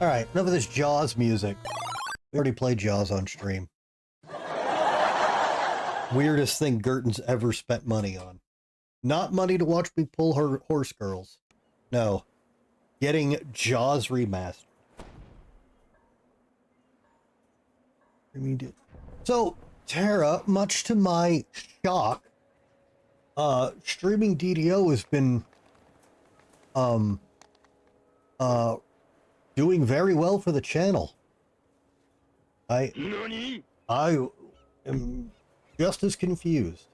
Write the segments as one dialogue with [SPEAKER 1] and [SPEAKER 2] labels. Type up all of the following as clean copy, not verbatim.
[SPEAKER 1] Alright, enough of this Jaws music. We already played Jaws on stream. Weirdest thing Gerton's ever spent money on. Not money to watch me pull her horse girls. No. Getting Jaws remastered. So, Tara, much to my shock, streaming DDO has been doing very well for the channel. I am just as confused.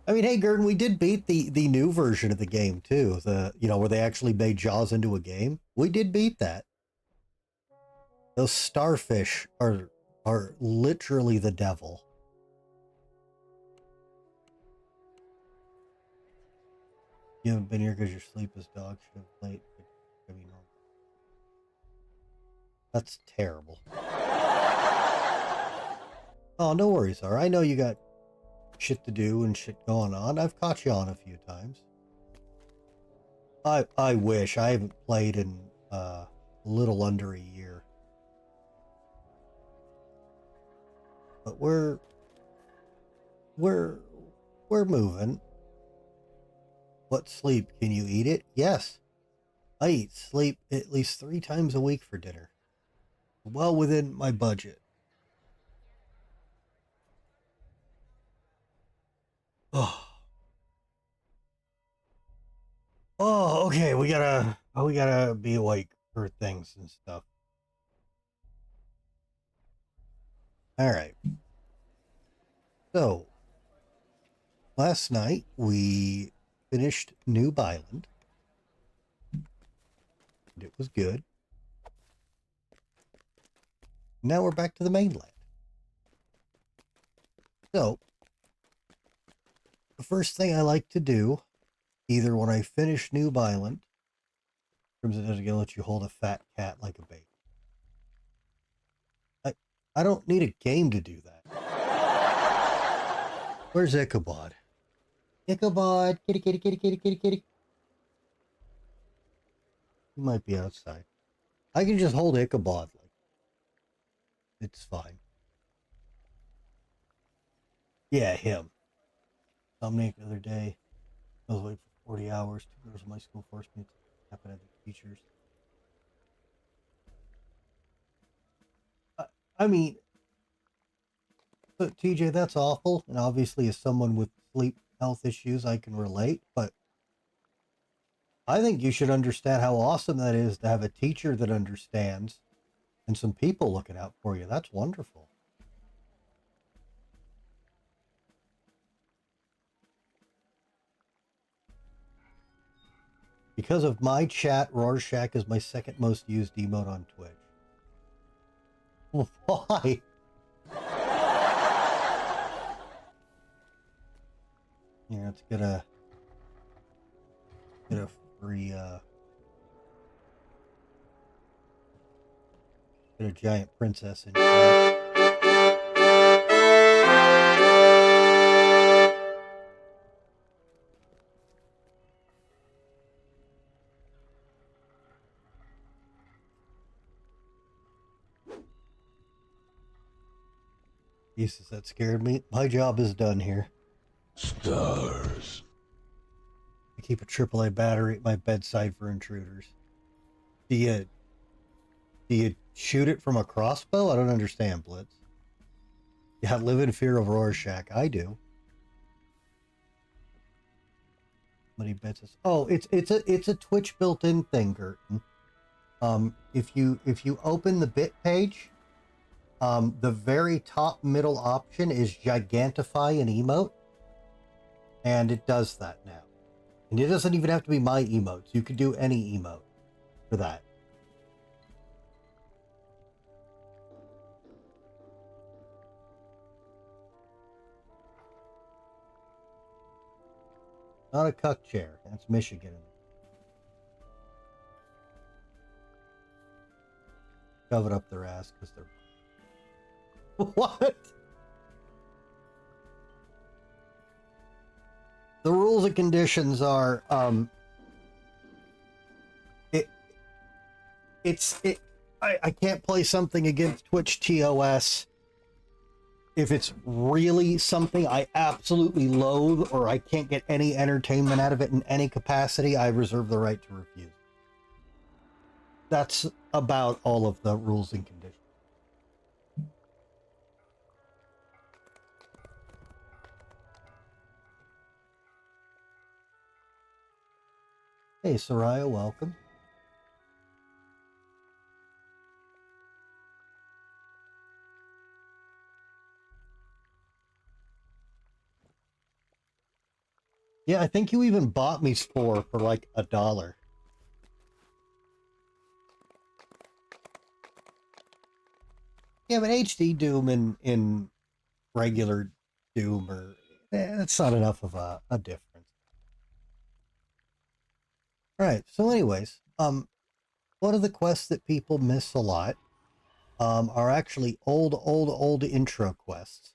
[SPEAKER 1] I mean, hey, Gurdon, we did beat the new version of the game too. Where they actually made Jaws into a game. We did beat that. Those starfish are literally the devil. You haven't been here because your sleep is dog shit late. That's terrible. Oh, no worries, Zara. I know you got shit to do and shit going on. I've caught you on a few times. I wish. I haven't played in a little under a year. But we're moving. What sleep? Can you eat it? Yes. I eat sleep at least 3 times a week for dinner. Well within my budget. Oh. Oh, okay. We gotta be awake for things and stuff. All right. So, last night we finished Noob Island. And it was good. Now we're back to the mainland. So, the first thing I like to do, either when I finish Noob Island, in terms of going to let you hold a fat cat like a baby. I don't need a game to do that. Where's Ichabod? Ichabod, kitty, kitty, kitty, kitty, kitty, kitty. He might be outside. I can just hold Ichabod. It's fine. Yeah, him. Something the other day. I was waiting for 40 hours. 2 girls in my school forced me to happen at the teachers. I mean, but TJ, that's awful. And obviously, as someone with sleep health issues, I can relate. But I think you should understand how awesome that is to have a teacher that understands and some people looking out for you. That's wonderful. Because of my chat, Rorschach is my second most used emote on Twitch. Why? Yeah, let's get a free get a giant princess in chat. Jesus, that scared me. My job is done here.
[SPEAKER 2] Stars.
[SPEAKER 1] I keep a AAA battery at my bedside for intruders. Do you shoot it from a crossbow? I don't understand, Blitz. Yeah, live in fear of Rorschach. I do. Somebody bets us. Oh, it's a Twitch built-in thing, Gerton. If you open the bit page, the very top middle option is gigantify an emote, and it does that now. And it doesn't even have to be my emotes. You could do any emote for that. Not a cuck chair. That's Michigan. Shove it up their ass because they're... What? The rules and conditions are, I can't play something against Twitch TOS if it's really something I absolutely loathe or I can't get any entertainment out of it in any capacity. I reserve the right to refuse. That's about all of the rules and conditions. Hey, Soraya, welcome. Yeah, I think you even bought me Spore for like $1. Yeah, but HD Doom in regular Doom or it's not enough of a difference. All right. So, anyways, one of the quests that people miss a lot are actually old intro quests.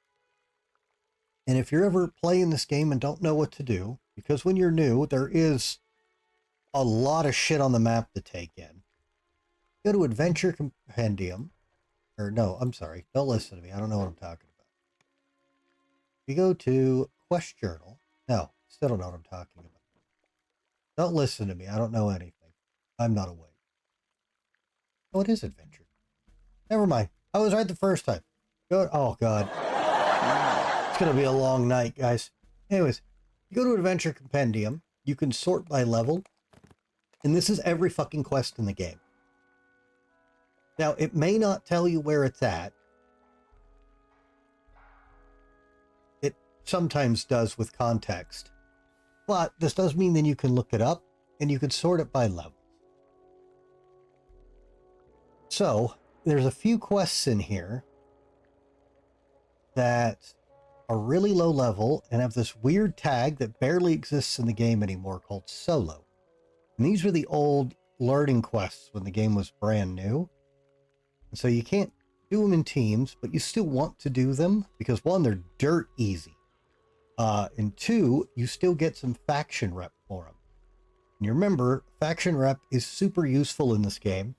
[SPEAKER 1] And if you're ever playing this game and don't know what to do, because when you're new, there is a lot of shit on the map to take in. Go to Adventure Compendium, or no, I'm sorry, don't listen to me. I don't know what I'm talking about. You go to Quest Journal. No, still don't know what I'm talking about. Don't listen to me. I don't know anything. I'm not awake. Oh, it is Adventure. Never mind. I was right the first time. Go. Oh, God. It's going to be a long night, guys. Anyways, you go to Adventure Compendium. You can sort by level. And this is every fucking quest in the game. Now, it may not tell you where it's at. It sometimes does with context. But this does mean then you can look it up and you can sort it by levels. So, there's a few quests in here that are really low level and have this weird tag that barely exists in the game anymore called solo. And these were the old learning quests when the game was brand new. And so you can't do them in teams, but you still want to do them because one, they're dirt easy. And two, you still get some faction rep for them. And you remember, faction rep is super useful in this game.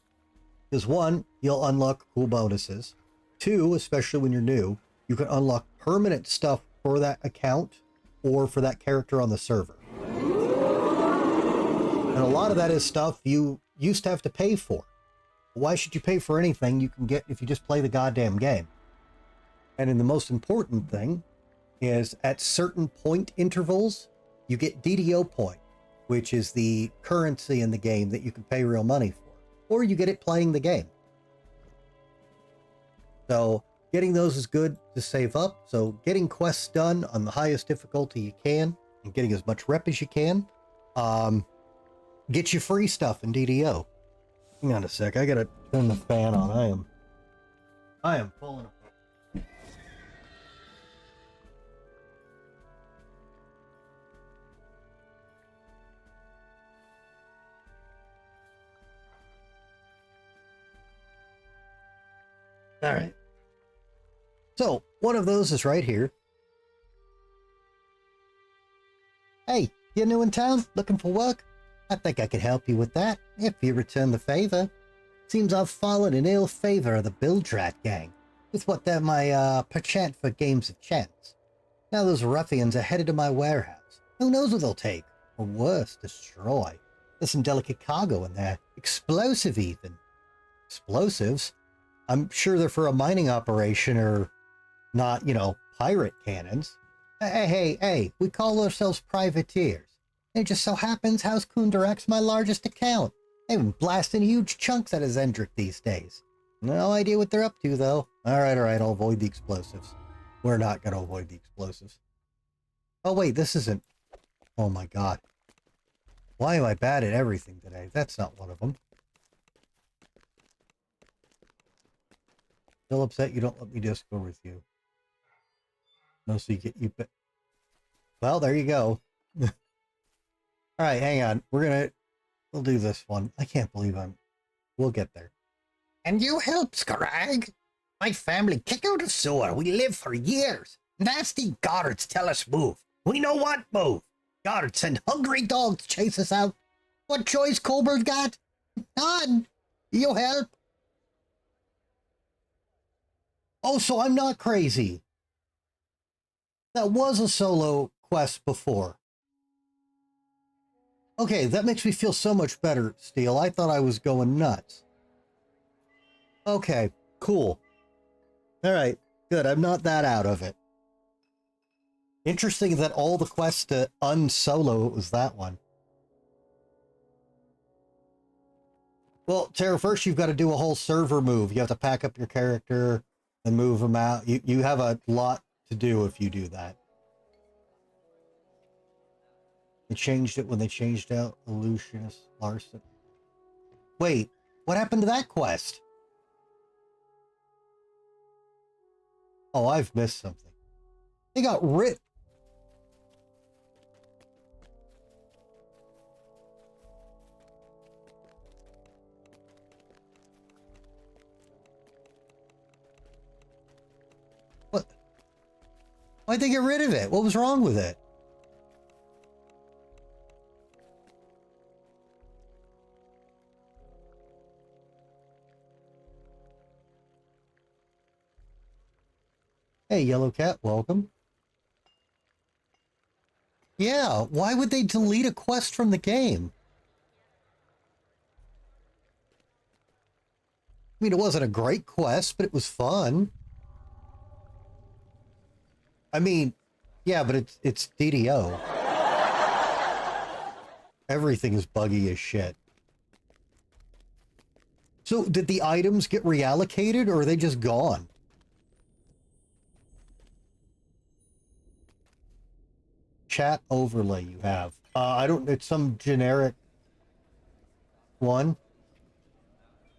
[SPEAKER 1] Because one, you'll unlock cool bonuses. Two, especially when you're new, you can unlock permanent stuff for that account or for that character on the server. And a lot of that is stuff you used to have to pay for. Why should you pay for anything you can get if you just play the goddamn game? And then the most important thing is at certain point intervals, you get DDO point, which is the currency in the game that you can pay real money for, or you get it playing the game. So getting those is good to save up. So getting quests done on the highest difficulty you can and getting as much rep as you can, get you free stuff in DDO. Hang on a sec. I gotta turn the fan on. I am falling apart. All right. So one of those is right here. Hey, you new in town? Looking for work? I think I could help you with that, if you return the favor. Seems I've fallen in ill favor of the Bildrat gang, with what they're my, perchance for games of chance. Now those ruffians are headed to my warehouse. Who knows what they'll take? Or worse, destroy. There's some delicate cargo in there. Explosive, even. Explosives? I'm sure they're for a mining operation or not, pirate cannons. Hey, we call ourselves privateers. It just so happens House Kundarak's my largest account. They've been blasting huge chunks out of Zendrik these days. No idea what they're up to, though. All right, I'll avoid the explosives. We're not going to avoid the explosives. Oh, wait, this isn't... Oh, my God. Why am I bad at everything today? That's not one of them. Still upset you don't let me Discord with you. No, so you... Well, there you go. All right, hang on. We'll do this one. I can't believe we'll get there. And you help, Skarag. My family kick out of sewer. We live for years. Nasty guards tell us move. We know what move. Guards send hungry dogs to chase us out. What choice Cobra got? None. You help? Oh, so I'm not crazy. That was a solo quest before. Okay, that makes me feel so much better, Steel. I thought I was going nuts. Okay, cool. All right, good. I'm not that out of it. Interesting that all the quests to unsolo was that one. Well, Tara, first you've got to do a whole server move. You have to pack up your character and move them out. You have a lot to do if you do that. They changed it when they changed out Lucius Larson. Wait, what happened to that quest? Oh, I've missed something. They got rid. What? Why'd they get rid of it? What was wrong with it? Hey, Yellow Cat, welcome. Yeah, why would they delete a quest from the game? I mean, it wasn't a great quest, but it was fun. I mean, yeah, but it's DDO. Everything is buggy as shit. So, did the items get reallocated, or are they just gone? Chat overlay you have. I don't, it's some generic one.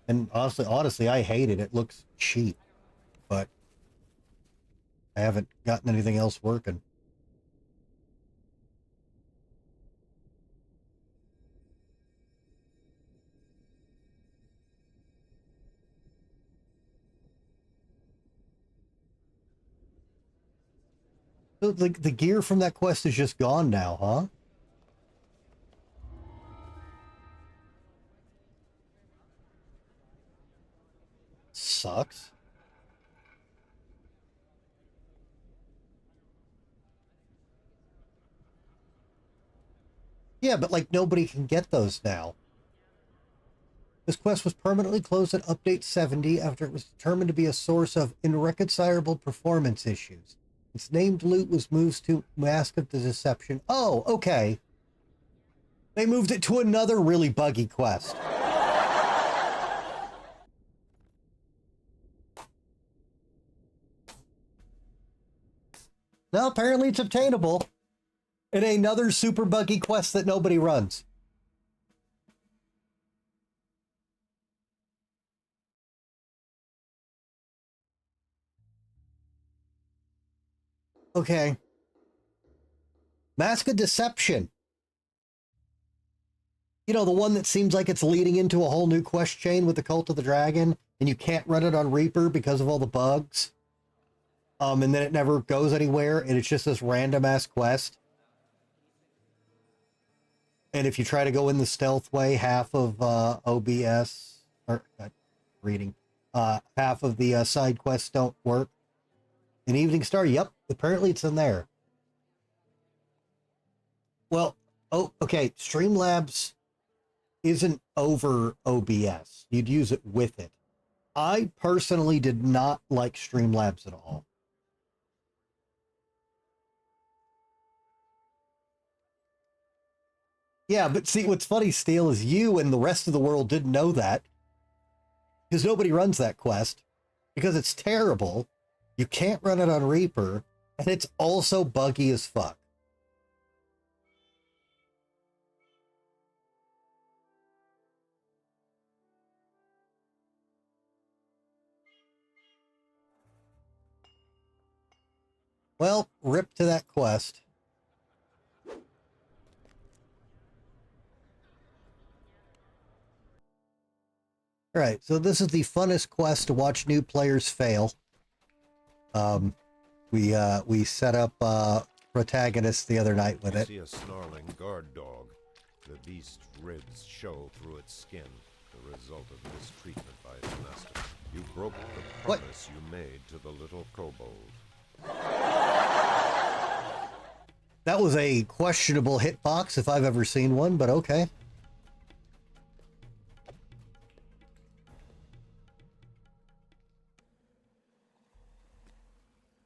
[SPEAKER 1] And honestly, I hate it. It looks cheap, but I haven't gotten anything else working. So the gear from that quest is just gone now, huh? Sucks. Yeah, but like nobody can get those now. This quest was permanently closed at Update 70 after it was determined to be a source of irreconcilable performance issues. Its named loot was moved to Mask of the Deception. Oh, okay. They moved it to another really buggy quest. No, apparently it's obtainable in another super buggy quest that nobody runs. Okay. Mask of Deception. You know, the one that seems like it's leading into a whole new quest chain with the Cult of the Dragon, and you can't run it on Reaper because of all the bugs. And then it never goes anywhere, and it's just this random-ass quest. And if you try to go in the stealth way, half of OBS, or reading, half of the side quests don't work. An Evening Star, yep, apparently it's in there. Well, oh, okay, Streamlabs isn't over OBS. You'd use it with it. I personally did not like Streamlabs at all. Yeah, but see, what's funny, Steel, is you and the rest of the world didn't know that. Because nobody runs that quest. Because it's terrible. You can't run it on Reaper. And it's also buggy as fuck. Well, rip to that quest. All right, so this is the funnest quest to watch new players fail. We set up protagonists the other night with it.
[SPEAKER 2] See a snarling guard dog. The beast's ribs show through its skin. the result of mistreatment by its master. You broke the
[SPEAKER 1] What?
[SPEAKER 2] promise you made to the little kobold.
[SPEAKER 1] That was a questionable hitbox if I've ever seen one, but okay.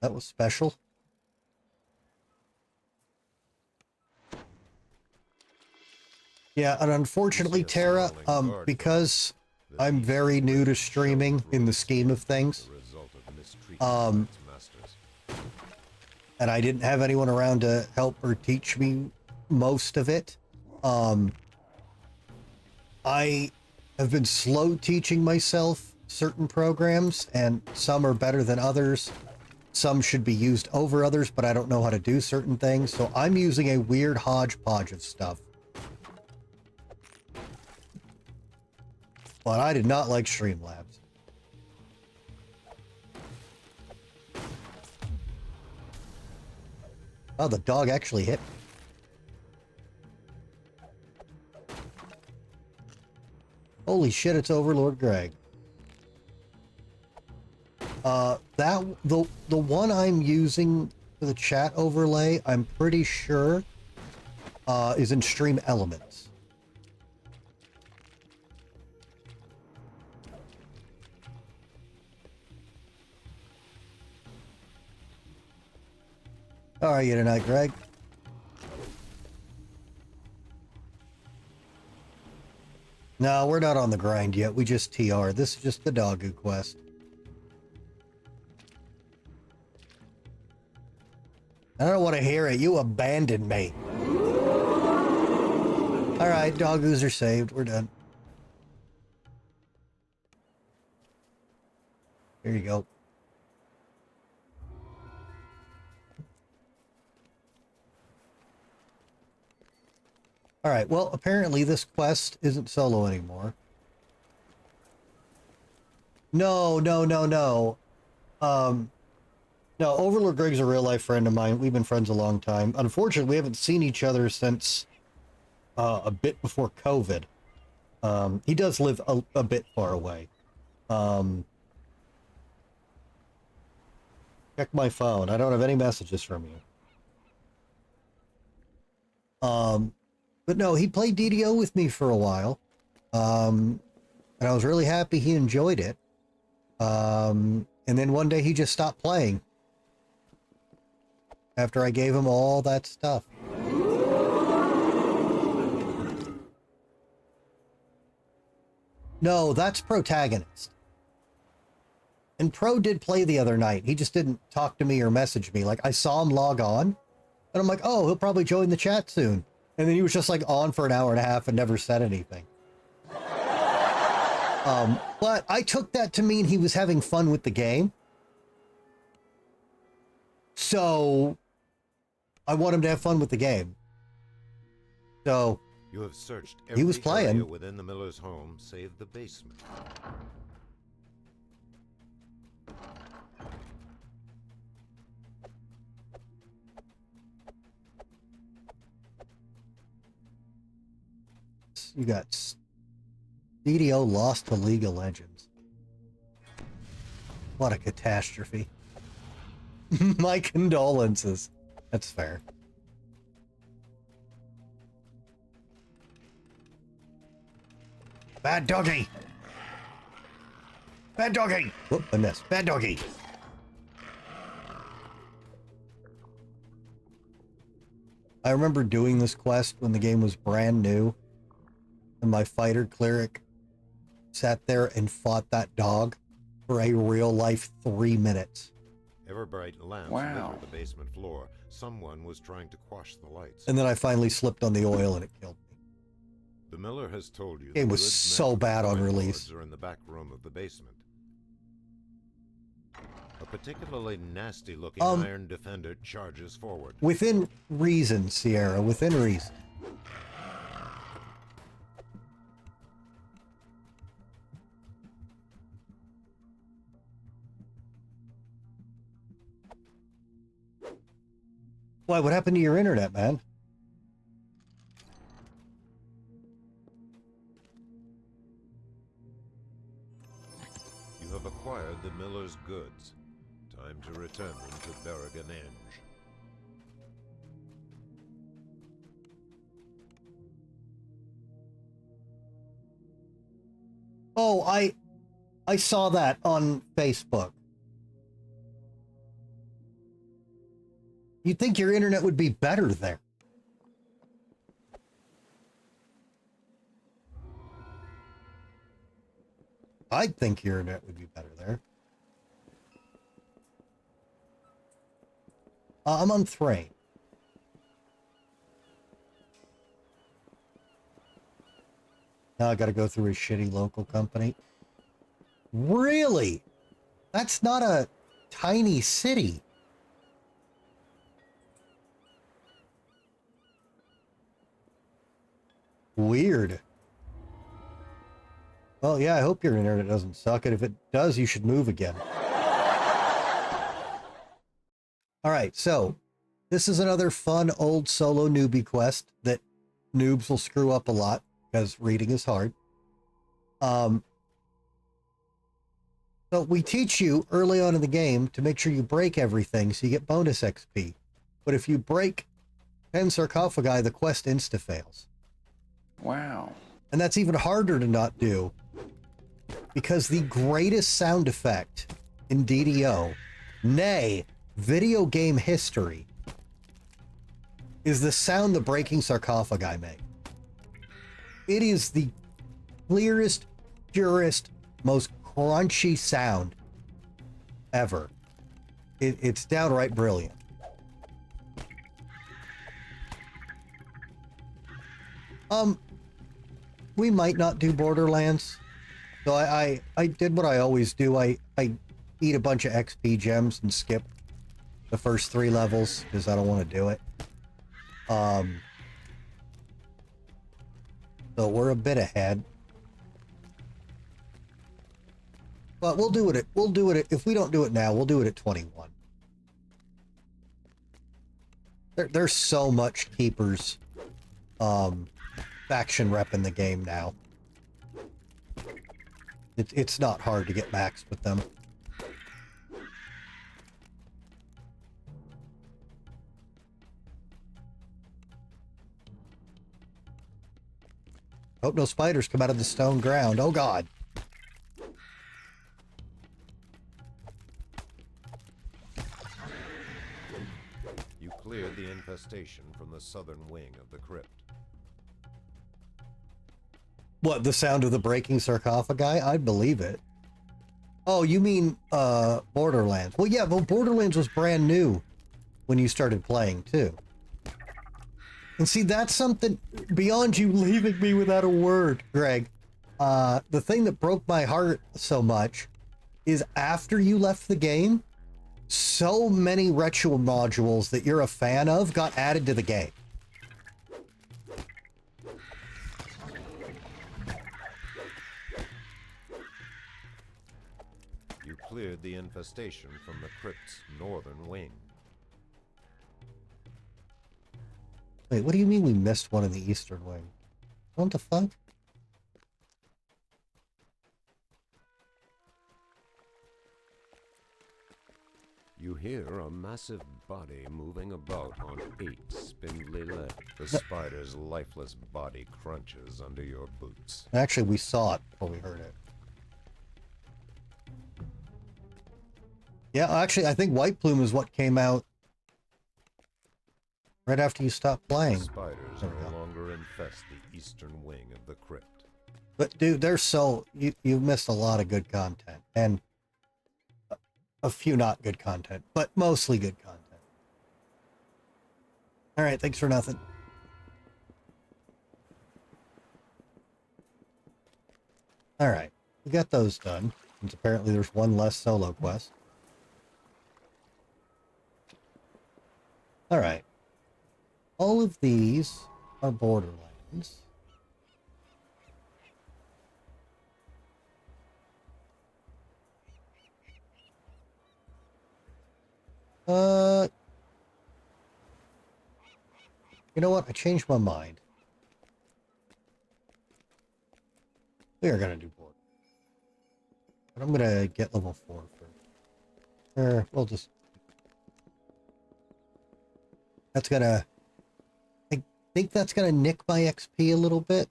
[SPEAKER 1] That was special. Yeah, and unfortunately, Tara, because I'm very new to streaming in the scheme of things, and I didn't have anyone around to help or teach me most of it, I have been slow teaching myself certain programs, and some are better than others. Some should be used over others, but I don't know how to do certain things, so I'm using a weird hodgepodge of stuff. But I did not like Streamlabs. Oh, the dog actually hit me. Holy shit, it's Overlord Greg. The one I'm using for the chat overlay, I'm pretty sure, is in Stream Elements. How are you tonight, Greg? No, we're not on the grind yet. We just TR. This is just the Doggo quest. I don't want to hear it. You abandoned me. Alright, Doggos are saved. We're done. Here you go. Alright, well, apparently this quest isn't solo anymore. No. No, Overlord Greg's a real-life friend of mine. We've been friends a long time. Unfortunately, we haven't seen each other since a bit before COVID. He does live a bit far away. Check my phone. I don't have any messages from you. But no, he played DDO with me for a while. And I was really happy he enjoyed it. And then one day he just stopped playing. After I gave him all that stuff. No, that's Protagonist. And Pro did play the other night. He just didn't talk to me or message me. Like, I saw him log on. And I'm like, oh, he'll probably join the chat soon. And then he was just like on for an hour and a half and never said anything. But I took that to mean he was having fun with the game. So I want him to have fun with the game. So
[SPEAKER 2] You have searched
[SPEAKER 1] he was
[SPEAKER 2] every
[SPEAKER 1] playing
[SPEAKER 2] area within the miller's home, save the basement.
[SPEAKER 1] You got DDO lost to League of Legends. What a catastrophe. My condolences. That's fair. Bad doggy! Bad doggy! Whoop, I missed. Bad doggy! I remember doing this quest when the game was brand new. And my fighter cleric sat there and fought that dog for a real life 3 minutes.
[SPEAKER 2] Ever bright lamps littered the basement floor. Someone was trying to quash the lights.
[SPEAKER 1] And then I finally slipped on the oil and it killed me.
[SPEAKER 2] The miller has told you
[SPEAKER 1] The game was so bad on release.
[SPEAKER 2] are in the back room of the basement. A particularly nasty-looking iron defender charges forward.
[SPEAKER 1] Within reason, Sierra, within reason. Why, what happened to your internet, man?
[SPEAKER 2] have acquired the miller's goods. Time to return them to Barbarian.
[SPEAKER 1] Oh, I saw that on Facebook. You'd think your internet would be better there. I'd think your internet would be better there. I'm on Thrain. Now I gotta go through a shitty local company. Really? That's not a tiny city. Weird. Well, yeah, I hope your internet doesn't suck, and if it does, you should move again. All right, so this is another fun old solo newbie quest that noobs will screw up a lot because reading is hard. So we teach you early on in the game to make sure you break everything so you get bonus XP. But if you break 10 sarcophagi, the quest insta-fails.
[SPEAKER 3] Wow.
[SPEAKER 1] And that's even harder to not do because the greatest sound effect in DDO, nay, video game history, is the sound the breaking sarcophagi make. It is the clearest, purest, most crunchy sound ever. It's downright brilliant. We might not do Borderlands. So I did what I always do. I eat a bunch of XP gems and skip the first 3 levels because I don't want to do it. So we're a bit ahead. But we'll do it if we don't do it now, we'll do it at 21. There's so much Keepers faction rep in the game now. It's not hard to get maxed with them. Hope no spiders come out of the stone ground. Oh God.
[SPEAKER 2] You cleared the infestation from the southern wing of the crypt.
[SPEAKER 1] What, the sound of the breaking sarcophagi? I'd believe it. Oh, you mean Borderlands. Well, yeah, well, Borderlands was brand new when you started playing, too. And see, that's something beyond you leaving me without a word, Greg. The thing that broke my heart so much is after you left the game, so many retro modules that you're a fan of got added to the game.
[SPEAKER 2] You cleared the infestation from the crypt's northern wing.
[SPEAKER 1] Wait, what do you mean we missed one in the eastern wing? What the fuck?
[SPEAKER 2] You hear a massive body moving about on 8 spindly legs. The spider's lifeless body crunches under your boots.
[SPEAKER 1] Actually, we saw it before we heard it. Yeah, actually, I think White Plume is what came out right after you stopped playing.
[SPEAKER 2] The spiders no longer infest the eastern wing of the crypt.
[SPEAKER 1] But dude, there's so you've missed a lot of good content, and a few not good content, but mostly good content. All right, thanks for nothing. All right, we got those done. Since apparently there's one less solo quest. All right. All of these are Borderlands. You know what? I changed my mind. We are gonna do Borderlands. but I'm gonna get level 4 first. We'll just... That's gonna... I think that's gonna nick my XP a little bit.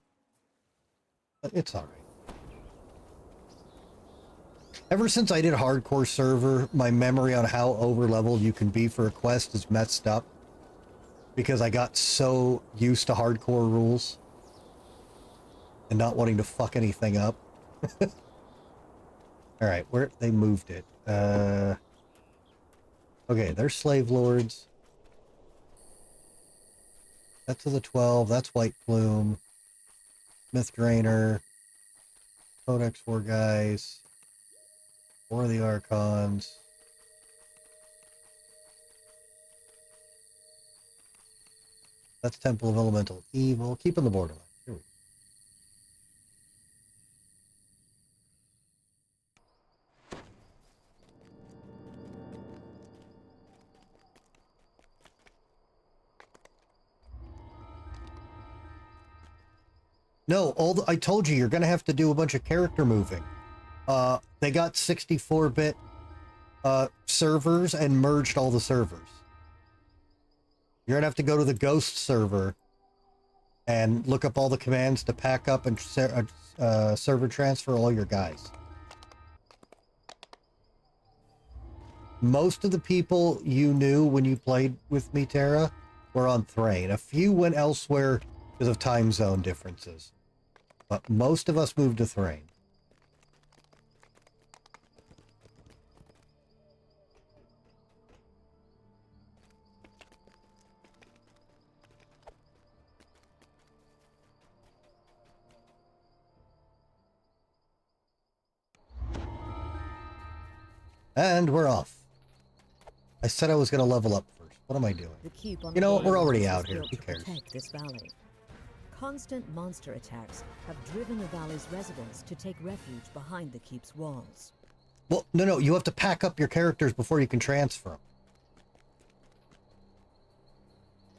[SPEAKER 1] But it's alright. Ever since I did hardcore server, my memory on how over-leveled you can be for a quest is messed up. Because I got so used to hardcore rules. And not wanting to fuck anything up. Alright, where... They moved it. Okay, they're slave lords. That's to the 12. That's White Plume. Smith Drainer. Codex War guys. War of the Archons. That's Temple of Elemental Evil. Keeping the borderline. Here we go. No, I told you, you're going to have to do a bunch of character moving. They got 64-bit servers and merged all the servers. You're going to have to go to the Ghost server and look up all the commands to pack up and server transfer all your guys. Most of the people you knew when you played with me, Tara, were on Thrain. A few went elsewhere because of time zone differences. But most of us moved to Thrain. And we're off. I said I was going to level up first. What am I doing? You know what? We're already out here. Who cares?
[SPEAKER 4] This valley. Constant monster attacks have driven the valley's residents to take refuge behind the keep's walls.
[SPEAKER 1] Well, no. You have to pack up your characters before you can transfer them.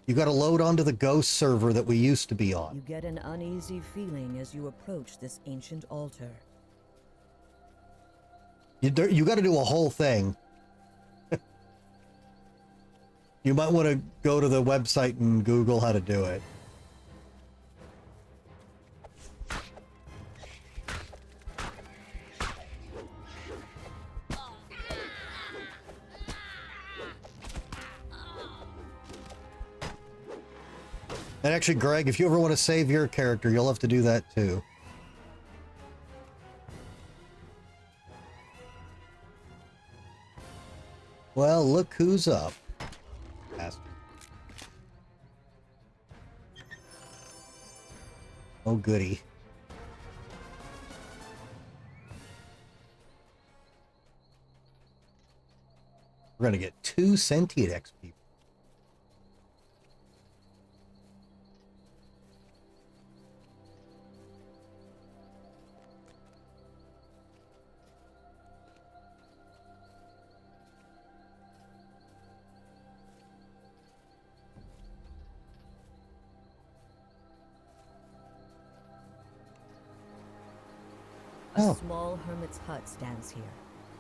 [SPEAKER 1] You got to load onto the Ghost server that we used to be on.
[SPEAKER 4] You get an uneasy feeling as you approach this ancient altar.
[SPEAKER 1] You got to do a whole thing. You might want to go to the website and Google how to do it. And actually, Greg, if you ever want to save your character, you'll have to do that too. Well, look who's up. Bastard. Oh, goody. We're going to get 2 sentient XP.
[SPEAKER 4] A small hermit's hut stands here,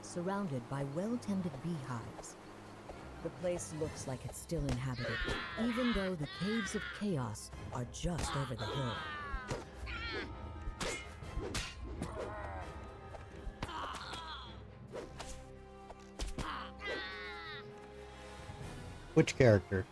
[SPEAKER 4] surrounded by well-tended beehives. The place looks like it's still inhabited, even though the caves of chaos are just over the hill.
[SPEAKER 1] Which character?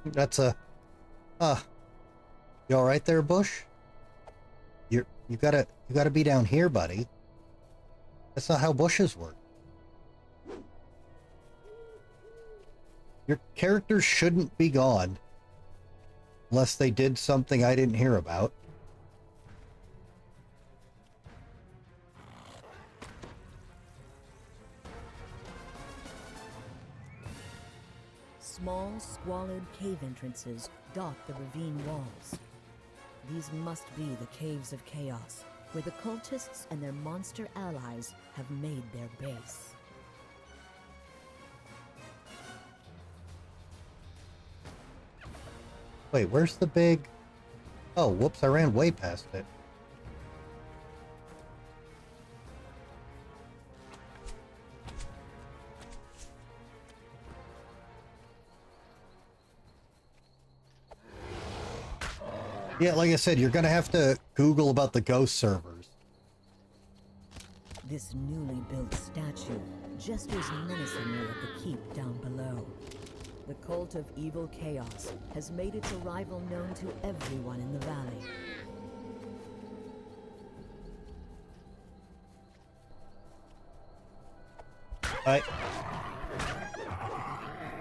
[SPEAKER 1] That's a... You all right there, Bush? You gotta be down here, buddy. That's not how bushes work. Your characters shouldn't be gone. Unless they did something I didn't hear about.
[SPEAKER 4] Small, squalid cave entrances dot the ravine walls. These must be the Caves of Chaos, where the cultists and their monster allies have made their base.
[SPEAKER 1] Wait, where's the big... Oh, whoops, I ran way past it. Yeah, like I said, you're gonna have to Google about the ghost servers.
[SPEAKER 4] This newly built statue gestures menacingly at the keep down below. The cult of evil chaos has made its arrival known to everyone in the valley.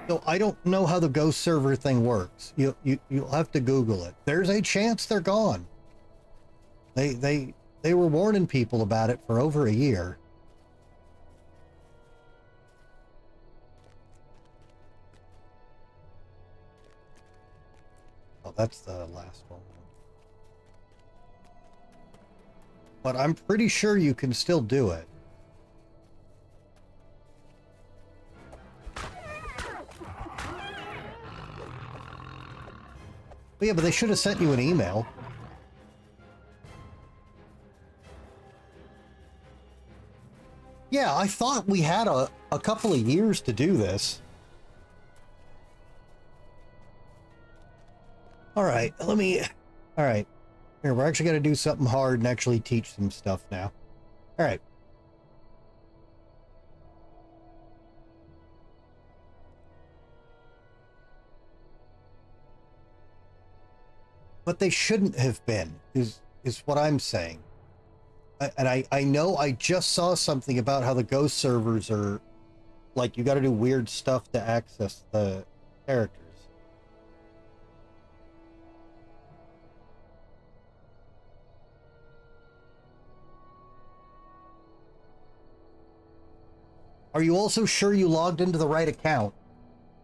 [SPEAKER 1] So I don't know how the ghost server thing works. You'll have to Google it. There's a chance they're gone. They were warning people about it for over a year. Oh, that's the last one. But I'm pretty sure you can still do it. But yeah, but they should have sent you an email. Yeah, I thought we had a couple of years to do this. All right, all right. Here, we're actually going to do something hard and actually teach them stuff now. All right. But they shouldn't have been, is what I'm saying. And I know I just saw something about how the ghost servers are, like, you got to do weird stuff to access the characters. Are you also sure you logged into the right account?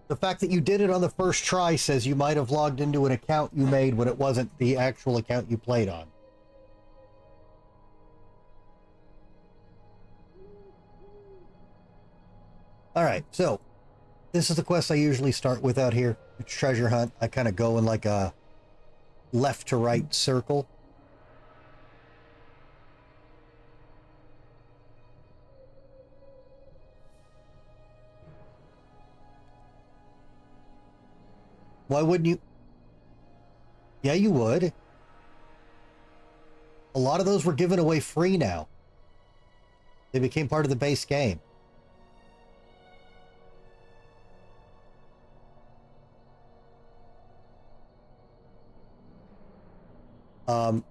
[SPEAKER 1] The fact that you did it on the first try says you might have logged into an account you made when it wasn't the actual account you played on. Alright, so this is the quest I usually start with out here. It's treasure hunt. I kind of go in like a left to right circle. Why wouldn't you? Yeah, you would. A lot of those were given away free now. They became part of the base game.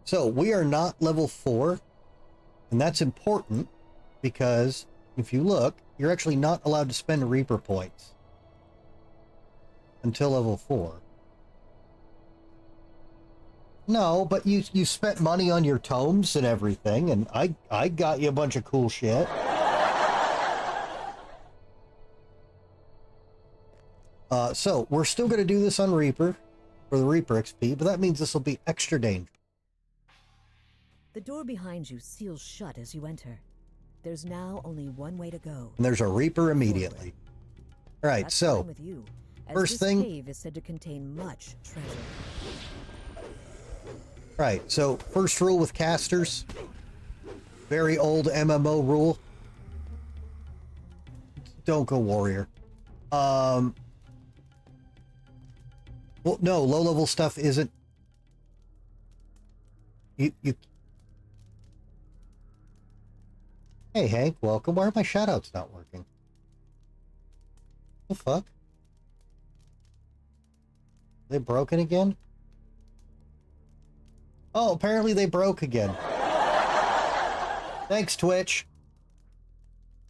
[SPEAKER 1] So we are not level 4, and that's important because if you look, you're actually not allowed to spend Reaper points until level 4. No, but you spent money on your tomes and everything, and I got you a bunch of cool shit. So we're still going to do this on Reaper for the Reaper XP, but that means this will be extra dangerous.
[SPEAKER 4] The door behind you seals shut as you enter. There's now only one way to go.
[SPEAKER 1] And there's a Reaper immediately. All right,
[SPEAKER 4] That's
[SPEAKER 1] so
[SPEAKER 4] fine with you, as
[SPEAKER 1] first
[SPEAKER 4] this
[SPEAKER 1] thing,
[SPEAKER 4] cave is said to contain much treasure.
[SPEAKER 1] right, so first rule with casters, very old MMO rule. Don't go warrior. Well, no, low level stuff isn't. You. Hey Hank, welcome. Why are my shoutouts not working? The fuck? They broken again? Oh, apparently they broke again. Thanks, Twitch.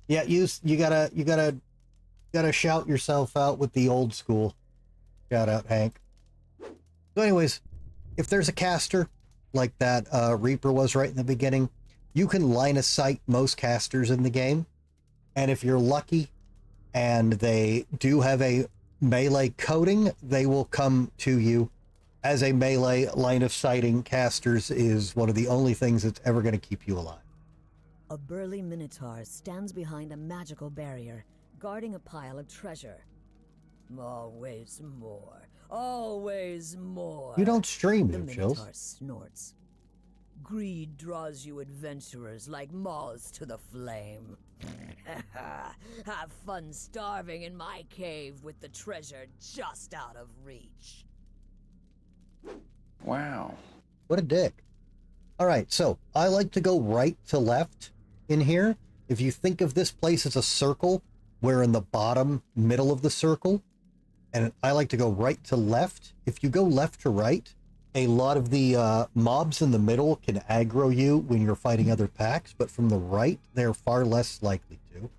[SPEAKER 1] Yeah, you gotta shout yourself out with the old school. Shout out, Hank. So anyways, if there's a caster like that Reaper was right in the beginning, you can line of sight most casters in the game. And if you're lucky and they do have a melee coating, they will come to you. As a melee, line of sighting casters is one of the only things that's ever going to keep you alive.
[SPEAKER 4] A burly minotaur stands behind a magical barrier, guarding a pile of treasure. Always more. Always more.
[SPEAKER 1] You don't stream,
[SPEAKER 4] The
[SPEAKER 1] you chills.
[SPEAKER 4] minotaur snorts. Greed draws you adventurers like moths to the flame. Have fun starving in my cave with the treasure just out of reach.
[SPEAKER 3] Wow.
[SPEAKER 1] What a dick. All right, so I like to go right to left in here. If you think of this place as a circle, we're in the bottom middle of the circle, and I like to go right to left. If you go left to right, a lot of the mobs in the middle can aggro you when you're fighting other packs, but from the right, they're far less likely to.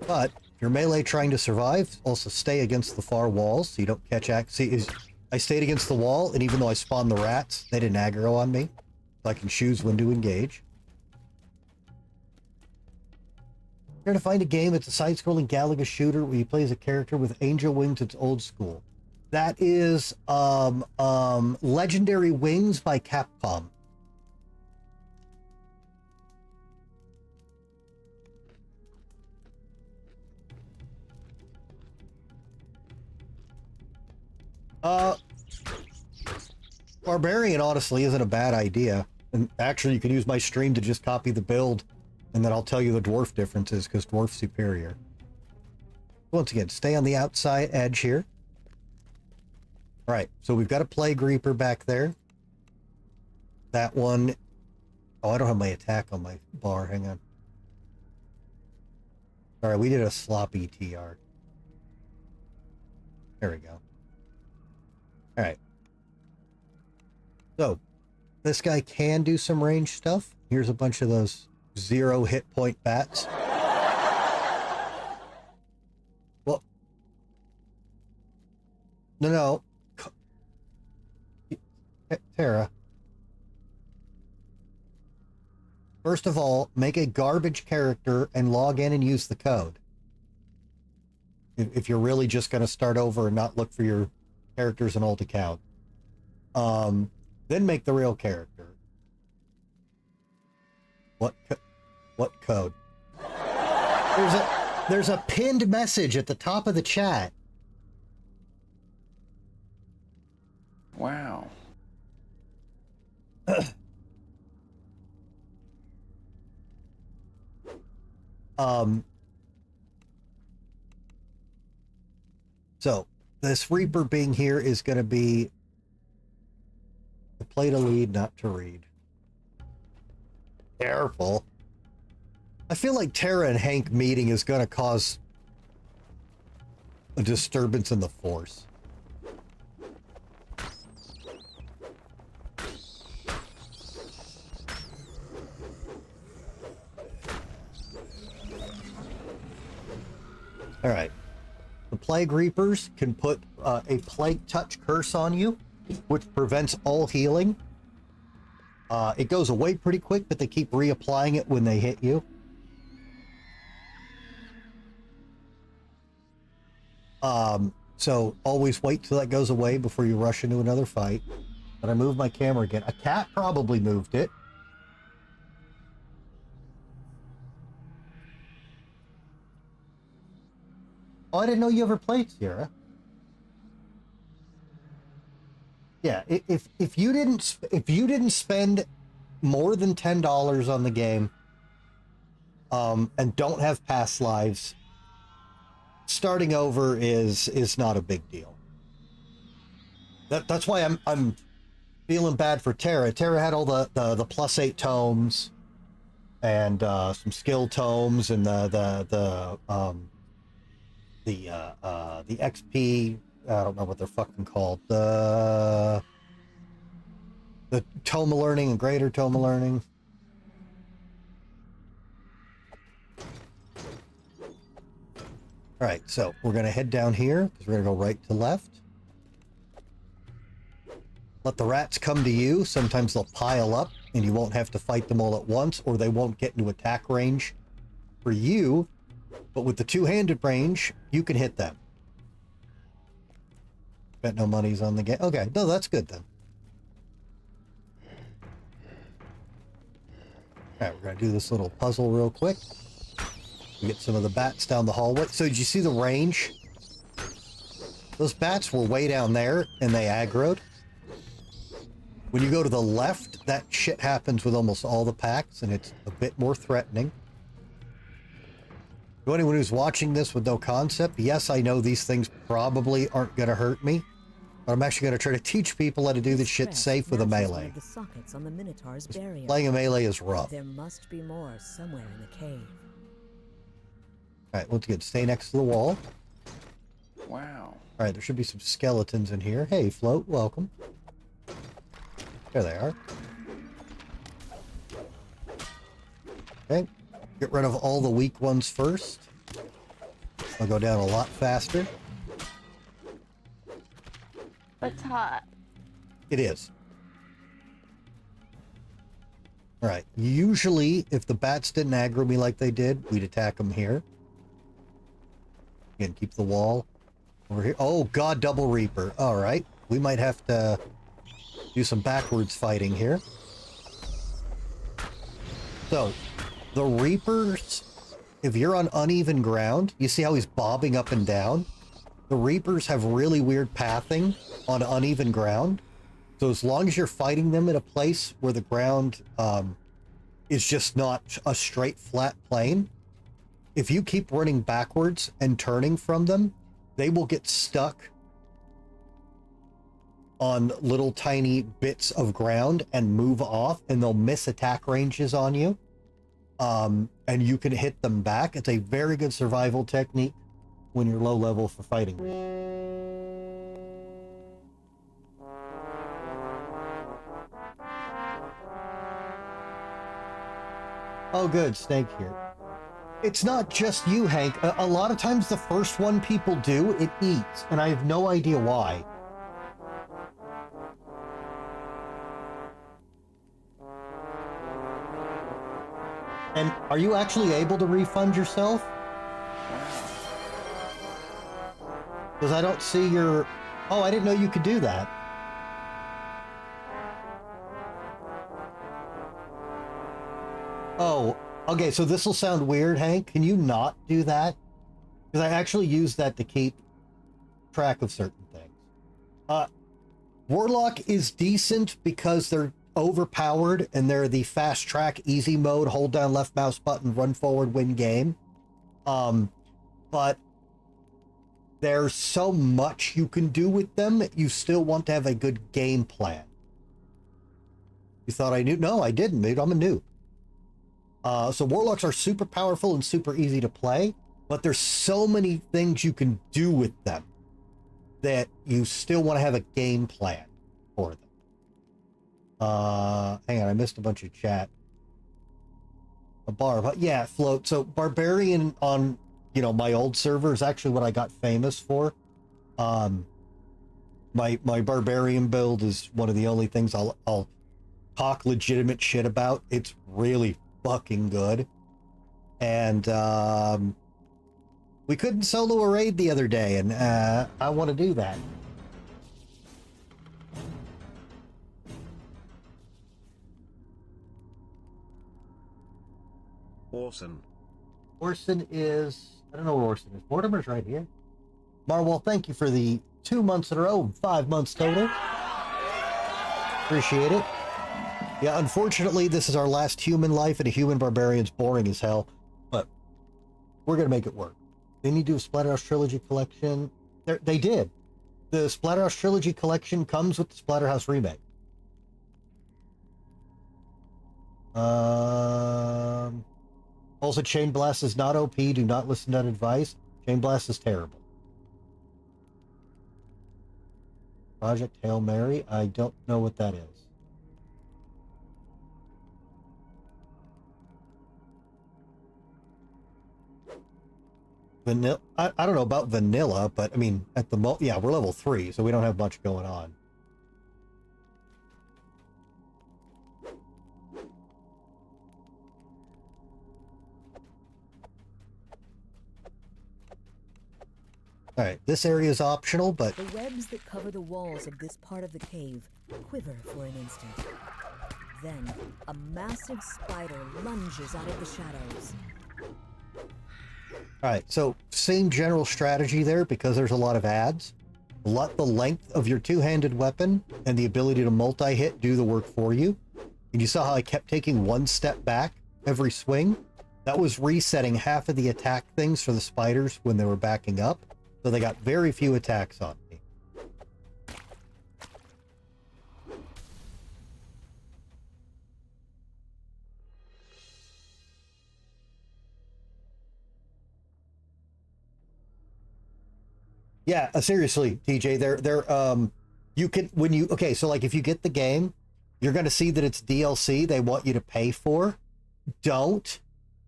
[SPEAKER 1] But if you're melee trying to survive, also stay against the far walls so you don't catch See, I stayed against the wall, and even though I spawned the rats, they didn't aggro on me. So I can choose when to engage. You're going to find a game. It's a side-scrolling Galaga shooter where you play as a character with angel wings. It's old school. That is Legendary Wings by Capcom. Barbarian honestly isn't a bad idea. And actually, you can use my stream to just copy the build, and then I'll tell you the dwarf differences, because dwarf's superior. Once again, stay on the outside edge here. All right, so we've got a Plague Reaper back there. That one... Oh, I don't have my attack on my bar. Hang on. All right, we did a sloppy TR. There we go. All right. So, this guy can do some range stuff. Here's a bunch of those 0 hit point bats. Well, no. Tara. First of all, make a garbage character and log in and use the code. If you're really just going to start over and not look for your character's an old account. Then make the real character. What code? There's a pinned message at the top of the chat.
[SPEAKER 3] Wow.
[SPEAKER 1] So this Reaper being here is going to be to play to lead, not to read. Careful. I feel like Tara and Hank meeting is going to cause a disturbance in the Force. All right. The Plague Reapers can put a Plague Touch curse on you, which prevents all healing. It goes away pretty quick, but they keep reapplying it when they hit you. So always wait till that goes away before you rush into another fight. But I moved my camera again. A cat probably moved it. Oh, I didn't know you ever played Sierra. Yeah, if you didn't spend more than $10 on the game, and don't have past lives, starting over is not a big deal. That's why I'm feeling bad for Tara. Tara had all the +8 tomes, and some skill tomes, and the XP. I don't know what they're fucking called. The Tome of Learning and Greater Tome of Learning. All right, so we're going to head down here because we're going to go right to left. Let the rats come to you. Sometimes they'll pile up and you won't have to fight them all at once, or they won't get into attack range for you. But with the two-handed range, you can hit them. Bet no money's on the game. Okay, no, that's good then. Alright, we're gonna do this little puzzle real quick. We get some of the bats down the hallway. So did you see the range? Those bats were way down there, and they aggroed. When you go to the left, that shit happens with almost all the packs, and it's a bit more threatening. To anyone who's watching this with no concept, yes, I know these things probably aren't going to hurt me, but I'm actually going to try to teach people how to do this shit safe with a melee.
[SPEAKER 4] The sockets on the Minotaur's barrier.
[SPEAKER 1] Playing a melee is rough.
[SPEAKER 4] There must be more somewhere in the cave.
[SPEAKER 1] Alright, let's get stay next to the wall.
[SPEAKER 3] Wow.
[SPEAKER 1] Alright, there should be some skeletons in here. Hey, Float, welcome. There they are. Okay, get rid of all the weak ones first. I'll go down a lot faster.
[SPEAKER 5] It's hot.
[SPEAKER 1] It is. Alright, usually if the bats didn't aggro me like they did, we'd attack them here. Again, keep the wall over here. Oh god, double reaper. Alright, we might have to do some backwards fighting here. So, the reapers, if you're on uneven ground, you see how he's bobbing up and down? The reapers have really weird pathing on uneven ground. So as long as you're fighting them in a place where the ground is just not a straight flat plane, if you keep running backwards and turning from them, they will get stuck on little tiny bits of ground and move off, and they'll miss attack ranges on you. And you can hit them back. It's a very good survival technique when you're low level for fighting. Oh good, Snake here. It's not just you, Hank. A lot of times the first one people do, it eats, and I have no idea why. And are you actually able to refund yourself? Because I don't see your... Oh, I didn't know you could do that. Oh, okay, so this will sound weird, Hank. Can you not do that? Because I actually use that to keep track of certain things. Warlock is decent because they're overpowered and they're the fast track easy mode, hold down left mouse button, run forward, win game. But there's so much you can do with them, you still want to have a good game plan. You thought I knew? No, I didn't, dude. I'm a noob. So Warlocks are super powerful and super easy to play, but there's so many things you can do with them that you still want to have a game plan for them. Hang on, I missed a bunch of chat. Yeah, Float. So Barbarian on, my old server is actually what I got famous for. My Barbarian build is one of the only things I'll talk legitimate shit about. It's really fucking good. And we couldn't solo a raid the other day, and I want to do that. Orson is... I don't know where Orson is. Mortimer's right here. Marwell, thank you for the 2 months in a row, 5 months total. Appreciate it. Yeah, unfortunately, this is our last human life, and a human barbarian's boring as hell, but we're going to make it work. They need to do a Splatterhouse Trilogy collection. They did. The Splatterhouse Trilogy collection comes with the Splatterhouse remake. Also, Chain Blast is not OP. Do not listen to that advice. Chain Blast is terrible. Project Hail Mary. I don't know what that is. Vanilla. I don't know about vanilla, but I mean, at the yeah, we're level 3, so we don't have much going on. All right, this area is optional, but
[SPEAKER 4] The webs that cover the walls of this part of the cave quiver for an instant. Then, a massive spider lunges out of the shadows.
[SPEAKER 1] all right, so same general strategy there because there's a lot of ads. Let the length of your two-handed weapon and the ability to multi-hit do the work for you. And you saw how I kept taking one step back every swing? That was resetting half of the attack things for the spiders when they were backing up. So they got very few attacks on me. Yeah, seriously, TJ, you can, when you, okay, so like if you get the game, you're going to see that it's DLC they want you to pay for. Don't.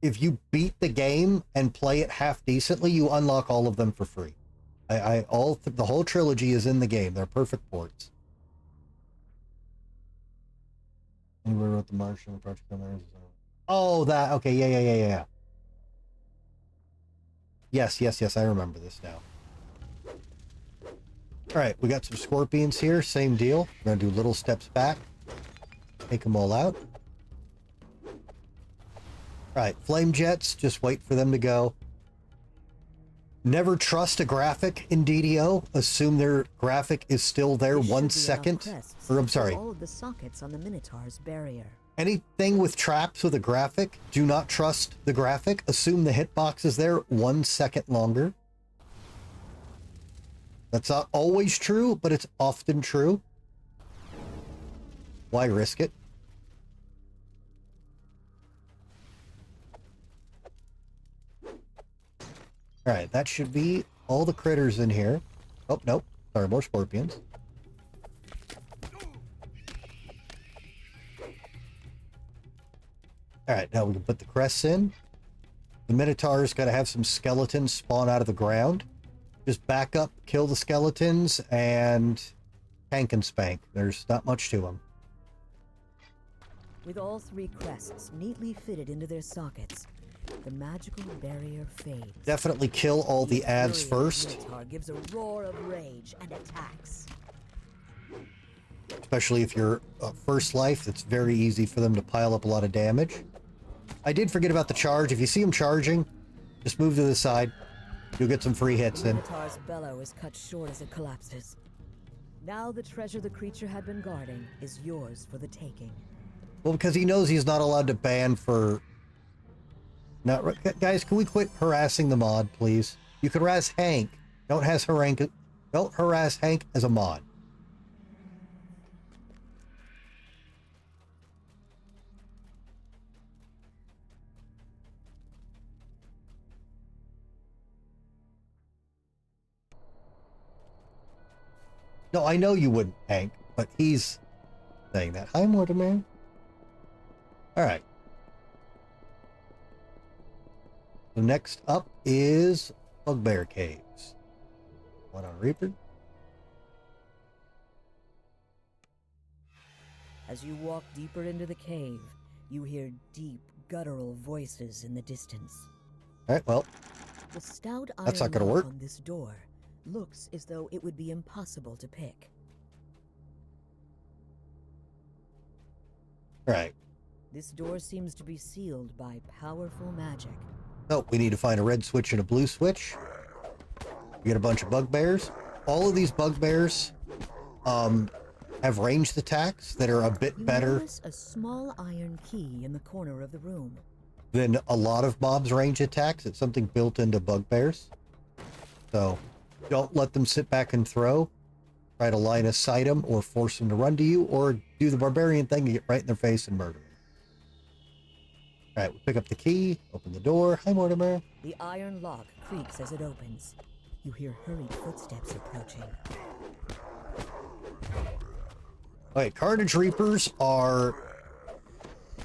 [SPEAKER 1] If you beat the game and play it half decently, you unlock all of them for free. The whole trilogy is in the game. They're perfect ports. Anywhere wrote the Martian Project on there? Oh, that, okay, yeah. Yes, I remember this now. All right, we got some scorpions here. Same deal. We're going to do little steps back. Take them all out. All right, flame jets. Just wait for them to go. Never trust a graphic in DDO. Assume their graphic is still there 1 second. Or, I'm sorry.
[SPEAKER 4] All of the sockets on the Minotaur's barrier.
[SPEAKER 1] Anything with traps with a graphic, do not trust the graphic. Assume the hitbox is there 1 second longer. That's not always true, but it's often true. Why risk it? All right, that should be all the critters in here. Oh, nope. Sorry, more scorpions. All right, now we can put the crests in. The Minotaur's got to have some skeletons spawn out of the ground. Just back up, kill the skeletons, and tank and spank. There's not much to them.
[SPEAKER 4] With all 3 crests neatly fitted into their sockets, the magical barrier fades.
[SPEAKER 1] Definitely kill all the ads first.
[SPEAKER 4] Minotaur gives a roar of rage and attacks.
[SPEAKER 1] Especially if you're first life, it's very easy for them to pile up a lot of damage. I did forget about the charge. If you see them charging, just move to the side. You'll get some free hits in.
[SPEAKER 4] Minotaur's bellow is cut short as it collapses. Now the treasure the creature had been guarding is yours for the taking.
[SPEAKER 1] Well, because he knows he's not allowed to ban for... Now, guys, can we quit harassing the mod, please? You can harass Hank. Don't harass Hank as a mod. No, I know you wouldn't, Hank, but he's saying that. Hi, Mortimer. All right. So next up is Bugbear Caves. One on Reaper.
[SPEAKER 4] As you walk deeper into the cave, you hear deep, guttural voices in the distance.
[SPEAKER 1] All right, well,
[SPEAKER 4] The stout
[SPEAKER 1] That's
[SPEAKER 4] iron
[SPEAKER 1] not gonna
[SPEAKER 4] lock
[SPEAKER 1] work.
[SPEAKER 4] on this door looks as though it would be impossible to pick.
[SPEAKER 1] all right.
[SPEAKER 4] This door seems to be sealed by powerful magic.
[SPEAKER 1] Oh, we need to find a red switch and a blue switch. We get a bunch of bugbears. All of these bugbears have ranged attacks that are a bit
[SPEAKER 4] You
[SPEAKER 1] better
[SPEAKER 4] notice a small iron key in the corner of the room.
[SPEAKER 1] than a lot of mobs' range attacks. It's something built into bugbears. So don't let them sit back and throw. Try to line of sight them or force them to run to you, or do the barbarian thing and get right in their face and murder them. All right, we pick up the key, open the door. Hi, Mortimer.
[SPEAKER 4] The iron lock creaks as it opens. You hear hurried footsteps approaching.
[SPEAKER 1] Okay, Carnage Reapers are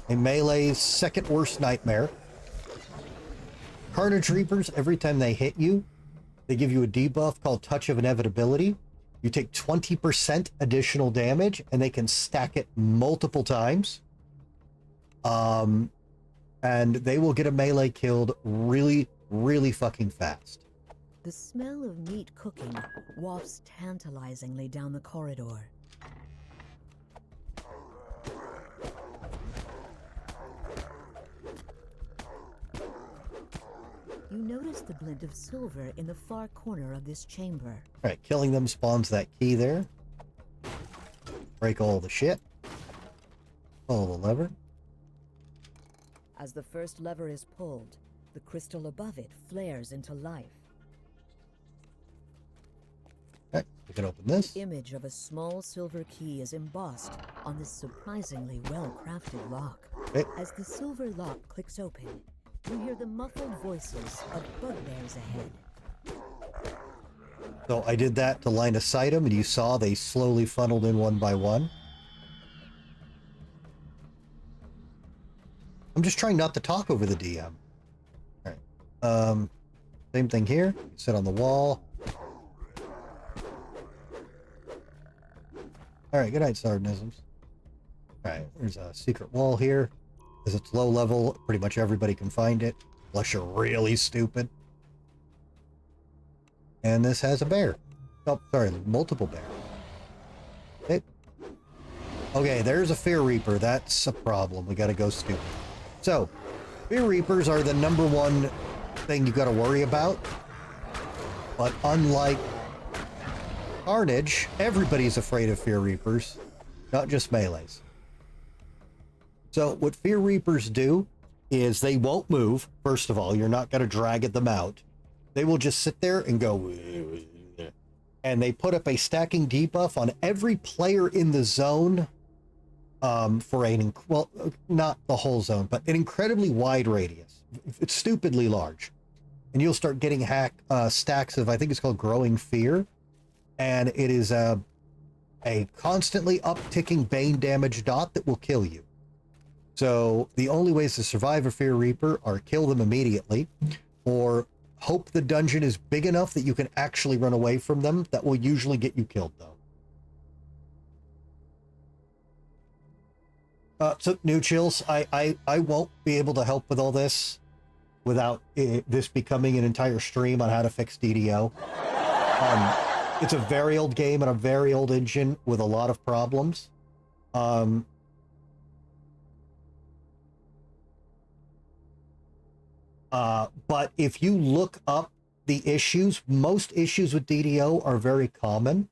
[SPEAKER 1] a melee's second worst nightmare. Carnage Reapers, every time they hit you, they give you a debuff called Touch of Inevitability. You take 20% additional damage, and they can stack it multiple times. And they will get a melee killed really, really fucking fast.
[SPEAKER 4] The smell of meat cooking wafts tantalizingly down the corridor. You notice the glint of silver in the far corner of this chamber.
[SPEAKER 1] Alright, killing them spawns that key there. Break all the shit. Pull the lever.
[SPEAKER 4] As the first lever is pulled, the crystal above it flares into life.
[SPEAKER 1] Okay, we can open this.
[SPEAKER 4] The image of a small silver key is embossed on this surprisingly well-crafted lock.
[SPEAKER 1] Okay.
[SPEAKER 4] As the silver lock clicks open, you hear the muffled voices of bugbears ahead.
[SPEAKER 1] So I did that to line of sight them, and you saw they slowly funneled in one by one. I'm just trying not to talk over the DM. Alright. Same thing here. You sit on the wall. Alright, good night, Sardanisms. Alright, there's a secret wall here. Because it's low level, pretty much everybody can find it. Unless you're really stupid. And this has a bear. Oh, sorry, multiple bears. Okay. Okay, there's a Fear Reaper. That's a problem. We gotta go stupid. So, Fear Reapers are the number one thing you gotta worry about. But unlike Carnage, everybody's afraid of Fear Reapers. Not just melees. So, what Fear Reapers do is they won't move. First of all, you're not gonna drag them out. They will just sit there and go, and they put up a stacking debuff on every player in the zone for well, not the whole zone, but an incredibly wide radius. It's stupidly large. And you'll start getting stacks of, I think it's called Growing Fear, and it is a constantly upticking Bane damage dot that will kill you. So the only ways to survive a Fear Reaper are kill them immediately, or hope the dungeon is big enough that you can actually run away from them. That will usually get you killed, though. So, New Chills, I won't be able to help with all this without this becoming an entire stream on how to fix DDO. It's a very old game and a very old engine with a lot of problems. But if you look up the issues, most issues with DDO are very common.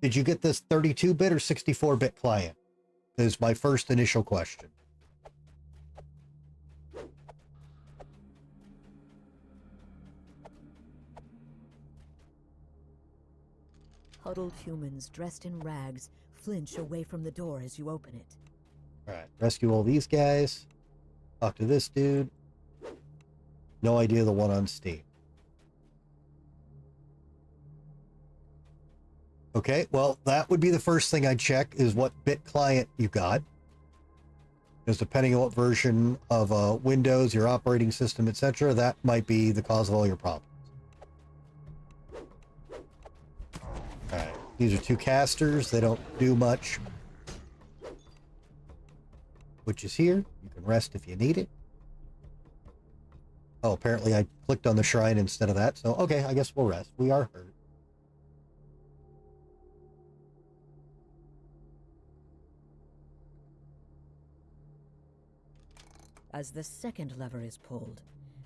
[SPEAKER 1] Did you get this 32-bit or 64-bit client? Is my first initial question.
[SPEAKER 4] Huddled humans dressed in rags flinch away from the door as you open it.
[SPEAKER 1] All right, rescue all these guys. Talk to this dude. No idea the one on Steam. Okay, well, that would be the first thing I'd check, is what bit client you got. Because depending on what version of Windows, your operating system, etc., that might be the cause of all your problems. Alright, these are two casters. They don't do much. Which is here. You can rest if you need it. Oh, apparently I clicked on the shrine instead of that, so okay, I guess we'll rest. We are hurt.
[SPEAKER 4] As the second lever is pulled,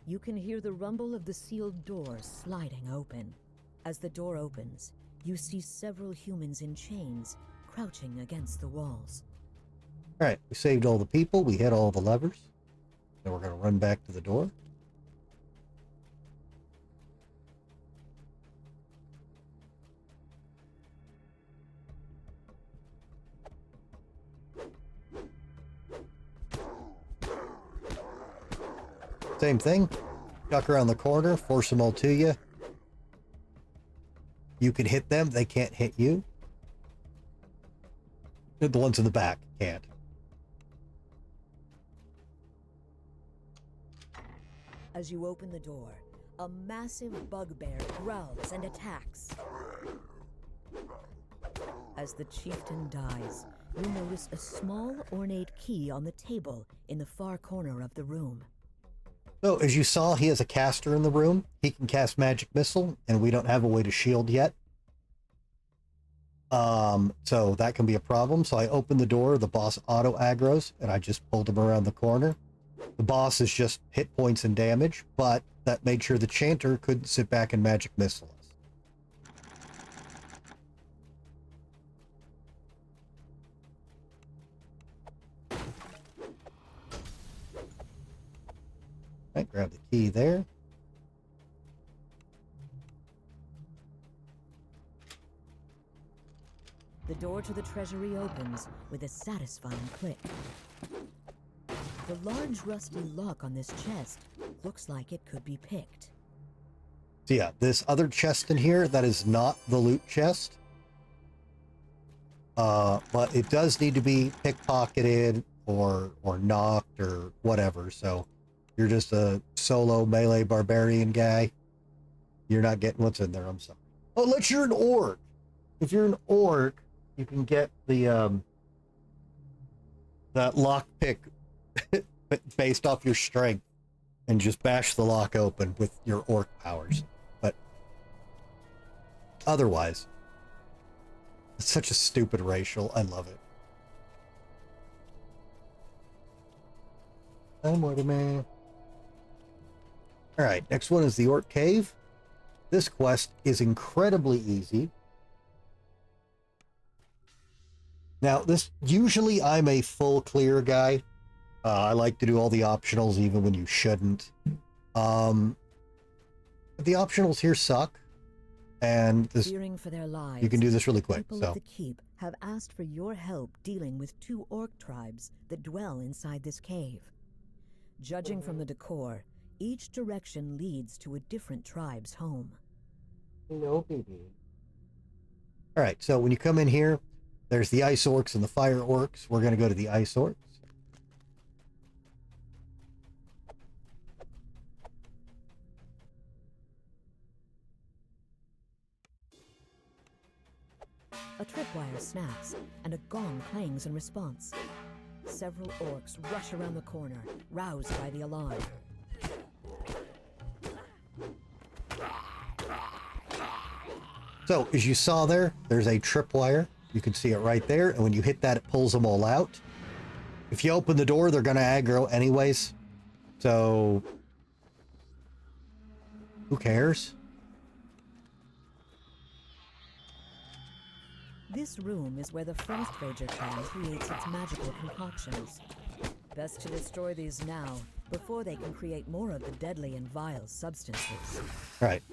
[SPEAKER 4] you can hear the rumble of the sealed door sliding open. As the door opens, you see several humans in chains crouching against the walls.
[SPEAKER 1] Alright, we saved all the people, we hit all the levers. Then we're going to run back to the door. Same thing. Duck around the corner, force them all to you. You can hit them, they can't hit you. The ones in the back can't.
[SPEAKER 4] As you open the door, a massive bugbear growls and attacks. As the chieftain dies, you notice a small ornate key on the table in the far corner of the room.
[SPEAKER 1] So as you saw, he has a caster in the room. He can cast magic missile, and we don't have a way to shield yet. So that can be a problem. So I opened the door, the boss auto aggros, and I just pulled him around the corner. The boss is just hit points and damage, but that made sure the chanter couldn't sit back and magic missile us. Right, grab the key there.
[SPEAKER 4] The door to the treasury opens with a satisfying click. The large rusty lock on this chest looks like it could be picked.
[SPEAKER 1] So yeah, this other chest in here, that is not the loot chest. But it does need to be pickpocketed or knocked or whatever. So you're just a solo melee barbarian guy, you're not getting what's in there. I'm sorry. Unless you're an orc. If you're an orc, you can get the that lockpick based off your strength and just bash the lock open with your orc powers. But otherwise, it's such a stupid racial. I love it. I'm Waterman. All right, next one is the Orc Cave. This quest is incredibly easy. Now, usually I'm a full clear guy. I like to do all the optionals even when you shouldn't. The optionals here suck, and
[SPEAKER 4] Fearing for their lives,
[SPEAKER 1] you can do this really quick.
[SPEAKER 4] People
[SPEAKER 1] So
[SPEAKER 4] of the keep have asked for your help dealing with 2 orc tribes that dwell inside this cave. Judging from the decor, each direction leads to a different tribe's home.
[SPEAKER 1] no, baby. All right, so when you come in here, there's the ice orcs and the fire orcs. We're going to go to the ice orcs.
[SPEAKER 4] A tripwire snaps, and a gong clangs in response. Several orcs rush around the corner, roused by the alarm.
[SPEAKER 1] So, as you saw there's a tripwire. You can see it right there, and when you hit that, it pulls them all out. If you open the door, they're going to aggro anyways. So, who cares?
[SPEAKER 4] This room is where the Frostvager clan creates its magical concoctions. Best to destroy these now, before they can create more of the deadly and vile substances.
[SPEAKER 1] All right.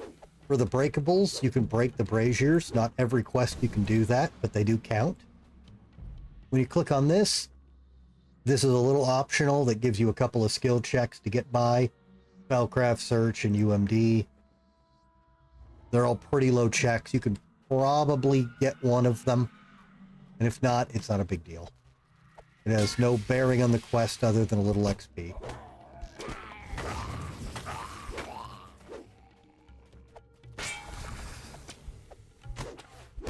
[SPEAKER 1] For the breakables, you can break the braziers. Not every quest you can do that, but they do count. When you click on this is a little optional that gives you a couple of skill checks to get by. Spellcraft, Search, and UMD. They're all pretty low checks. You can probably get one of them. And if not, it's not a big deal. It has no bearing on the quest other than a little XP.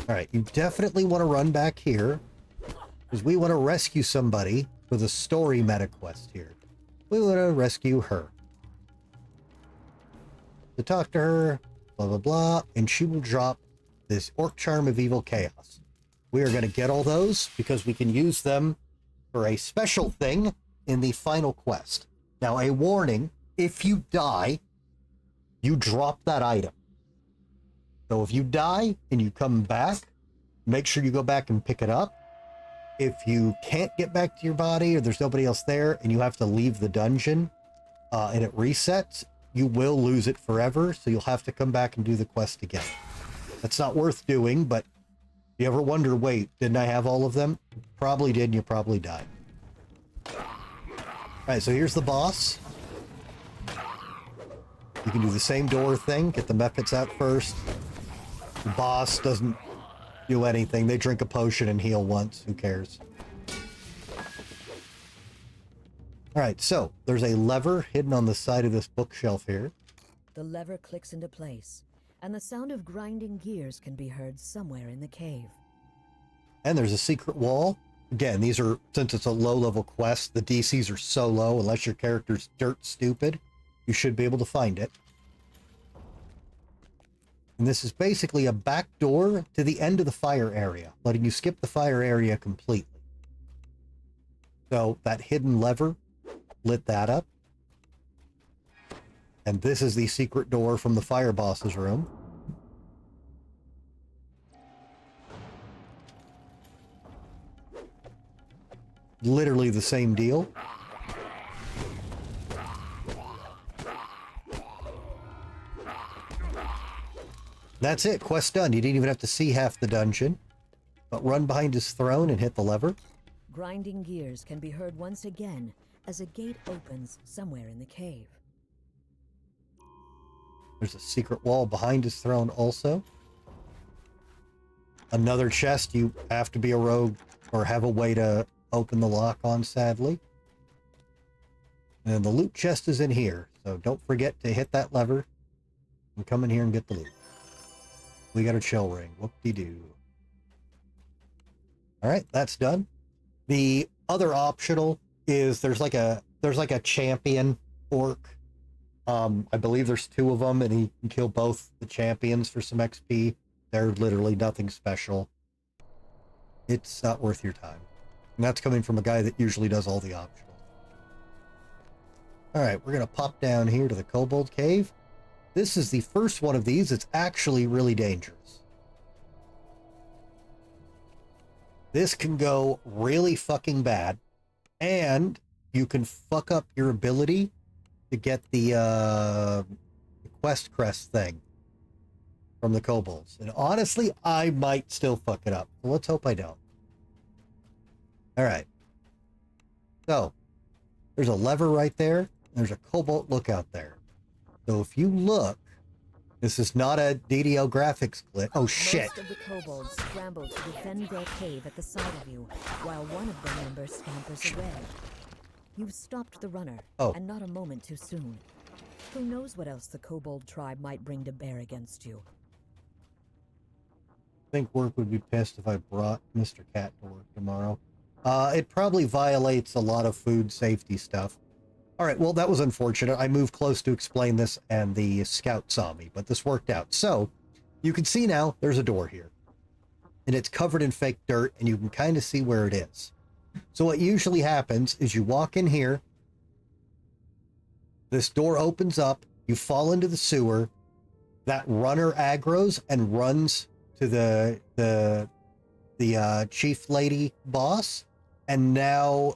[SPEAKER 1] All right, you definitely want to run back here because we want to rescue somebody for the story meta quest here. We want to rescue her. To talk to her, blah, blah, blah, and she will drop this Orc Charm of Evil Chaos. We are going to get all those because we can use them for a special thing in the final quest. Now, a warning, if you die, you drop that item. So if you die and you come back, make sure you go back and pick it up. If you can't get back to your body or there's nobody else there and you have to leave the dungeon and it resets, you will lose it forever. So you'll have to come back and do the quest again. That's not worth doing, but you ever wonder, wait, didn't I have all of them? Probably did, and you probably died. All right, so here's the boss. You can do the same door thing, get the mephits out first. The boss doesn't do anything. They drink a potion and heal once. Who cares? All right, so there's a lever hidden on the side of this bookshelf here.
[SPEAKER 4] The lever clicks into place, and the sound of grinding gears can be heard somewhere in the cave.
[SPEAKER 1] And there's a secret wall. Again, these are, since it's a low-level quest, the DCs are so low unless your character's dirt stupid. you should be able to find it. And this is basically a back door to the end of the fire area, letting you skip the fire area completely. So that hidden lever lit that up. And this is the secret door from the fire boss's room. Literally the same deal. That's it. Quest done. You didn't even have to see half the dungeon. But run behind his throne and hit the lever.
[SPEAKER 4] Grinding gears can be heard once again as a gate opens somewhere in the cave.
[SPEAKER 1] There's a secret wall behind his throne also. Another chest you have to be a rogue or have a way to open the lock on, sadly. And the loot chest is in here, so don't forget to hit that lever and come in here and get the loot. We got a chill ring. Whoop-de-doo. Alright, that's done. The other optional is there's like a champion orc. I believe there's 2 of them, and he can kill both the champions for some XP. They're literally nothing special. It's not worth your time. And that's coming from a guy that usually does all the optionals. Alright, we're going to pop down here to the Kobold Cave. This is the first one of these. It's actually really dangerous. This can go really fucking bad, and you can fuck up your ability to get the quest crest thing from the kobolds. And honestly, I might still fuck it up. So let's hope I don't. Alright. So, there's a lever right there. And there's a cobalt lookout there. So if you look, this is not a DDO graphics glitch. Oh shit.
[SPEAKER 4] Most of the kobolds scramble to defend their cave at the side of you, while one of the members scampers away. You've stopped the runner, and not a moment too soon. Who knows what else the kobold tribe might bring to bear against you?
[SPEAKER 1] I think work would be pissed if I brought Mr. Cat to work tomorrow. It probably violates a lot of food safety stuff. Alright, well, that was unfortunate. I moved close to explain this, and the scout saw me, but this worked out. So, you can see now, there's a door here. And it's covered in fake dirt, and you can kind of see where it is. So what usually happens is you walk in here, this door opens up, you fall into the sewer, that runner aggroes and runs to the chief lady boss, and now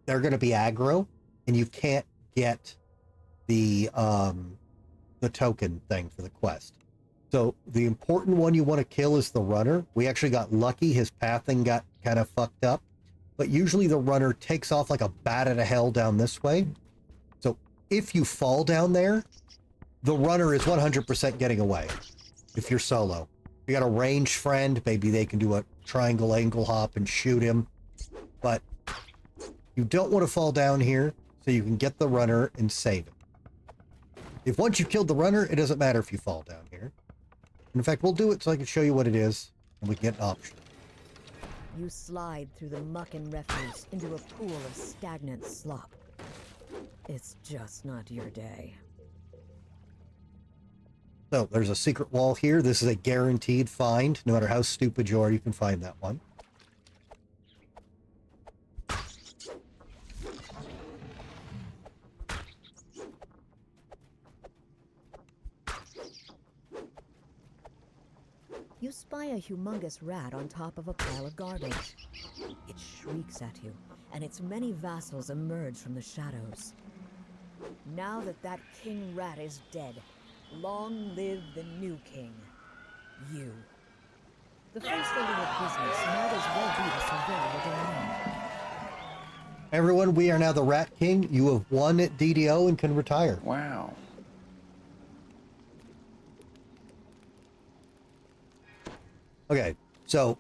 [SPEAKER 1] they're going to be aggro, and you can't get the token thing for the quest. So the important one you want to kill is the runner. We actually got lucky. His pathing got kind of fucked up. But usually the runner takes off like a bat out of hell down this way. So if you fall down there, the runner is 100% getting away if you're solo. If you got a ranged friend, maybe they can do a triangle angle hop and shoot him. But you don't want to fall down here so you can get the runner and save it. If once you've killed the runner, it doesn't matter if you fall down here. And in fact, we'll do it so I can show you what it is, and we can get an option.
[SPEAKER 4] You slide through the muck and refuse into a pool of stagnant slop. It's just not your day.
[SPEAKER 1] So, there's a secret wall here. This is a guaranteed find. No matter how stupid you are, you can find that one.
[SPEAKER 4] You spy a humongous rat on top of a pile of garbage. It shrieks at you, and its many vassals emerge from the shadows. Now that king rat is dead, long live the new king. You. The first order of business might as well be to survey the domain.
[SPEAKER 1] Everyone, we are now the Rat King. You have won at DDO and can retire.
[SPEAKER 3] Wow.
[SPEAKER 1] Okay, so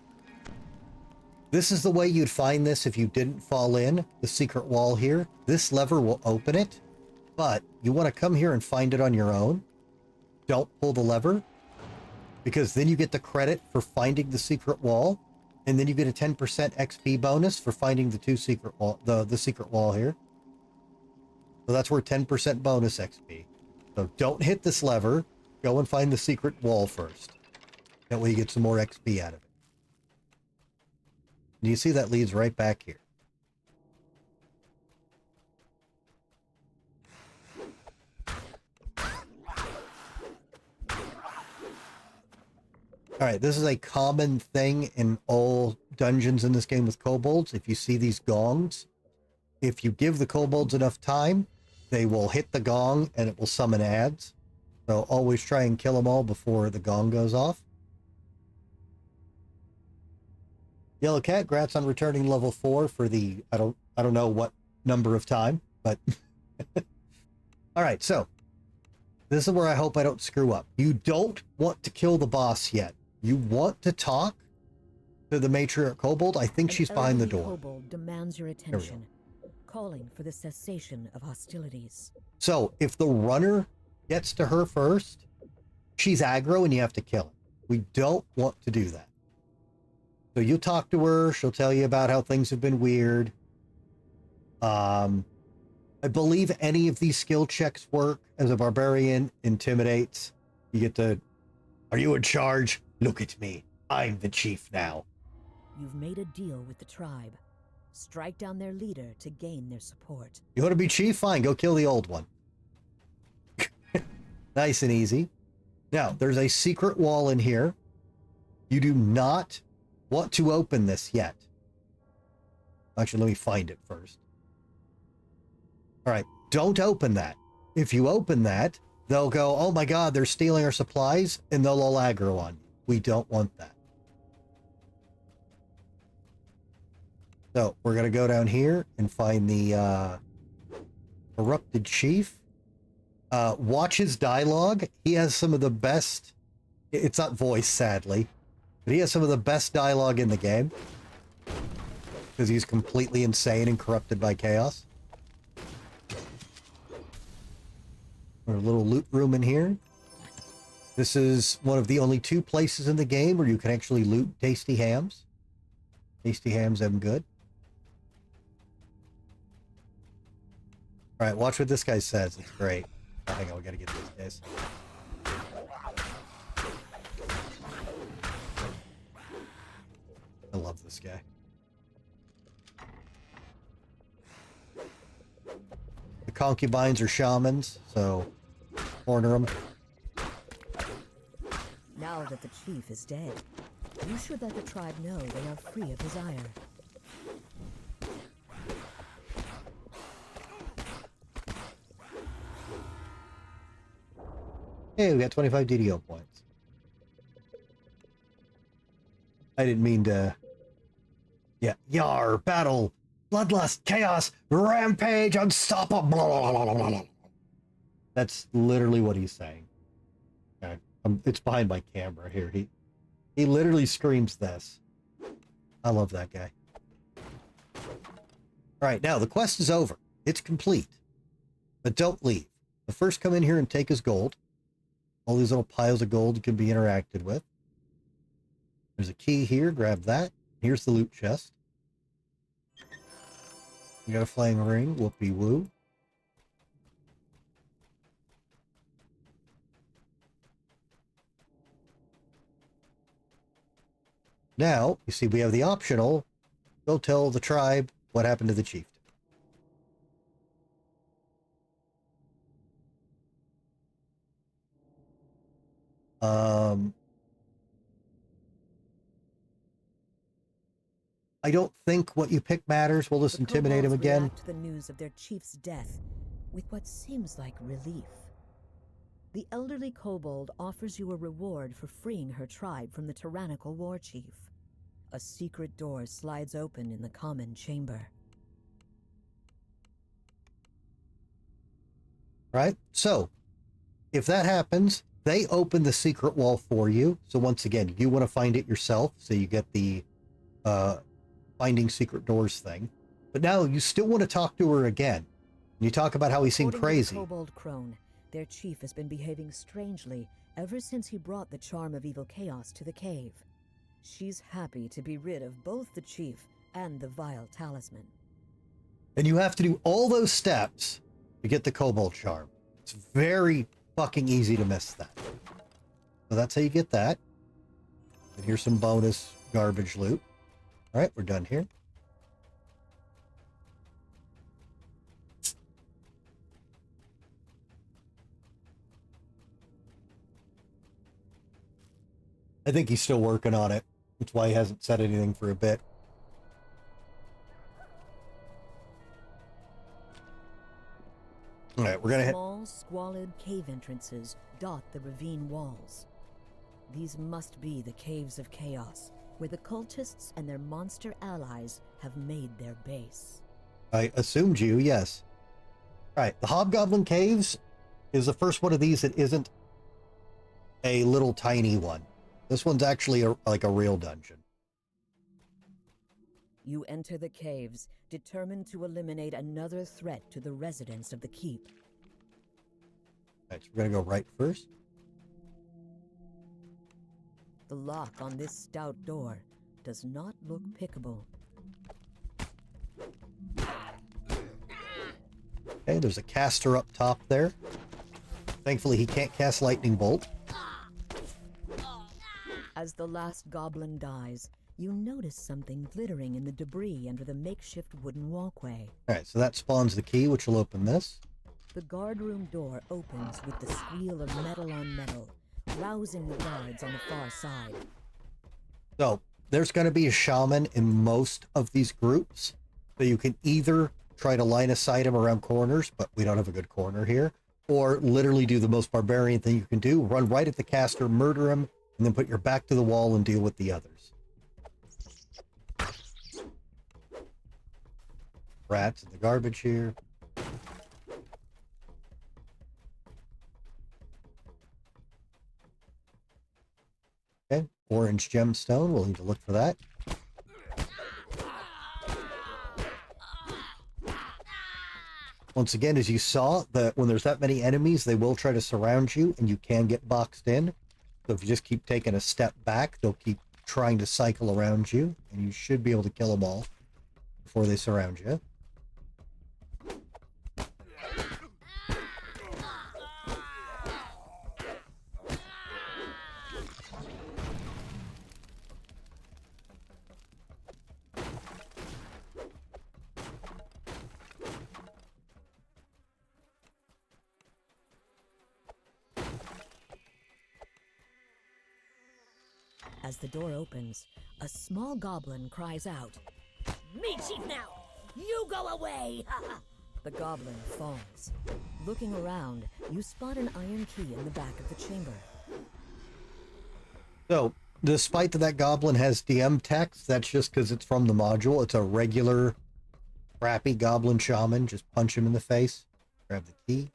[SPEAKER 1] this is the way you'd find this if you didn't fall in, the secret wall here. This lever will open it, but you want to come here and find it on your own. Don't pull the lever, because then you get the credit for finding the secret wall, and then you get a 10% XP bonus for finding the the secret wall here. So that's worth 10% bonus XP. So don't hit this lever. Go and find the secret wall first. That way you get some more XP out of it. And you see that leads right back here. Alright, this is a common thing in all dungeons in this game with kobolds. If you see these gongs, if you give the kobolds enough time, they will hit the gong and it will summon ads. So always try and kill them all before the gong goes off. Yellow Cat, grats on returning level 4 for the, I don't know what number of time, but alright, so this is where I hope I don't screw up. You don't want to kill the boss yet. You want to talk to the matriarch kobold. I think she's behind the door.
[SPEAKER 4] Kobold demands your attention, calling for the cessation of hostilities.
[SPEAKER 1] So if the runner gets to her first, she's aggro and you have to kill her. We don't want to do that. So you talk to her. She'll tell you about how things have been weird. I believe any of these skill checks work. As a barbarian, intimidates. You get to, are you in charge? Look at me. I'm the chief now.
[SPEAKER 4] You've made a deal with the tribe. Strike down their leader to gain their support.
[SPEAKER 1] You want to be chief? Fine, go kill the old one. Nice and easy. Now, there's a secret wall in here. You do not want to open this yet. Actually, let me find it first. All right, don't open that. If you open that, they'll go, oh my god, they're stealing our supplies, and they'll all aggro on you. We don't want that. So, we're going to go down here and find the corrupted chief. Watch his dialogue. He has some of the best... It's not voice, sadly. But he has some of the best dialogue in the game. Because he's completely insane and corrupted by chaos. There's a little loot room in here. This is one of the only 2 places in the game where you can actually loot tasty hams. Tasty hams, them good. Alright, watch what this guy says. It's great. Hang on, we gotta get these guys. I love this guy. The concubines are shamans, so corner them.
[SPEAKER 4] Now that the chief is dead, you should let the tribe know they are free of his ire.
[SPEAKER 1] Hey, we got 25 DDO points. I didn't mean to... Yeah, yar, battle, bloodlust, chaos, rampage, unstoppable. That's literally what he's saying. Okay. It's behind my camera here. He literally screams this. I love that guy. All right, now the quest is over. It's complete. But don't leave. But first come in here and take his gold. All these little piles of gold can be interacted with. There's a key here. Grab that. Here's the loot chest. You got a flying ring. Whoopee-woo. Now, you see we have the optional, go tell the tribe what happened to the chieftain. I don't think what you pick matters. We'll just intimidate him again.
[SPEAKER 4] React to the news of their chief's death with what seems like relief. The elderly kobold offers you a reward for freeing her tribe from the tyrannical war chief. A secret door slides open in the common chamber.
[SPEAKER 1] Right? So, if that happens, they open the secret wall for you. So once again, you want to find it yourself, so you get the finding secret doors thing. But now you still want to talk to her again. You talk about how he seemed crazy.
[SPEAKER 4] Kobold Crone, their chief has been behaving strangely ever since he brought the charm of evil chaos to the cave. She's happy to be rid of both the chief and the vile talisman.
[SPEAKER 1] And you have to do all those steps You get the Kobold Charm. It's very fucking easy to miss that. So that's how you get that. And here's some bonus garbage loot. All right, we're done here. I think he's still working on it. That's why he hasn't said anything for a bit. All right, we're gonna hit.
[SPEAKER 4] Small, squalid cave entrances dot the ravine walls. These must be the Caves of Chaos, where the cultists and their monster allies have made their base.
[SPEAKER 1] I assumed you, yes. All right, the Hobgoblin Caves is the first one of these that isn't a little tiny one. This one's actually like a real dungeon.
[SPEAKER 4] You enter the caves, determined to eliminate another threat to the residents of the keep.
[SPEAKER 1] All right, so we're gonna go right first.
[SPEAKER 4] The lock on this stout door does not look pickable.
[SPEAKER 1] Okay, there's a caster up top there. Thankfully, he can't cast Lightning Bolt.
[SPEAKER 4] As the last goblin dies, you notice something glittering in the debris under the makeshift wooden walkway.
[SPEAKER 1] All right, so that spawns the key, which will open this.
[SPEAKER 4] The guard room door opens with the squeal of metal on metal, rousing the guards on the far side.
[SPEAKER 1] So there's going to be a shaman in most of these groups. So you can either try to line of sight him around corners, but we don't have a good corner here, or literally do the most barbarian thing you can do, run right at the caster, murder him, and then put your back to the wall and deal with the others. Rats in the garbage here. Okay, orange gemstone. We'll need to look for that. Once again, as you saw, that when there's that many enemies, they will try to surround you, and you can get boxed in. So if you just keep taking a step back, they'll keep trying to cycle around you, and you should be able to kill them all before they surround you.
[SPEAKER 4] As the door opens, a small goblin cries out, "Me chief now! You go away!" The goblin falls. Looking around, you spot an iron key in the back of the chamber.
[SPEAKER 1] So, despite that goblin has DM text, that's just because it's from the module. It's a regular, crappy goblin shaman. Just punch him in the face. Grab the key.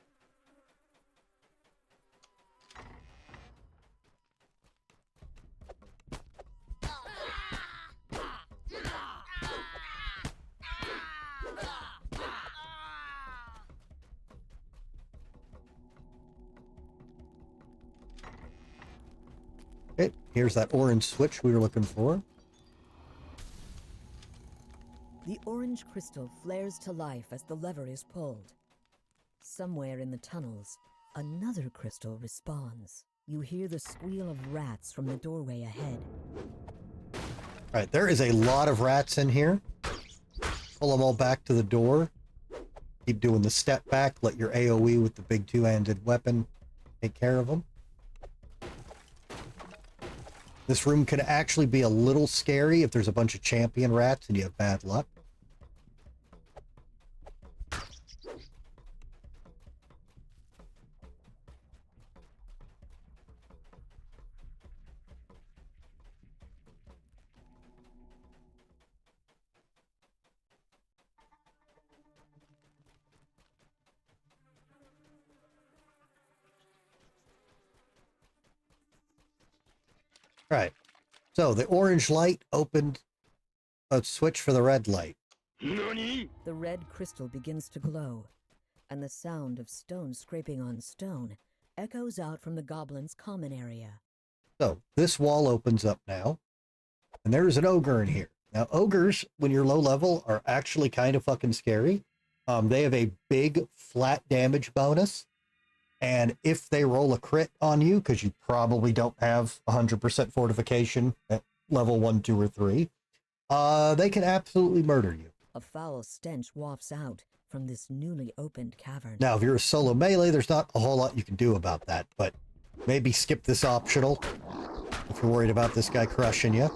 [SPEAKER 1] Okay, here's that orange switch we were looking for.
[SPEAKER 4] The orange crystal flares to life as the lever is pulled. Somewhere in the tunnels, another crystal responds. You hear the squeal of rats from the doorway ahead.
[SPEAKER 1] All right, there is a lot of rats in here. Pull them all back to the door. Keep doing the step back. Let your AoE with the big two-handed weapon take care of them. This room can actually be a little scary if there's a bunch of champion rats and you have bad luck. Right. So the orange light opened a switch for the red light.
[SPEAKER 4] The red crystal begins to glow, and the sound of stone scraping on stone echoes out from the goblin's common area.
[SPEAKER 1] So this wall opens up now, and there is an ogre in here. Now ogres, when you're low level, are actually kind of fucking scary. They have a big flat damage bonus. And if they roll a crit on you, because you probably don't have 100% fortification at level 1, 2, or 3, they can absolutely murder you.
[SPEAKER 4] A foul stench wafts out from this newly opened cavern.
[SPEAKER 1] Now, if you're a solo melee, there's not a whole lot you can do about that, but maybe skip this optional if you're worried about this guy crushing you.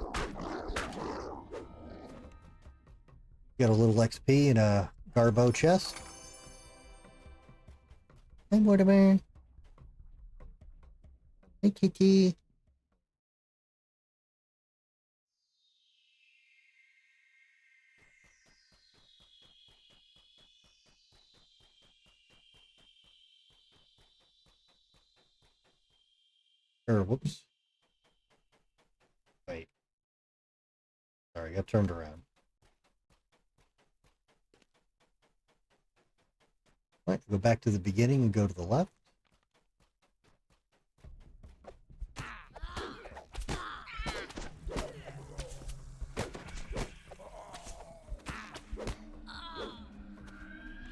[SPEAKER 1] Get a little XP in a Garbo chest. Hey, Mortimer. Hey, kitty. Whoops. Wait. Sorry, I got turned around. All right, go back to the beginning and go to the left.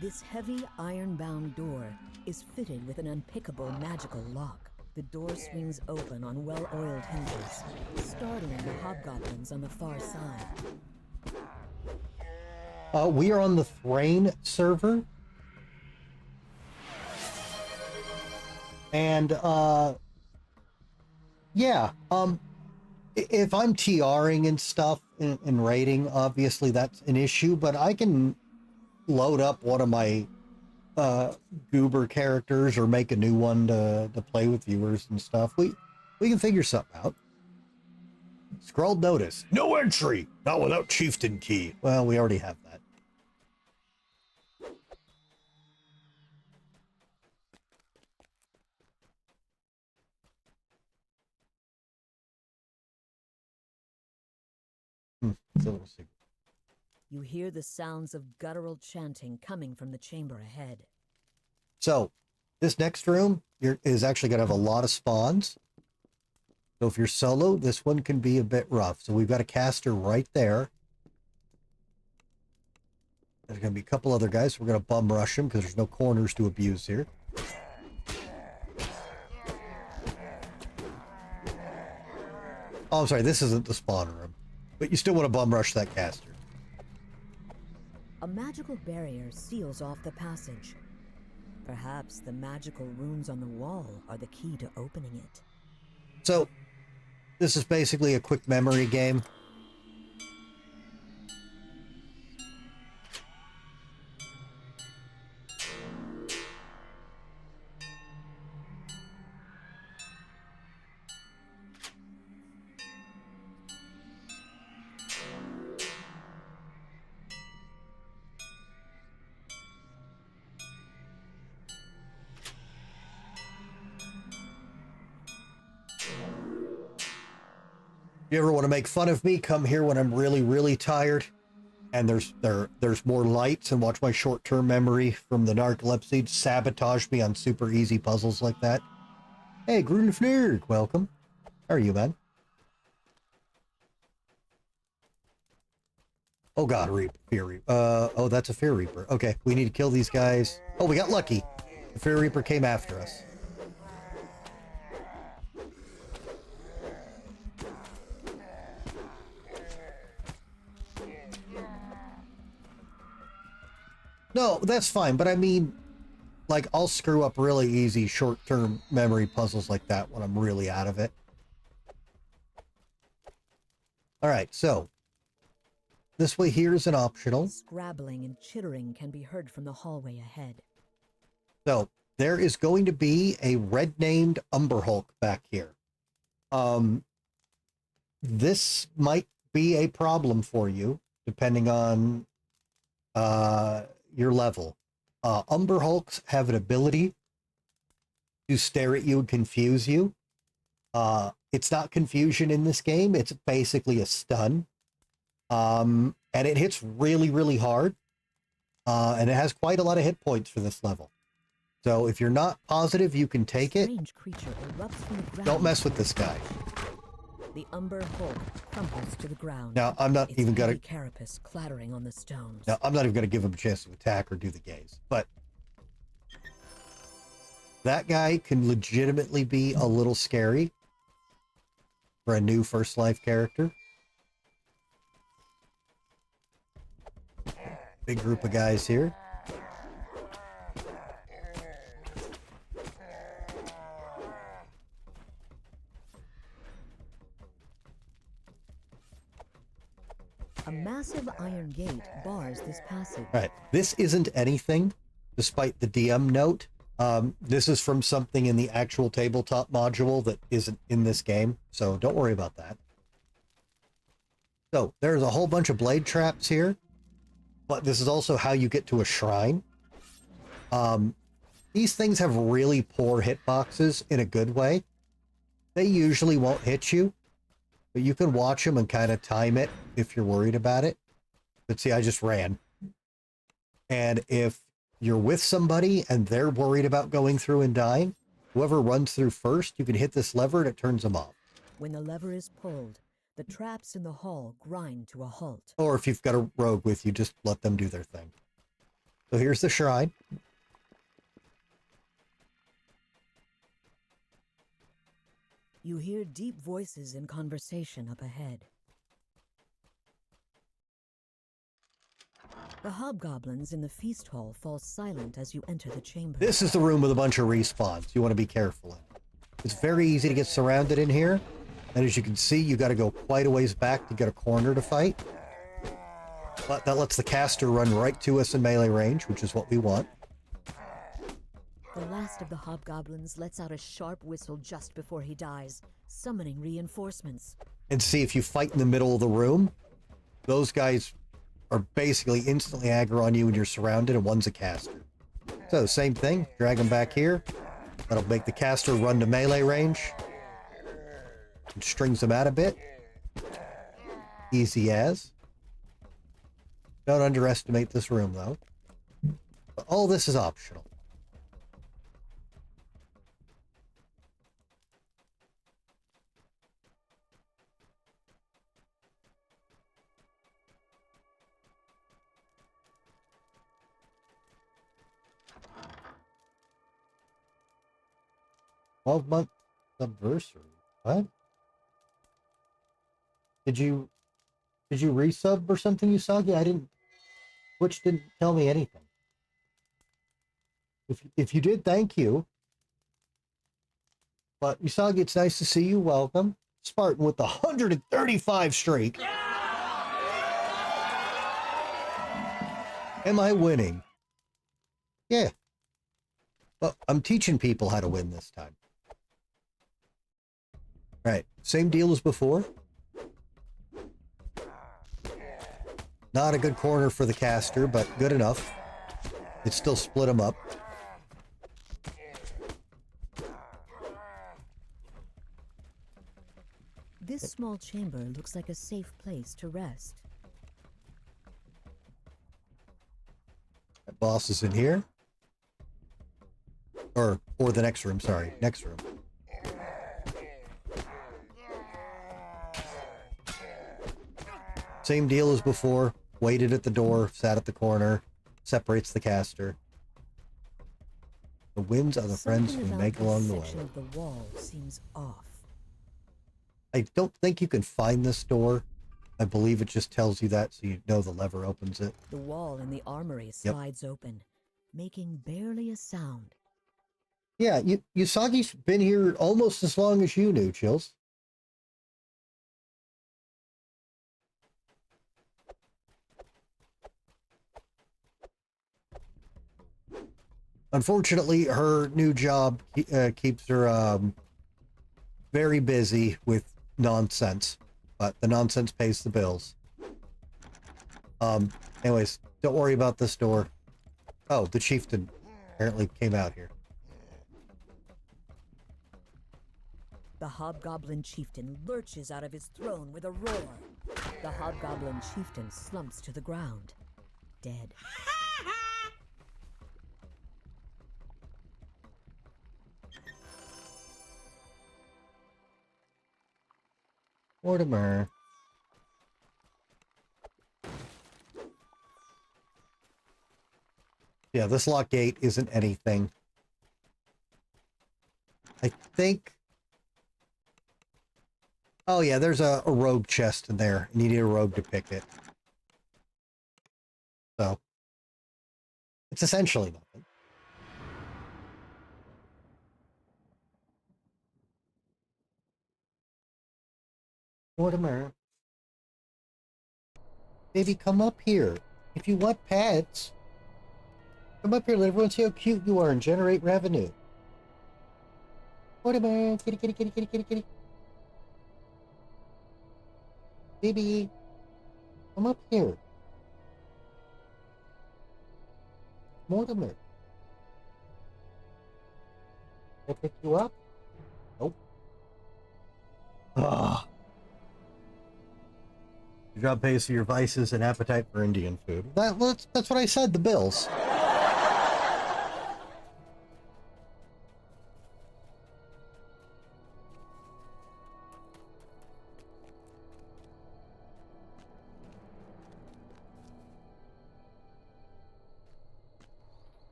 [SPEAKER 4] This heavy iron-bound door is fitted with an unpickable magical lock. The door swings open on well-oiled hinges, startling the hobgoblins on the far side.
[SPEAKER 1] We are on the Thrain server. And, yeah, if I'm TRing and stuff and raiding, obviously that's an issue, but I can load up one of my goober characters or make a new one to play with viewers and stuff. We can figure something out. Scrolled notice. No entry! Not without chieftain key. Well, we already have that. It's a little secret.
[SPEAKER 4] You hear the sounds of guttural chanting coming from the chamber ahead.
[SPEAKER 1] So, this next room is actually going to have a lot of spawns. So if you're solo, this one can be a bit rough. So we've got a caster right there. There's going to be a couple other guys. So we're going to bum rush them because there's no corners to abuse here. Oh, I'm sorry. This isn't the spawn room. But you still want to bum rush that caster.
[SPEAKER 4] A magical barrier seals off the passage. Perhaps the magical runes on the wall are the key to opening it.
[SPEAKER 1] So, this is basically a quick memory game. You ever want to make fun of me? Come here when I'm really, really tired, and there's more lights, and watch my short-term memory from the narcolepsy sabotage me on super easy puzzles like that. Hey, Grunfnir, welcome. How are you, man? Oh God, Fear Reaper. Oh, that's a Fear Reaper. Okay, we need to kill these guys. Oh, we got lucky. The Fear Reaper came after us. No, that's fine, but I mean, like, I'll screw up really easy short-term memory puzzles like that when I'm really out of it. Alright, so, this way here is an optional.
[SPEAKER 4] Scrabbling and chittering can be heard from the hallway ahead.
[SPEAKER 1] So, there is going to be a red-named Umber Hulk back here. This might be a problem for you, depending on your level. Umber Hulks have an ability to stare at you and confuse you. It's not confusion in this game. It's basically a stun. And it hits really, really hard. And it has quite a lot of hit points for this level. So if you're not positive you can take it,
[SPEAKER 4] Strange creature erupts from the ground.
[SPEAKER 1] don't mess with this guy.
[SPEAKER 4] The umber hulk crumples to the ground.
[SPEAKER 1] Now, I'm not
[SPEAKER 4] its
[SPEAKER 1] even gonna...
[SPEAKER 4] heavy carapace clattering on the stones.
[SPEAKER 1] Now, I'm not even gonna give him a chance to attack or do the gaze, but that guy can legitimately be a little scary for a new First Life character. Big group of guys here.
[SPEAKER 4] A massive iron gate bars this passage.
[SPEAKER 1] Right. This isn't anything, despite the DM note. This is from something in the actual tabletop module that isn't in this game, so don't worry about that. So, there's a whole bunch of blade traps here, but this is also how you get to a shrine. These things have really poor hitboxes in a good way. They usually won't hit you, but you can watch them and kind of time it if you're worried about it. But see, I just ran. And if you're with somebody and they're worried about going through and dying, whoever runs through first, you can hit this lever and it turns them off.
[SPEAKER 4] When the lever is pulled, the traps in the hall grind to a halt.
[SPEAKER 1] Or if you've got a rogue with you, just let them do their thing. So here's the shrine.
[SPEAKER 4] You hear deep voices in conversation up ahead. The hobgoblins in the feast hall fall silent as you enter the chamber.
[SPEAKER 1] This is the room with a bunch of respawns. You want to be careful in. It's very easy to get surrounded in here. And as you can see, you got to go quite a ways back to get a corner to fight. But that lets the caster run right to us in melee range, which is what we want.
[SPEAKER 4] The last of the hobgoblins lets out a sharp whistle just before he dies, summoning reinforcements.
[SPEAKER 1] And see, if you fight in the middle of the room, those guys are basically instantly aggro on you and you're surrounded, and one's a caster. So, same thing. Drag them back here. That'll make the caster run to melee range. And strings them out a bit. Easy as. Don't underestimate this room, though. But all this is optional. "12-month subversary." What? Did you resub or something, Usagi? I didn't. Twitch didn't tell me anything. If you did, thank you. But Usagi, it's nice to see you. Welcome. Spartan with the 135 streak. Am I winning? Yeah. Well, I'm teaching people how to win this time. Right. Same deal as before. Not a good corner for the caster, but good enough. It still split them up.
[SPEAKER 4] This small chamber looks like a safe place to rest.
[SPEAKER 1] That boss is in here. Or the next room, sorry. Next room. Same deal as before. Waited at the door, sat at the corner, separates the caster. The winds are the friends we make along the way.
[SPEAKER 4] Section of the wall seems off.
[SPEAKER 1] I don't think you can find this door. I believe it just tells you that so you know the lever opens it.
[SPEAKER 4] The wall in the armory slides open, making barely a sound.
[SPEAKER 1] Yeah, Usagi's been here almost as long as you knew, Chills. Unfortunately, her new job keeps her very busy with nonsense, but the nonsense pays the bills. Anyways, don't worry about this door. Oh, the chieftain apparently came out here.
[SPEAKER 4] The hobgoblin chieftain lurches out of his throne with a roar. The hobgoblin chieftain slumps to the ground, dead.
[SPEAKER 1] Mortimer. Yeah, this lock gate isn't anything. I think... Oh yeah, there's a rogue chest in there, and you need a rogue to pick it. So, it's essentially nothing. Mortimer. Baby, come up here. If you want pets, come up here, let everyone see how cute you are and generate revenue. Mortimer, kitty, kitty, kitty, kitty, kitty, kitty. Baby, come up here. Mortimer. Can I pick you up? Nope. Ah. Your job pays for your vices and appetite for Indian food. That's what I said, the bills.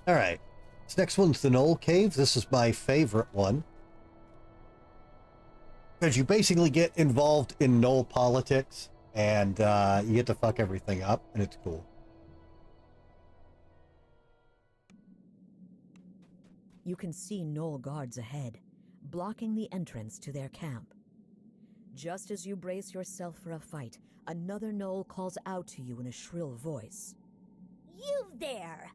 [SPEAKER 1] All right. This next one's the Knoll Cave. This is my favorite one. Because you basically get involved in Knoll politics, and you get to fuck everything up, and it's cool.
[SPEAKER 4] You can see Knoll guards ahead, blocking the entrance to their camp. Just as you brace yourself for a fight, another Knoll calls out to you in a shrill voice.
[SPEAKER 6] You there!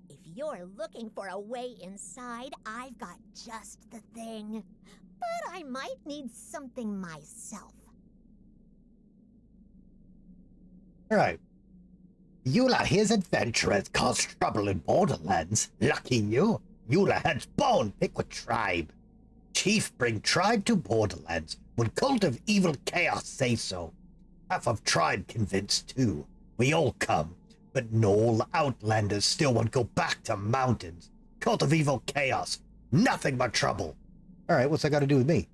[SPEAKER 6] If you're looking for a way inside, I've got just the thing. But I might need something myself.
[SPEAKER 1] All right. Eula, his adventurers caused trouble in Borderlands. Lucky you. Eula heads bone, pick what tribe. Chief bring tribe to Borderlands. When Cult of Evil Chaos say so. Half of tribe convinced too. We all come. But Knoll Outlanders still won't go back to mountains. Cult of Evil Chaos. Nothing but trouble. All right, what's that got to do with me?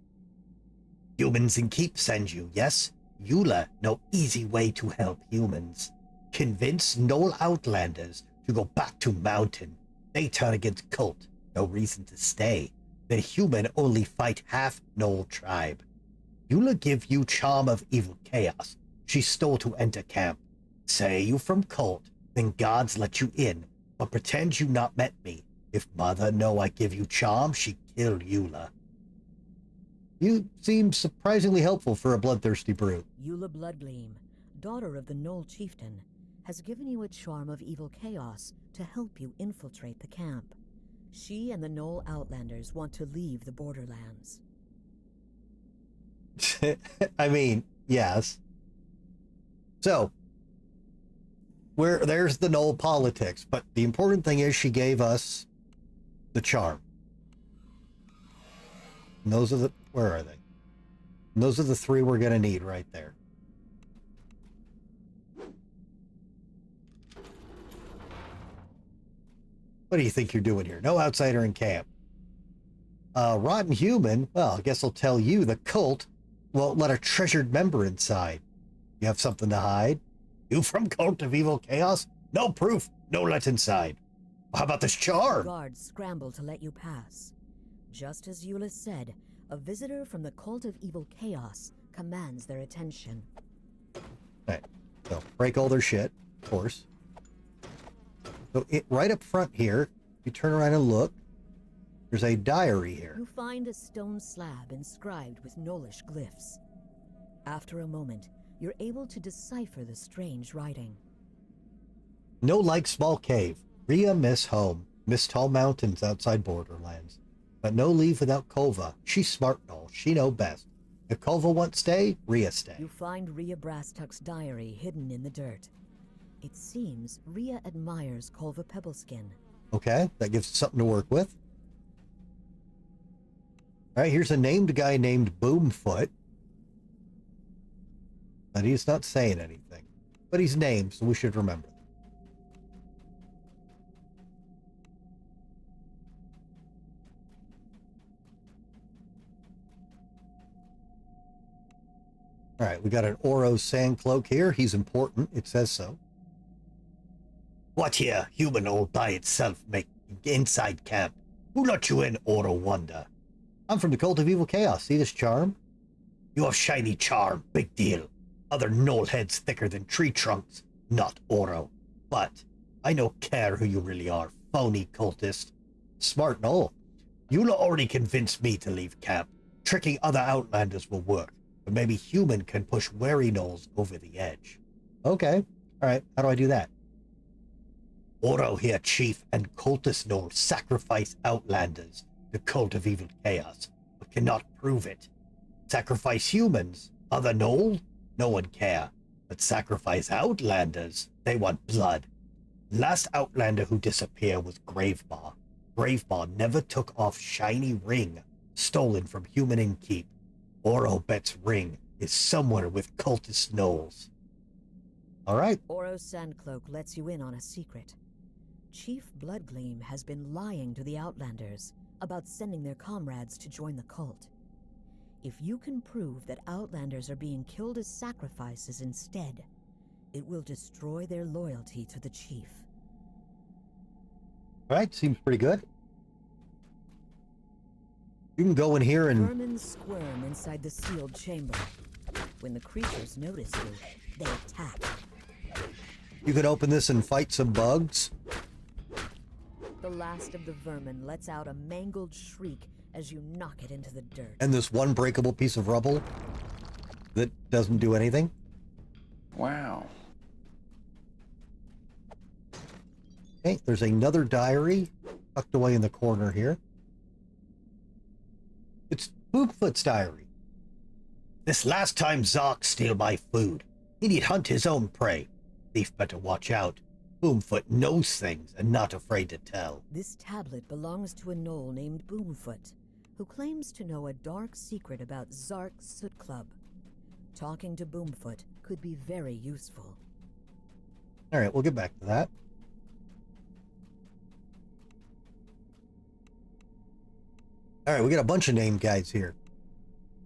[SPEAKER 1] Humans in Keep send you, yes? Eula, no easy way to help humans. Convince Knoll Outlanders to go back to mountain. They turn against Cult. No reason to stay. The human only fight half Knoll tribe. Eula give you charm of evil chaos. She stole to enter camp. Say you from Cult, then gods let you in, but pretend you not met me. If mother know I give you charm, she kill Eula. You seem surprisingly helpful for a bloodthirsty brute.
[SPEAKER 4] Eula Bloodgleam, daughter of the Knoll chieftain, has given you a charm of evil chaos to help you infiltrate the camp. She and the Knoll Outlanders want to leave the Borderlands.
[SPEAKER 1] I mean, yes. So, there's the Knoll politics, but the important thing is she gave us the charm. And those are the... Where are they? And those are the three we're going to need right there. What do you think you're doing here? No outsider in camp. Rotten human? Well, I guess I'll tell you, the Cult won't let a treasured member inside. You have something to hide? You from Cult of Evil Chaos? No proof, no let inside. How about this charm?
[SPEAKER 4] Guards scramble to let you pass. Just as Eula said, a visitor from the Cult of Evil Chaos commands their attention.
[SPEAKER 1] Right. So, break all their shit, of course. So, right up front here, you turn around and look, there's a diary here.
[SPEAKER 4] You find a stone slab inscribed with Knollish glyphs. After a moment, you're able to decipher the strange writing.
[SPEAKER 1] No like small cave. Rhea miss home. Miss tall mountains outside Borderlands. But no leave without Kova. She's smart and all. She know best. If Kova won't stay, Rhea stay.
[SPEAKER 4] You find Rhea Brastuk's diary hidden in the dirt. It seems Rhea admires Kova Pebbleskin.
[SPEAKER 1] Okay, that gives us something to work with. All right, here's a named guy named Boomfoot. But he's not saying anything. But he's named, so we should remember. All right, we got an Oro sand cloak here. He's important. It says so. What here, human all by itself, make inside camp? Who let you in, Oro Wonder? I'm from the Cult of Evil Chaos. See this charm? You have shiny charm. Big deal. Other knoll heads thicker than tree trunks. Not Oro. But I no care who you really are, phony cultist. Smart knoll. You'll already convinced me to leave camp. Tricking other outlanders will work, but maybe human can push wary gnolls over the edge. Okay. All right. How do I do that? Oro here, chief, and cultist gnolls sacrifice outlanders, the Cult of Evil Chaos, but cannot prove it. Sacrifice humans, other gnoll? No one care. But sacrifice outlanders, they want blood. Last outlander who disappeared was Gravemaw. Gravemaw never took off shiny ring, stolen from human innkeep. Oro bets ring is somewhere with cultist gnolls. All right.
[SPEAKER 4] Oro's Sandcloak lets you in on a secret. Chief Bloodgleam has been lying to the Outlanders about sending their comrades to join the cult. If you can prove that Outlanders are being killed as sacrifices instead, it will destroy their loyalty to the Chief.
[SPEAKER 1] All right, seems pretty good. You can go in here and...
[SPEAKER 4] Vermin squirm inside the sealed chamber. When the creatures notice you, they attack.
[SPEAKER 1] You can open this and fight some bugs.
[SPEAKER 4] The last of the vermin lets out a mangled shriek as you knock it into the dirt.
[SPEAKER 1] And this one breakable piece of rubble that doesn't do anything.
[SPEAKER 3] Wow.
[SPEAKER 1] Okay, there's another diary tucked away in the corner here. It's Boomfoot's diary. This last time Zark steal my food. He need hunt his own prey. Thief better watch out. Boomfoot knows things and not afraid to tell.
[SPEAKER 4] This tablet belongs to a gnoll named Boomfoot, who claims to know a dark secret about Zark's Soot Club. Talking to Boomfoot could be very useful.
[SPEAKER 1] All right, we'll get back to that. All right, we got a bunch of name guides here.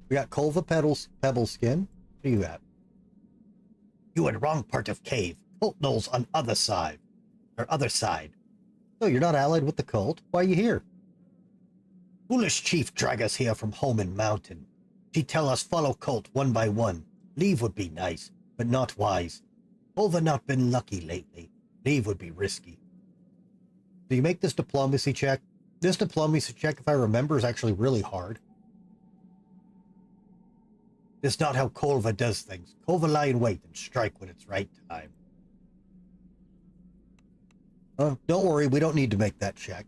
[SPEAKER 1] We got Kolva Pebbleskin. What do you got? You in wrong part of cave. Cult gnolls on other side. So you're not allied with the cult? Why are you here? Foolish chief drag us here from home in mountain. She tell us follow cult one by one. Leave would be nice, but not wise. Kolva not been lucky lately. Leave would be risky. Do you make this diplomacy check? This diplomacy check, if I remember, is actually really hard. It's not how Kolva does things. Kolva lie in wait and strike when it's right time. Don't worry, we don't need to make that check.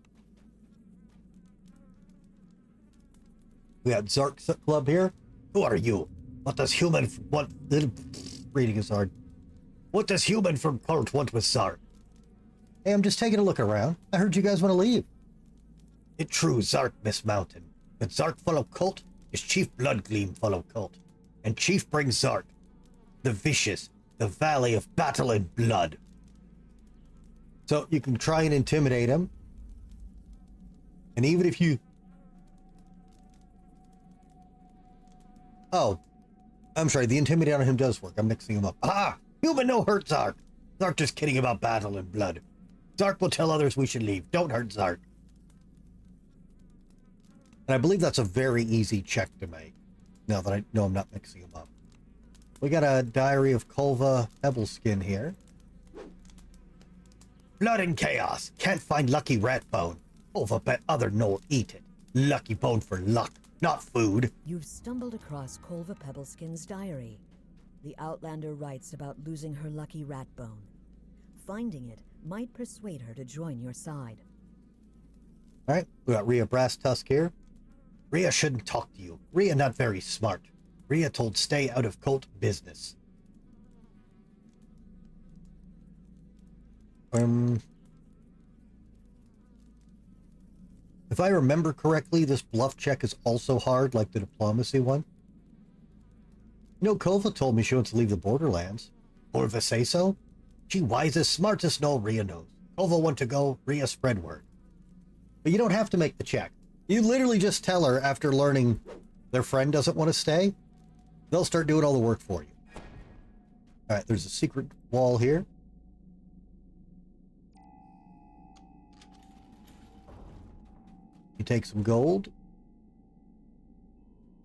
[SPEAKER 1] We got Zark Club here. Who are you? What does human want? Reading is hard. What does human from cult want with Zark? Hey, I'm just taking a look around. I heard you guys want to leave. It true, Zark Miss Mountain. But Zark follow cult is Chief Bloodgleam follow cult. And Chief brings Zark, the vicious, the valley of battle and blood. So you can try and intimidate him. And even if you... Oh, I'm sorry, the intimidate on him does work. I'm mixing him up. Ah! Human no hurt Zark. Zark just kidding about battle and blood. Zark will tell others we should leave. Don't hurt Zark. And I believe that's a very easy check to make. Now that I know I'm not mixing them up. We got a diary of Kolva Pebbleskin here. Blood and chaos. Can't find lucky rat bone. Kolva bet other gnoll eat it. Lucky bone for luck, not food.
[SPEAKER 4] You've stumbled across Kolva Pebbleskin's diary. The Outlander writes about losing her lucky rat bone. Finding it might persuade her to join your side.
[SPEAKER 1] All right, we got Rhea Brass Tusk here. Rhea shouldn't talk to you. Rhea not very smart. Rhea told stay out of cult business. If I remember correctly, this bluff check is also hard, like the diplomacy one. You know, Kolva told me she wants to leave the Borderlands. Kolva say so? She wisest, smartest gnoll Rhea knows. Kolva want to go, Rhea spread word. But you don't have to make the check. You literally just tell her after learning their friend doesn't want to stay. They'll start doing all the work for you. All right, there's a secret wall here. You take some gold.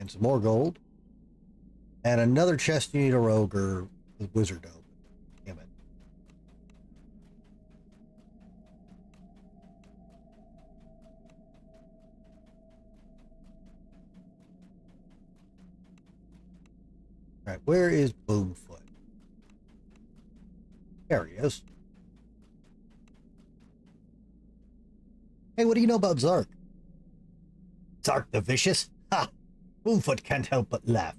[SPEAKER 1] And some more gold. And another chest you need a rogue or a wizard open. Damn it. All right, where is Boomfoot? There he is. Hey, what do you know about Zark? Zark the Vicious? Ha! Boomfoot can't help but laugh.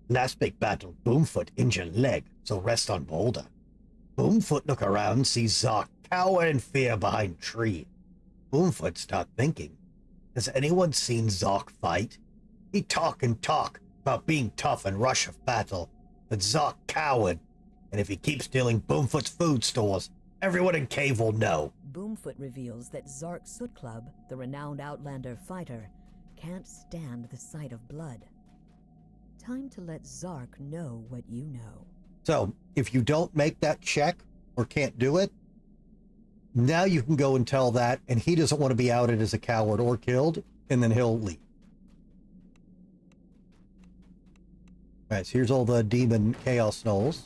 [SPEAKER 1] Last big battle, Boomfoot injured leg, so rest on boulder. Boomfoot look around, see Zark cower in fear behind tree. Boomfoot start thinking, has anyone seen Zark fight? He talk and talk about being tough and rush of battle, but Zark cowered. And if he keeps stealing Boomfoot's food stores, everyone in cave will know.
[SPEAKER 4] Boomfoot reveals that Zark Soot Club, the renowned Outlander fighter, can't stand the sight of blood. Time to let Zark know what you know.
[SPEAKER 1] So, if you don't make that check, or can't do it, now you can go and tell that, and he doesn't want to be outed as a coward or killed, and then he'll leave. Alright, so here's all the demon chaos gnolls.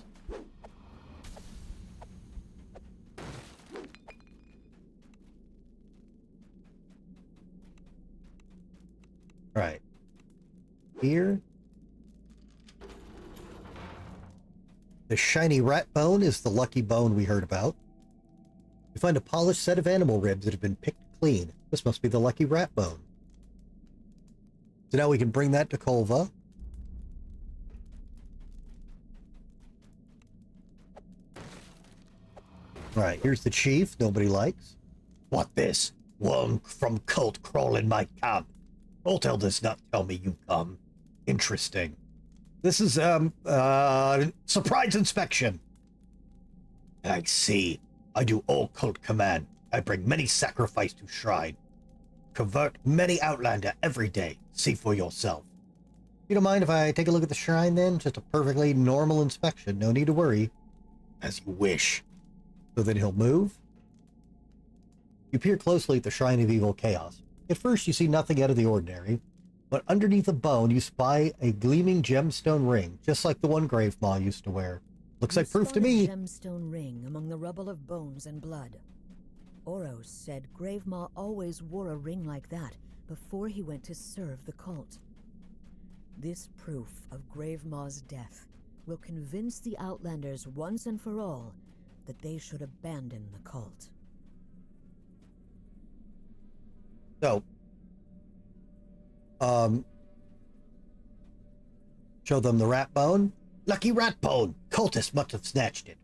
[SPEAKER 1] Alright. Here. The shiny rat bone is the lucky bone we heard about. You find a polished set of animal ribs that have been picked clean. This must be the lucky rat bone. So now we can bring that to Kolva. Alright, here's the chief nobody likes. What this? Worm from cult crawl in my camp. Voltel does not tell me you come. Interesting. This is, surprise inspection. I see. I do all cult command. I bring many sacrifice to shrine. Convert many outlander every day. See for yourself. You don't mind if I take a look at the shrine then? Just a perfectly normal inspection. No need to worry. As you wish. So then he'll move. You peer closely at the Shrine of Evil Chaos. At first you see nothing out of the ordinary, but underneath the bone you spy a gleaming gemstone ring, just like the one Gravemaw used to wear. Looks like proof to me.
[SPEAKER 4] A gemstone ring among the rubble of bones and blood. Oros said Gravemaw always wore a ring like that before he went to serve the cult. This proof of Gravemaw's death will convince the Outlanders once and for all that they should abandon the cult.
[SPEAKER 1] So, show them the rat bone. Lucky rat bone! Cultists must have snatched it.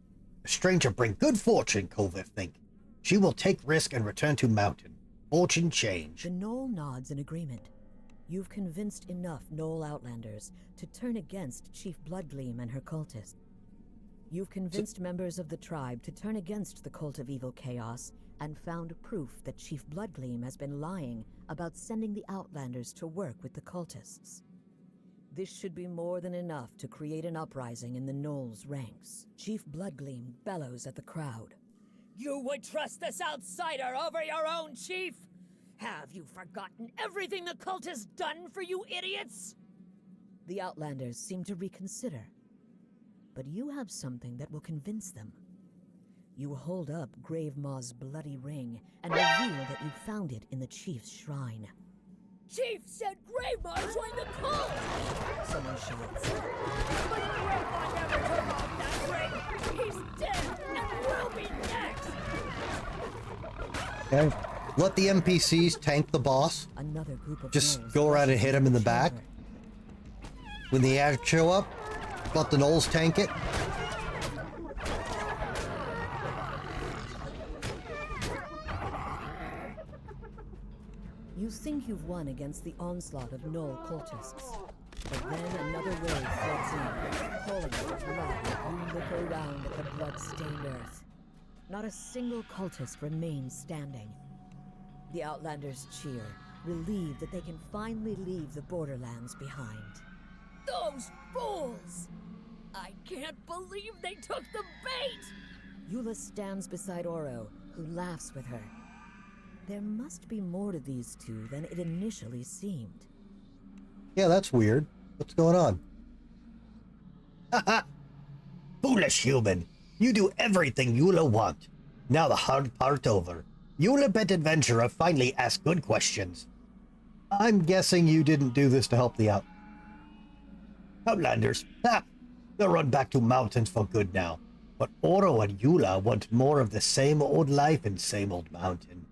[SPEAKER 1] A stranger bring good fortune, Kolva think. She will take risk and return to mountain. Fortune change.
[SPEAKER 4] The Gnoll nods in agreement. You've convinced enough Gnoll Outlanders to turn against Chief Bloodgleam and her cultists. You've convinced members of the tribe to turn against the Cult of Evil Chaos and found proof that Chief Bloodgleam has been lying about sending the Outlanders to work with the cultists. This should be more than enough to create an uprising in the Gnoll's ranks. Chief Bloodgleam bellows at the crowd.
[SPEAKER 7] You would trust this outsider over your own chief? Have you forgotten everything the cult has done for you idiots?
[SPEAKER 4] The Outlanders seem to reconsider. But you have something that will convince them. You hold up Gravemaw's bloody ring and reveal that you found it in the chief's shrine.
[SPEAKER 7] Chief said Gravemaw joined the cult!
[SPEAKER 4] Someone shouts.
[SPEAKER 7] But Gravemaw never took off that ring! He's dead, and we'll be next!
[SPEAKER 1] Okay. Let the NPCs tank the boss.
[SPEAKER 4] Another group of
[SPEAKER 1] Just
[SPEAKER 4] gnolls
[SPEAKER 1] go around and hit him in the back.
[SPEAKER 4] chamber.
[SPEAKER 1] When the ads show up, let the gnolls tank it.
[SPEAKER 4] You think you've won against the onslaught of Gnoll cultists. But then another wave floods in, pulling at the blood as you look around at the blood-stained earth. Not a single cultist remains standing. The Outlanders cheer, relieved that they can finally leave the borderlands behind.
[SPEAKER 7] Those fools! I can't believe they took the bait!
[SPEAKER 4] Eula stands beside Oro, who laughs with her. There must be more to these two than it initially seemed.
[SPEAKER 1] Yeah, that's weird. What's going on?
[SPEAKER 8] Haha! Foolish human! You do everything Eula want. Now the hard part over. Eula Bet Adventurer finally asked good questions.
[SPEAKER 1] I'm guessing you didn't do this to help the out.
[SPEAKER 8] Outlanders, ha! They'll run back to mountains for good now. But Oro and Eula want more of the same old life in same old mountain.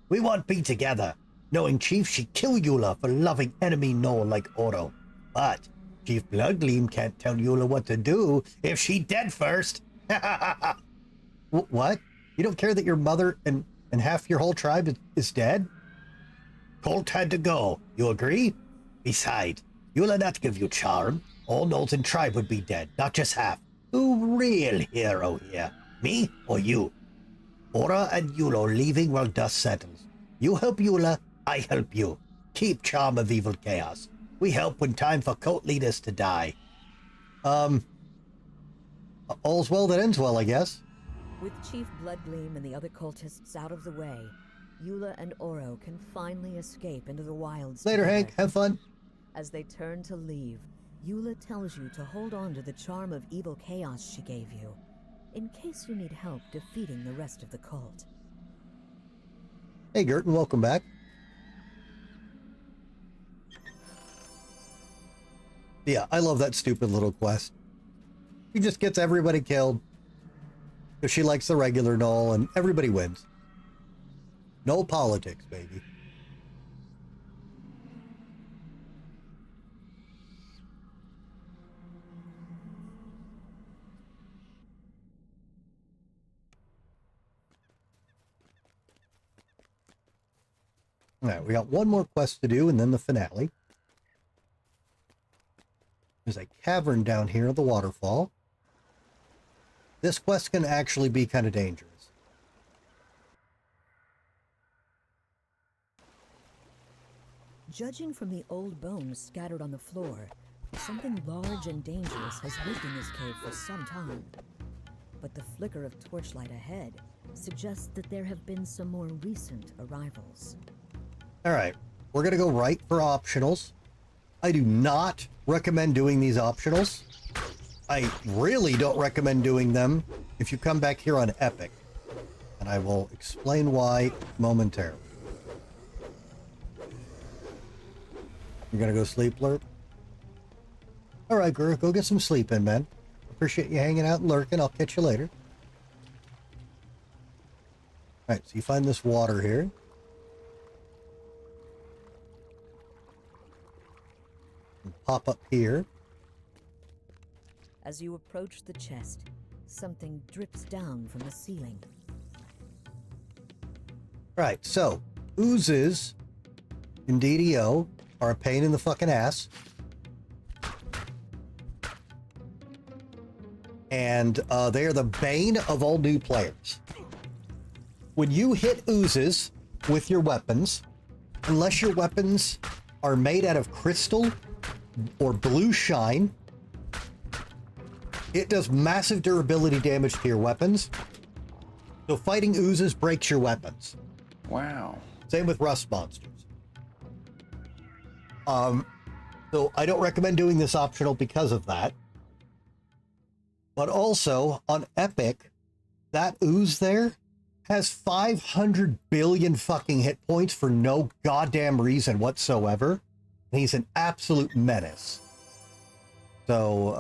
[SPEAKER 8] We want be together, knowing Chief she'd kill Eula for loving enemy Knoll like Oro. But Chief Bloodgleam can't tell Eula what to do if she dead first.
[SPEAKER 1] What? You don't care that your mother and half your whole tribe is dead?
[SPEAKER 8] Colt had to go, you agree? Besides, Eula not give you charm. All Knolls in tribe would be dead, not just half. Who real hero here? Me or you? Ora and Eula leaving while dust settles. You help Eula, I help you. Keep charm of evil chaos. We help when time for cult leaders to die.
[SPEAKER 1] All's well that ends well, I guess.
[SPEAKER 4] With Chief Bloodgleam and the other cultists out of the way, Eula and Oro can finally escape into the wilds.
[SPEAKER 1] Later,
[SPEAKER 4] together.
[SPEAKER 1] Hank. Have fun.
[SPEAKER 4] As they turn to leave, Eula tells you to hold on to the charm of evil chaos she gave you, in case you need help defeating the rest of the cult.
[SPEAKER 1] Hey, Gerton, welcome back. Yeah, I love that stupid little quest. She just gets everybody killed because she likes the regular Knoll, and everybody wins. No politics, baby. All right, we got one more quest to do, and then the finale. There's a cavern down here at the waterfall. This quest can actually be kind of dangerous.
[SPEAKER 4] Judging from the old bones scattered on the floor, something large and dangerous has lived in this cave for some time. But the flicker of torchlight ahead suggests that there have been some more recent arrivals.
[SPEAKER 1] All right, we're going to go right for optionals. I do not recommend doing these optionals. I really don't recommend doing them if you come back here on Epic. And I will explain why momentarily. You're going to go sleep, Lurk? All right, girl, go get some sleep in, man. Appreciate you hanging out and lurking. I'll catch you later. All right, so you find this water here. And pop up here.
[SPEAKER 4] As you approach the chest, something drips down from the ceiling.
[SPEAKER 1] Right, so oozes in DDO are a pain in the fucking ass. And they are the bane of all new players. When you hit oozes with your weapons, unless your weapons are made out of crystal or blue shine, it does massive durability damage to your weapons. So fighting oozes breaks your weapons.
[SPEAKER 3] Wow.
[SPEAKER 1] Same with rust monsters. So I don't recommend doing this optional because of that. But also, on Epic, that ooze there has 500 billion fucking hit points for no goddamn reason whatsoever. And he's an absolute menace. So,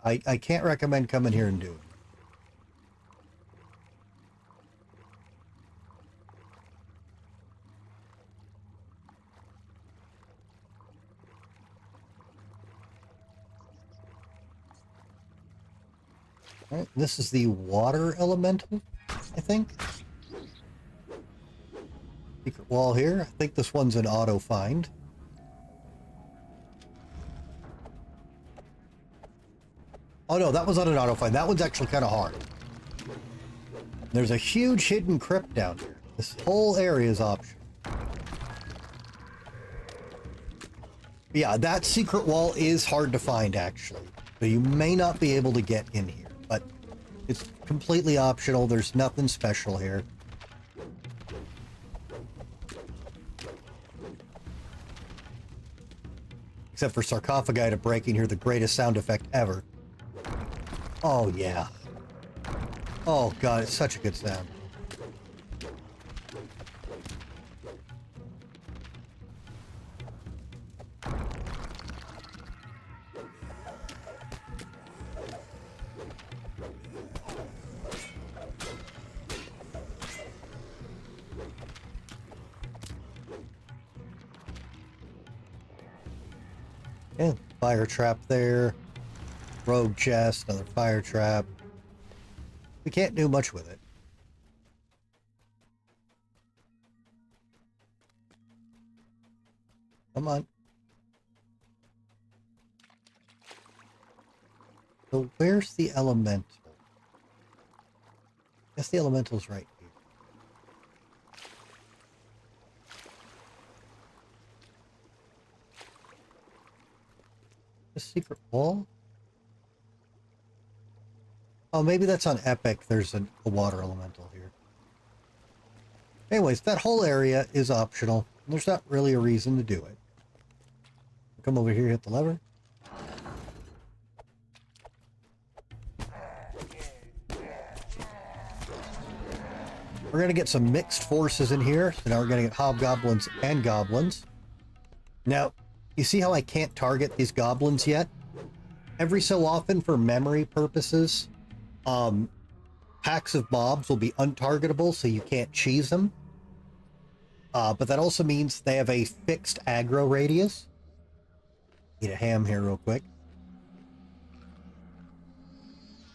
[SPEAKER 1] I can't recommend coming here and doing it. All right, this is the water elemental, I think. Secret wall here. I think this one's an auto find. Oh no, that was not an auto find. That one's actually kind of hard. There's a huge hidden crypt down here. This whole area is optional. Yeah, that secret wall is hard to find, actually. So you may not be able to get in here, but it's completely optional. There's nothing special here. Except for sarcophagi to breaking here, the greatest sound effect ever. Oh, yeah. Oh, God, it's such a good sound. Yeah, fire trap there. Rogue chest, another fire trap. We can't do much with it. Come on. So where's the elemental? Guess the elemental's right here. The secret wall? Oh, maybe that's on Epic. There's a water elemental here. Anyways, that whole area is optional. There's not really a reason to do it. Come over here, hit the lever. We're going to get some mixed forces in here. So now we're going to get hobgoblins and goblins. Now, you see how I can't target these goblins yet? Every so often, for memory purposes, packs of mobs will be untargetable, so you can't cheese them. But that also means they have a fixed aggro radius. Eat a ham here real quick.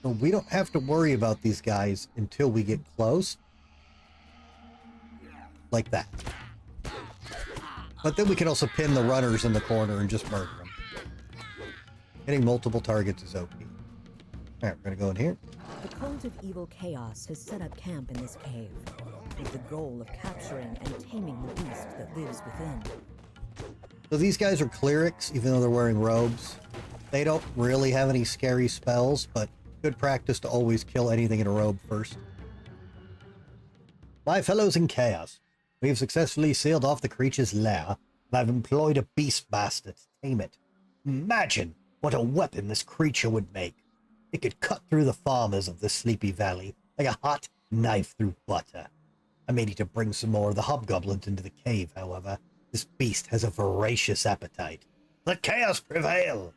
[SPEAKER 1] So we don't have to worry about these guys until we get close. Like that. But then we can also pin the runners in the corner and just murder them. Hitting multiple targets is OP. Alright, we're gonna go in here.
[SPEAKER 4] The cult of evil chaos has set up camp in this cave, with the goal of capturing and taming the beast that lives within.
[SPEAKER 1] So these guys are clerics, even though they're wearing robes. They don't really have any scary spells, but good practice to always kill anything in a robe first. My fellows in chaos, we have successfully sealed off the creature's lair, and I've employed a beastmaster to tame it. Imagine what a weapon this creature would make. It could cut through the farmers of the Sleepy Valley like a hot knife through butter. I may need to bring some more of the hobgoblins into the cave, however. This beast has a voracious appetite. Let chaos prevail!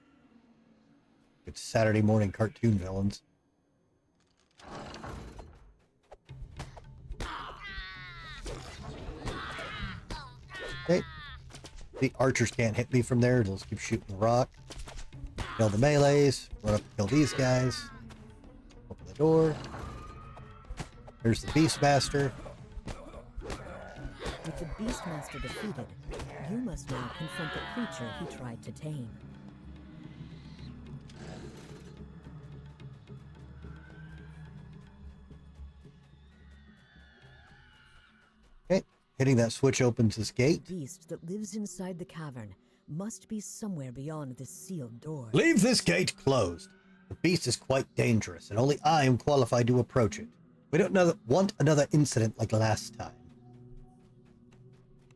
[SPEAKER 1] Good Saturday morning cartoon villains. Okay. The archers can't hit me from there. They'll just keep shooting the rock. Kill the melees. Run up and kill these guys. Open the door. There's the Beastmaster.
[SPEAKER 4] With the Beastmaster defeated, you must now confront the creature he tried to tame.
[SPEAKER 1] Okay. Hitting that switch opens this gate.
[SPEAKER 4] The beast that lives inside the cavern must be somewhere beyond this sealed door.
[SPEAKER 1] Leave this gate closed. The beast is quite dangerous, and only I am qualified to approach it. We don't want another incident like last time.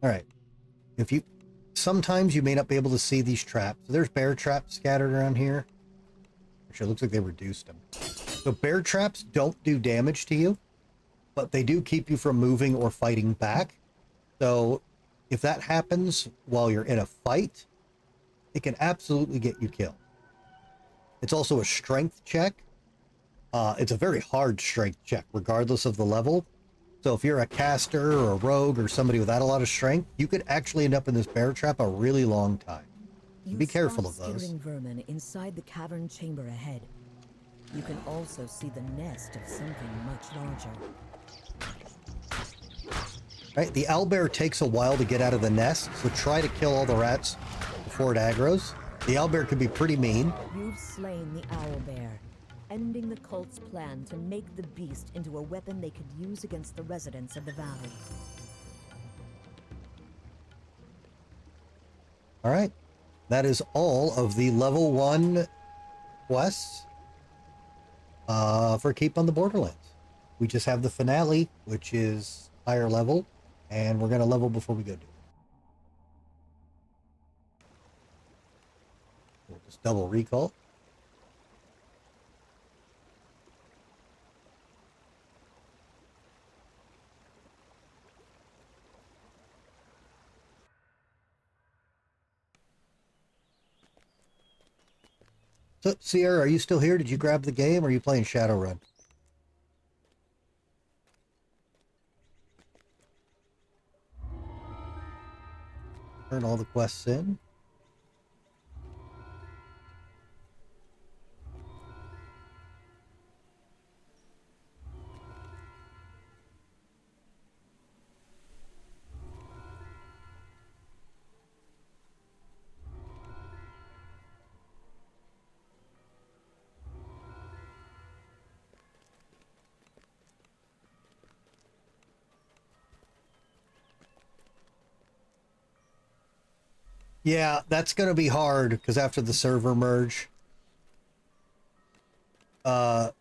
[SPEAKER 1] All right. Sometimes you may not be able to see these traps. So there's bear traps scattered around here. Actually, it looks like they reduced them. So bear traps don't do damage to you, but they do keep you from moving or fighting back. So if that happens while you're in a fight, it can absolutely get you killed. It's also a strength check. It's a very hard strength check, regardless of the level. So if you're a caster or a rogue or somebody without a lot of strength, you could actually end up in this bear trap a really long time. Be careful of those.
[SPEAKER 4] Skittering vermin inside the cavern chamber ahead. You can also see the nest of something much larger.
[SPEAKER 1] Right, the owlbear takes a while to get out of the nest, so try to kill all the rats before it aggroes. The owlbear can be pretty mean.
[SPEAKER 4] You've slain the owlbear, ending the cult's plan to make the beast into a weapon they could use against the residents of the valley.
[SPEAKER 1] All right. that is all of the level 1 quests for Keep on the Borderlands. We just have the finale, which is higher level, and we're going to level before we go do it. We'll just double recall. So, Sierra, are you still here? Did you grab the game, or are you playing Shadowrun? Turn all the quests in. Yeah, that's going to be hard because after the server merge, what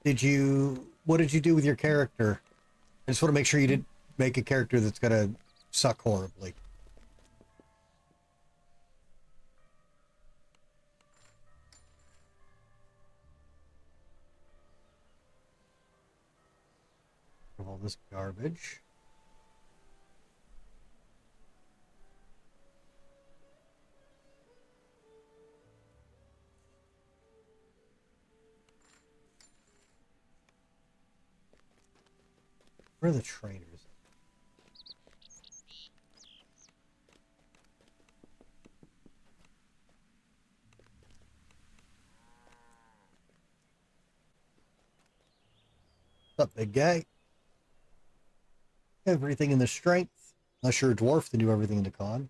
[SPEAKER 1] did you do with your character? I just want to make sure you didn't make a character that's going to suck horribly. All this garbage. Where are the trainers? What's up, big guy? Everything in the strength. Unless you're a dwarf, then do everything in the con.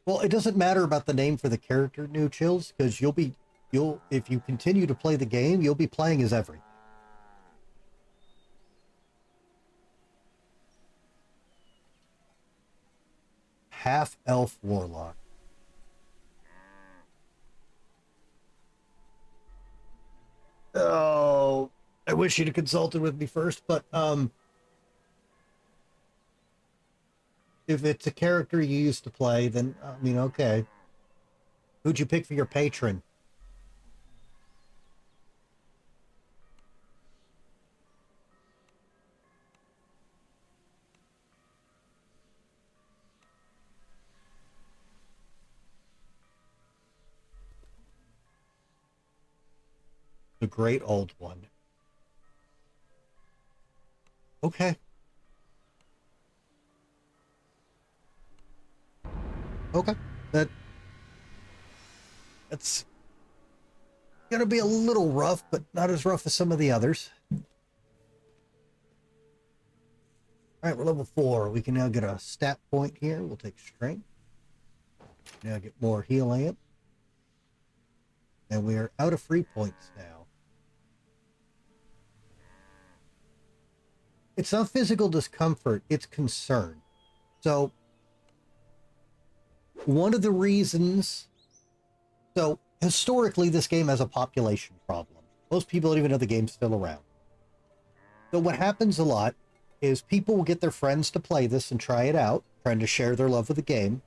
[SPEAKER 1] Well, it doesn't matter about the name for the character, New Chills, because if you continue to play the game, you'll be playing as everything. Half-elf warlock. Oh, I wish you'd have consulted with me first, but if it's a character you used to play, then I mean, okay. Who'd you pick for your patron? The great old one. Okay. Okay. That's gonna be a little rough, but not as rough as some of the others. Alright, we're level 4. We can now get a stat point here. We'll take strength. Now get more heal amp. And we are out of free points now. It's not physical discomfort, it's concern. So, one of the reasons... So, historically, this game has a population problem. Most people don't even know the game's still around. So what happens a lot is people will get their friends to play this and try it out, trying to share their love of the game.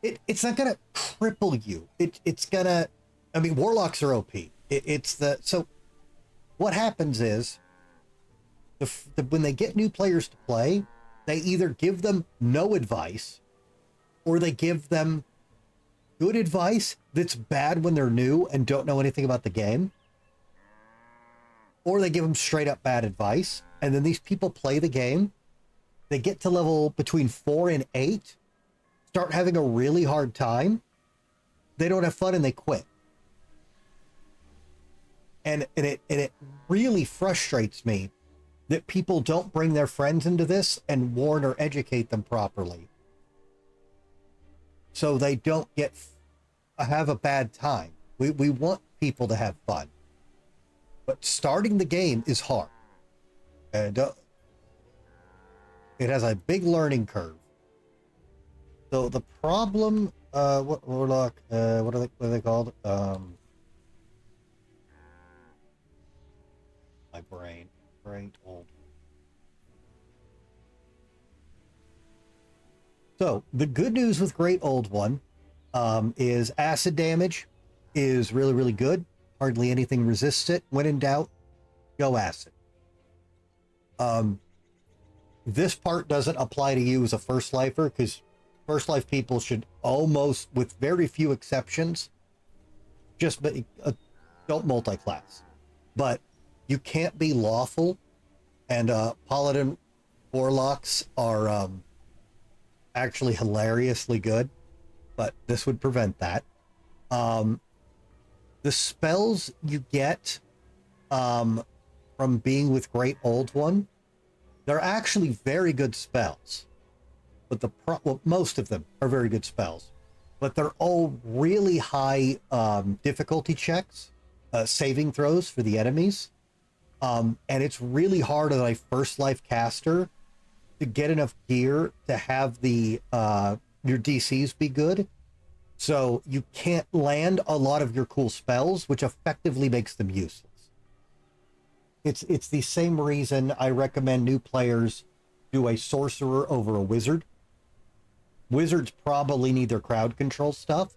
[SPEAKER 1] It's not going to cripple you. It's going to... I mean, warlocks are OP. So, what happens is... when they get new players to play, they either give them no advice or they give them good advice that's bad when they're new and don't know anything about the game, or they give them straight up bad advice, and then these people play the game, they get to level between 4 and 8, start having a really hard time, they don't have fun and they quit. And it really frustrates me that people don't bring their friends into this and warn or educate them properly, so they don't have a bad time. We want people to have fun, but starting the game is hard. And It has a big learning curve. So the problem, what warlock? What are they called? My brain, old. So the good news with Great Old One is acid damage is really, really good. Hardly anything resists it. When in doubt, go acid. This part doesn't apply to you as a first lifer because first life people should almost, with very few exceptions, just don't multi-class. But you can't be lawful, and paladin warlocks are actually hilariously good, but this would prevent that. The spells you get from being with Great Old One, they're actually very good spells. But most of them are very good spells. But they're all really high difficulty checks, saving throws for the enemies. And it's really hard as a first life caster to get enough gear to have the your DCs be good. So you can't land a lot of your cool spells, which effectively makes them useless. It's the same reason I recommend new players do a sorcerer over a wizard. Wizards probably need their crowd control stuff,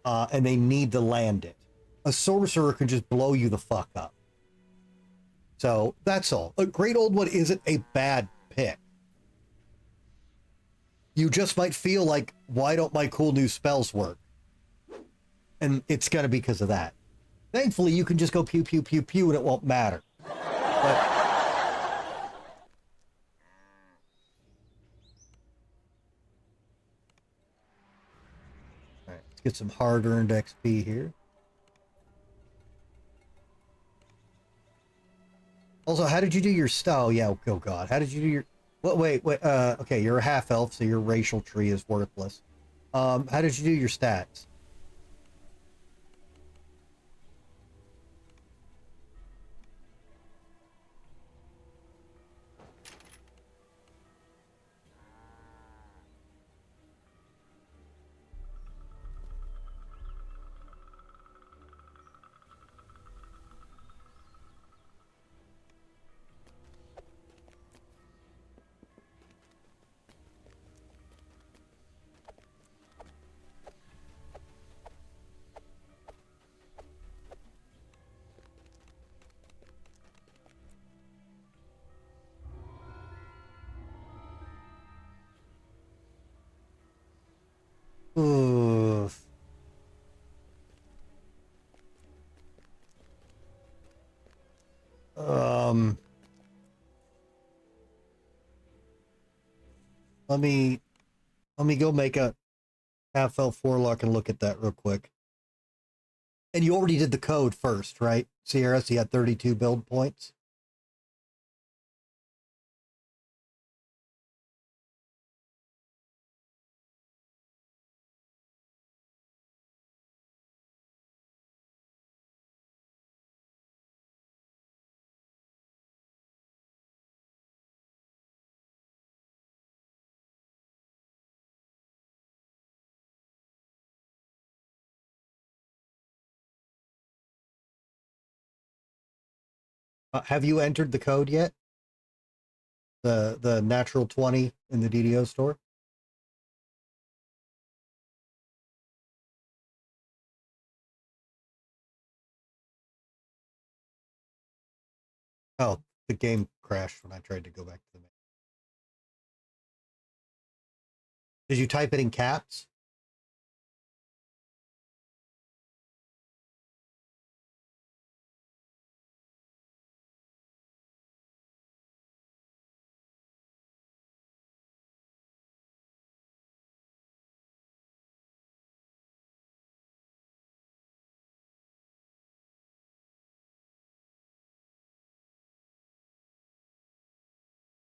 [SPEAKER 1] and they need to land it. A sorcerer can just blow you the fuck up. So that's all. A Great Old One isn't a bad pick. You just might feel like, why don't my cool new spells work? And it's going to be because of that. Thankfully, you can just go pew, pew, pew, pew, and it won't matter. But all right, let's get some hard-earned XP here. Also, how did you do your style? Yeah, oh god, how did you do your... Wait, okay, you're a half-elf, so your racial tree is worthless. How did you do your stats? Oof. Let me go make a half-elf warlock and look at that real quick. And you already did the code first, right? Sierra, so you had 32 build points. Have you entered the code yet? The natural 20 in the DDO store? Oh, the game crashed when I tried to go back to the menu. Did you type it in caps?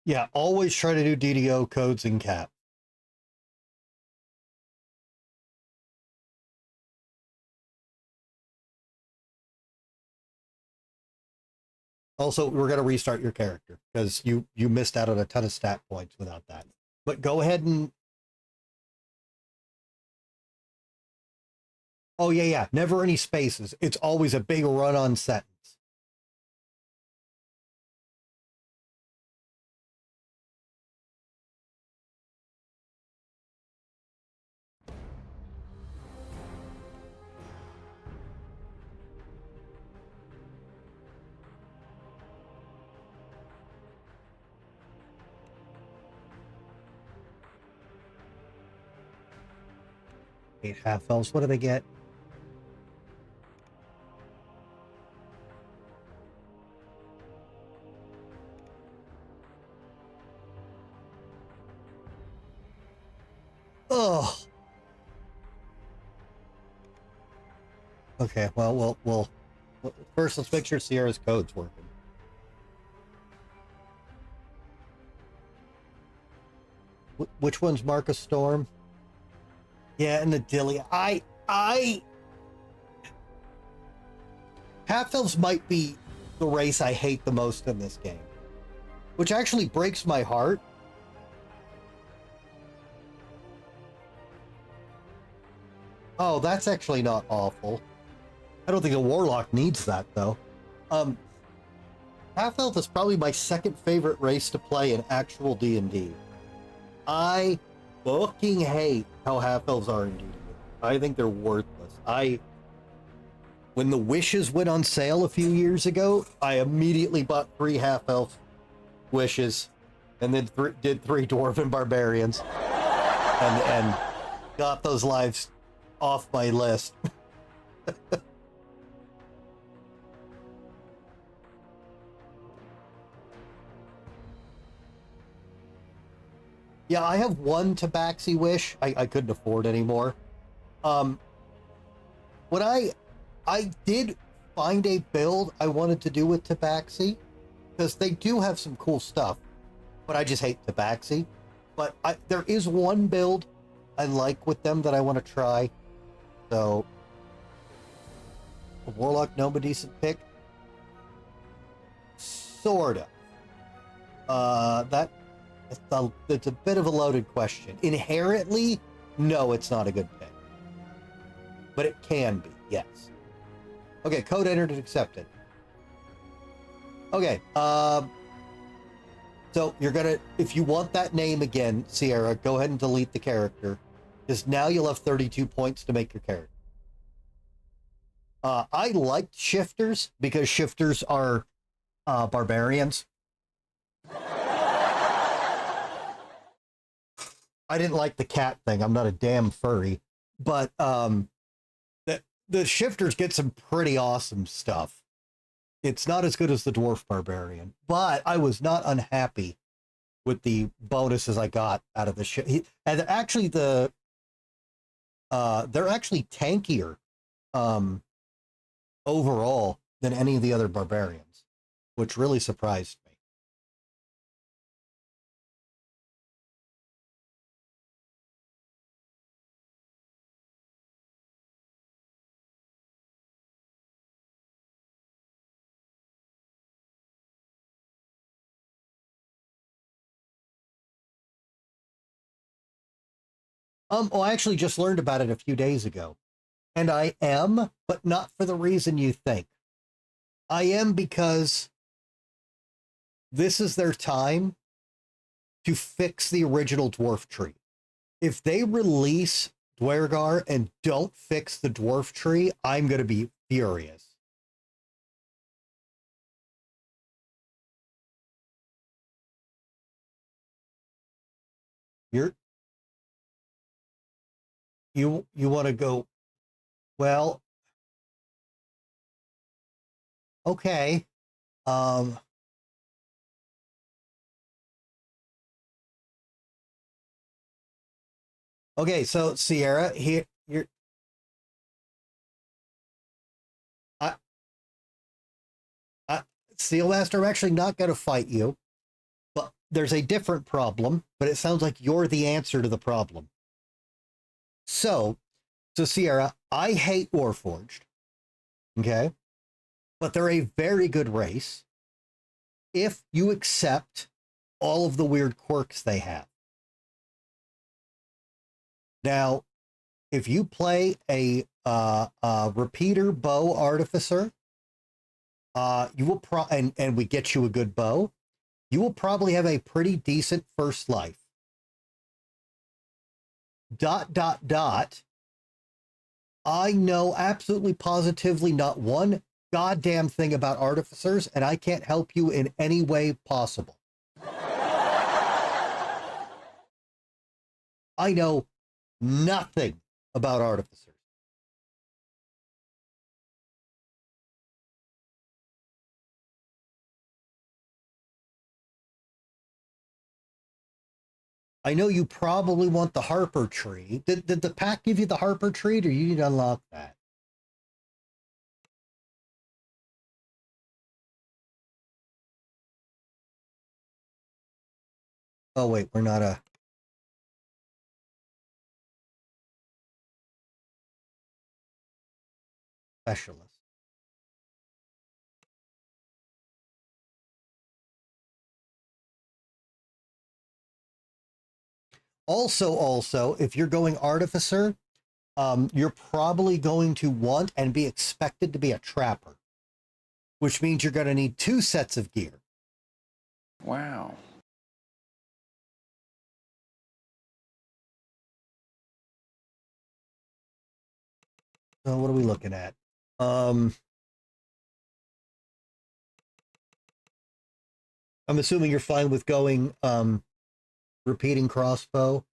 [SPEAKER 1] Yeah, always try to do DDO codes in cap. Also, we're going to restart your character because you missed out on a ton of stat points without that. But go ahead and... Oh, yeah. Never any spaces. It's always a big run-on sentence. Eight half-elves. What do they get? Oh. Okay, well, first let's make sure Sierra's code's working. Which one's Marcus Storm? Yeah, and the Dilly. Half-elves might be the race I hate the most in this game, which actually breaks my heart. Oh, that's actually not awful. I don't think a warlock needs that, though. Half-elf is probably my second favorite race to play in actual D&D. I fucking hate how half-elves are in D&D. I think they're worthless. When the wishes went on sale a few years ago, I immediately bought 3 half-elf wishes, and then did 3 dwarven barbarians, and got those lives off my list. Yeah, I have 1 Tabaxi wish. I couldn't afford anymore. When I did find a build I wanted to do with Tabaxi, because they do have some cool stuff, but I just hate Tabaxi. But there is one build I like with them that I want to try. So, a Warlock Gnome a decent pick? Sort of. It's a bit of a loaded question. Inherently, no, it's not a good pick. But it can be, yes. Okay, code entered and accepted. Okay, so you're gonna, if you want that name again, Sierra, go ahead and delete the character. Because now you'll have 32 points to make your character. I liked shifters because shifters are barbarians. I didn't like the cat thing. I'm not a damn furry. But the shifters get some pretty awesome stuff. It's not as good as the dwarf barbarian, but I was not unhappy with the bonuses I got out of the shift. And actually, they're actually tankier overall than any of the other barbarians, which really surprised me. Well, I actually just learned about it a few days ago. And I am, but not for the reason you think. I am because this is their time to fix the original dwarf tree. If they release Dwergar and don't fix the dwarf tree, I'm going to be furious. You want to go, well, okay. Okay, so Sierra, you're Steelmaster, I'm actually not going to fight you, but there's a different problem, but it sounds like you're the answer to the problem. So Sierra, I hate Warforged, okay? But they're a very good race. if you accept all of the weird quirks they have. Now, if you play a repeater bow artificer, you will and we get you a good bow, you will probably have a pretty decent first life. ... I know absolutely positively not one goddamn thing about artificers, and I can't help you in any way possible. I know nothing about artificers. I know you probably want the Harper tree. Did the pack give you the Harper tree, or you need to unlock that? Oh, wait, we're not a... specialist. Also, if you're going artificer, you're probably going to want and be expected to be a trapper, which means you're going to need 2 sets of gear.
[SPEAKER 3] Wow.
[SPEAKER 1] So what are we looking at? I'm assuming you're fine with going repeating crossbow.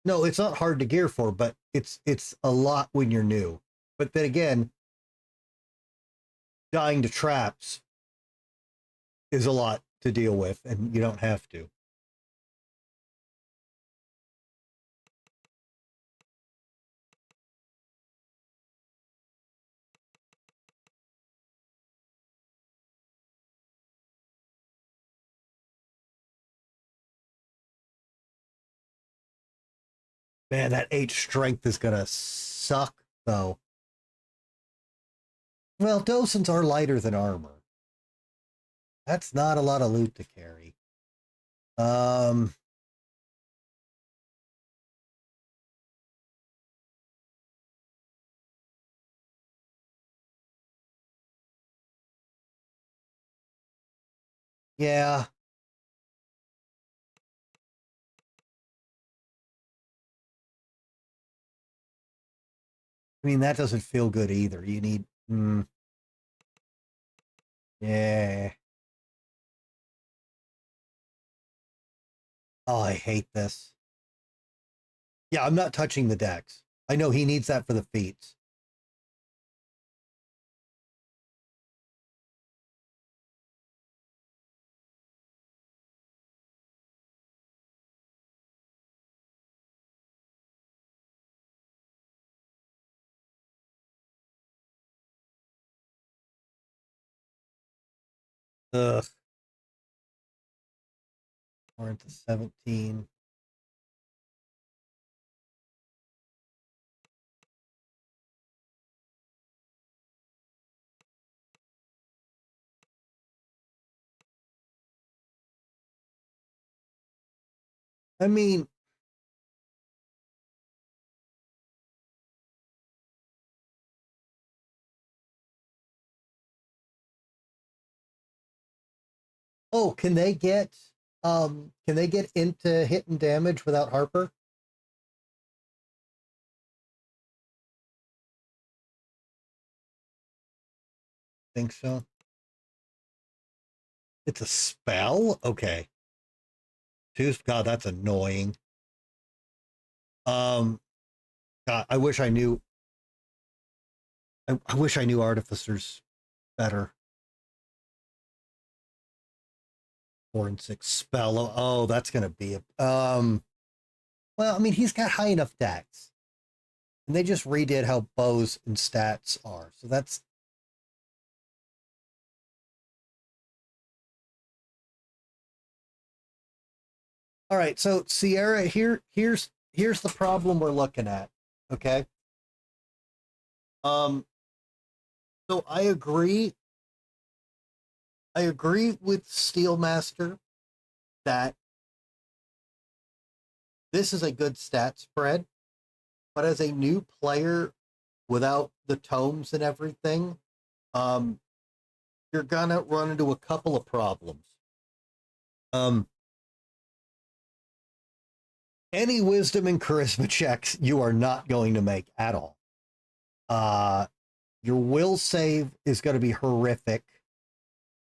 [SPEAKER 1] No, it's not hard to gear for, but it's a lot when you're new. But then again, dying to traps is a lot to deal with, and you don't have to. Man, that 8 strength is gonna suck, though. Well, docents are lighter than armor. That's not a lot of loot to carry. Yeah. I mean, that doesn't feel good either. You need... yeah. Oh, I hate this. Yeah, I'm not touching the dex. I know he needs that for the feats. Ugh. We're into 17. I mean... Oh, can they get into hit and damage without Harper? Think so. It's a spell? Okay. God, that's annoying. God, I wish I knew. I wish I knew artificers better. 4 and 6 spell. Oh, that's gonna be a well, I mean, he's got high enough dex. And they just redid how bows and stats are. So that's... All right, so Sierra, here's the problem we're looking at. Okay. So I agree I agree with Steelmaster that this is a good stat spread, but as a new player without the tomes and everything, you're gonna run into a couple of problems. Any wisdom and charisma checks you are not going to make at all. Your will save is going to be horrific,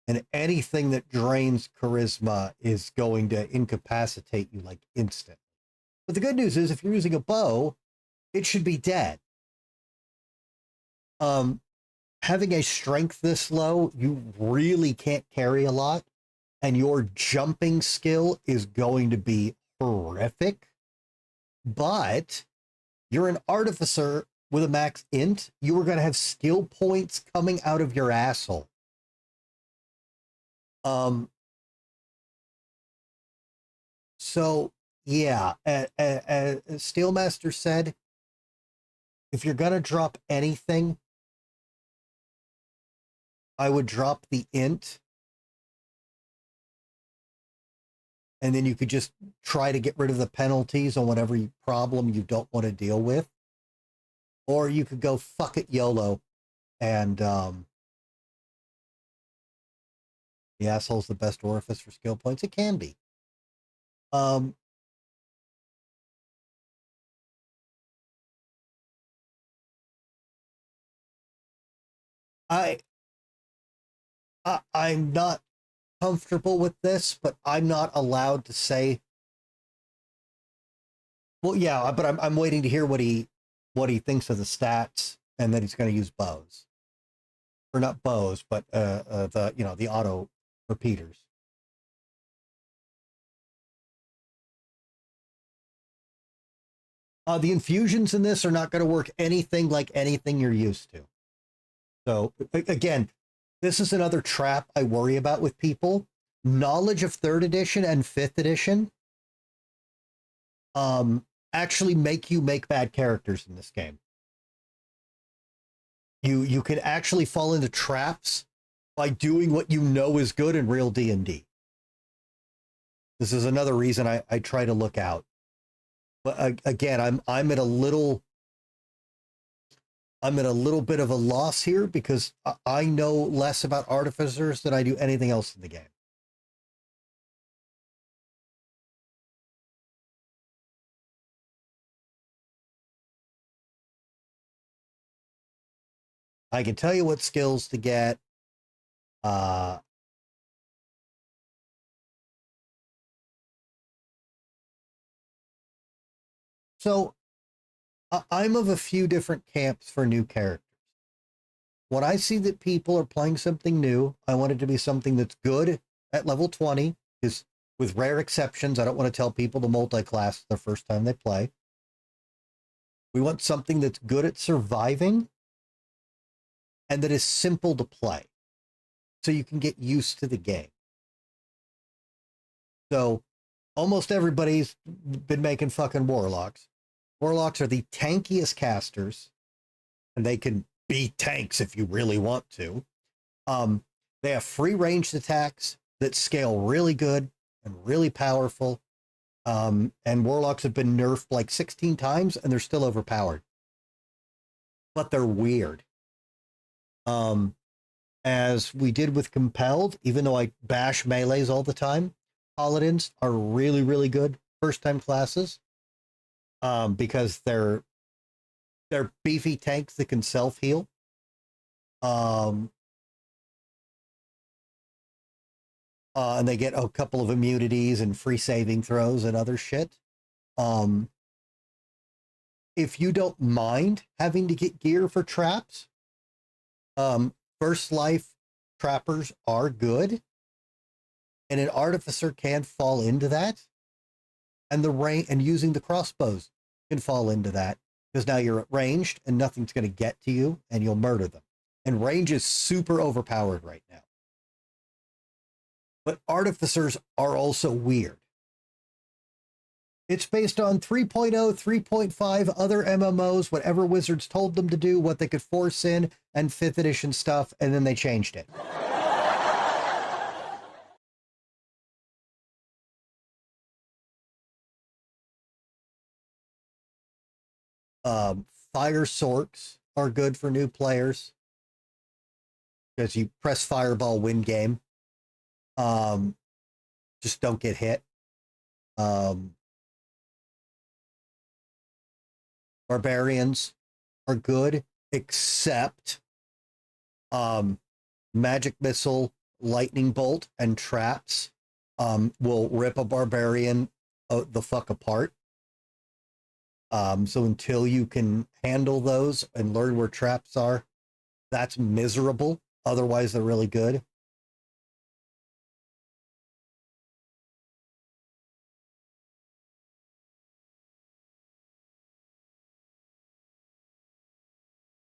[SPEAKER 1] and anything that drains charisma is going to incapacitate you like instant. But the good news is, if you're using a bow, it should be dead. Having a strength this low, you really can't carry a lot, and your jumping skill is going to be horrific. But you're an artificer with a max int. You are going to have skill points coming out of your asshole. So yeah, as Steelmaster said, if you're going to drop anything, I would drop the int, and then you could just try to get rid of the penalties on whatever problem you don't want to deal with. Or you could go fuck it YOLO, and the asshole's the best orifice for skill points. It can be. I'm not comfortable with this, but I'm not allowed to say. Well, yeah, but I'm waiting to hear what he thinks of the stats, and that he's going to use bows, or not bows, but the auto repeaters. The infusions in this are not going to work anything like anything you're used to. So again, this is another trap I worry about with people. Knowledge of 3rd edition and 5th edition actually make you make bad characters in this game. You can actually fall into traps by doing what you know is good in real D&D. This is another reason I try to look out. But again, I'm at a little bit of a loss here, because I know less about artificers than I do anything else in the game. I can tell you what skills to get. So I'm of a few different camps for new characters. When I see that people are playing something new, I want it to be something that's good at level 20, because with rare exceptions, I don't want to tell people to multi-class the first time they play. We want something that's good at surviving and that is simple to play, so you can get used to the game. So almost everybody's been making fucking warlocks. Warlocks are the tankiest casters, and they can be tanks if you really want to. They have free ranged attacks that scale really good and really powerful. And warlocks have been nerfed like 16 times, and they're still overpowered. But they're weird. As we did with Compelled, even though I bash melees all the time, Paladins are really, really good first-time classes, because they're beefy tanks that can self-heal. And they get a couple of immunities and free saving throws and other shit. If you don't mind having to get gear for traps, First Life trappers are good, and an artificer can fall into that, and using the crossbows can fall into that, because now you're at ranged and nothing's going to get to you, and you'll murder them. And range is super overpowered right now. But artificers are also weird. It's based on 3.0, 3.5 other MMOs, whatever Wizards told them to do, what they could force in, and 5th edition stuff, and then they changed it. Fire sorks are good for new players because you press fireball, win game. Just don't get hit. Barbarians are good, except magic missile, lightning bolt, and traps will rip a barbarian the fuck apart. So until you can handle those and learn where traps are, that's miserable. Otherwise, they're really good.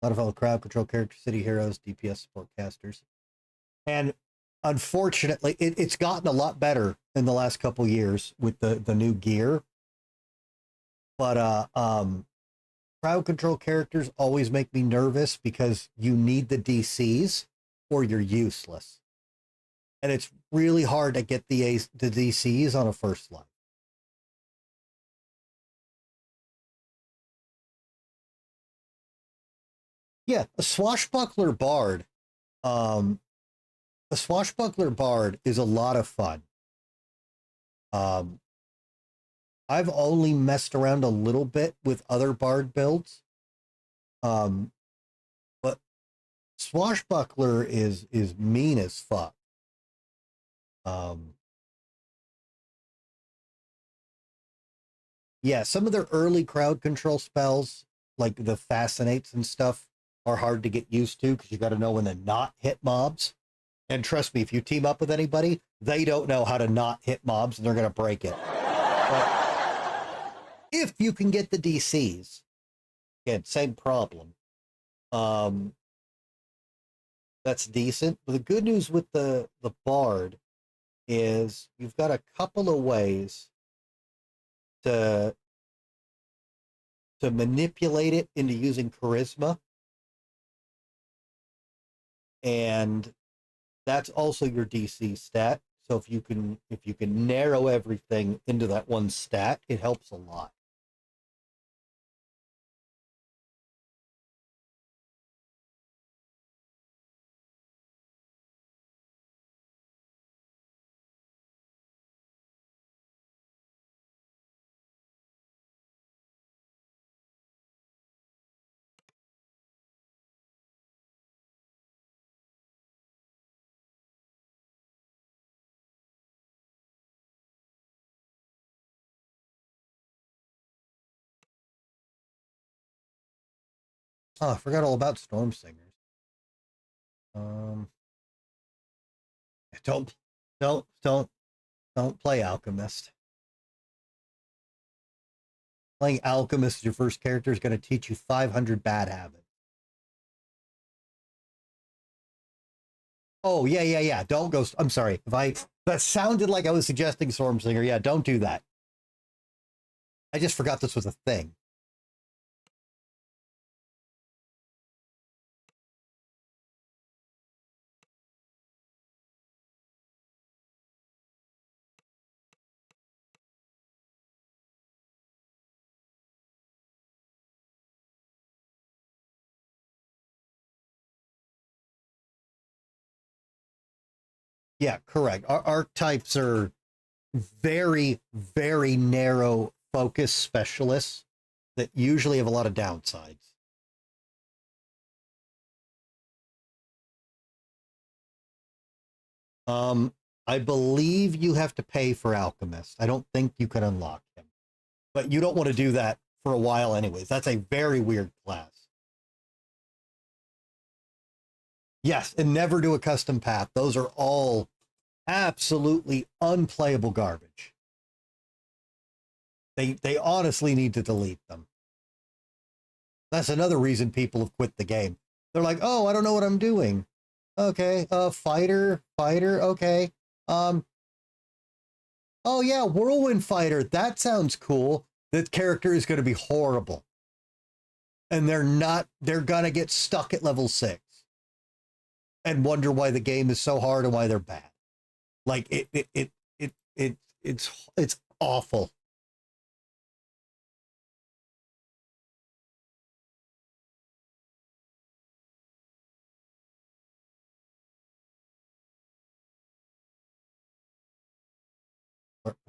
[SPEAKER 1] A lot of fellow crowd control character, city heroes, DPS support casters. And unfortunately, it's gotten a lot better in the last couple years with the new gear. But crowd control characters always make me nervous because you need the DCs or you're useless. And it's really hard to get the DCs on a first line. Yeah, a swashbuckler bard. A swashbuckler bard is a lot of fun. I've only messed around a little bit with other bard builds. But swashbuckler is mean as fuck. Yeah, some of their early crowd control spells, like the fascinates and stuff, are hard to get used to because you got to know when to not hit mobs. And trust me, if you team up with anybody, they don't know how to not hit mobs and they're going to break it. But if you can get the DCs, again, same problem. That's decent. But the good news with the bard is you've got a couple of ways to manipulate it into using charisma. And that's also your DC stat. So if you can narrow everything into that one stat, it helps a lot. Oh, I forgot all about Storm Singers. Don't play Alchemist. Playing Alchemist as your first character is going to teach you 500 bad habits. Oh, yeah. Don't go. I'm sorry. That sounded like I was suggesting Storm Singer. Yeah, don't do that. I just forgot this was a thing. Yeah, correct. Our archetypes are very, very narrow focus specialists that usually have a lot of downsides. I believe you have to pay for Alchemist. I don't think you can unlock him. But you don't want to do that for a while anyways. That's a very weird class. Yes, and never do a custom path. Those are all absolutely unplayable garbage. They honestly need to delete them. That's another reason people have quit the game. They're like, oh, I don't know what I'm doing. Okay, fighter, okay. Oh yeah, whirlwind fighter. That sounds cool. That character is going to be horrible. And they're gonna get stuck at level 6 and wonder why the game is so hard and why they're bad. Like it's awful.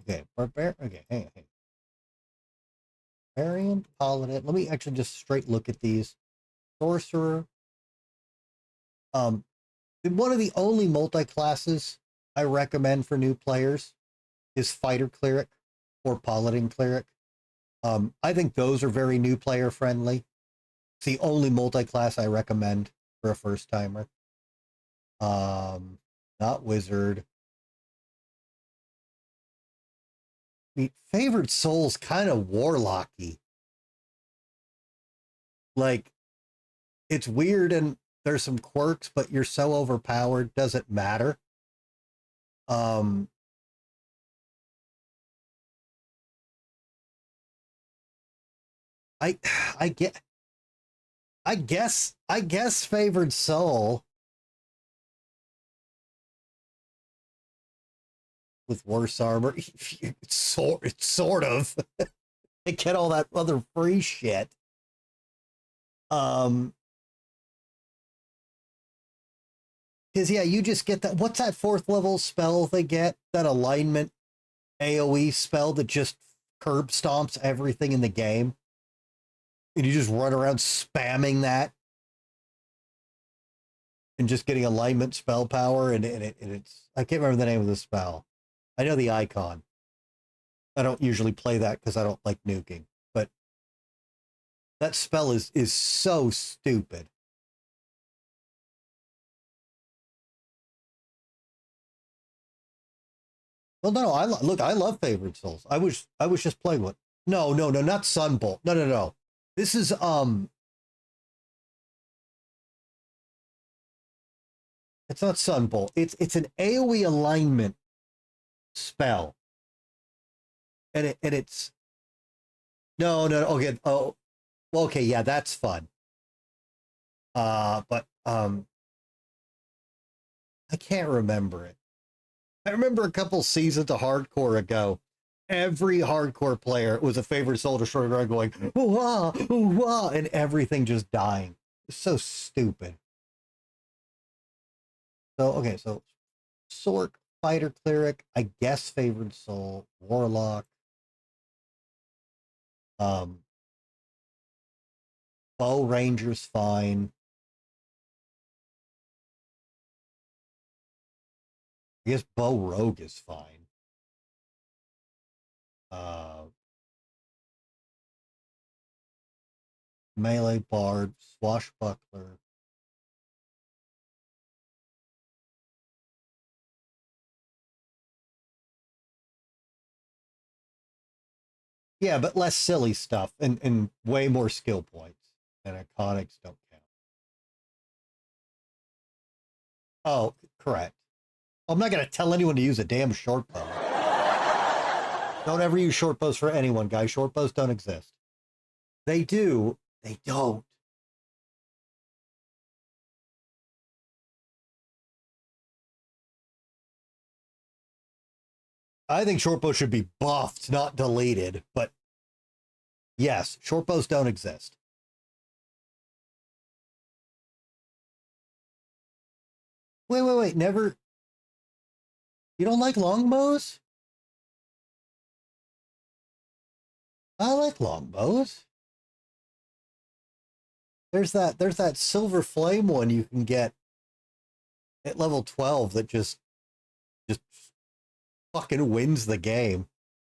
[SPEAKER 1] Okay, okay, hang on. Barbarian, Paladin. Let me actually just straight look at these. Sorcerer. One of the only multi-classes I recommend for new players is Fighter Cleric or Paladin Cleric. I think those are very new player friendly. It's the only multi-class I recommend for a first timer. Not Wizard. I mean, Favored Soul's kind of warlocky. Like, it's weird and there's some quirks, but you're so overpowered, doesn't matter. I I get I guess Favored Soul with worse armor. It's sort of. They get all that other free shit. Because yeah, you just get that. What's that 4th level spell they get? That alignment AoE spell that just curb stomps everything in the game. And you just run around spamming that and just getting alignment spell power. And it's, I can't remember the name of the spell. I know the icon. I don't usually play that because I don't like nuking. But that spell is so stupid. Well, no, I love Favored Souls. I was just playing one. No, not Sunbolt. No. This is it's not Sunbolt. It's an AoE alignment spell. And it's no, okay. Oh, well, okay, yeah, that's fun. But I can't remember it. I remember a couple seasons of hardcore ago. Every hardcore player was a Favored Soul destroyer around going, wah, wah, and everything just dying. It's so stupid. So, okay, so Sork, Fighter Cleric, I guess Favored Soul, Warlock, Bow Ranger's fine. I guess Bow Rogue is fine. Melee Bard, Swashbuckler. Yeah, but less silly stuff and way more skill points. And iconics don't count. Oh, correct. I'm not going to tell anyone to use a damn short bow. Don't ever use short bows for anyone, guys. Short bows don't exist. They do. They don't. I think short bows should be buffed, not deleted. But yes, short bows don't exist. Wait. Never. You don't like longbows? I like longbows. There's that silver flame one you can get at level 12 that just fucking wins the game.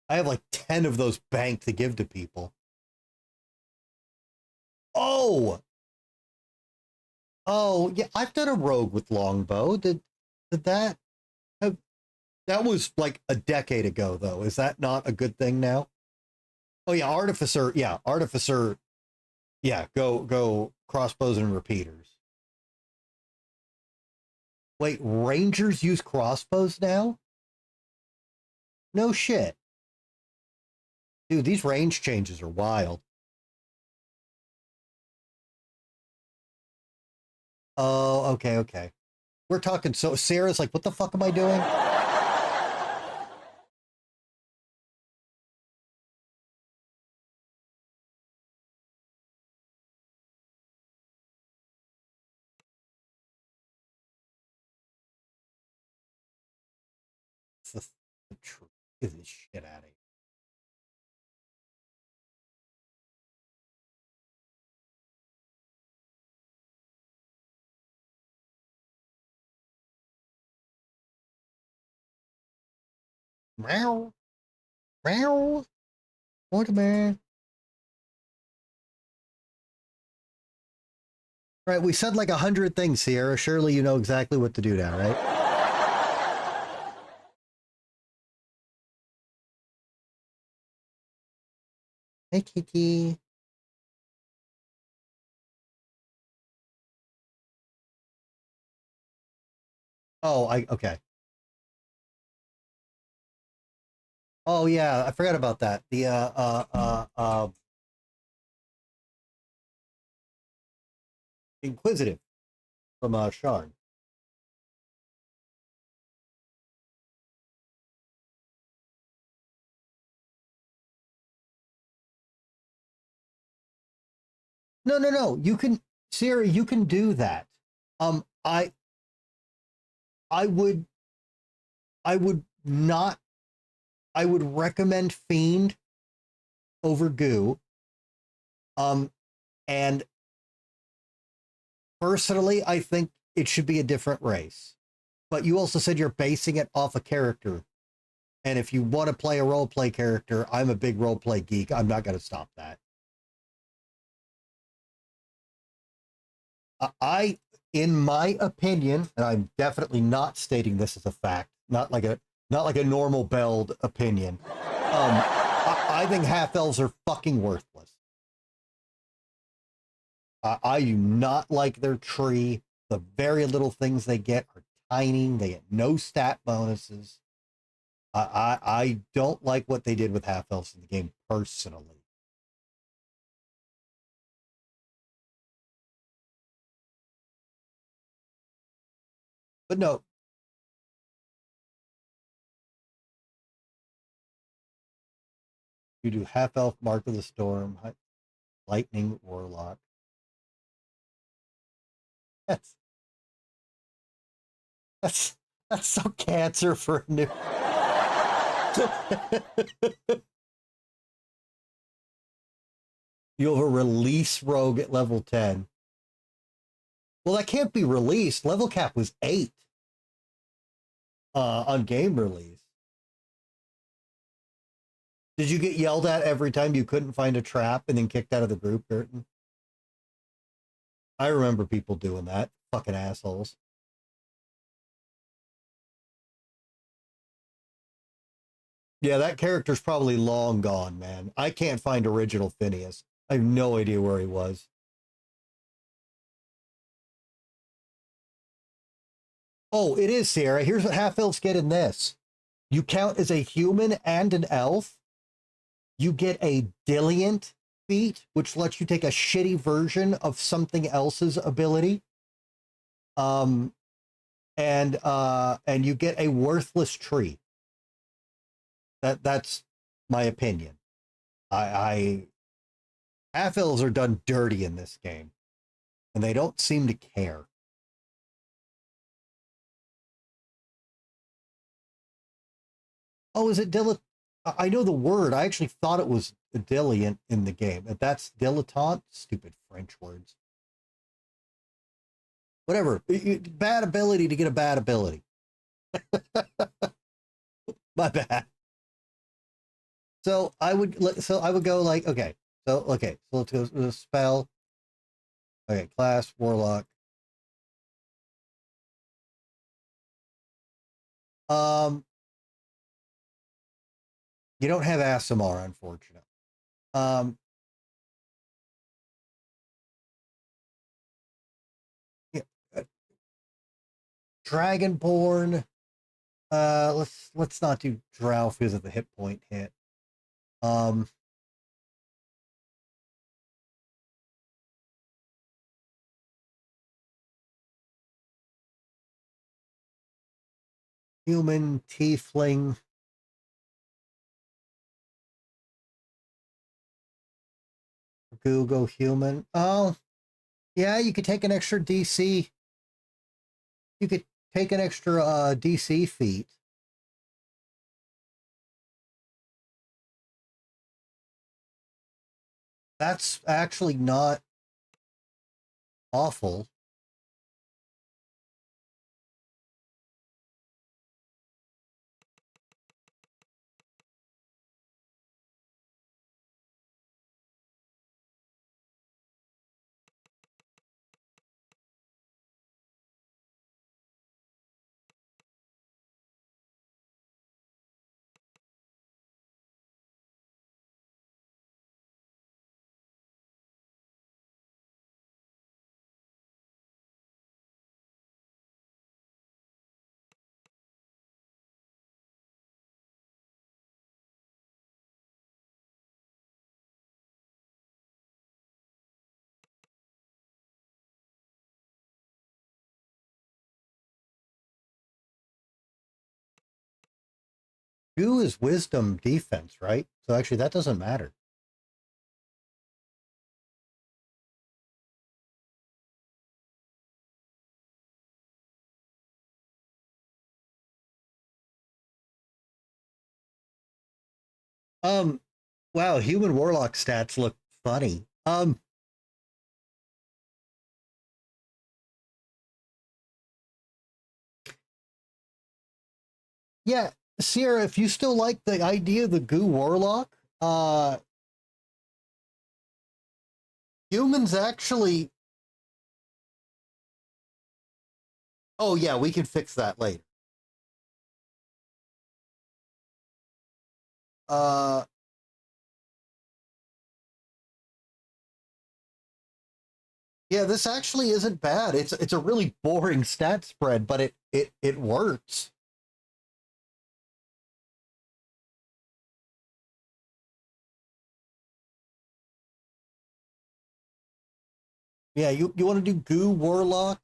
[SPEAKER 1] I have like 10 of those banked to give to people. Oh, yeah, I've done a rogue with longbow. Did that have, that was like a decade ago though. Is that not a good thing now? Oh yeah, artificer. Yeah, go crossbows and repeaters. Wait, rangers use crossbows now? No shit. Dude, these range changes are wild. Oh, okay. We're talking, so Sarah's like, what the fuck am I doing? It's the truth. Get this shit out of here. Meow. Meow. Waterman. Right, we said like 100 things, Sierra. Surely you know exactly what to do now, right? Hey, kitty. Oh, okay. Oh yeah, I forgot about that. The Inquisitive from Sharn. No. You can, Siri, you can do that. Um, I, I would, I would not. I would recommend Fiend over Goo. And personally, I think it should be a different race. But you also said you're basing it off a character. And if you want to play a role play character, I'm a big role play geek. I'm not going to stop that. In my opinion, and I'm definitely not stating this as a fact, not like a normal Beld opinion. I think half elves are fucking worthless. I do not like their tree. The very little things they get are tiny. They get no stat bonuses. I don't like what they did with half elves in the game personally. But no. You do half elf, Mark of the Storm, Lightning, Warlock. That's so cancer for a new. You have a release rogue at level 10. Well, that can't be released. Level cap was 8 on game release. Did you get yelled at every time you couldn't find a trap and then kicked out of the group, Curtin? I remember people doing that. Fucking assholes. Yeah, that character's probably long gone, man. I can't find original Phineas. I have no idea where he was. Oh, it is, Sierra. Here's what half elves get in this. You count as a human and an elf. You get a Dilliant feat, which lets you take a shitty version of something else's ability. And you get a worthless tree. That's my opinion. I half elves are done dirty in this game, and they don't seem to care. Oh, is it dilettante? I know the word. I actually thought it was dilliant in the game. If that's dilettante, stupid French words. Whatever. Bad ability to get a bad ability. My bad. So I would go like, okay. So let's go with a spell. Okay, class, warlock. You don't have Asimar, unfortunately. Yeah, Dragonborn. Let's not do Drow because of the hit point hit. Human, tiefling. Google human. Oh, yeah, you could take an extra DC. You could take an extra DC feat. That's actually not awful. Goo is wisdom defense, right? So actually that doesn't matter. Um, wow, human warlock stats look funny. Yeah, Sierra, if you still like the idea of the goo warlock, humans actually. Oh yeah, we can fix that later. Uh, yeah, this actually isn't bad. It's a really boring stat spread, but it works. Yeah, you want to do goo warlock,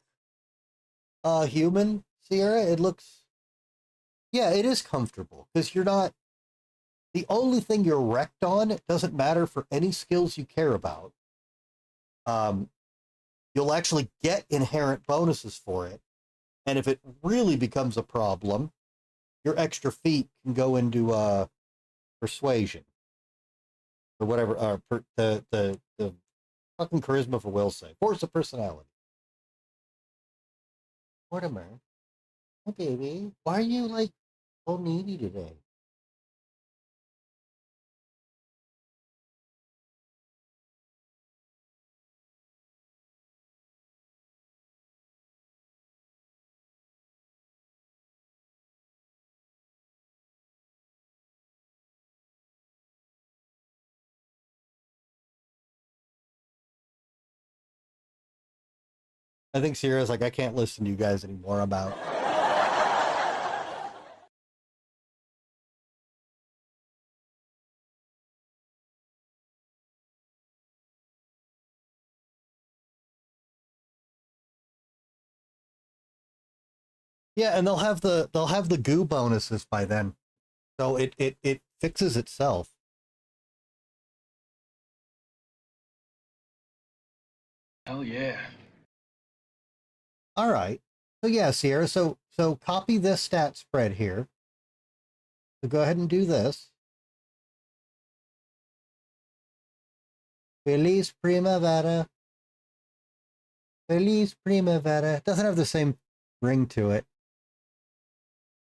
[SPEAKER 1] human Sierra? It looks, yeah, it is comfortable because you're not the only thing you're wrecked on. It doesn't matter for any skills you care about. Um, you'll actually get inherent bonuses for it, and if it really becomes a problem, your extra feet can go into persuasion or whatever. The fucking charisma for will save, force of personality. Mortimer, hey baby, why are you like so needy today? I think Sierra's like, I can't listen to you guys anymore. I'm out. Yeah, and they'll have the goo bonuses by then, so it fixes itself.
[SPEAKER 3] Hell yeah.
[SPEAKER 1] All right. So yeah, Sierra. So copy this stat spread here. So go ahead and do this. Feliz Primavera. Feliz Primavera. Doesn't have the same ring to it.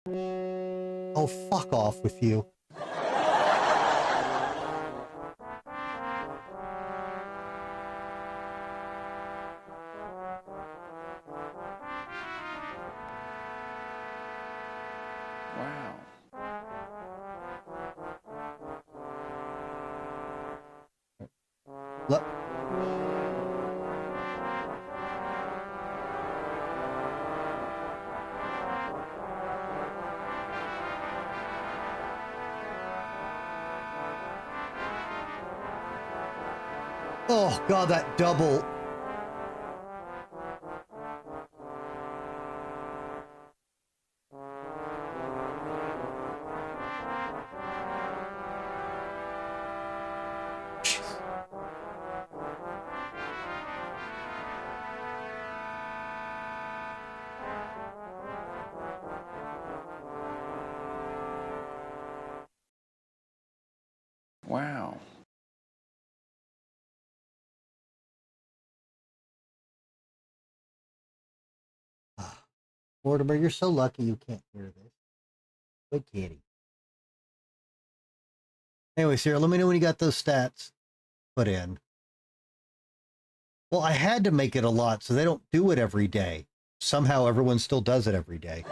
[SPEAKER 1] Oh, fuck off with you.
[SPEAKER 3] Wow.
[SPEAKER 1] Look. Oh god, that double.
[SPEAKER 3] Wow.
[SPEAKER 1] Mortimer, you're so lucky you can't hear this. Good kitty. Anyway, Sarah, let me know when you got those stats put in. Well, I had to make it a lot so they don't do it every day. Somehow everyone still does it every day.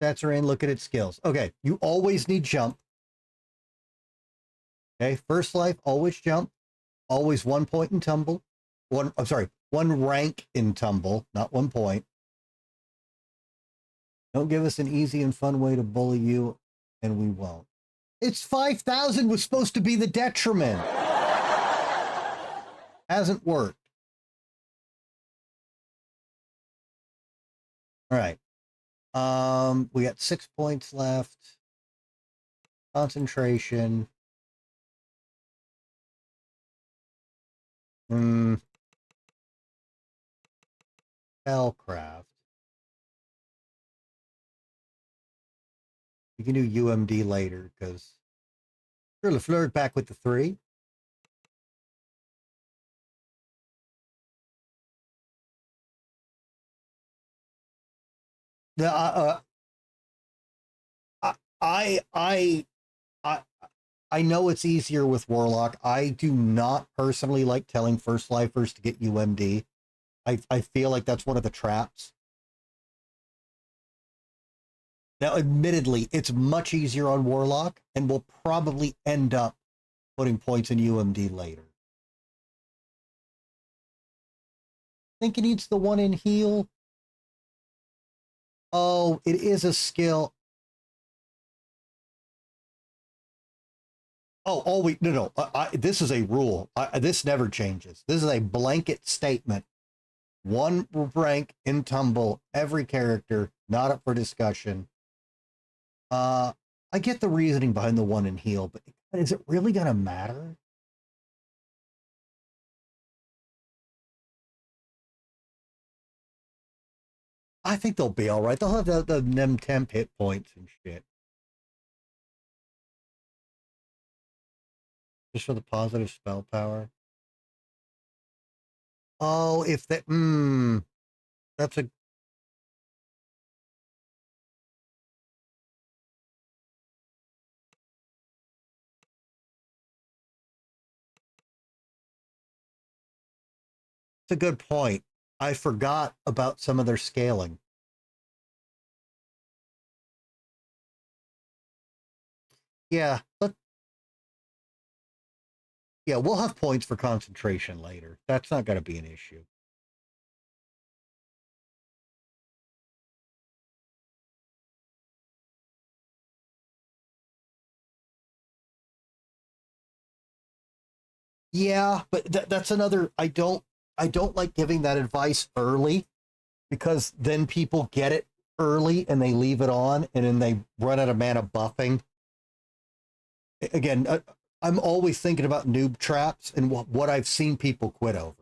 [SPEAKER 1] Stats are in, look at its skills. Okay, you always need jump. Okay, first life, always jump. Always 1 point in tumble. One rank in tumble, not 1 point. Don't give us an easy and fun way to bully you, and we won't. It's 5,000 was supposed to be the detriment. Hasn't worked. All right. We got 6 points left. Concentration. Spellcraft. You can do UMD later because sure, LaFleur back with the 3. The I know it's easier with Warlock. I do not personally like telling first lifers to get UMD. I feel like that's one of the traps. Now, admittedly, it's much easier on Warlock, and we'll probably end up putting points in UMD later. Think it needs the 1 in heal. Oh, it is a skill. No. This is a rule. This never changes. This is a blanket statement. 1 rank in tumble, every character, not up for discussion. I get the reasoning behind the 1 in heal, but is it really going to matter? I think they'll be all right. They'll have them temp hit points and shit. Just for the positive spell power. Oh, if that, that's a. It's a good point. I forgot about some of their scaling. Yeah, but yeah, we'll have points for concentration later. That's not going to be an issue. Yeah, but that's another. I don't like giving that advice early because then people get it early and they leave it on and then they run out of mana buffing. Again, I'm always thinking about noob traps and what I've seen people quit over.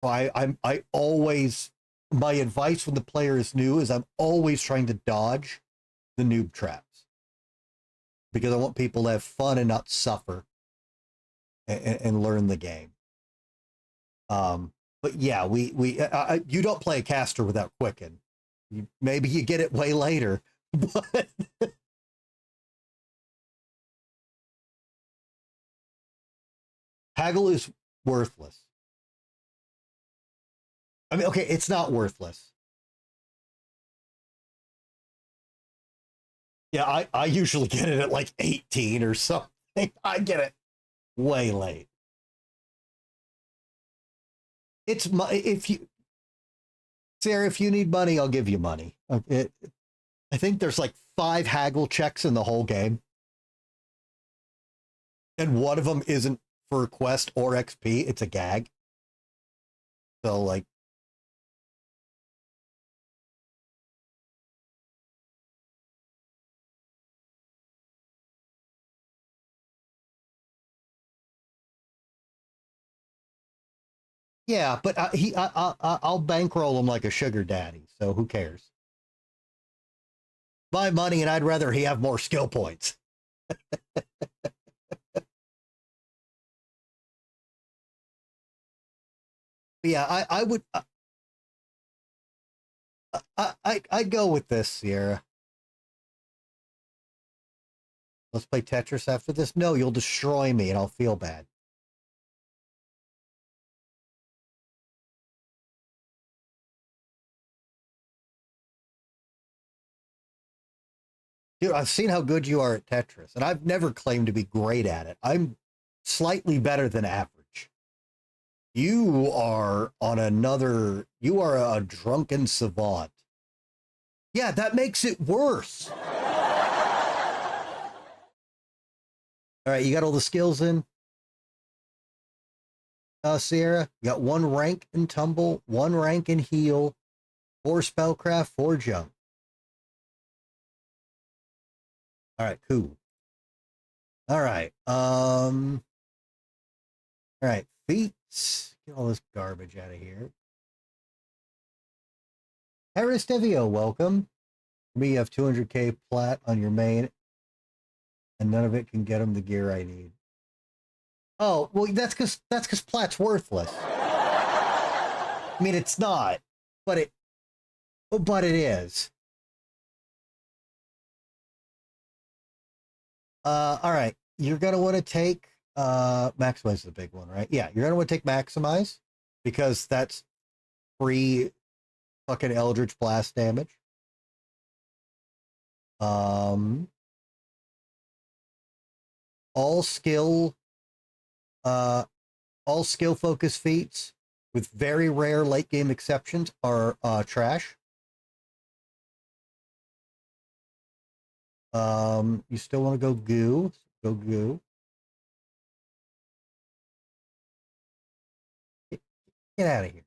[SPEAKER 1] I always, my advice when the player is new is I'm always trying to dodge the noob traps because I want people to have fun and not suffer and learn the game. But yeah, you don't play a caster without Quicken. Maybe you get it way later, but Haggle is worthless. I mean, okay, it's not worthless. Yeah, I usually get it at like 18 or something. I get it way late. It's my Sarah, if you need money, I'll give you money. I think there's like 5 haggle checks in the whole game. And one of them isn't for quest or XP, it's a gag. So like Yeah, but I'll bankroll him like a sugar daddy, so who cares? My money, and I'd rather he have more skill points. Yeah, I would. I'd go with this, Sierra. Let's play Tetris after this. No, you'll destroy me, and I'll feel bad. Dude, I've seen how good you are at Tetris, and I've never claimed to be great at it. I'm slightly better than average. You are on another. You are a drunken savant. Yeah, that makes it worse. All right, you got all the skills in? Sierra? You got 1 rank in tumble, 1 rank in heal, 4 spellcraft, 4 jump. All right, cool. All right. All right, feats. Get all this garbage out of here. Harris Devio, welcome. Me, you have 200k plat on your main, and none of it can get him the gear I need. Oh, well, that's because plat's worthless. I mean, it's not, but it is. All right, you're gonna want to take maximize is the big one, right? Yeah, you're gonna want to take maximize because that's free fucking Eldritch Blast damage. All skill focus feats with very rare late game exceptions are trash. You still want to go goo? Go goo. Get out of here.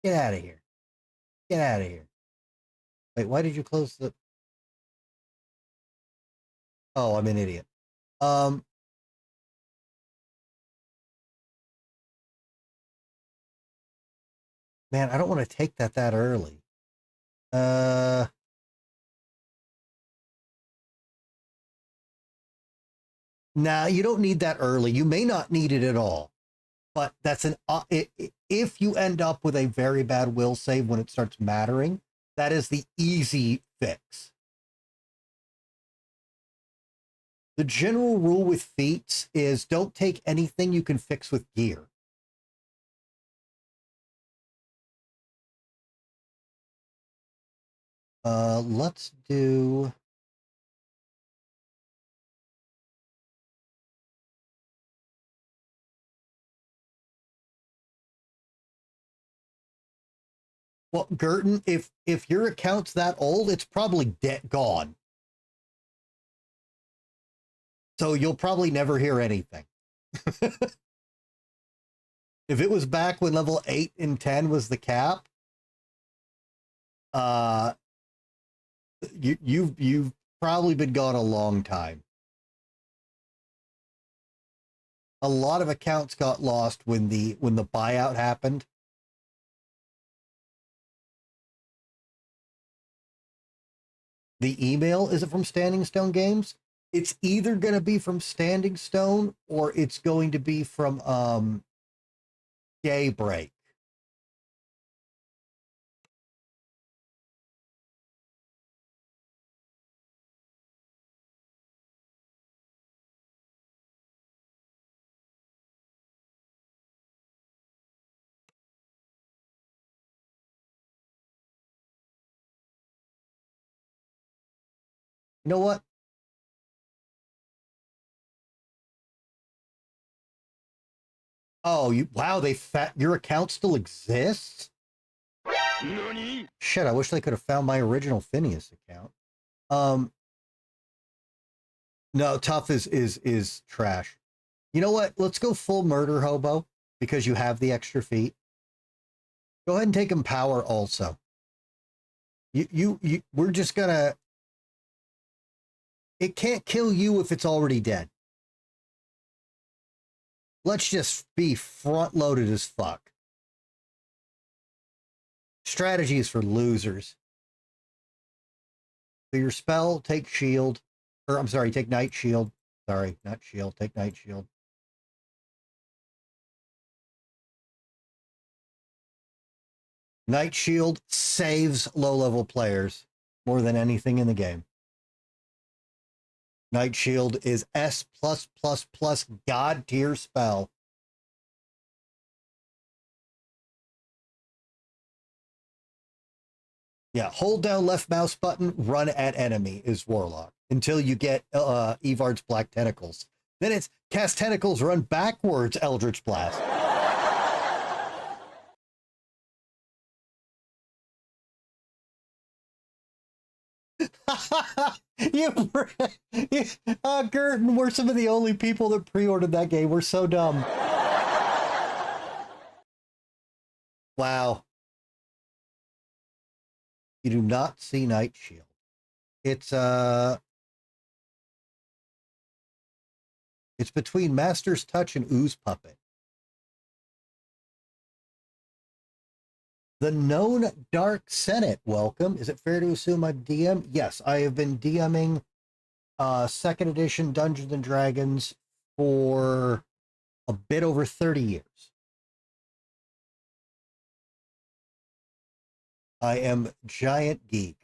[SPEAKER 1] Get out of here. Get out of here. Wait, why did you close the... Oh, I'm an idiot. Man, I don't want to take that early. Nah, you don't need that early. You may not need it at all. But that's if you end up with a very bad will save when it starts mattering, that is the easy fix. The general rule with feats is don't take anything you can fix with gear. Let's do... Well, Gerton, if your account's that old, it's probably gone. So you'll probably never hear anything. If it was back when level 8 and 10 was the cap, you've probably been gone a long time. A lot of accounts got lost when the buyout happened. The email, is it from Standing Stone Games? It's either going to be from Standing Stone or it's going to be from Daybreak. You know what? Oh, wow, your account still exists? Nani? Shit, I wish they could have found my original Phineas account. No, tough is trash. You know what? Let's go full murder hobo because you have the extra feet. Go ahead and take empower also. We're just gonna... It can't kill you if it's already dead. let's just be front-loaded as fuck. Strategy is for losers. So your spell, take shield. Or, I'm sorry, take night shield. Sorry, not shield, take night shield. Night shield saves low-level players more than anything in the game. Night shield is S+++ god tier spell. Yeah, hold down left mouse button, run at enemy is Warlock until you get Evard's Black Tentacles. Then it's cast tentacles, run backwards, Eldritch Blast. Gerton, we're some of the only people that pre-ordered that game. We're so dumb. Wow. You do not see Night Shield. It's between Master's Touch and Ooze Puppet. The known Dark Senate, welcome. Is it fair to assume I'm DM? Yes, I have been DMing second edition Dungeons and Dragons for a bit over 30 years. I am giant geek.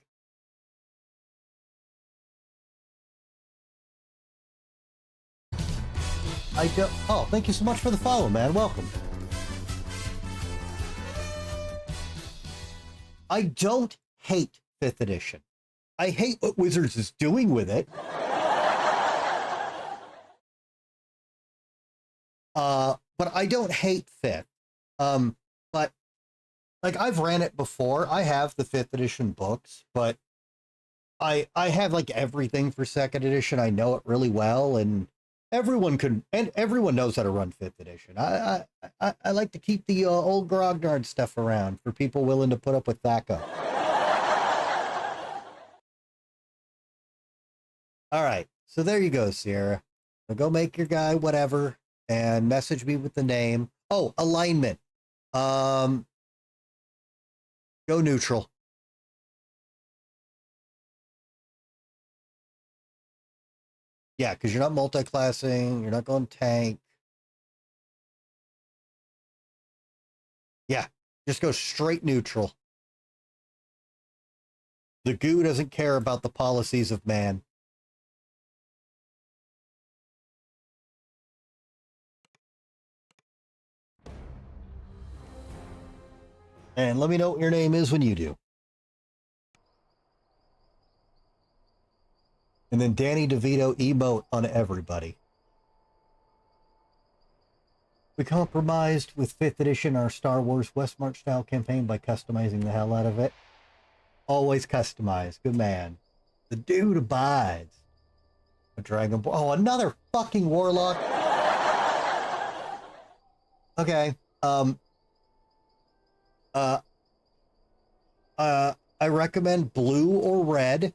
[SPEAKER 1] I don't. Oh, thank you so much for the follow, man. Welcome. I don't hate 5th edition. I hate what Wizards is doing with it. But I don't hate 5th. But like I've ran it before. I have the 5th edition books, but I have like everything for 2nd edition. I know it really well, and everyone knows how to run 5th edition. I like to keep the old Grognard stuff around for people willing to put up with Thaco. All right, so there you go, Sierra. So go make your guy whatever and message me with the name. Oh, alignment. Go neutral. Yeah, because you're not multi-classing, you're not going tank. Yeah, just go straight neutral. The goo doesn't care about the policies of man. And let me know what your name is when you do. And then Danny DeVito emote on everybody. We compromised with 5th edition our Star Wars Westmarch style campaign by customizing the hell out of it. Always customize. Good man. The dude abides. A Dragon Ball. Oh, another fucking Warlock. Okay. I recommend blue or red.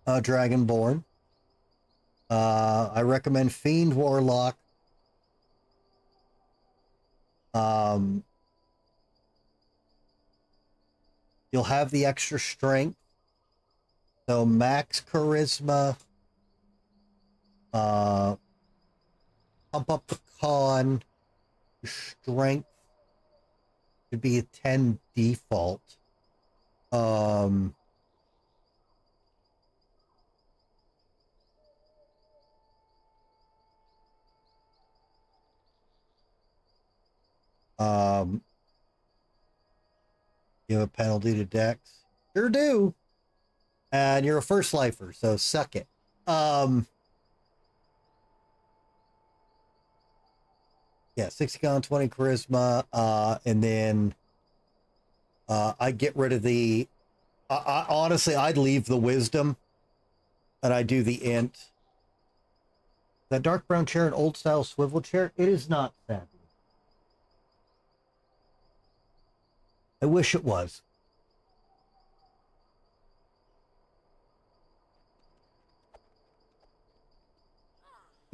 [SPEAKER 1] Dragonborn. I recommend Fiend Warlock. You'll have the extra strength. So max charisma. Pump up the con. Strength should be a 10 default. You have a penalty to Dex. Sure do. And you're a first lifer, so suck it. Yeah, 60 con, 20 charisma, and then I'd get rid of the... honestly, I'd leave the wisdom, and I do the int. That dark brown chair, an old-style swivel chair, it is not savvy. I wish it was.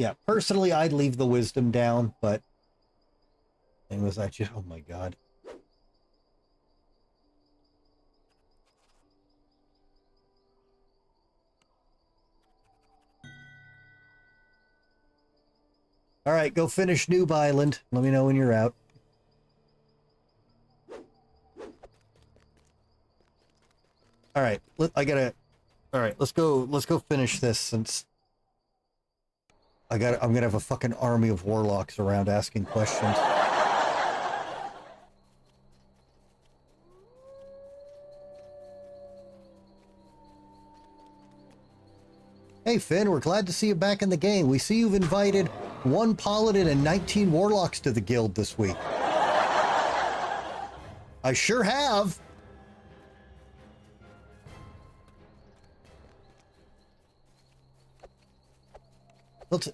[SPEAKER 1] Yeah, personally, I'd leave the wisdom down, but thing was that just, oh my god. All right, go finish Noob Island. Let me know when you're out. All right, all right, let's go finish this since I'm gonna have a fucking army of warlocks around asking questions. Hey Finn, we're glad to see you back in the game. We see you've invited 1 paladin and 19 warlocks to the guild this week. I sure have.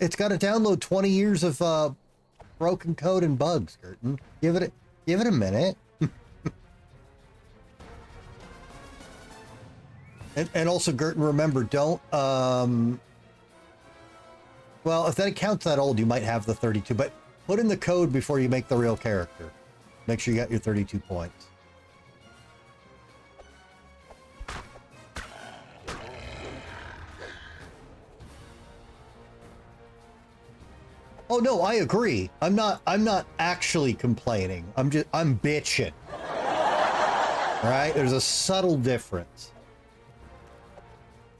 [SPEAKER 1] It's got to download 20 years of broken code and bugs, Curtin. Give it a minute. and also, Gerton, remember, don't well, if that account's that old, you might have the 32, but put in the code before you make the real character. Make sure you got your 32 points. Oh no, I agree. I'm not actually complaining. I'm bitching. All right? There's a subtle difference.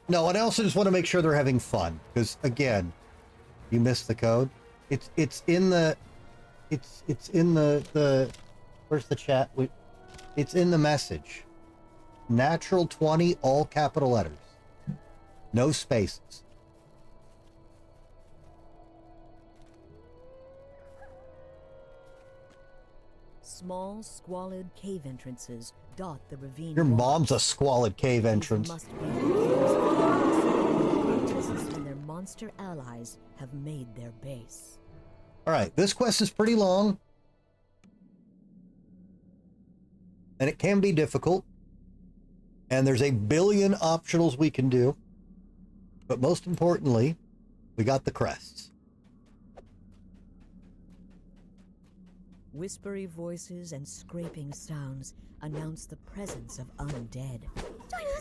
[SPEAKER 1] No, and I also just want to make sure they're having fun because again, you missed the code. It's in the where's the chat? It's in the message. Natural 20, all capital letters. No spaces.
[SPEAKER 4] Small, squalid cave entrances dot the ravine.
[SPEAKER 1] Your
[SPEAKER 4] walls.
[SPEAKER 1] mom's a squalid cave entrance.
[SPEAKER 4] Must be and their monster allies have made their base.
[SPEAKER 1] All right, this quest is pretty long. And it can be difficult. And there's a billion optionals we can do. But most importantly, we got the crests.
[SPEAKER 4] Whispery voices and scraping sounds announce the presence of undead.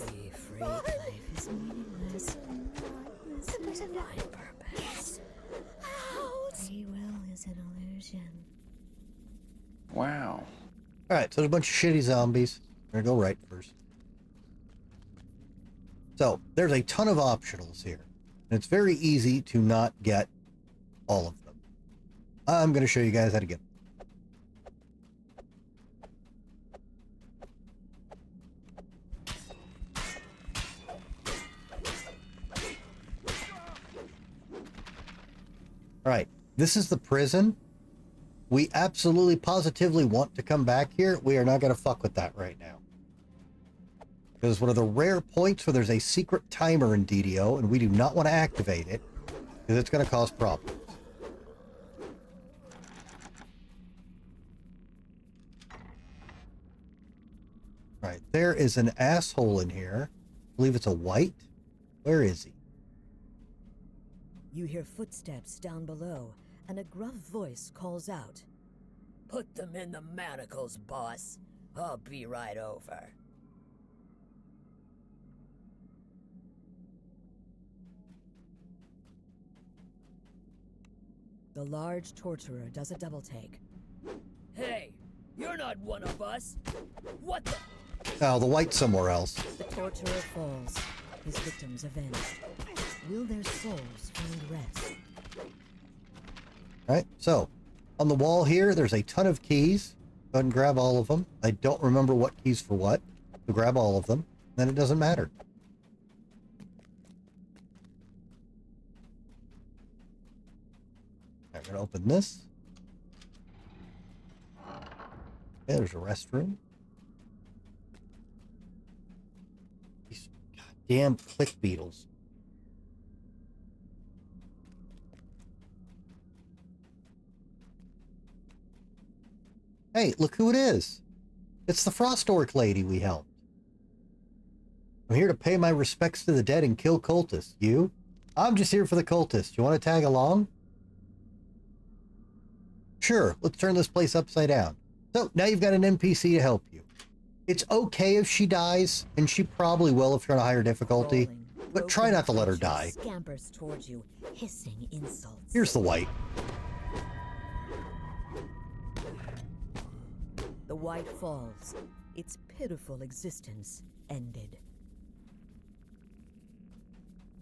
[SPEAKER 4] Be free, life is meaningless. This is my purpose. Free will is an illusion.
[SPEAKER 3] Wow.
[SPEAKER 1] Alright, so there's a bunch of shitty zombies. We're gonna go right first. So, there's a ton of optionals here. And it's very easy to not get all of them. I'm gonna show you guys how to get them. All right, this is the prison. We absolutely positively want to come back here. We are not going to fuck with that right now. Because it's one of the rare points where there's a secret timer in DDO, and we do not want to activate it, because it's going to cause problems. All right, there is an asshole in here. I believe it's a white. Where is he?
[SPEAKER 4] You hear footsteps down below, and a gruff voice calls out.
[SPEAKER 7] Put them in the manacles, boss. I'll be right over.
[SPEAKER 4] The large torturer does a double take.
[SPEAKER 7] Hey, you're not one of us. What the?
[SPEAKER 1] Oh, the white's somewhere else.
[SPEAKER 4] The torturer falls, his victims avenged. Will their souls find rest?
[SPEAKER 1] All right, so on the wall here, there's a ton of keys. Go ahead and grab all of them. I don't remember what keys for what, so grab all of them. Then it doesn't matter. I'm going to open this. Okay, there's a restroom. These goddamn click beetles. Hey, look who it is. It's the Frost Orc lady we helped. I'm here to pay my respects to the dead and kill cultists. You? I'm just here for the cultists. You want to tag along? Sure, let's turn this place upside down. So now you've got an NPC to help you. It's okay if she dies, and she probably will if you're on a higher difficulty, but try not to let her die.
[SPEAKER 4] Scampers towards you, hissing insults.
[SPEAKER 1] Here's the white.
[SPEAKER 4] The white falls. Its pitiful existence ended.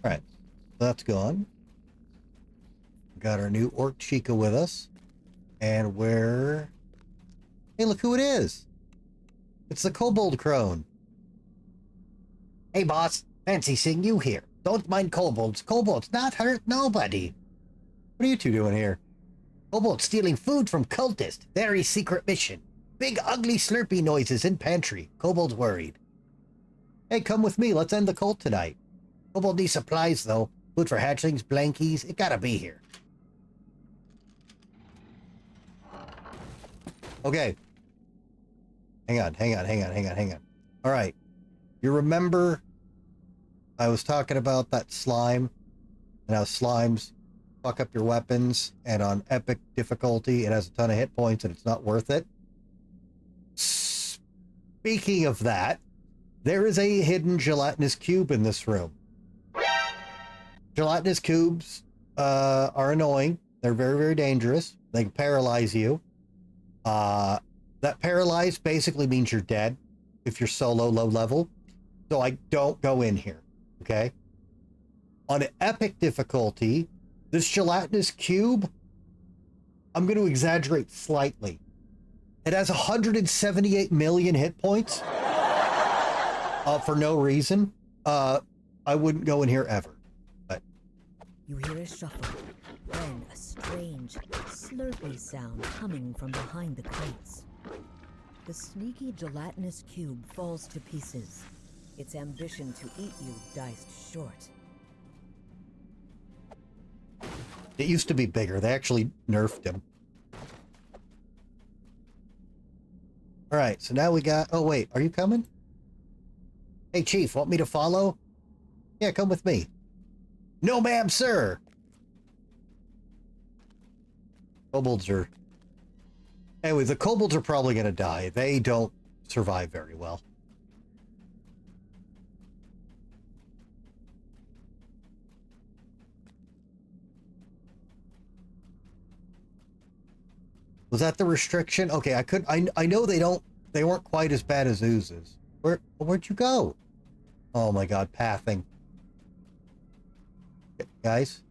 [SPEAKER 1] All right, that's gone. Got our new Orc Chica with us. And where... Hey, look who it is. It's the Kobold Crone.
[SPEAKER 8] Hey, boss. Fancy seeing you here. Don't mind kobolds. Kobolds not hurt nobody.
[SPEAKER 1] What are you two doing here?
[SPEAKER 8] Kobolds stealing food from cultists. Very secret mission. Big ugly slurpy noises in pantry. Kobolds worried.
[SPEAKER 1] Hey, come with me. Let's end the cult tonight.
[SPEAKER 8] Kobold need supplies, though. Food for hatchlings, blankies. It gotta be here.
[SPEAKER 1] Okay. Hang on. All right. You remember I was talking about that slime and how slimes fuck up your weapons, and on epic difficulty it has a ton of hit points and it's not worth it? Speaking of that, there is a hidden gelatinous cube in this room. Gelatinous cubes are annoying. They're very, very dangerous. They can paralyze you. That paralyze basically means you're dead if you're solo low level. So I don't go in here, okay? On epic difficulty, this gelatinous cube, I'm going to exaggerate slightly. It has 178 million hit points for no reason. I wouldn't go in here ever. But
[SPEAKER 4] You hear a shuffle, then a strange, slurpy sound coming from behind the crates. The sneaky gelatinous cube falls to pieces, its ambition to eat you diced short.
[SPEAKER 1] it used to be bigger. They actually nerfed him. All right, so now we got... Oh, wait, are you coming? Hey, Chief, want me to follow? Yeah, come with me. No, ma'am, sir. Kobolds are... Anyway, the kobolds are probably going to die. They don't survive very well. Was that the restriction? Okay, I know they weren't quite as bad as oozes. Where'd you go? Oh my god, pathing. Guys?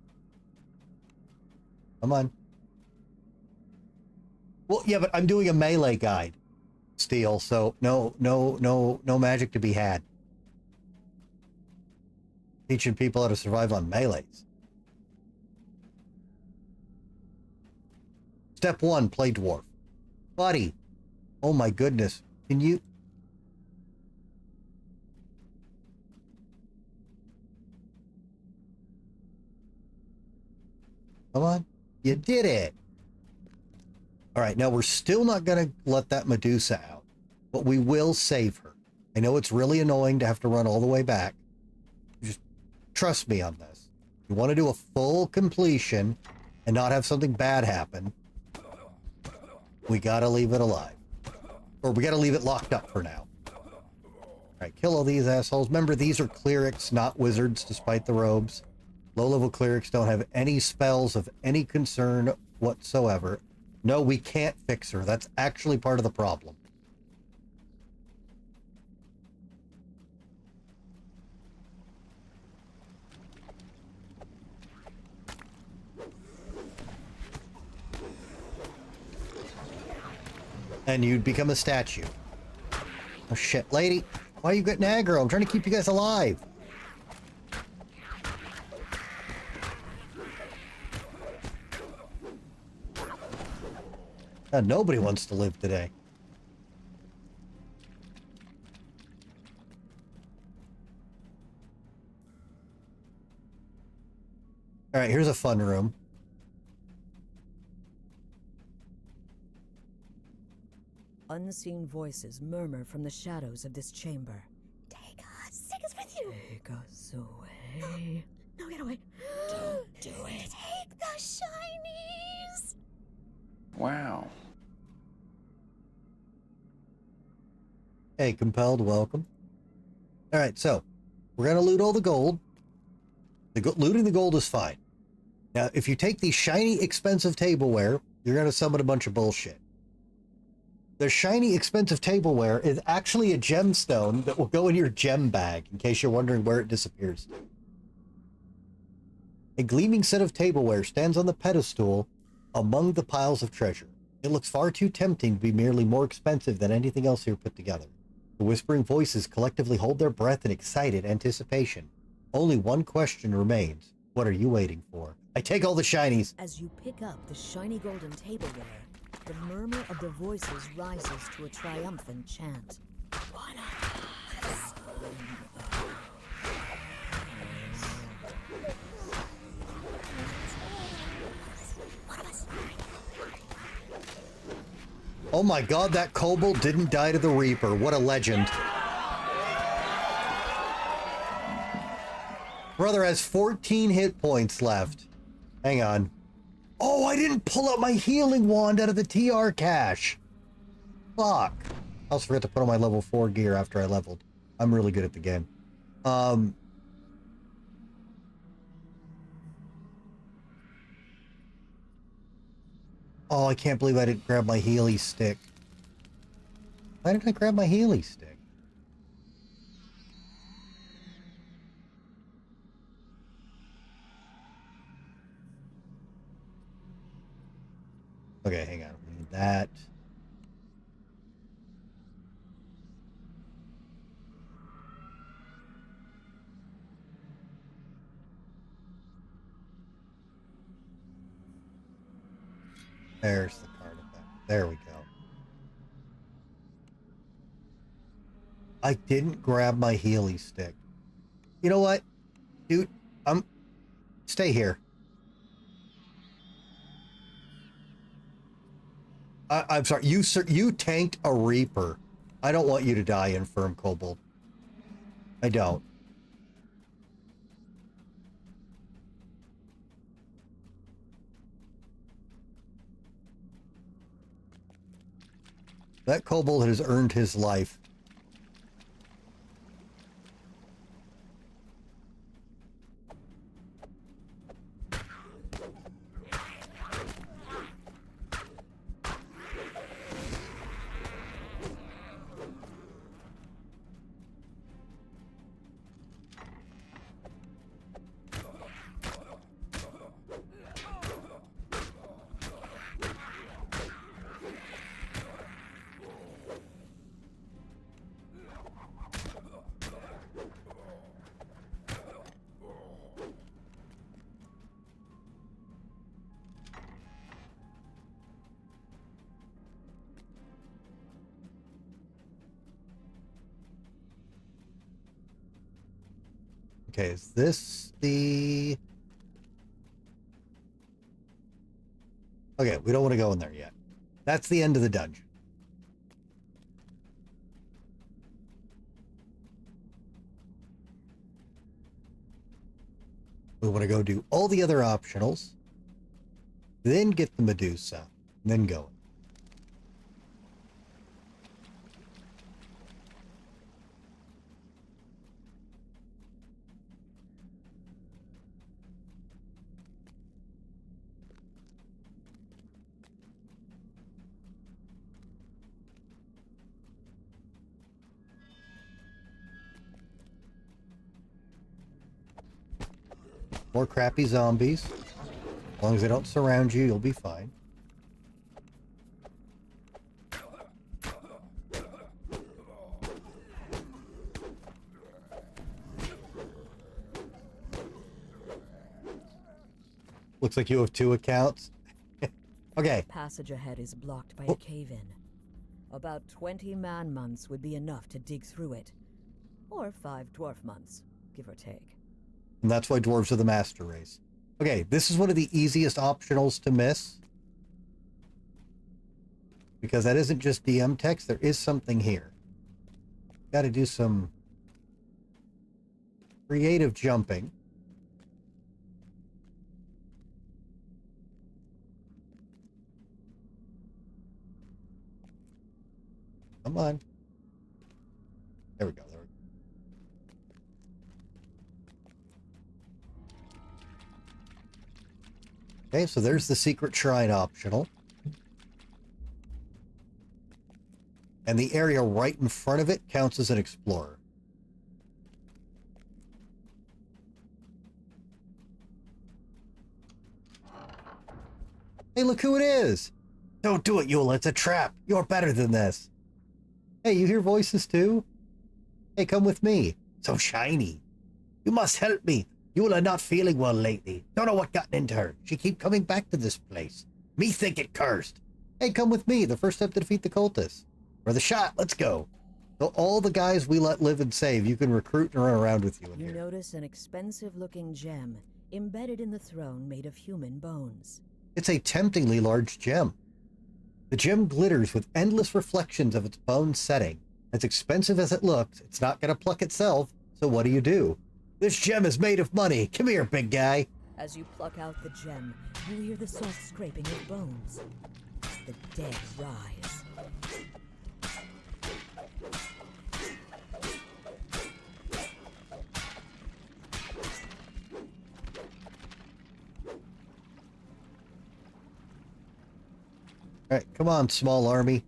[SPEAKER 1] Come on. Well, yeah, but I'm doing a melee guide, Steel, so no magic to be had. Teaching people how to survive on melees. Step 1, play dwarf. Buddy. Oh my goodness. Can you... Come on. You did it. All right, now we're still not going to let that Medusa out, but we will save her. I know it's really annoying to have to run all the way back. Just trust me on this. You want to do a full completion and not have something bad happen, we got to leave it alive. Or we got to leave it locked up for now. All right, kill all these assholes. Remember, these are clerics, not wizards, despite the robes. Low-level clerics don't have any spells of any concern whatsoever. No, we can't fix her. That's actually part of the problem. And you'd become a statue. Oh shit, lady. Why are you getting aggro? I'm trying to keep you guys alive. Nobody wants to live today. All right, here's a fun room.
[SPEAKER 4] Unseen voices murmur from the shadows of this chamber.
[SPEAKER 6] Take us. Take us with you.
[SPEAKER 4] Take us away.
[SPEAKER 6] No, get away.
[SPEAKER 4] Don't do it.
[SPEAKER 6] Take the shinies.
[SPEAKER 3] Wow.
[SPEAKER 1] Hey, Compelled, welcome. All right, so we're going to loot all the gold. Looting the gold is fine. Now, if you take the shiny, expensive tableware, you're going to summon a bunch of bullshit. The shiny, expensive tableware is actually a gemstone that will go in your gem bag, in case you're wondering where it disappears. A gleaming set of tableware stands on the pedestal among the piles of treasure. It looks far too tempting to be merely more expensive than anything else here put together. The whispering voices collectively hold their breath in excited anticipation. Only one question remains. What are you waiting for? I take all the shinies.
[SPEAKER 4] As you pick up the shiny golden tableware, the murmur of the voices rises to a triumphant chant. One of us.
[SPEAKER 1] Oh my god, that kobold didn't die to the Reaper. What a legend. Brother has 14 hit points left. Hang on. Oh, I didn't pull out my healing wand out of the TR cache. Fuck. I also forgot to put on my level 4 gear after I leveled. I'm really good at the game. Oh, I can't believe I didn't grab my Healy stick. Why didn't I grab my Healy stick? Okay, hang on. We need that. There's the card effect. There we go. I didn't grab my Healy stick. You know what? Dude, stay here. I'm sorry. You tanked a Reaper. I don't want you to die, Infirm Kobold. I don't. That kobold has earned his life. Okay, is this the... Okay, we don't want to go in there yet. That's the end of the dungeon. We want to go do all the other optionals, then get the Medusa, and then go. More crappy zombies. As long as they don't surround you, you'll be fine. Looks like you have 2 accounts. Okay.
[SPEAKER 4] Passage ahead is blocked by a cave-in. About 20 man-months would be enough to dig through it. Or 5 dwarf months, give or take.
[SPEAKER 1] And that's why dwarves are the master race. Okay, this is one of the easiest optionals to miss. Because that isn't just DM text, there is something here. Got to do some creative jumping. Come on. There we go. There we go. Okay, so there's the secret shrine optional. And the area right in front of it counts as an explorer. Hey, look who it is!
[SPEAKER 8] Don't do it, Eula. It's a trap. You're better than this.
[SPEAKER 1] Hey, you hear voices too? Hey, come with me.
[SPEAKER 8] So shiny. You must help me. Eula not feeling well lately. Don't know what gotten into her. She keep coming back to this place. Me think it cursed.
[SPEAKER 1] Hey, come with me. The first step to defeat the cultists.
[SPEAKER 8] For the shot, let's go.
[SPEAKER 1] So all the guys we let live and save, you can recruit and run around with you in
[SPEAKER 4] You
[SPEAKER 1] here.
[SPEAKER 4] notice an expensive-looking gem embedded in the throne made of human bones.
[SPEAKER 1] It's a temptingly large gem. The gem glitters with endless reflections of its bone setting. As expensive as it looks, it's not going to pluck itself, so what do?
[SPEAKER 8] This gem is made of money. Come here, big guy.
[SPEAKER 4] As you pluck out the gem, you hear the soft scraping of bones. The dead rise.
[SPEAKER 1] All right, come on, small army.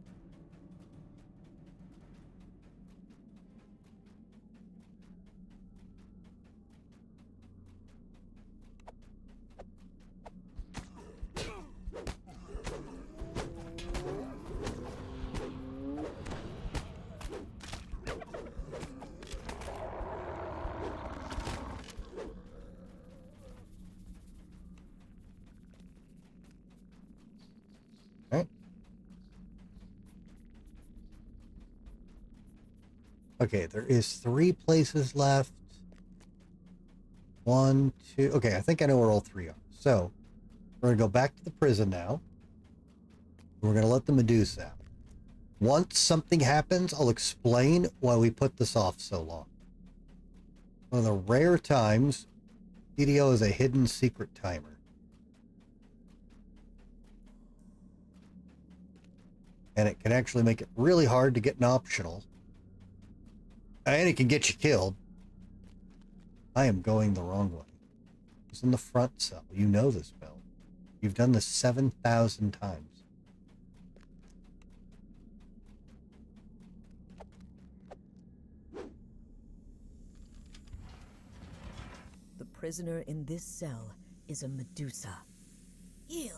[SPEAKER 1] Okay, there is 3 places left. 1, 2. Okay, I think I know where all 3 are. So, we're going to go back to the prison now. We're going to let the Medusa out. Once something happens, I'll explain why we put this off so long. One of the rare times, video is a hidden secret timer. And it can actually make it really hard to get an optional. And it can get you killed. I am going the wrong way. It's in the front cell. You know this, Bill. You've done this 7,000 times.
[SPEAKER 4] The prisoner in this cell is a Medusa.
[SPEAKER 6] You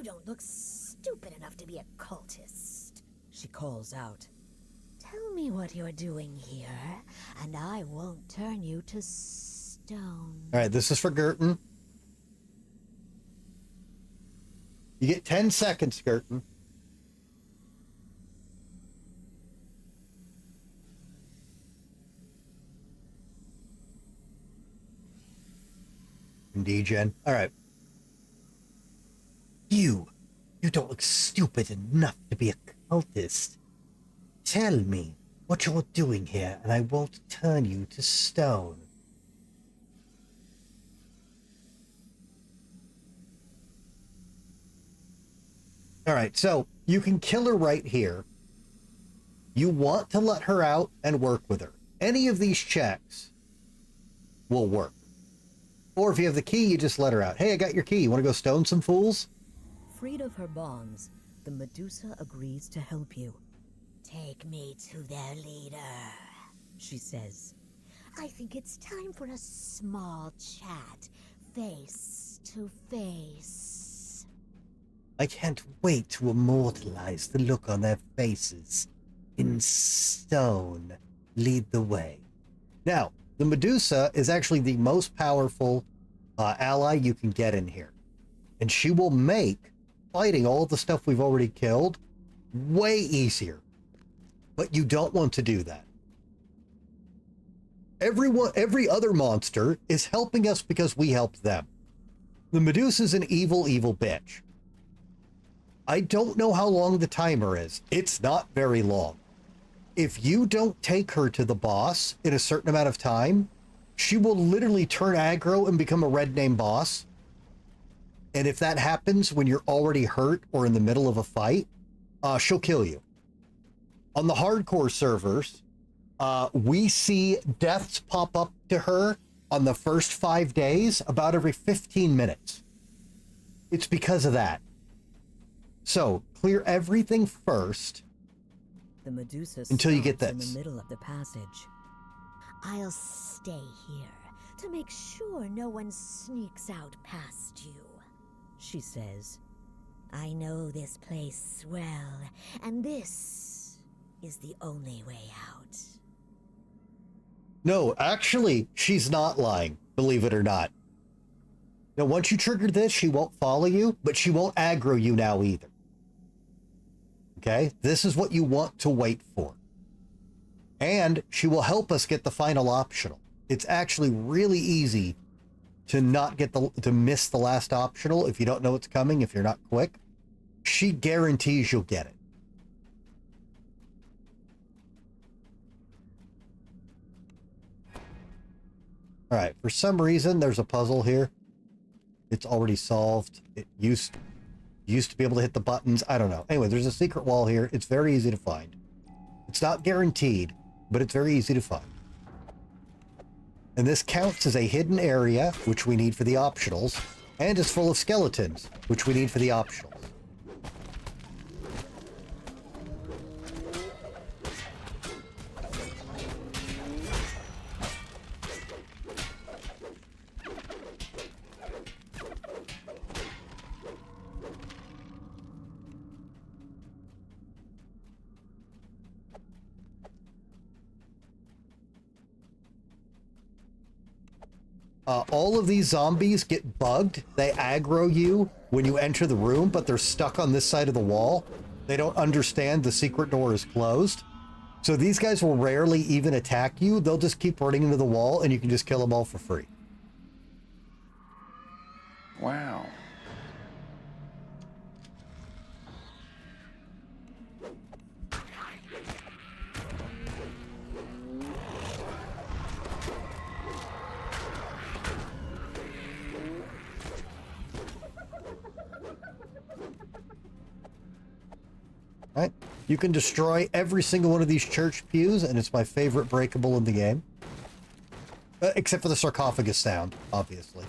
[SPEAKER 6] don't look stupid enough to be a cultist.
[SPEAKER 4] She calls out.
[SPEAKER 6] Tell me what you're doing here, and I won't turn you to stone.
[SPEAKER 1] All right, this is for Gerton. You get 10 seconds, Gerton. Indeed, Jen. All right.
[SPEAKER 8] You don't look stupid enough to be a cultist. Tell me what you're doing here, and I won't turn you to stone.
[SPEAKER 1] All right, so you can kill her right here. You want to let her out and work with her. Any of these checks will work. Or if you have the key, you just let her out. Hey, I got your key. You want to go stone some fools?
[SPEAKER 4] Freed of her bonds, the Medusa agrees to help you.
[SPEAKER 6] Take me to their leader,
[SPEAKER 4] She says.
[SPEAKER 6] I think it's time for a small chat, face to face.
[SPEAKER 8] I can't wait to immortalize the look on their faces. In stone, lead the way.
[SPEAKER 1] Now, the Medusa is actually the most powerful ally you can get in here. And she will make fighting all the stuff we've already killed way easier. But you don't want to do that. Every other monster is helping us because we helped them. The Medusa's an evil, evil bitch. I don't know how long the timer is. It's not very long. If you don't take her to the boss in a certain amount of time, she will literally turn aggro and become a red name boss. And if that happens when you're already hurt or in the middle of a fight, she'll kill you. On the hardcore servers, We see deaths pop up to her on the first 5 days about every 15 minutes. It's because of that. So clear everything first.
[SPEAKER 4] The Medusa
[SPEAKER 1] Until you get
[SPEAKER 4] stops in
[SPEAKER 1] this.
[SPEAKER 4] the middle of the passage.
[SPEAKER 6] I'll stay here to make sure no one sneaks out past you.
[SPEAKER 4] She says,
[SPEAKER 6] I know this place well, and this is the only way out.
[SPEAKER 1] No, actually, she's not lying, believe it or not. Now, once you trigger this, she won't follow you, but she won't aggro you now either. Okay? This is what you want to wait for. And she will help us get the final optional. It's actually really easy to not get to miss the last optional if you don't know what's coming, if you're not quick. She guarantees you'll get it. All right, for some reason, there's a puzzle here. It's already solved. It used to be able to hit the buttons. I don't know. Anyway, there's a secret wall here. It's very easy to find. It's not guaranteed, but it's very easy to find. And this counts as a hidden area, which we need for the optionals, and is full of skeletons, which we need for the optionals. All of these zombies get bugged. They aggro you when you enter the room, but they're stuck on this side of the wall. They don't understand the secret door is closed. So these guys will rarely even attack you. They'll just keep running into the wall, and you can just kill them all for free.
[SPEAKER 3] Wow.
[SPEAKER 1] Right? You can destroy every single one of these church pews, and it's my favorite breakable in the game. Except for the sarcophagus sound, obviously.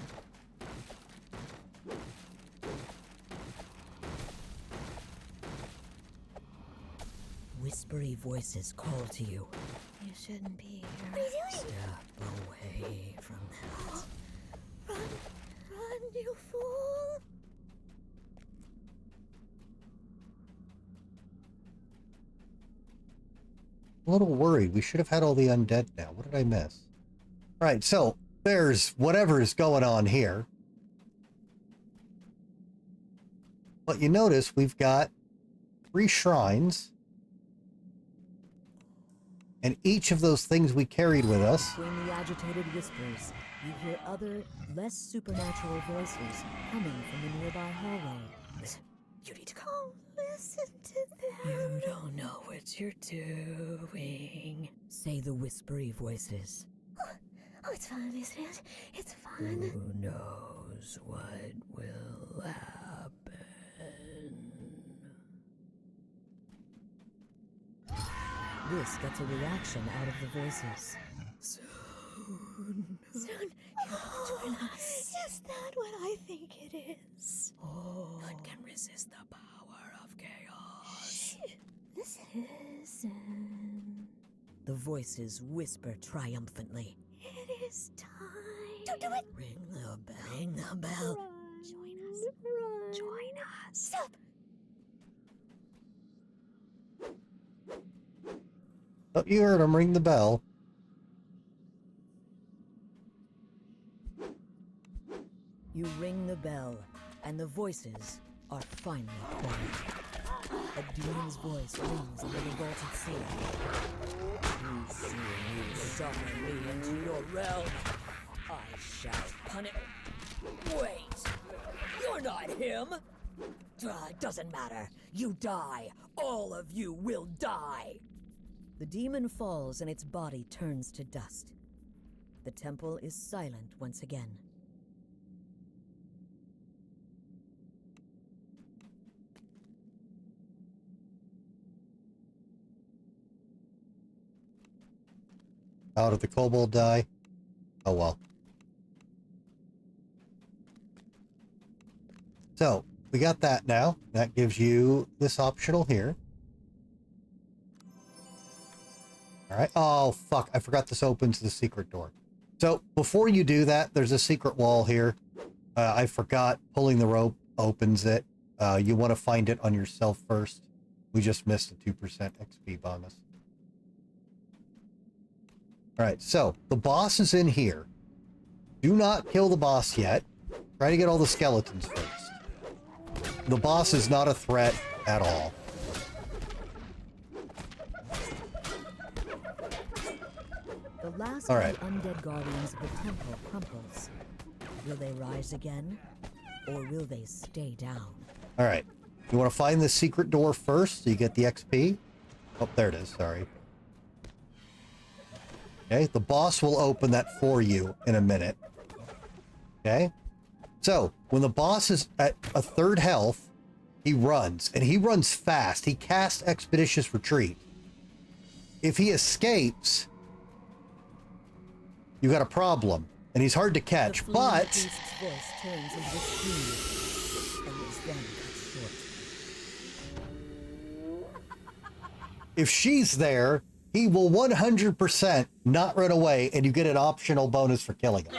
[SPEAKER 4] whispery voices call to you.
[SPEAKER 5] You shouldn't be here.
[SPEAKER 6] What are you doing?
[SPEAKER 4] Step away from that.
[SPEAKER 6] Run, run, you fool!
[SPEAKER 1] A little worried. We should have had all the undead now. What did I miss? All right, so there's whatever is going on here. But you notice we've got 3 shrines. And each of those things we carried with us.
[SPEAKER 4] Between the agitated whispers, you hear other, less supernatural voices coming from the nearby hallway.
[SPEAKER 6] You need to go listen to them.
[SPEAKER 4] You don't know what you're doing, say the whispery voices.
[SPEAKER 6] Oh, it's fun, isn't it? It's fun.
[SPEAKER 4] Who knows what will happen? This gets a reaction out of the voices. Soon.
[SPEAKER 6] Soon, you'll join us. Is that what I think it is?
[SPEAKER 4] None can resist the power of chaos.
[SPEAKER 6] Listen.
[SPEAKER 4] The voices whisper triumphantly.
[SPEAKER 6] It is time. Don't do it.
[SPEAKER 4] Ring the bell. Ring the bell.
[SPEAKER 6] Run. Join us. Run. Join us. Stop.
[SPEAKER 1] Oh, you heard him ring the bell.
[SPEAKER 4] You ring the bell, and the voices are finally quiet. A demon's voice rings under the vaulted ceiling. You see you summon me into your realm. I shall punish. Wait! You're not him! It doesn't matter. You die. All of you will die. The demon falls and its body turns to dust. The temple is silent once again.
[SPEAKER 1] How did the kobold die? Oh well. So, we got that now. That gives you this optional here. Alright. Oh, fuck. I forgot this opens the secret door. So, before you do that, there's a secret wall here. I forgot pulling the rope opens it. You want to find it on yourself first. We just missed a 2% XP bonus. Alright, so the boss is in here. Do not kill the boss yet. Try to get all the skeletons first. The boss is not a threat at all.
[SPEAKER 4] The last
[SPEAKER 1] All
[SPEAKER 4] of
[SPEAKER 1] right.
[SPEAKER 4] the undead guardians of the temple crumples. Will they rise again, or will they stay down?
[SPEAKER 1] Alright, you want to find the secret door first so you get the XP. Oh, there it is, sorry. Okay, the boss will open that for you in a minute. Okay? So, when the boss is at a third health, he runs, and he runs fast. He casts Expeditious Retreat. If he escapes, you got a problem, and he's hard to catch, but
[SPEAKER 4] Voice turns into a scream, and is then cut short.
[SPEAKER 1] if she's there, he will 100% not run away, and you get an optional bonus for killing him.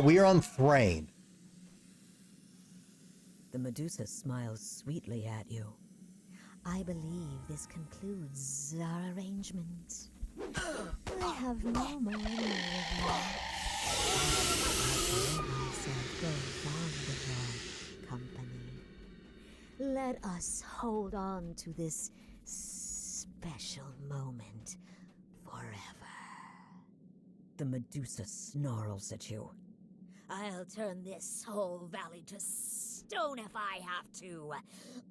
[SPEAKER 1] We are on Thrain.
[SPEAKER 4] The Medusa smiles sweetly at you.
[SPEAKER 6] I believe this concludes our arrangement. I have no more need of you. I myself grow fond of your company. Let us hold on to this special moment forever.
[SPEAKER 4] The Medusa snarls at you.
[SPEAKER 7] I'll turn this whole valley to stone if I have to.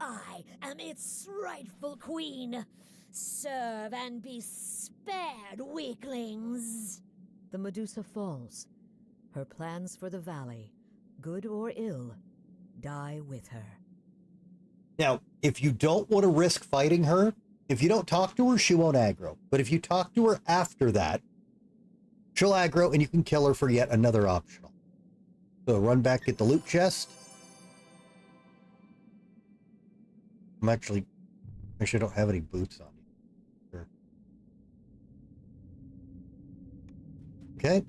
[SPEAKER 7] I am its rightful queen. Serve and be spared, weaklings.
[SPEAKER 4] The Medusa falls. Her plans for the valley, good or ill, die with her.
[SPEAKER 1] Now, if you don't want to risk fighting her, if you don't talk to her, she won't aggro. But if you talk to her after that, she'll aggro and you can kill her for yet another optional. So run back, get the loot chest. I actually don't have any boots on you. Sure. Okay.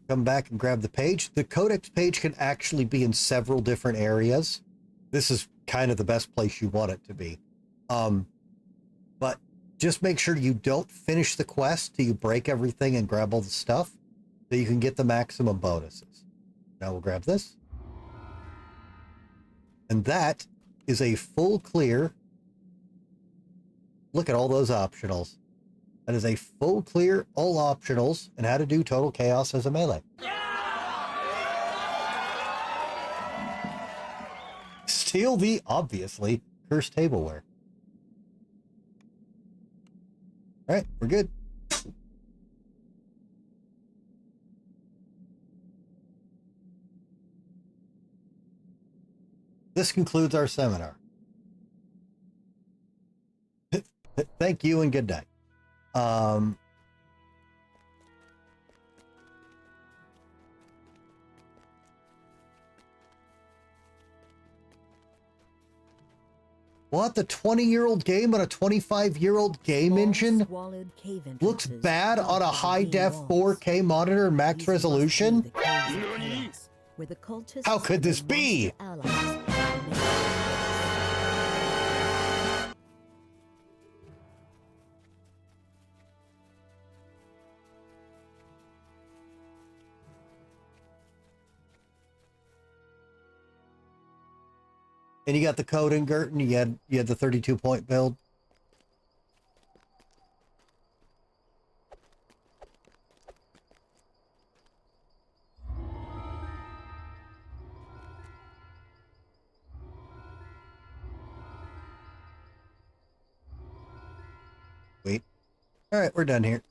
[SPEAKER 1] Come back and grab the page. The codex page can actually be in several different areas. This is kind of the best place you want it to be. But just make sure you don't finish the quest till you break everything and grab all the stuff so you can get the maximum bonuses. Now we'll grab this. And that is a full clear. Look at all those optionals. That is a full clear, all optionals, and how to do Total Chaos as a melee. Steal the, obviously, cursed tableware. All right, we're good. This concludes our seminar. Thank you and good night. What? The 20-year-old game on a 25-year-old game engine looks bad on a high-def 4K monitor and max resolution? How could this be? And you got the code in Gerton. You had the 32-point build. Wait. All right, we're done here.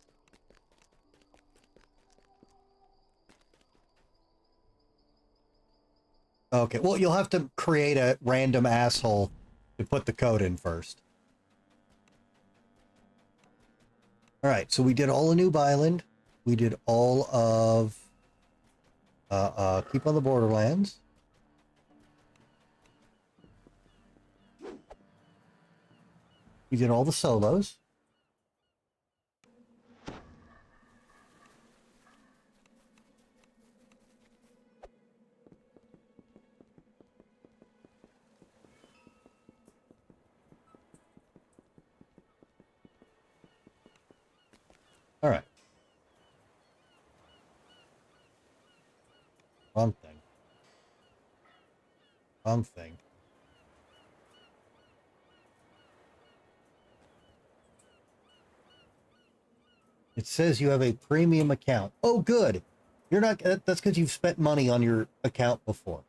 [SPEAKER 1] Okay, well, you'll have to create a random asshole to put the code in first. All right, so we did all of Noob Island. We did all of Keep on the Borderlands. We did all the solos. All right. Wrong thing. Wrong thing. It says you have a premium account. Oh, good. You're not. That's because you've spent money on your account before.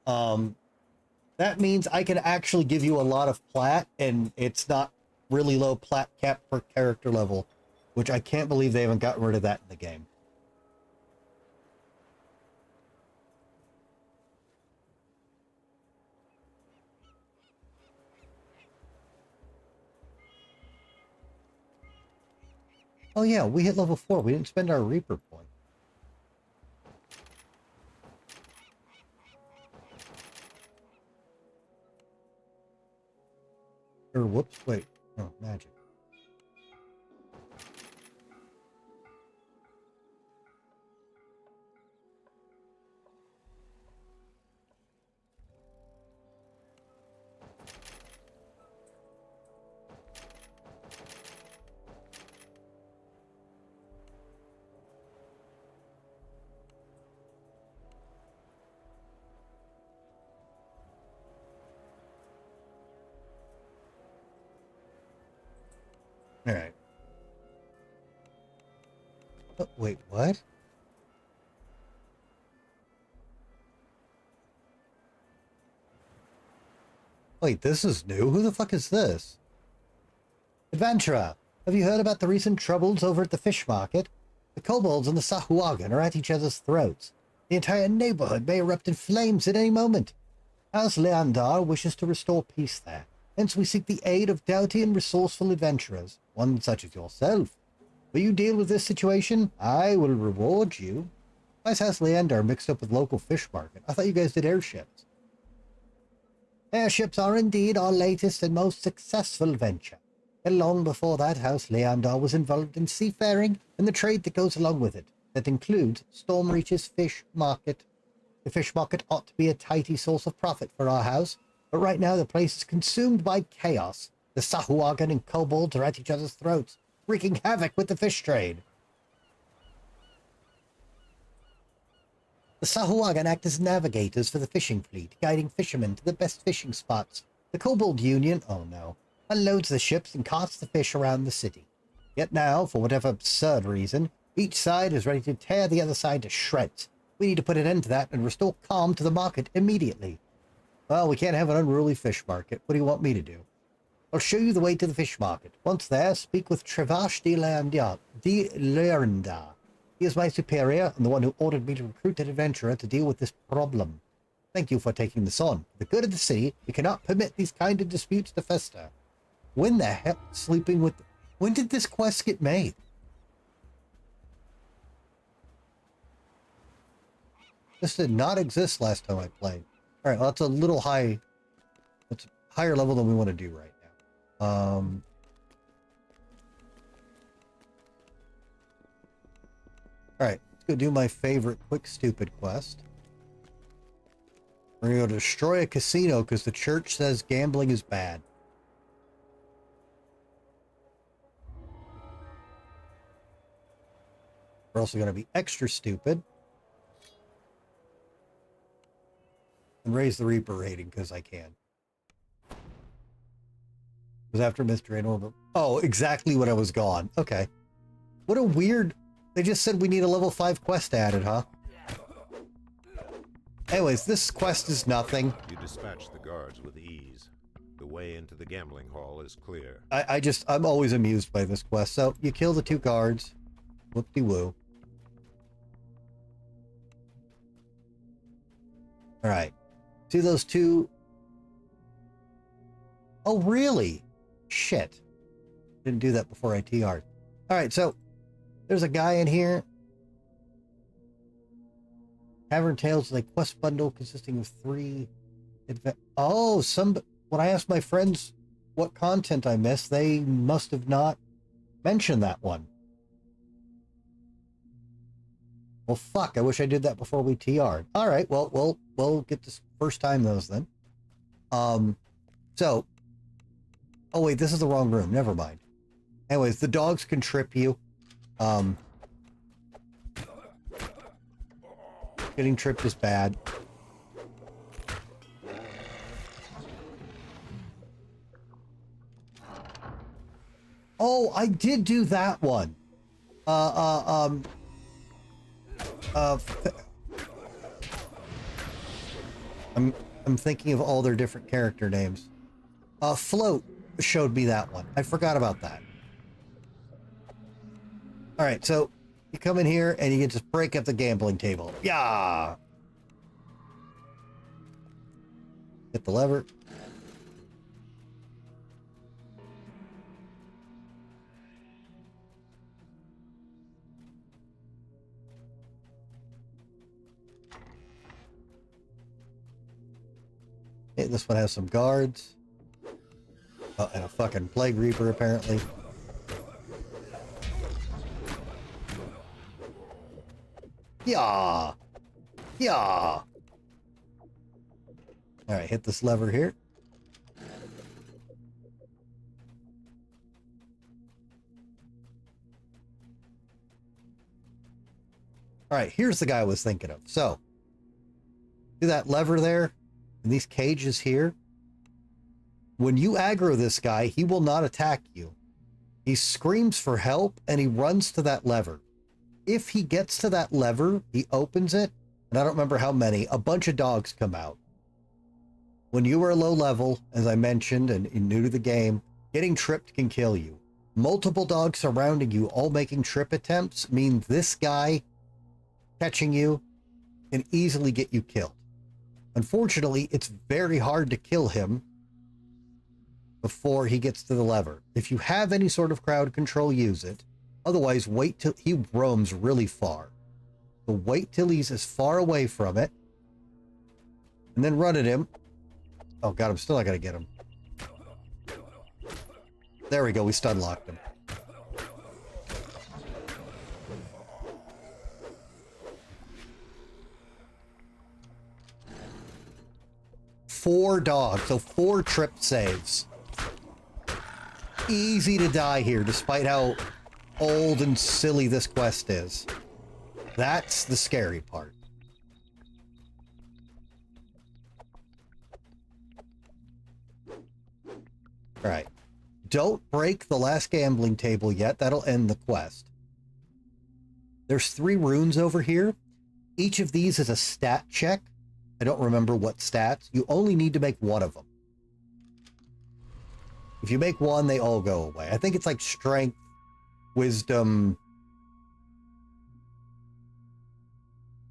[SPEAKER 1] That means I can actually give you a lot of plat, and it's not really low plat cap per character level, which I can't believe they haven't gotten rid of that in the game. Oh yeah, we hit level 4. We didn't spend our Reaper point. Or whoops, wait. Oh, magic. All right. Oh, wait, what? Wait, this is new? Who the fuck is this? Adventurer, have you heard about the recent troubles over at the fish market? The kobolds and the Sahuagin are at each other's throats. The entire neighborhood may erupt in flames at any moment. House Leandar wishes to restore peace there. Hence we seek the aid of doughty and resourceful adventurers, one such as yourself. Will you deal with this situation? I will reward you. Why is House Leandar mixed up with local fish market? I thought you guys did airships. Airships are indeed our latest and most successful venture. And long before that, House Leandar was involved in seafaring and the trade that goes along with it. That includes Stormreach's fish market. The fish market ought to be a tidy source of profit for our house, but right now the place is consumed by chaos. The Sahuagin and kobolds are at each other's throats, wreaking havoc with the fish trade. The Sahuagin act as navigators for the fishing fleet, guiding fishermen to the best fishing spots. The Kobold Union, oh no, unloads the ships and carts the fish around the city. Yet now, for whatever absurd reason, each side is ready to tear the other side to shreds. We need to put an end to that and restore calm to the market immediately. Well, we can't have an unruly fish market. What do you want me to do? I'll show you the way to the fish market. Once there, speak with Trevash de Lerndar. He is my superior and the one who ordered me to recruit an adventurer to deal with this problem. Thank you for taking this on. For the good of the city, we cannot permit these kind of disputes to fester. When the heck sleeping with... When did this quest get made? This did not exist last time I played. Alright, well, that's a little high. That's a higher level than we want to do right now. Alright, let's go do my favorite quick stupid quest. We're going to go destroy a casino because the church says gambling is bad. We're also going to be extra stupid. And raise the Reaper rating because I can. Was after Mystery and Orbit. Oh, exactly when I was gone. Okay. What a weird... They just said we need a level 5 quest added, huh? Anyways, this quest is nothing.
[SPEAKER 2] You dispatch the guards with ease. The way into the gambling hall is clear.
[SPEAKER 1] I'm always amused by this quest. So, you kill the 2 guards. Whoop-de-woo. Alright. See those 2... Oh, really? Shit. Didn't do that before I TR'd. All right, so there's a guy in here. Tavern Tales is a quest bundle consisting of 3 when I asked my friends what content I missed, they must have not mentioned that one. Well, fuck, I wish I did that before we TR'd. All right, well, we'll get this first time those then. So, oh wait, this is the wrong room. Never mind. Anyways, the dogs can trip you. Getting tripped is bad. Oh, I did do that one. I'm thinking of all their different character names. Float showed me that one. I forgot about that. All right, so you come in here and you can just break up the gambling table. Yeah. Hit the lever. Okay, this one has some guards. Oh, and a fucking plague reaper, apparently. Yeah. Yeah. All right, hit this lever here. All right, here's the guy I was thinking of. So, see that lever there? And these cages here? When you aggro this guy, he will not attack you. He screams for help and he runs to that lever. If he gets to that lever, he opens it, and I don't remember how many, a bunch of dogs come out. When you are low level, as I mentioned, and new to the game, getting tripped can kill you. Multiple dogs surrounding you, all making trip attempts, means this guy catching you can easily get you killed. Unfortunately, it's very hard to kill him before he gets to the lever. If you have any sort of crowd control, use it. Otherwise, wait till he roams really far. So wait till he's as far away from it, and then run at him. Oh god, I'm still not gonna get him. There we go, we stun locked him. Four dogs, so 4 trip saves. Easy to die here, despite how old and silly this quest is. That's the scary part. All right. Don't break the last gambling table yet. That'll end the quest. There's 3 runes over here. Each of these is a stat check. I don't remember what stats. You only need to make 1 of them. If you make 1, they all go away. I think it's like strength, wisdom,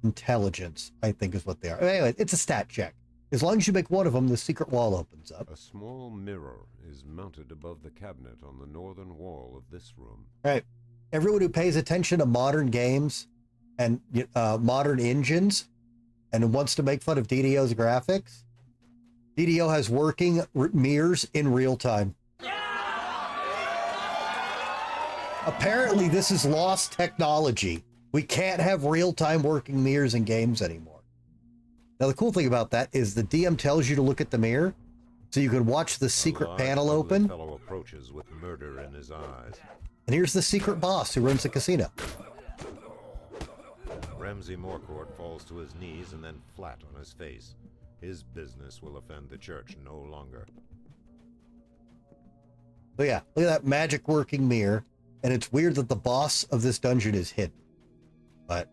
[SPEAKER 1] intelligence, I think is what they are. Anyway, it's a stat check. As long as you make 1 of them, the secret wall opens up.
[SPEAKER 2] A small mirror is mounted above the cabinet on the northern wall of this room.
[SPEAKER 1] All right. Everyone who pays attention to modern games and modern engines and wants to make fun of DDO's graphics, DDO has working mirrors in real time. Apparently, this is lost technology. We can't have real-time working mirrors in games anymore. Now, the cool thing about that is the DM tells you to look at the mirror, so you can watch the secret panel open.
[SPEAKER 2] Fellow approaches with murder in his eyes.
[SPEAKER 1] And here's the secret boss who runs the casino.
[SPEAKER 2] Ramsay Morcourt falls to his knees and then flat on his face. His business will offend the church no longer.
[SPEAKER 1] So yeah, look at that magic working mirror. And it's weird that the boss of this dungeon is hidden. But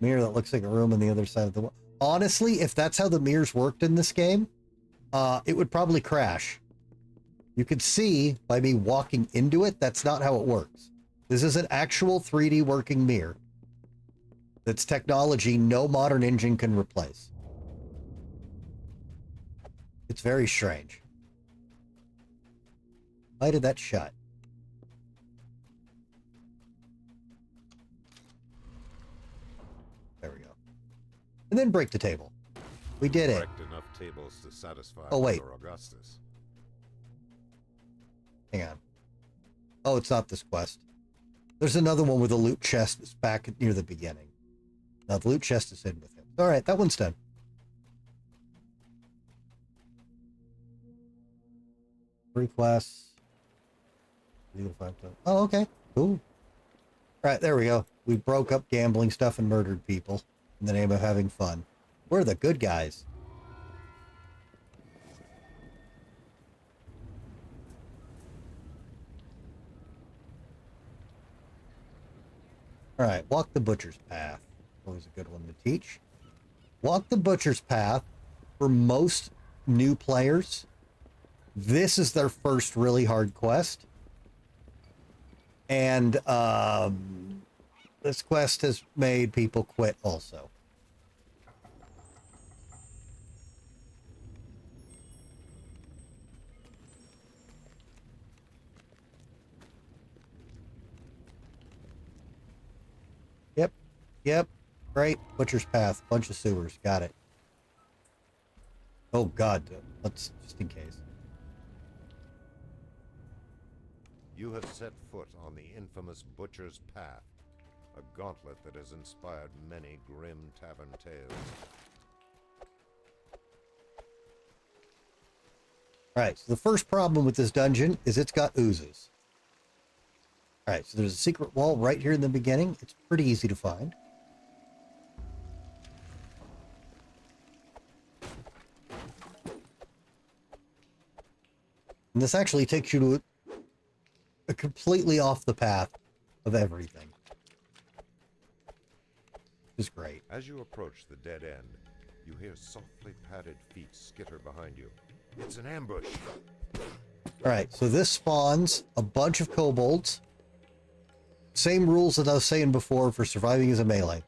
[SPEAKER 1] mirror that looks like a room on the other side of the wall. Honestly, if that's how the mirrors worked in this game, it would probably crash. You could see by me walking into it, that's not how it works. This is an actual 3D working mirror. That's technology no modern engine can replace. It's very strange. Why did that shut? There we go. And then break the table. We did it.
[SPEAKER 2] Correct enough tables to satisfy
[SPEAKER 1] Oh, wait.
[SPEAKER 2] Lord Augustus.
[SPEAKER 1] Hang on. Oh, it's not this quest. There's another one with a loot chest that's back near the beginning. Now, the loot chest is hidden with him. All right, that one's done. Free quests. Legal factor. Oh, okay. Cool. All right, there we go. We broke up gambling stuff and murdered people in the name of having fun. We're the good guys. All right, walk the butcher's path. Always a good one to teach. Walk the butcher's path, for most new players, this is their first really hard quest. And this quest has made people quit also. Yep. Great. Butcher's path. Bunch of sewers. Got it. Oh, God. Let's, just in case.
[SPEAKER 2] You have set foot on the infamous Butcher's Path, a gauntlet that has inspired many grim tavern tales.
[SPEAKER 1] Alright, so the first problem with this dungeon is it's got oozes. Alright, so there's a secret wall right here in the beginning. It's pretty easy to find. And this actually takes you to a completely off the path of everything. It's great.
[SPEAKER 2] As you approach the dead end, you hear softly padded feet skitter behind you. It's an ambush.
[SPEAKER 1] Alright, so this spawns a bunch of kobolds. Same rules that I was saying before for surviving as a melee.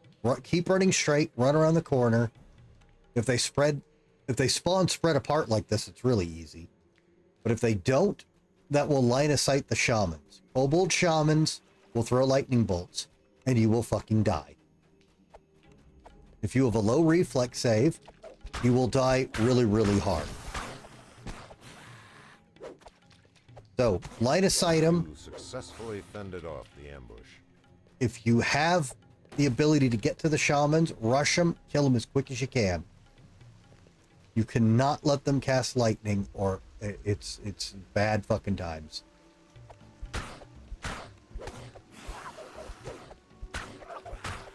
[SPEAKER 1] Keep running straight, run around the corner. If they spawn spread apart like this, it's really easy. But if they don't, that will line of sight the shamans. Kobold shamans will throw lightning bolts, and you will fucking die. If you have a low reflex save, you will die really, really hard. So, line of sight them.
[SPEAKER 2] You successfully fended off the ambush.
[SPEAKER 1] If you have the ability to get to the shamans, rush them, kill them as quick as you can. You cannot let them cast lightning, or it's bad fucking times.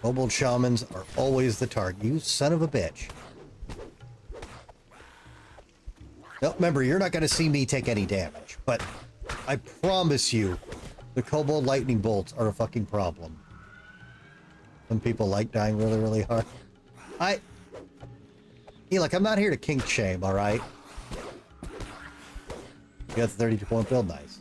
[SPEAKER 1] Kobold shamans are always the target. You son of a bitch. Now, remember, you're not going to see me take any damage, but I promise you, the kobold lightning bolts are a fucking problem. Some people like dying really, really hard. Look, I'm not here to kink shame, all right? You got the 32-point build, nice.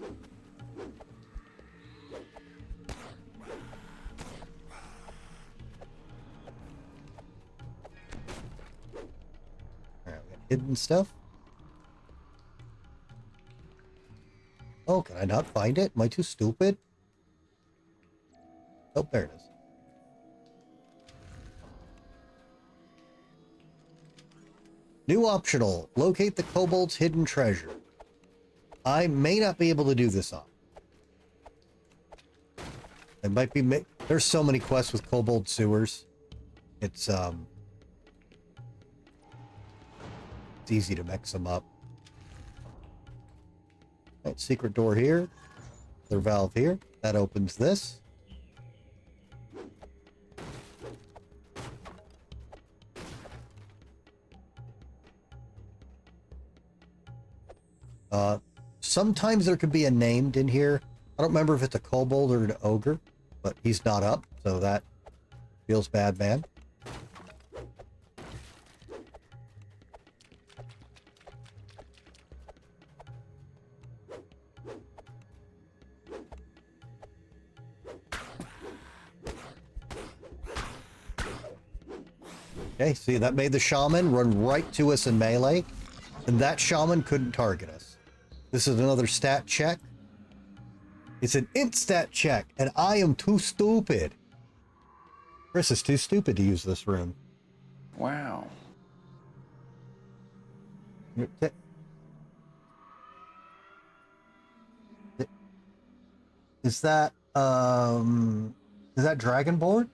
[SPEAKER 1] All right, we got hidden stuff. Oh, can I not find it? Am I too stupid? Oh, there it is. New optional. Locate the kobold's hidden treasure. I may not be able to do this on. It might be... There's so many quests with kobold sewers. It's easy to mix them up. Right, secret door here. Their valve here. That opens this. Sometimes there could be a named in here. I don't remember if it's a kobold or an ogre, but he's not up, so that feels bad, man. Okay, see, that made the shaman run right to us in melee. And that shaman couldn't target us. This is another stat check. It's an int stat check, and I am too stupid. Chris is too stupid to use this room.
[SPEAKER 3] Wow.
[SPEAKER 1] Is that Dragonborn?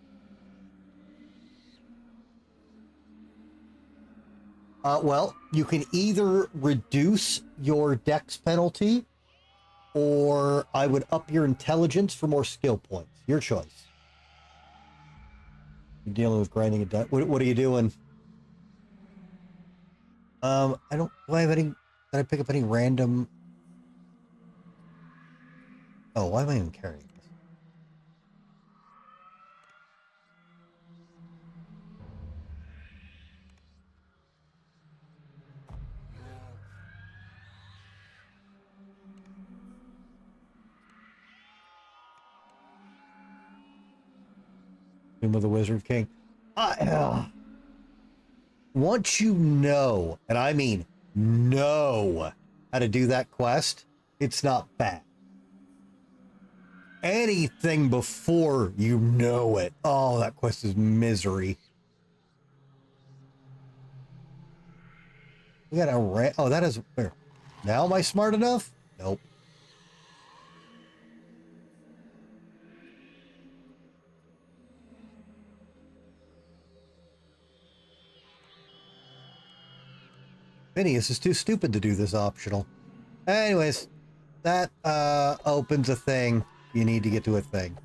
[SPEAKER 1] Well, you can either reduce your dex penalty, or I would up your intelligence for more skill points. Your choice. You're dealing with grinding a deck. What are you doing? I don't. Do I have any? Did I pick up any random? Oh, why am I even carrying this? Tomb of the Wizard King. Once you know, and I mean know, how to do that quest, it's not bad. Anything before you know it, oh, that quest is misery. We got a oh, that is where. Now am I smart enough? Nope. Phineas is too stupid to do this optional. Anyways, that opens a thing. You need to get to a thing.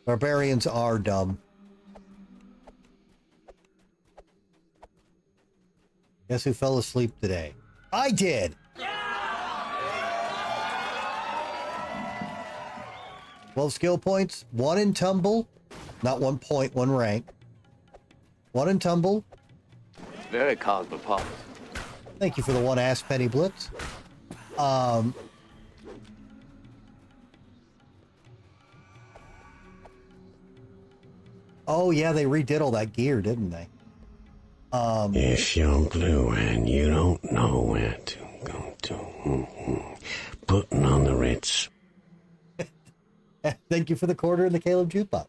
[SPEAKER 1] Barbarians are dumb. Guess who fell asleep today? I did! 12 skill points, 1 in tumble, not 1 point, 1 rank. 1 in tumble.
[SPEAKER 3] Very cosmopolitan.
[SPEAKER 1] Thank you for the 1 ass penny blitz. Oh yeah, they redid all that gear, didn't they?
[SPEAKER 9] If you're blue and you don't know where to go to, putting on the Ritz.
[SPEAKER 1] Thank you for the quarter and the Caleb Jukebox.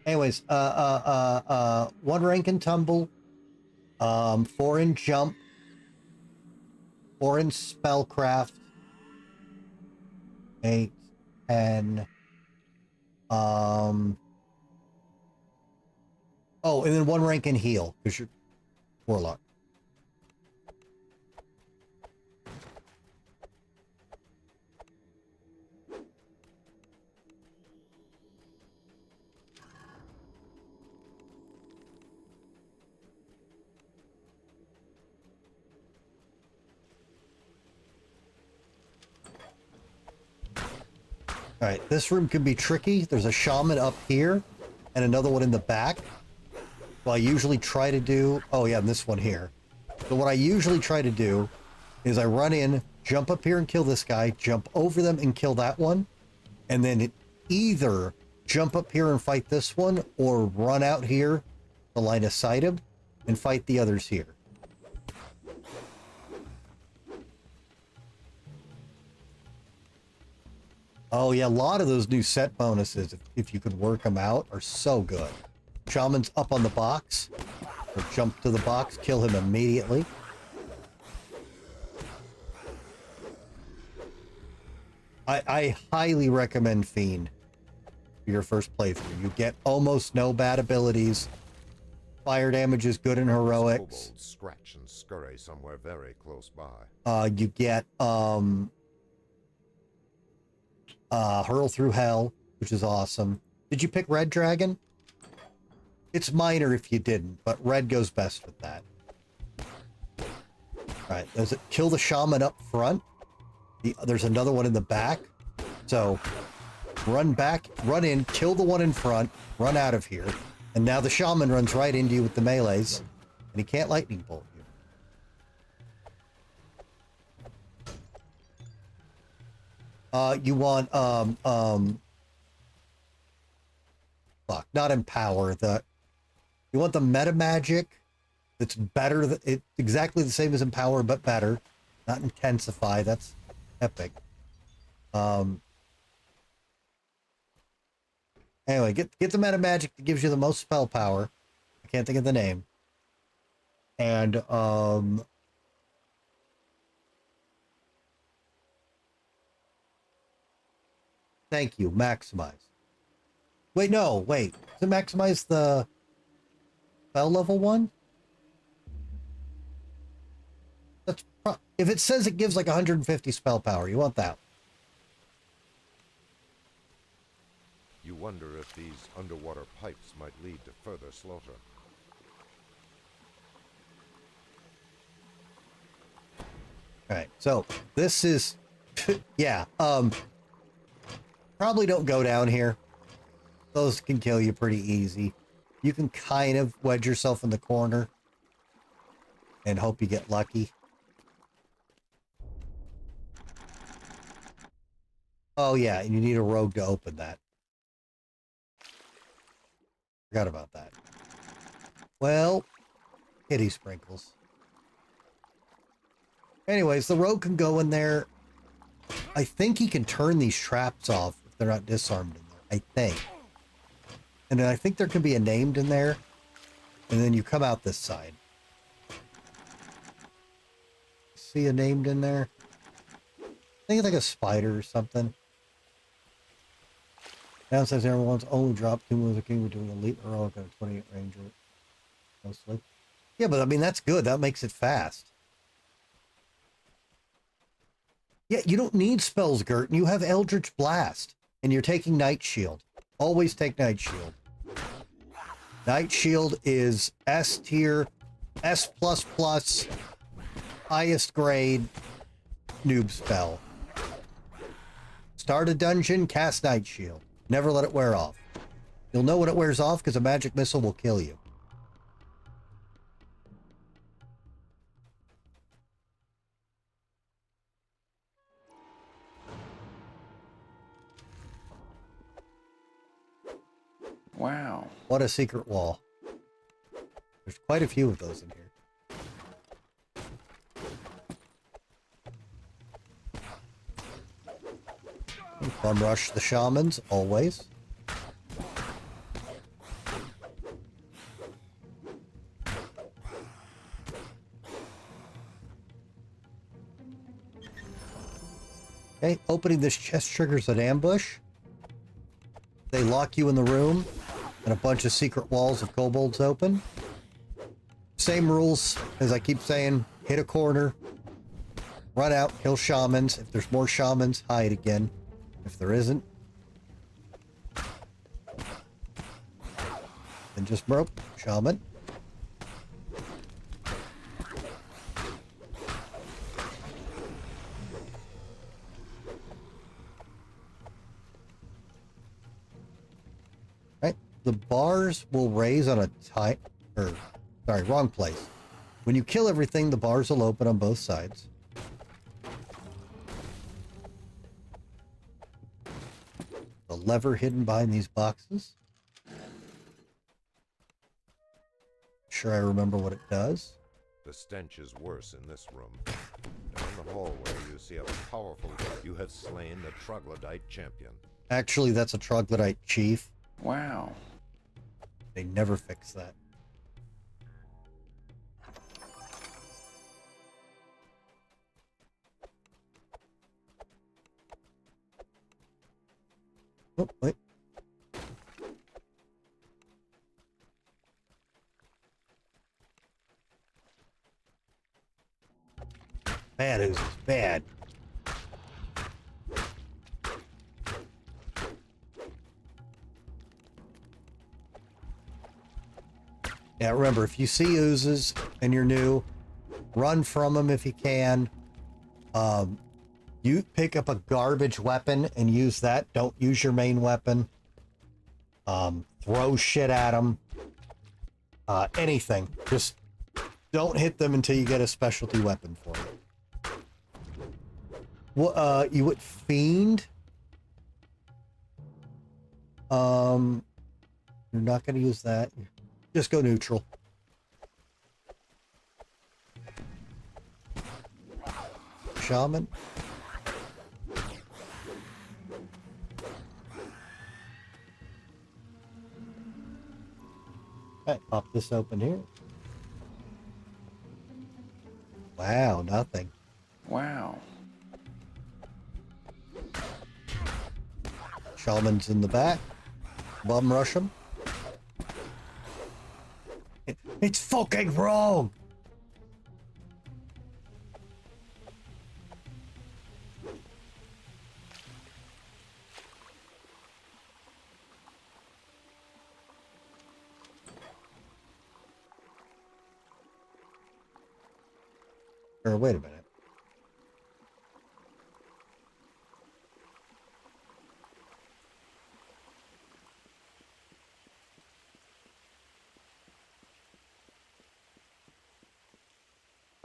[SPEAKER 1] Anyways, 1 rank in tumble, 4 in jump, 4 in spellcraft, 8, 10, oh, and then 1 rank in heal, because you're warlock. All right, this room can be tricky. There's a shaman up here and another one in the back. What I usually try to do, oh yeah, and this one here. So what I usually try to do is I run in, jump up here and kill this guy, jump over them and kill that one, and then either jump up here and fight this one or run out here, the line of sight him, and fight the others here. Oh yeah, a lot of those new set bonuses, if you could work them out, are so good. Shaman's up on the box, or jump to the box, kill him immediately. I highly recommend Fiend for your first playthrough. You get almost no bad abilities. Fire damage is good in heroics.
[SPEAKER 2] Kobolds scratch and scurry somewhere very close by.
[SPEAKER 1] You get Hurl Through Hell, which is awesome. Did you pick Red Dragon? It's minor if you didn't, but Red goes best with that. Alright, does it kill the shaman up front? There's another one in the back. So, run back, run in, kill the one in front, run out of here. And now the shaman runs right into you with the melees, and he can't lightning bolt you. You want, fuck, not empower, you want the meta magic that's better, it's exactly the same as empower, but better, not intensify, that's epic. Anyway, get the meta magic that gives you the most spell power. I can't think of the name. And, thank you, maximize. Wait, no, wait. Does it maximize the spell level one? That's if it says it gives like 150 spell power, you want that.
[SPEAKER 2] You wonder if these underwater pipes might lead to further slaughter.
[SPEAKER 1] Alright, so this is yeah, probably don't go down here. Those can kill you pretty easy. You can kind of wedge yourself in the corner and hope you get lucky. Oh yeah, and you need a rogue to open that. Forgot about that. Well, kitty sprinkles. Anyways, the rogue can go in there. I think he can turn these traps off if they're not disarmed in there. I think. And then I think there can be a named in there. And then you come out this side. See a named in there? I think it's like a spider or something. Downstairs, everyone's only dropped 2 moves a king between elite and heroic and a 28 ranger. Mostly. Yeah, but I mean, that's good. That makes it fast. Yeah, you don't need spells, Gert. You have Eldritch Blast. And you're taking Night Shield. Always take Night Shield. Night Shield is S tier, S++, highest grade noob spell. Start a dungeon, cast Night Shield. Never let it wear off. You'll know when it wears off because a magic missile will kill you.
[SPEAKER 3] Wow.
[SPEAKER 1] What a secret wall. There's quite a few of those in here. Bum rush the shamans, always. Okay, opening this chest triggers an ambush. They lock you in the room, and a bunch of secret walls of kobolds open. Same rules, as I keep saying, hit a corner, run out, kill shamans. If there's more shamans, hide again. If there isn't, then just rope, shaman. Right, the bars will raise on a time, or sorry, wrong place. When you kill everything, the bars will open on both sides. The lever hidden behind these boxes. Sure, I remember what it does.
[SPEAKER 2] The stench is worse in this room. Down the hallway, you see a powerful... You have slain the troglodyte champion.
[SPEAKER 1] Actually, that's a troglodyte chief.
[SPEAKER 3] Wow.
[SPEAKER 1] They never fix that. Oh, wait. Bad oozes, bad. Yeah, remember, if you see oozes and you're new, run from them if you can. You pick up a garbage weapon and use that. Don't use your main weapon. Throw shit at them. Anything. Just don't hit them until you get a specialty weapon for it. What, you would fiend? You're not going to use that. Just go neutral. Shaman. Alright, pop this open here. Wow, nothing.
[SPEAKER 3] Wow.
[SPEAKER 1] Shaman's in the back. Bum rush him.
[SPEAKER 8] It's fucking wrong!
[SPEAKER 1] Or wait a minute.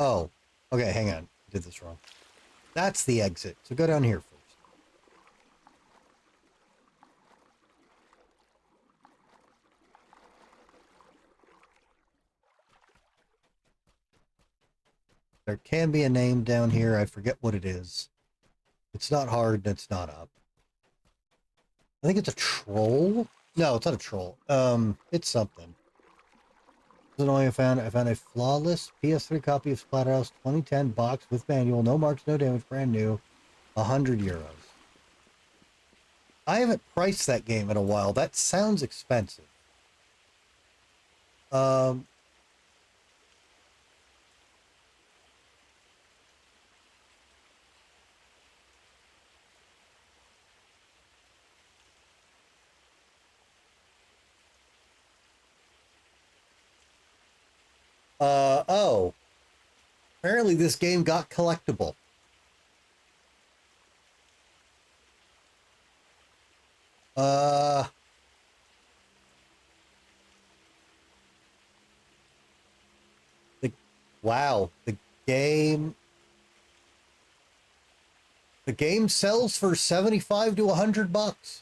[SPEAKER 1] Oh, okay, hang on. I did this wrong. That's the exit. So go down here first. There can be a name down here. I forget what it is. It's not hard and it's not up. I think it's a troll. No, it's not a troll. It's something. This is annoying. I found a flawless PS3 copy of Splatterhouse 2010 box with manual, no marks, no damage, brand new, €100. I haven't priced that game in a while. That sounds expensive. Oh. Apparently this game got collectible. Wow, the game sells for 75 to $100.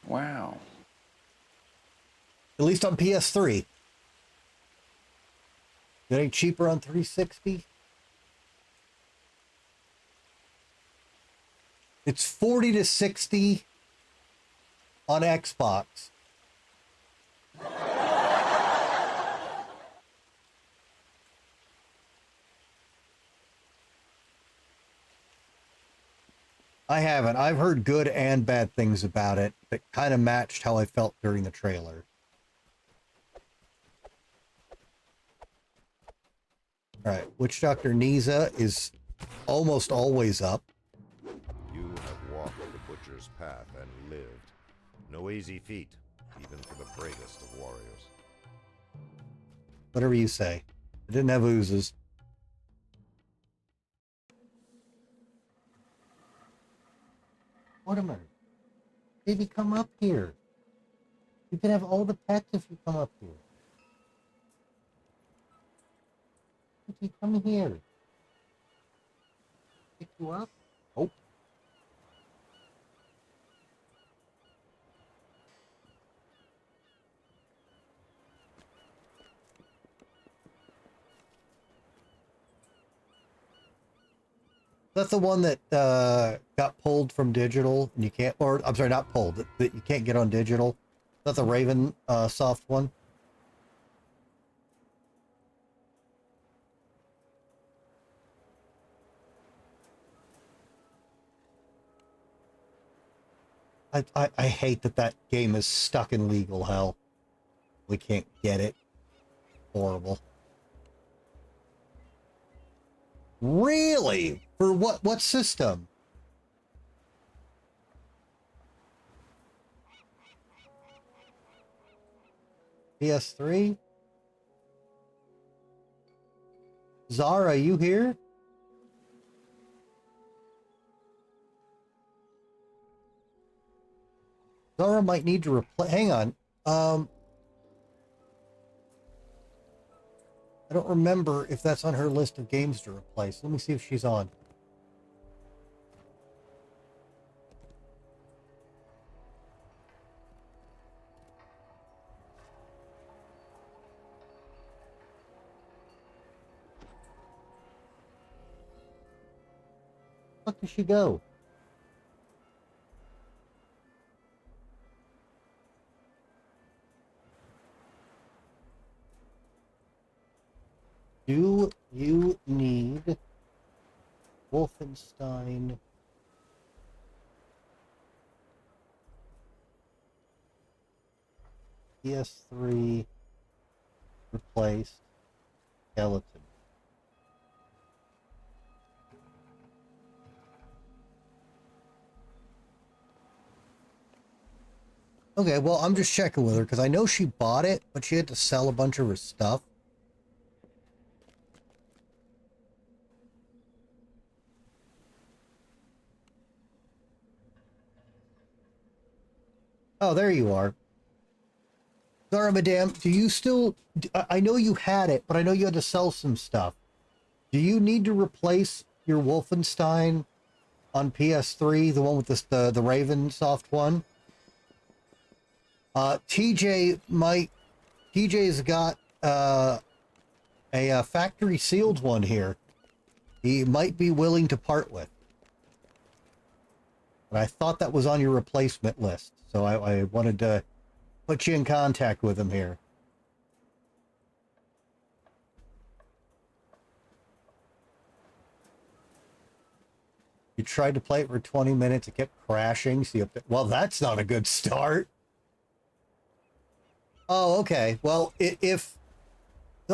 [SPEAKER 3] Wow.
[SPEAKER 1] At least on PS3. Getting cheaper on 360. It's 40 to 60 on Xbox. I haven't. I've heard good and bad things about it that kind of matched how I felt during the trailer. Alright, Witch Doctor Niza is almost always up.
[SPEAKER 2] You have walked the butcher's path and lived. No easy feat, even for the bravest of warriors.
[SPEAKER 1] Whatever you say. I didn't have oozes. What am I? Baby, come up here. You can have all the pets if you come up here. Baby, come here. Pick you up? Oh. That's the one that got pulled from digital and you can't, or I'm sorry, not pulled, that you can't get on digital. That's the Raven soft one. I hate that that game is stuck in legal hell. We can't get it. Horrible. Really? For what system? PS3? Zara, you here? Zara might need to replace. Hang on. I don't remember if that's on her list of games to replace. Let me see if she's on. Where did she go? Do you need Wolfenstein PS3 replaced skeleton? Okay, well, I'm just checking with her because I know she bought it, but she had to sell a bunch of her stuff. Oh, there you are. Sorry, madame, do you still... I know you had it, but I know you had to sell some stuff. Do you need to replace your Wolfenstein on PS3, the one with the Ravensoft one? TJ's got a factory sealed one here. He might be willing to part with. But I thought that was on your replacement list, so I wanted to put you in contact with him here. You tried to play it for 20 minutes, it kept crashing, so you have to, well, that's not a good start. Oh, okay. Well, if...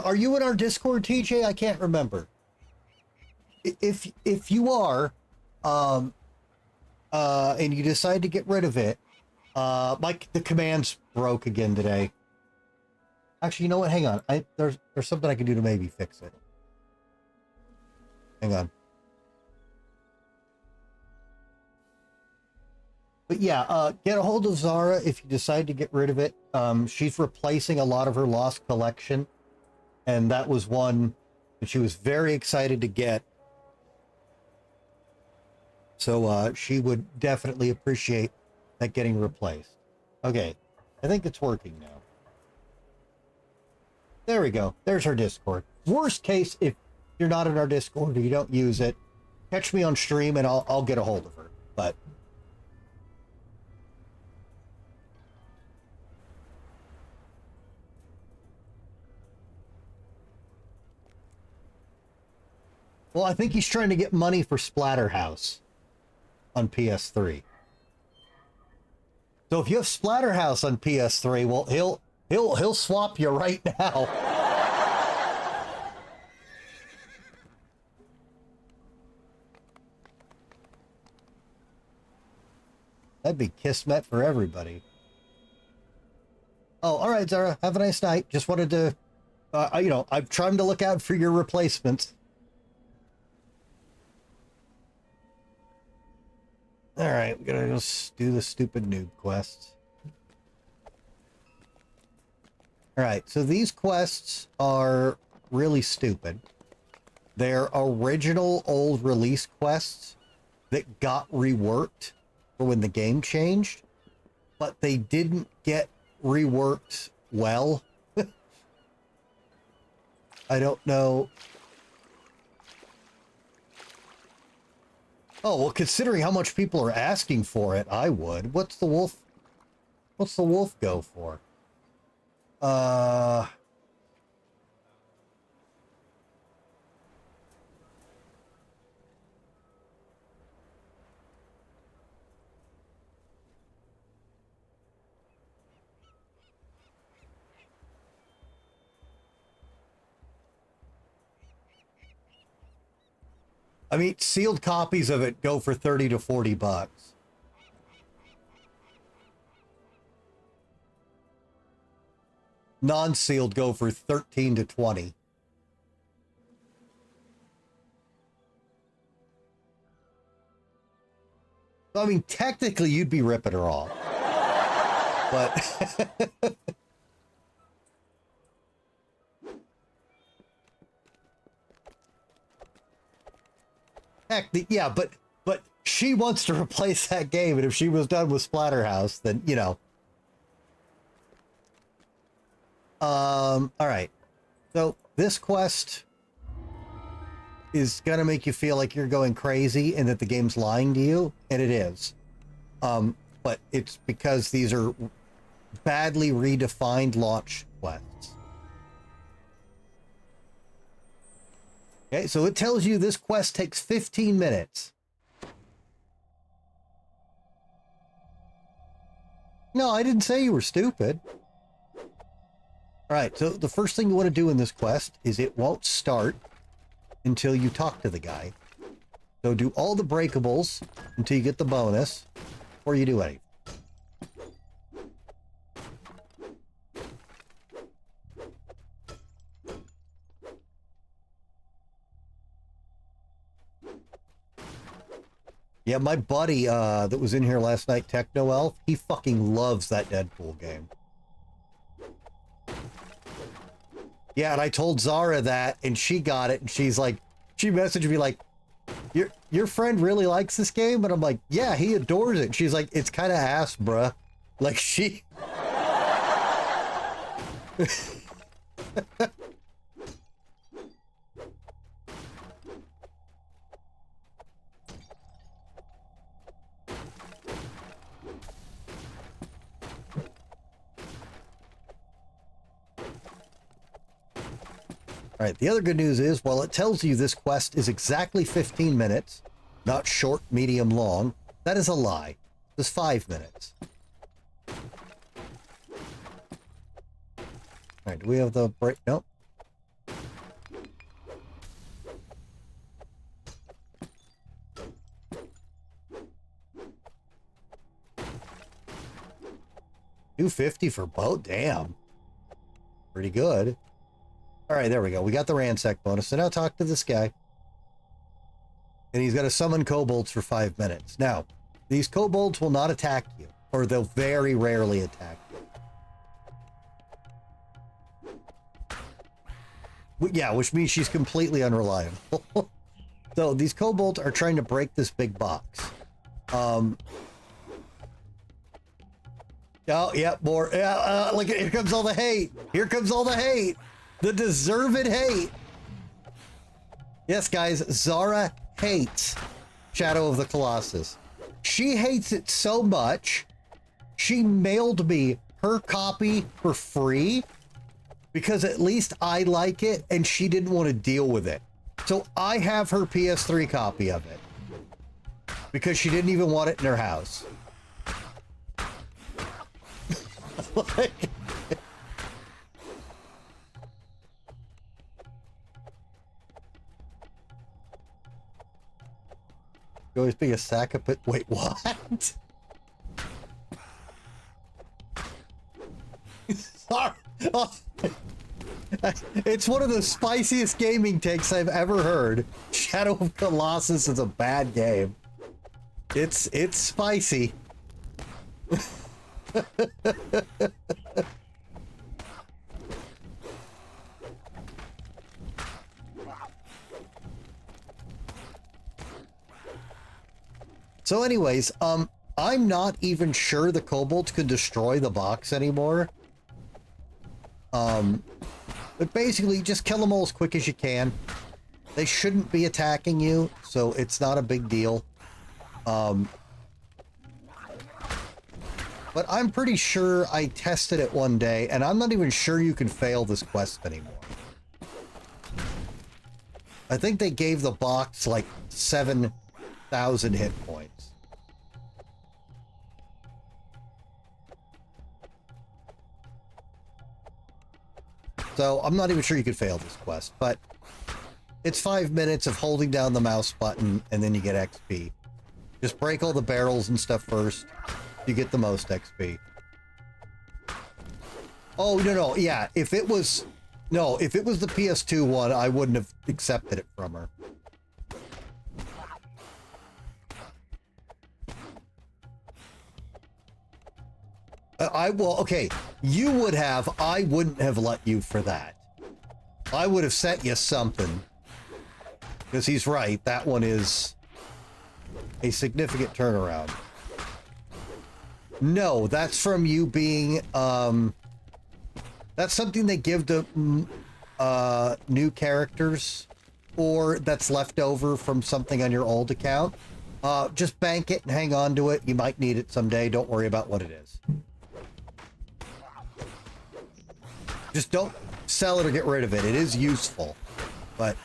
[SPEAKER 1] Are you in our Discord, TJ? I can't remember. If you are, and you decide to get rid of it, like the commands broke again today. Actually, you know what? Hang on. There's something I can do to maybe fix it. Hang on. But yeah, get a hold of Zara if you decide to get rid of it. She's replacing a lot of her lost collection, and that was one that she was very excited to get. So she would definitely appreciate that getting replaced. Okay, I think it's working now. There we go. There's her Discord. Worst case, if you're not in our Discord or you don't use it, catch me on stream and I'll get a hold of her. But well, I think he's trying to get money for Splatterhouse on PS3. So if you have Splatterhouse on PS3, well, he'll swap you right now. That'd be kismet for everybody. Oh, all right, Zara. Have a nice night. Just wanted to, I'm trying to look out for your replacements. All right, we're gonna just do the stupid noob quests. All right, so these quests are really stupid. They're original old release quests that got reworked for when the game changed, but they didn't get reworked well. I don't know. Oh, well, considering how much people are asking for it, I would. What's the wolf go for? I mean, sealed copies of it go for 30 to 40 bucks. Non-sealed go for 13 to 20. So, I mean, technically you'd be ripping her off. But heck, yeah, but she wants to replace that game, and if she was done with Splatterhouse, then, you know. All right. So this quest is gonna make you feel like you're going crazy and that the game's lying to you, and it is. But it's because these are badly redefined launch quests. Okay, so it tells you this quest takes 15 minutes. No, I didn't say you were stupid. All right, so the first thing you want to do in this quest is it won't start until you talk to the guy. So do all the breakables until you get the bonus, before you do anything. Yeah, my buddy that was in here last night, Techno Elf, he fucking loves that Deadpool game. Yeah, and I told Zara that, and she got it, and she's like, she messaged me like, your friend really likes this game? And I'm like, yeah, he adores it. And she's like, it's kind of ass, bruh. Like, she... All right, the other good news is, while it tells you this quest is exactly 15 minutes, not short, medium, long, that is a lie. It's 5 minutes. All right, do we have the break? Nope. $250 for both? Damn. Pretty good. All right, there we go. We got the ransack bonus. So now talk to this guy. And he's got to summon kobolds for 5 minutes. Now, these kobolds will not attack you, or they'll very rarely attack you. Yeah, which means she's completely unreliable. So these kobolds are trying to break this big box. Oh, yeah, more. Look, here comes all the hate. Here comes all the hate. The deserved hate. Yes, guys, Zara hates Shadow of the Colossus. She hates it so much, she mailed me her copy for free because at least I like it and she didn't want to deal with it. So I have her PS3 copy of it because she didn't even want it in her house. Like... always be a sack of it. Wait, what? Sorry. Oh. It's one of the spiciest gaming takes I've ever heard. Shadow of Colossus is a bad game. It's spicy. So anyways, I'm not even sure the kobolds could destroy the box anymore. But basically, just kill them all as quick as you can. They shouldn't be attacking you, so it's not a big deal. But I'm pretty sure I tested it one day, and I'm not even sure you can fail this quest anymore. I think they gave the box like 7,000 hit points. So I'm not even sure you could fail this quest, but it's 5 minutes of holding down the mouse button and then you get XP. Just break all the barrels and stuff first. You get the most XP. Oh, no, yeah. If it was the PS2 one, I wouldn't have accepted it from her. Okay, you would have, I wouldn't have let you for that. I would have sent you something. Because he's right, that one is a significant turnaround. No, that's from you being, that's something they give to new characters or that's left over from something on your old account, just bank it and hang on to it. You might need it someday. Don't worry about what it is. Just don't sell it or get rid of it. It is useful, but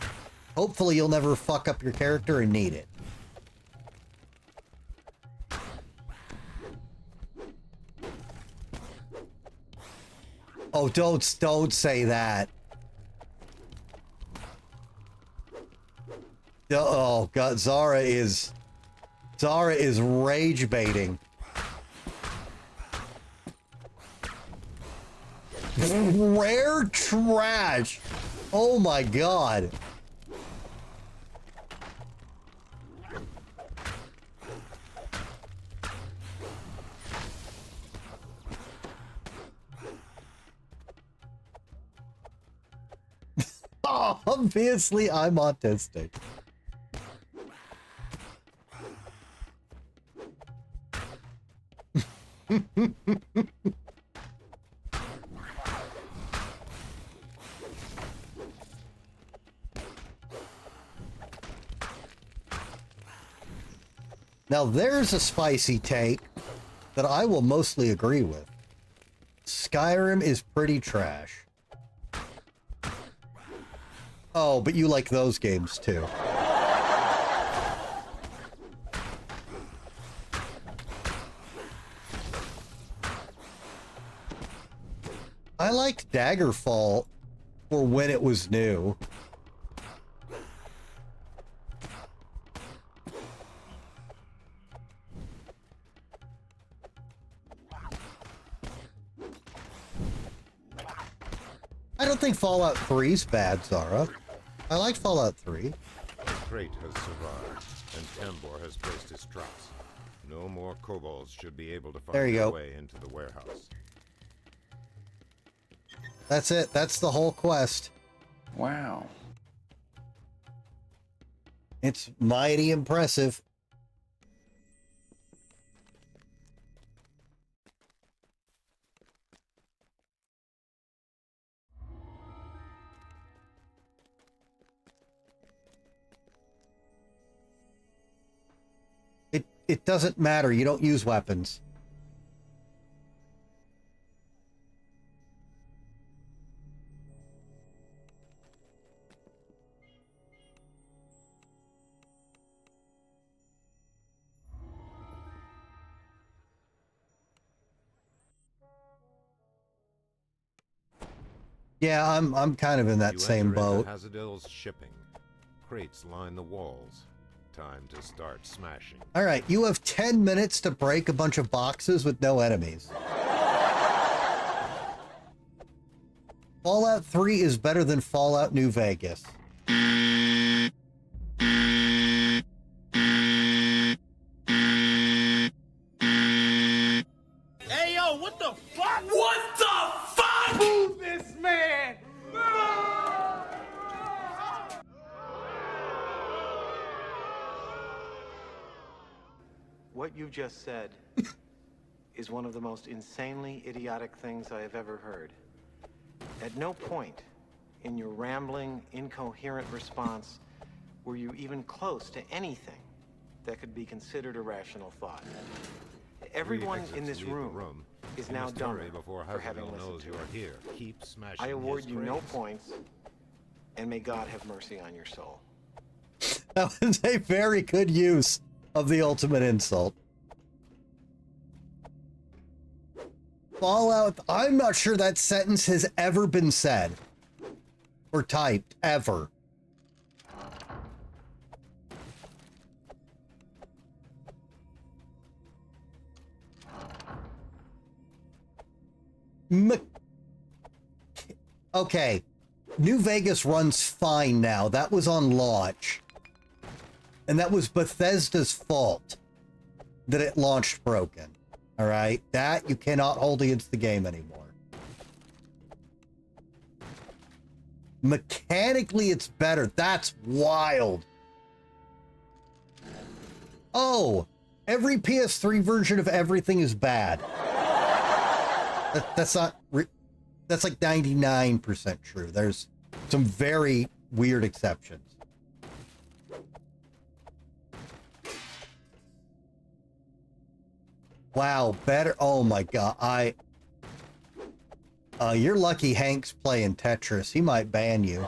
[SPEAKER 1] hopefully you'll never fuck up your character and need it. Oh, don't say that. Oh god, Zara is rage baiting. Rare trash. Oh my god. Obviously, I'm autistic. Now, there's a spicy take that I will mostly agree with. Skyrim is pretty trash. Oh, but you like those games too. I liked Daggerfall for when it was new. I don't think Fallout 3's bad, Zara. I like Fallout 3.
[SPEAKER 2] The crate has survived, and Tambor has placed his traps. No more kobolds should be able to find their way into the warehouse.
[SPEAKER 1] That's it. That's the whole quest.
[SPEAKER 3] Wow.
[SPEAKER 1] It's mighty impressive. It doesn't matter. You don't use weapons. Yeah, I'm kind of in that same boat.
[SPEAKER 2] Hazardill's shipping. Crates line the walls. Time to start smashing.
[SPEAKER 1] All right, you have 10 minutes to break a bunch of boxes with no enemies. Fallout 3 is better than Fallout New Vegas.
[SPEAKER 10] Hey, yo, what the fuck? What the fuck? Move this man!
[SPEAKER 11] What you just said is one of the most insanely idiotic things I have ever heard. At no point in your rambling, incoherent response were you even close to anything that could be considered a rational thought. Everyone in this room is now dumber for having listened to it.
[SPEAKER 2] Here. Keep smashing.
[SPEAKER 11] I award you no points, and may God have mercy on your soul.
[SPEAKER 1] That was a very good use of the ultimate insult. Fallout, I'm not sure that sentence has ever been said or typed, ever. Okay, New Vegas runs fine now. That was on launch. And that was Bethesda's fault that it launched broken. All right? That you cannot hold against the game anymore. Mechanically, it's better. That's wild. Oh, every PS3 version of everything is bad. That's not... That's like 99% true. There's some very weird exceptions. Wow, better. Oh my god, you're lucky Hank's playing Tetris. He might ban you.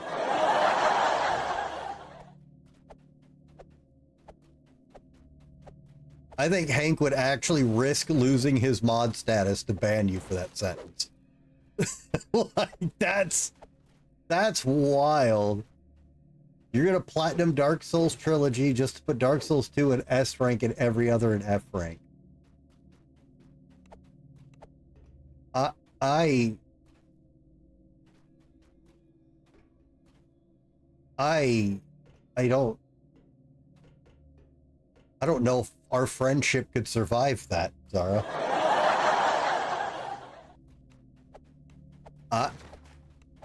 [SPEAKER 1] I think Hank would actually risk losing his mod status to ban you for that sentence. Like, that's wild. You're gonna platinum Dark Souls trilogy just to put Dark Souls 2 in S rank and every other in F rank. I don't know if our friendship could survive that, Zara.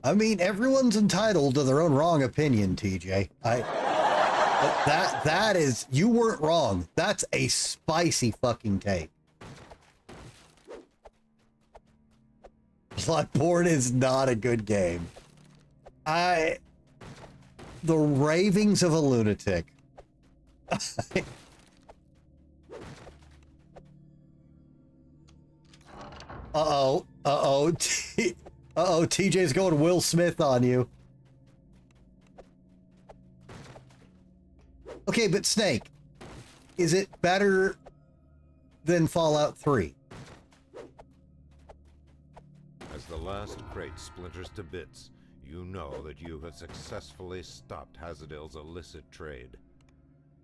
[SPEAKER 1] I mean, everyone's entitled to their own wrong opinion, TJ. But that is, you weren't wrong. That's a spicy fucking take. Bloodborne is not a good game. The ravings of a lunatic. Uh-oh. Uh-oh. Uh-oh, TJ's going Will Smith on you. Okay, but Snake, is it better than Fallout 3?
[SPEAKER 2] As the last crate splinters to bits, you know that you have successfully stopped Hazadil's illicit trade.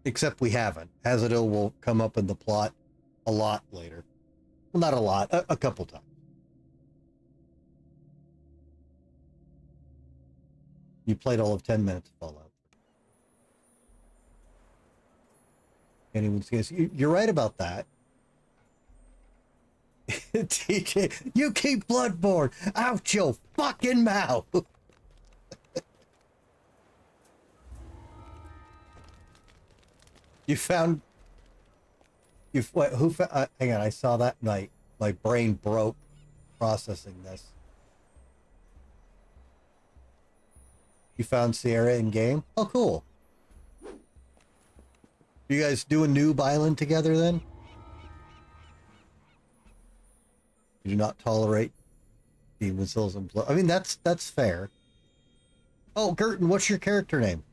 [SPEAKER 1] Except we haven't. Hazadil will come up in the plot a lot later. Well, not a lot, a couple times. You played all of 10 minutes of Fallout. Anyone's guess. You're right about that. TJ, you keep Bloodborne out your fucking mouth. You found. What? Who? Hang on, I saw that night. My brain broke processing this. You found Sierra in game? Oh, cool. You guys do a Noob Island together then? You do not tolerate Demon Souls and Blood. I mean, that's fair. Oh, Gerton, what's your character name?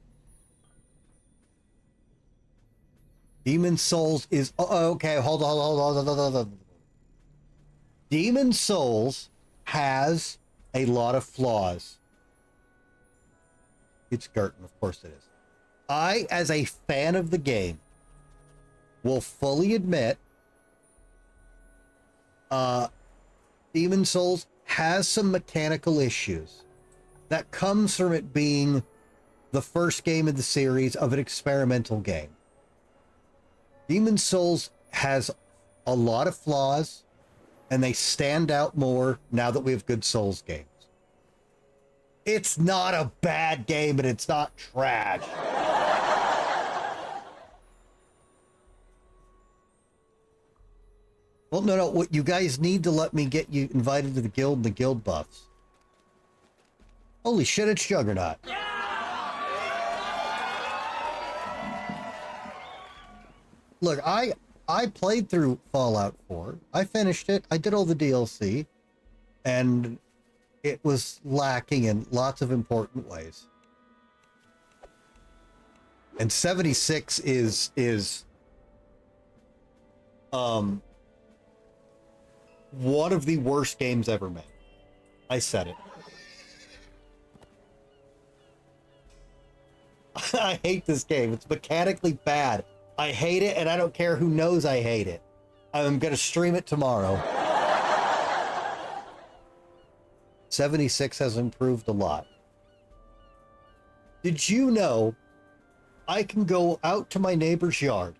[SPEAKER 1] Demon Souls is... Oh, okay, hold on. Demon Souls has a lot of flaws. It's Gerton, of course it is. I, as a fan of the game, will fully admit Demon Souls has some mechanical issues. That comes from it being the first game of the series of an experimental game. Demon Souls has a lot of flaws, and they stand out more now that we have good Souls games. It's not a bad game, and it's not trash. Well, no. What you guys need to let me get you invited to the guild and the guild buffs. Holy shit, it's Juggernaut. Look, I played through Fallout 4. I finished it. I did all the DLC. And it was lacking in lots of important ways. And 76 is one of the worst games ever made. I said it. I hate this game. It's mechanically bad. I hate it, and I don't care who knows I hate it. I'm going to stream it tomorrow. 76 has improved a lot. Did you know I can go out to my neighbor's yard?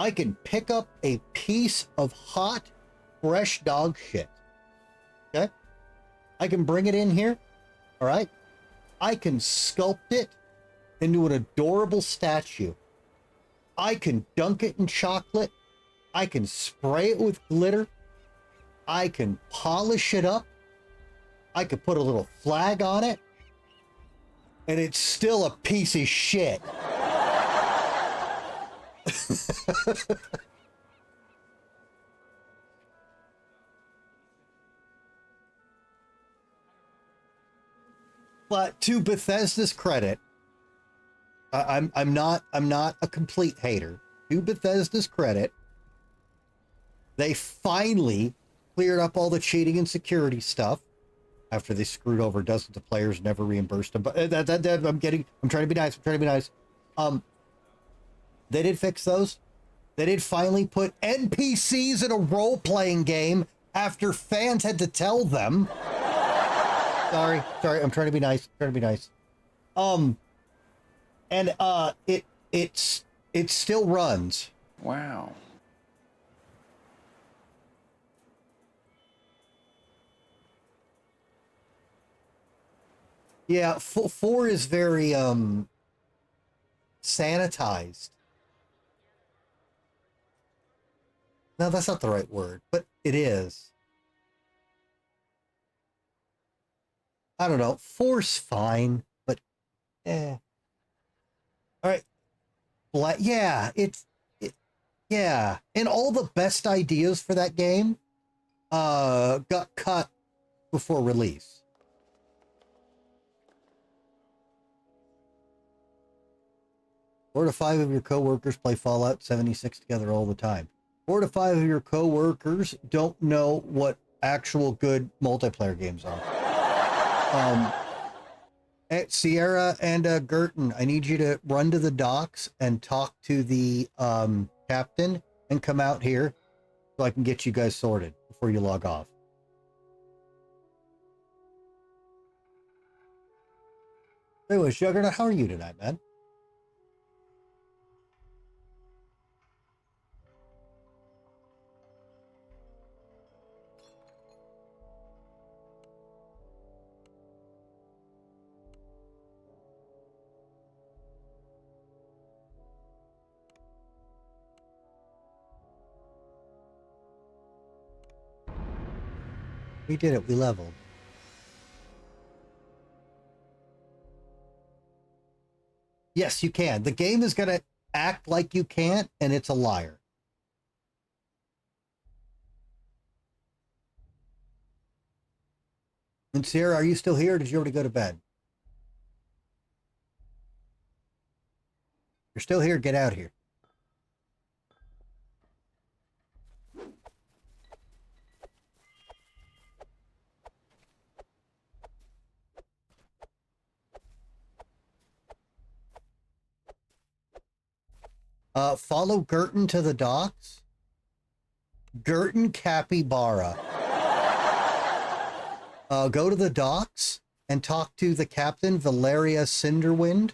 [SPEAKER 1] I can pick up a piece of hot, fresh dog shit. Okay? I can bring it in here. All right? I can sculpt it into an adorable statue. I can dunk it in chocolate. I can spray it with glitter. I can polish it up. I could put a little flag on it. And it's still a piece of shit. But to Bethesda's credit, I'm not a complete hater. To Bethesda's credit, they finally cleared up all the cheating and security stuff after they screwed over dozens of players, never reimbursed them. But I'm trying to be nice. I'm trying to be nice. They did fix those. They did finally put NPCs in a role-playing game after fans had to tell them. Sorry. I'm trying to be nice. And it still runs.
[SPEAKER 3] Wow.
[SPEAKER 1] Yeah, 4 is very sanitized. No, that's not the right word, but it is. I don't know. 4's fine, but All right. Yeah, yeah. And all the best ideas for that game got cut before release. 4 to 5 of your coworkers play Fallout 76 together all the time. 4 to 5 of your coworkers don't know what actual good multiplayer games are. Sierra and Gerton, I need you to run to the docks and talk to the captain and come out here so I can get you guys sorted before you log off. Anyway, Juggernaut, how are you tonight, man? We did it. We leveled. Yes, you can. The game is going to act like you can't, and it's a liar. And Sierra, are you still here, or did you already go to bed? You're still here. Get out here. Follow Gerton to the docks. Gerton Capybara. Go to the docks and talk to the captain, Valeria Cinderwind,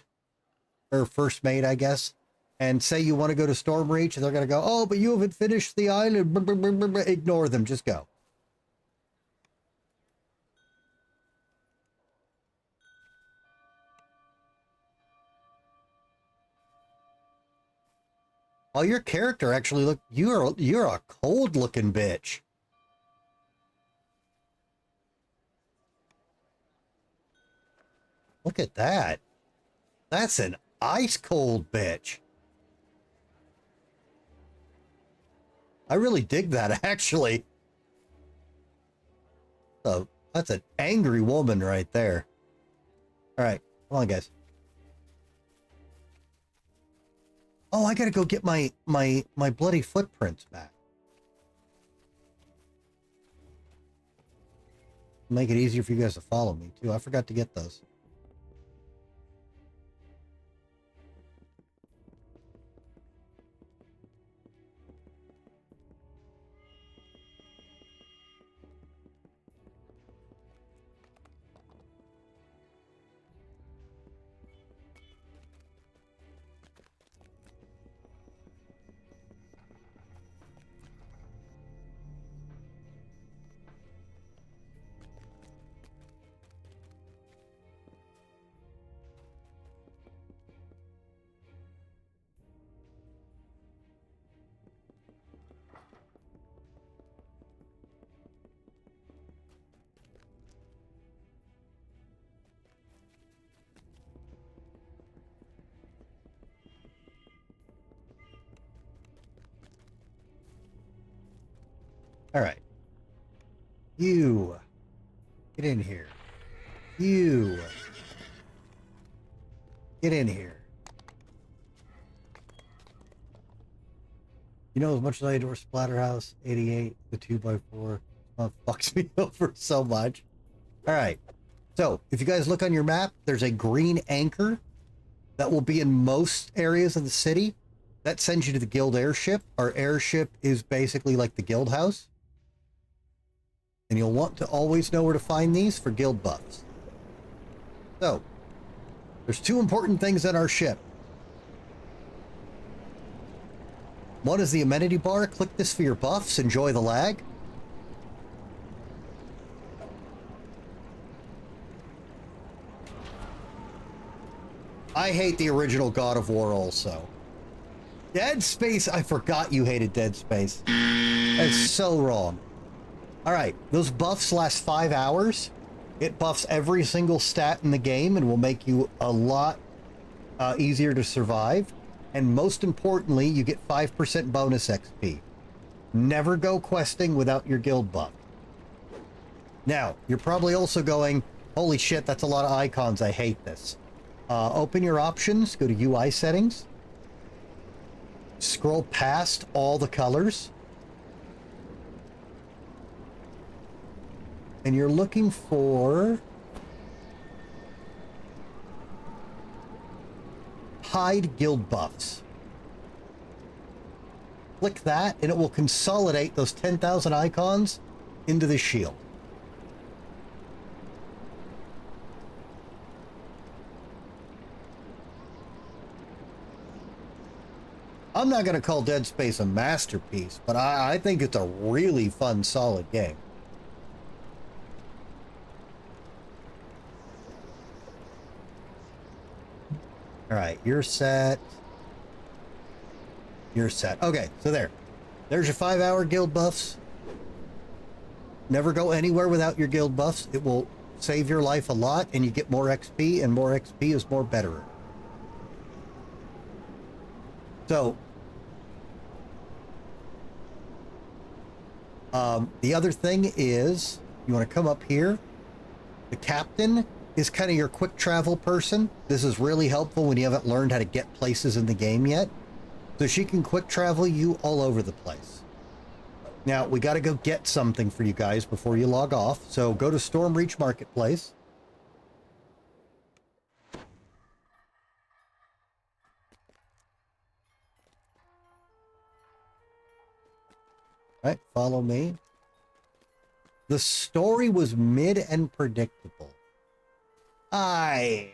[SPEAKER 1] or first mate, I guess, and say you want to go to Stormreach, and they're going to go, oh, but you haven't finished the island. Ignore them. Just go. Oh, your character actually you're a cold looking bitch. Look at that. That's an ice cold bitch. I really dig that, actually. So that's an angry woman right there. All right, come on, guys. Oh, I gotta go get my bloody footprints back. Make it easier for you guys to follow me, too. I forgot to get those. All right. You. Get in here. You. Get in here. You know, as much as I adore Splatterhouse 88, the 2x4 fucks me over so much. All right. So if you guys look on your map, there's a green anchor that will be in most areas of the city. That sends you to the guild airship. Our airship is basically like the guild house. And you'll want to always know where to find these for guild buffs. So, there's two important things on our ship. One is the amenity bar. Click this for your buffs. Enjoy the lag. I hate the original God of War also. Dead Space, I forgot you hated Dead Space. That's so wrong. Alright, those buffs last 5 hours. It buffs every single stat in the game and will make you a lot easier to survive. And most importantly, you get 5% bonus XP. Never go questing without your guild buff. Now, you're probably also going, holy shit, that's a lot of icons, I hate this. Open your options, go to UI settings. Scroll past all the colors. And you're looking for hide guild buffs. Click that and it will consolidate those 10,000 icons into the shield. I'm not going to call Dead Space a masterpiece, but I think it's a really fun, solid game. All right, you're set. You're set. Okay, so there's your 5-hour guild buffs. Never go anywhere without your guild buffs. It will save your life a lot, and you get more XP, and more XP is more betterer. So, the other thing is, you want to come up here. The captain is kind of your quick travel person. This is really helpful when you haven't learned how to get places in the game yet. So she can quick travel you all over the place. Now, we got to go get something for you guys before you log off. So go to Stormreach Marketplace. All right, follow me. The story was mid and predictable. I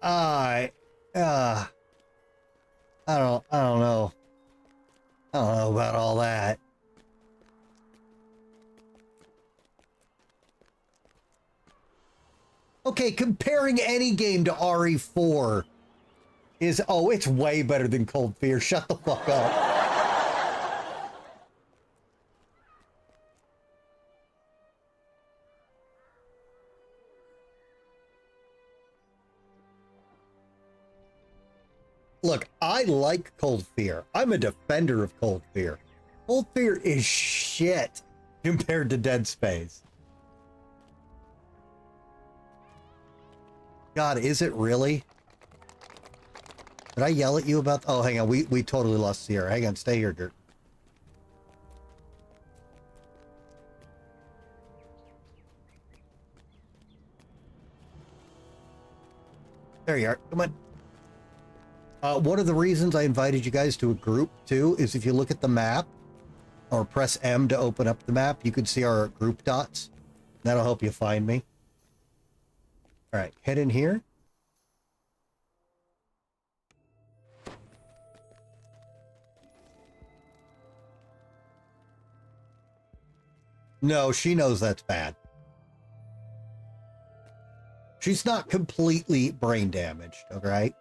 [SPEAKER 1] don't know. I don't know about all that. Okay, comparing any game to RE4 is, oh, it's way better than Cold Fear. Shut the fuck up. Look, I like Cold Fear. I'm a defender of Cold Fear. Cold Fear is shit compared to Dead Space. God, is it really? Did I yell at you about... Oh, hang on. We totally lost Sierra. Hang on. Stay here, Gert. There you are. Come on. One of the reasons I invited you guys to a group, too, is if you look at the map, or press M to open up the map, you can see our group dots. That'll help you find me. All right, head in here. No, she knows that's bad. She's not completely brain damaged, all right?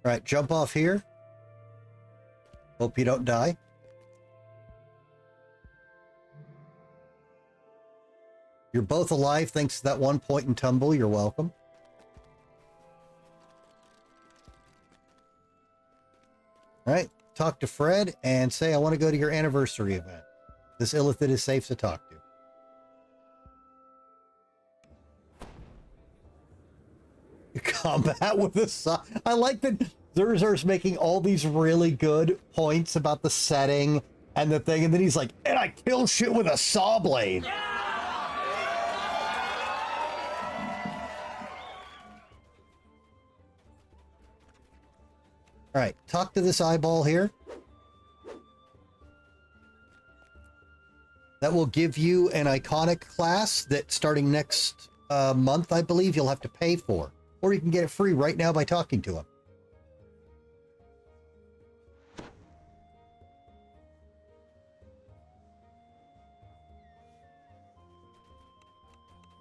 [SPEAKER 1] All right, jump off here. Hope you don't die. You're both alive thanks to that one point and tumble. You're welcome. All right, talk to Fred and say, I want to go to your anniversary event. This illithid is safe to talk to. combat with a saw. I like that Zurzur's making all these really good points about the setting and the thing, and then he's like, and I kill shit with a saw blade. All right, talk to this eyeball here. That will give you an iconic class that starting next month, I believe, you'll have to pay for. Or you can get it free right now by talking to him.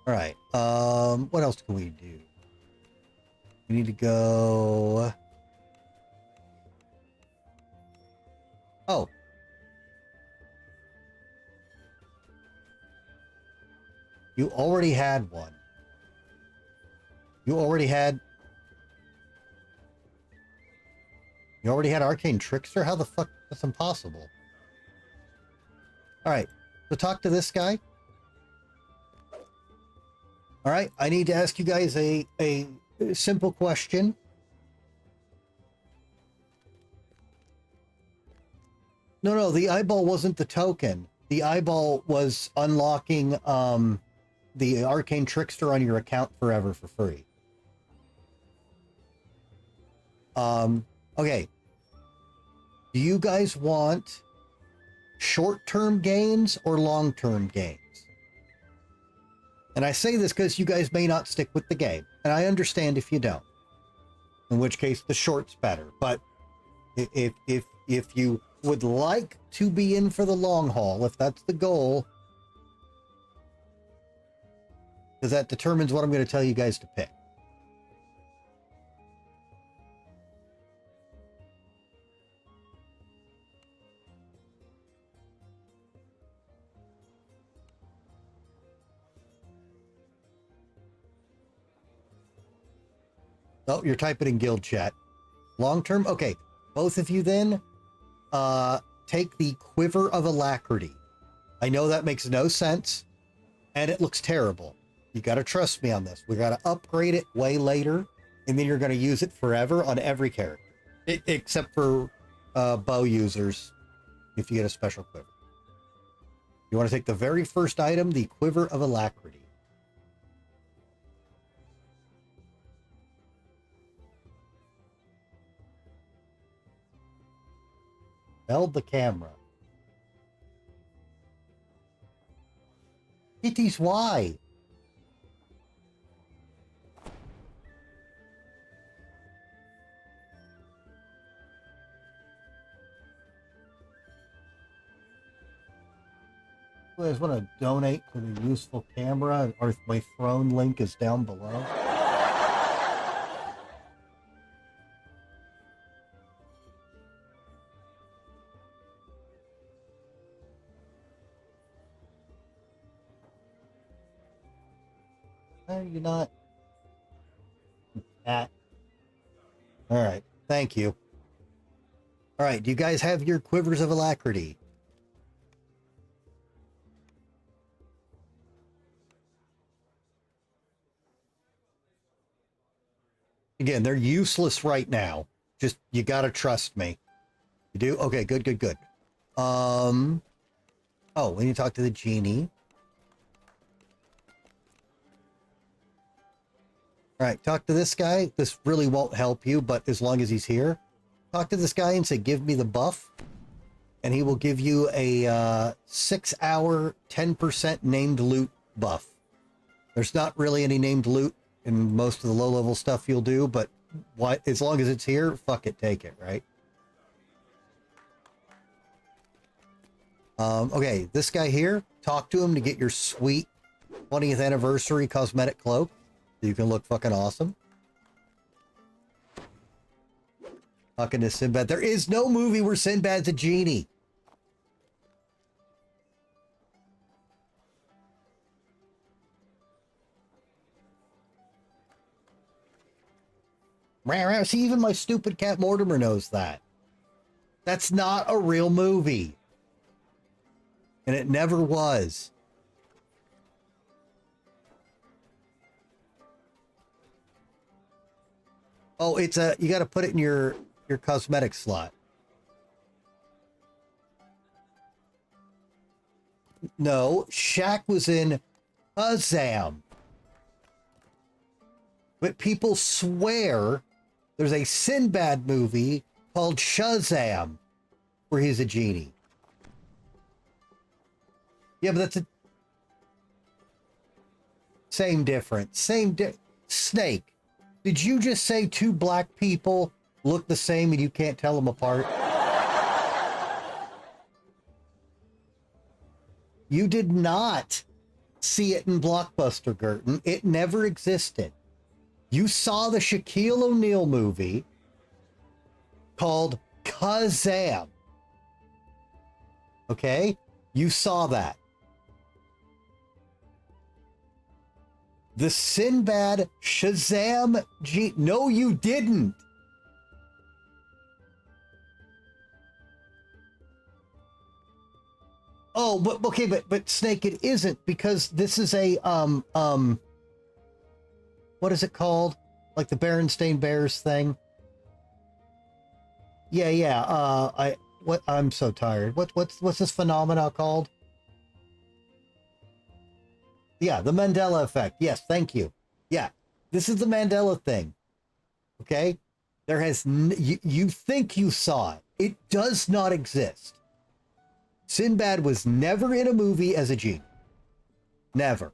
[SPEAKER 1] All right. What else can we do? We need to go... Oh. You already had one. You already had Arcane Trickster? How the fuck? That's impossible. All right. So talk to this guy. All right. I need to ask you guys a simple question. No, the eyeball wasn't the token. The eyeball was unlocking the Arcane Trickster on your account forever for free. Okay. Do you guys want short-term gains or long-term gains? And I say this because you guys may not stick with the game, and I understand if you don't. In which case, the short's better. But if you would like to be in for the long haul, if that's the goal, because that determines what I'm going to tell you guys to pick. Oh, you're typing in guild chat. Long term? Okay. Both of you then take the Quiver of Alacrity. I know that makes no sense, and it looks terrible. You got to trust me on this. We got to upgrade it way later, and then you're going to use it forever on every character, except for bow users if you get a special quiver. You want to take the very first item, the Quiver of Alacrity. Held the camera. Kitty's why? You guys want to donate to the useful camera? Or my throne link is down below. Are you not? All right. Thank you. All right. Do you guys have your Quivers of Alacrity? Again, they're useless right now. Just, you got to trust me. You do? Okay, good. Oh, we need to talk to the genie. All right, talk to this guy. This really won't help you, but as long as he's here, talk to this guy and say, give me the buff. And he will give you a 6-hour, 10% named loot buff. There's not really any named loot in most of the low-level stuff you'll do, but as long as it's here, fuck it, take it, right? Okay, this guy here, talk to him to get your sweet 20th anniversary cosmetic cloak. You can look fucking awesome. Talking to Sinbad. There is no movie where Sinbad's a genie. See, even my stupid cat Mortimer knows that. That's not a real movie. And it never was. Oh, it's a, you got to put it in your cosmetic slot. No, Shaq was in Shazam. But people swear there's a Sinbad movie called Shazam where he's a genie. Yeah, but that's a same difference. Snake. Did you just say two black people look the same and you can't tell them apart? You did not see it in Blockbuster, Gerton. It never existed. You saw the Shaquille O'Neal movie called Kazam. Okay? You saw that. The Sinbad Shazam No, you didn't. Oh, but okay, but Snake, it isn't, because this is a what is it called? Like the Berenstain Bears thing? Yeah. I'm so tired. What's this phenomena called? Yeah, the Mandela effect. Yes, thank you. Yeah, this is the Mandela thing. Okay? There has you think you saw it. It does not exist. Sinbad was never in a movie as a genie. Never.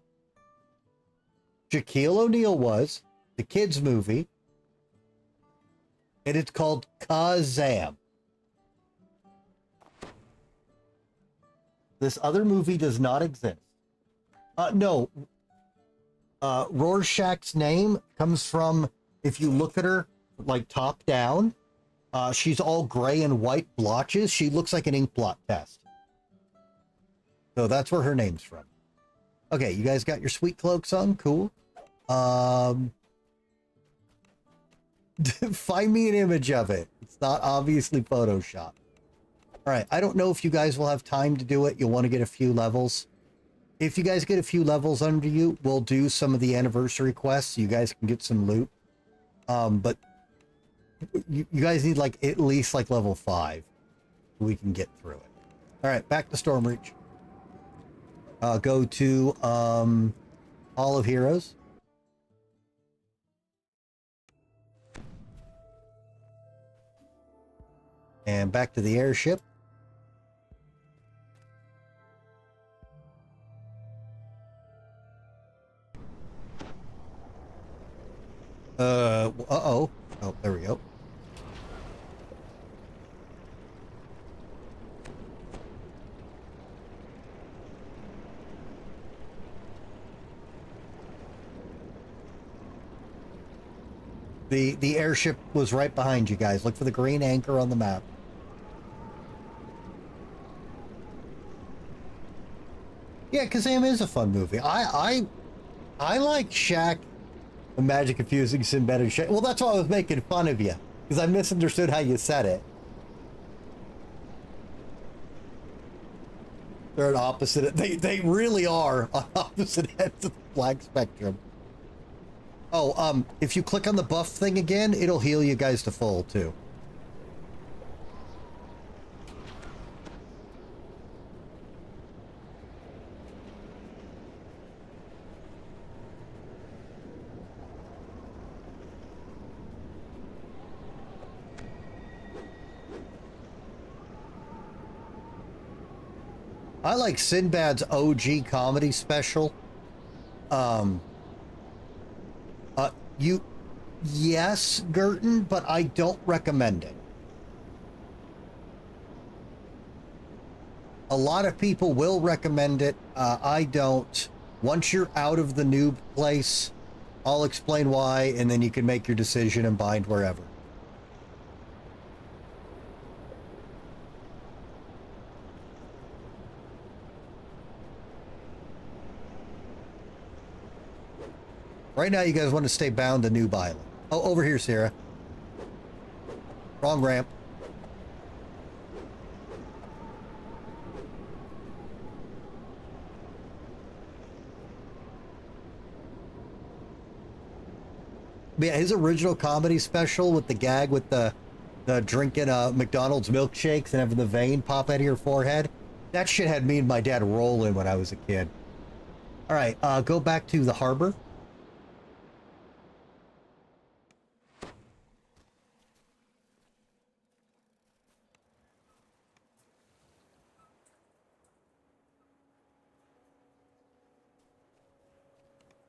[SPEAKER 1] Shaquille O'Neal was, the kids' movie, and it's called Kazam. This other movie does not exist. No. Rorschach's name comes from, if you look at her, like top down, she's all gray and white blotches. She looks like an ink blot test. So that's where her name's from. Okay, you guys got your sweet cloaks on? Cool. Find me an image of it. It's not obviously Photoshop. All right, I don't know if you guys will have time to do it. You'll want to get a few levels. If you guys get a few levels under you, we'll do some of the anniversary quests so you guys can get some loot. But you guys need like at least like level 5 so we can get through it. All right, back to Stormreach. Go to Hall of Heroes. And back to the airship. Uh-oh. Oh, there we go. The airship was right behind you guys. Look for the green anchor on the map. Yeah, Kazam is a fun movie. I like Shaq, the Magic Confusing Sinbad and Shaq. Well, that's why I was making fun of you, because I misunderstood how you said it. They're an opposite. They really are on opposite ends of the black spectrum. Oh, if you click on the buff thing again, it'll heal you guys to full too. I like Sinbad's OG comedy special. Yes, Gerton, but I don't recommend it. A lot of people will recommend it. I don't. Once you're out of the noob place, I'll explain why, and then you can make your decision and bind wherever. Right now, you guys want to stay bound to Noob Island. Oh, over here, Sarah. Wrong ramp. Yeah, his original comedy special with the gag with the drinking McDonald's milkshakes and having the vein pop out of your forehead. That shit had me and my dad rolling when I was a kid. All right, go back to the harbor.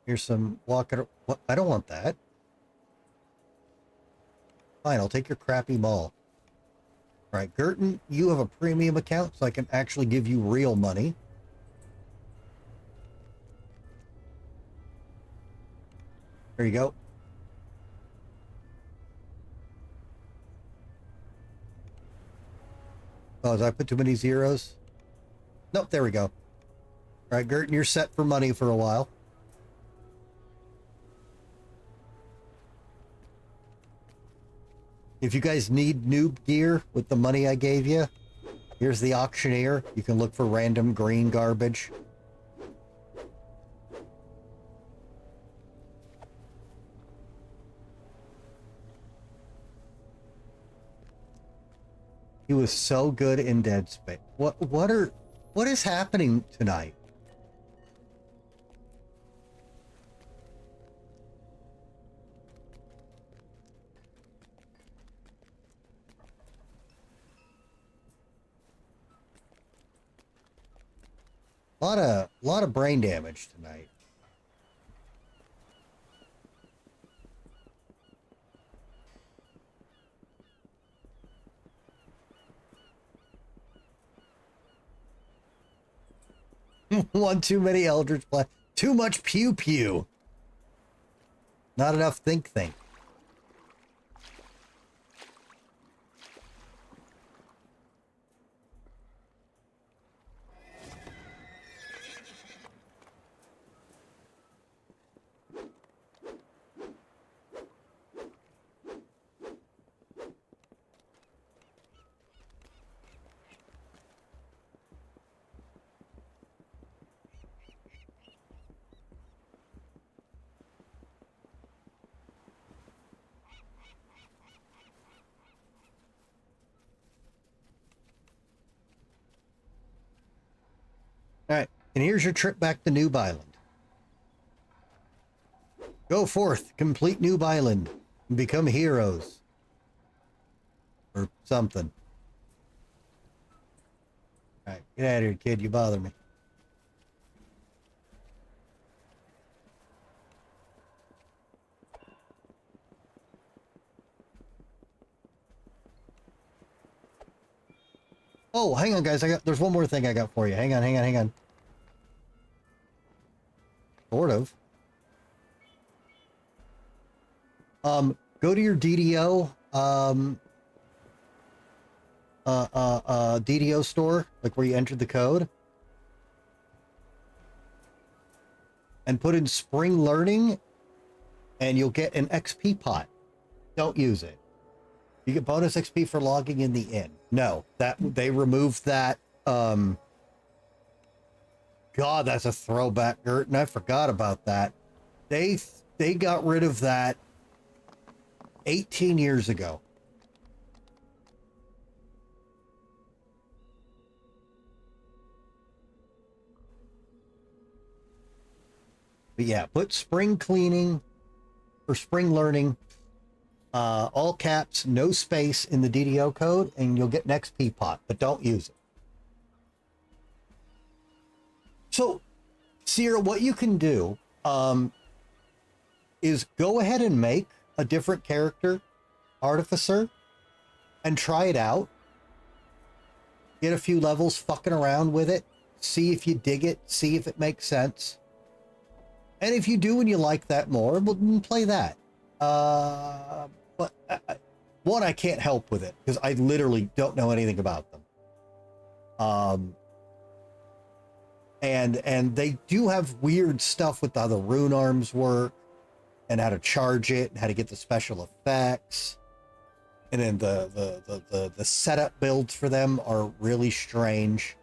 [SPEAKER 1] Here's some walking. What? I don't want that. Fine, I'll take your crappy mall. All right, Gerton, you have a premium account, so I can actually give you real money. There you go. Oh, did I put too many zeros? Nope, there we go. All right, Gerton, you're set for money for a while. If you guys need noob gear with the money I gave you, here's the auctioneer. You can look for random green garbage. He was so good in Dead Space. What is happening tonight? Lot of brain damage tonight. One too many Eldritch Blast. Too much pew pew. Not enough think. All right, and here's your trip back to Noob Island. Go forth, complete Noob Island, and become heroes. Or something. All right, get out of here, kid. You bother me. Oh, hang on, guys. There's one more thing I got for you. Hang on. Sort of. Go to your DDO, DDO store, like where you entered the code, and put in Spring Learning, and you'll get an XP pot. Don't use it. You get bonus XP for logging in the inn. No, that they removed that. God, that's a throwback, Gerton. I forgot about that. They got rid of that 18 years ago. But yeah, put spring cleaning or spring learning, all caps, no space in the DDO code, and you'll get an XP pot, but don't use it. So, Sierra, what you can do is go ahead and make a different character, Artificer, and try it out. Get a few levels fucking around with it. See if you dig it. See if it makes sense. And if you do and you like that more, we'll play that. But one, I can't help with it because I literally don't know anything about them. And they do have weird stuff with how the rune arms work and how to charge it and how to get the special effects. And then the setup builds for them are really strange.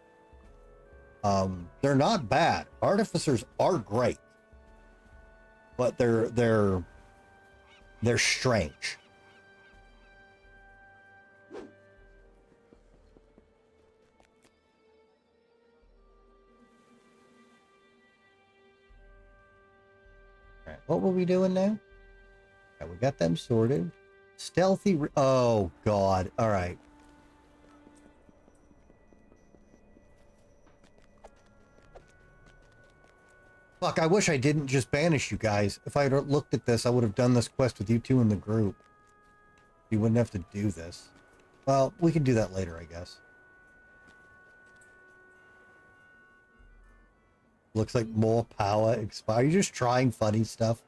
[SPEAKER 1] They're not bad. Artificers are great. But they're They're strange. All right, what were we doing now? Okay, we got them sorted. Stealthy. Oh, God. All right. Fuck, I wish I didn't just banish you guys. If I had looked at this, I would have done this quest with you two in the group. You wouldn't have to do this. Well, we can do that later, I guess. Looks like more power expire. You're just trying funny stuff.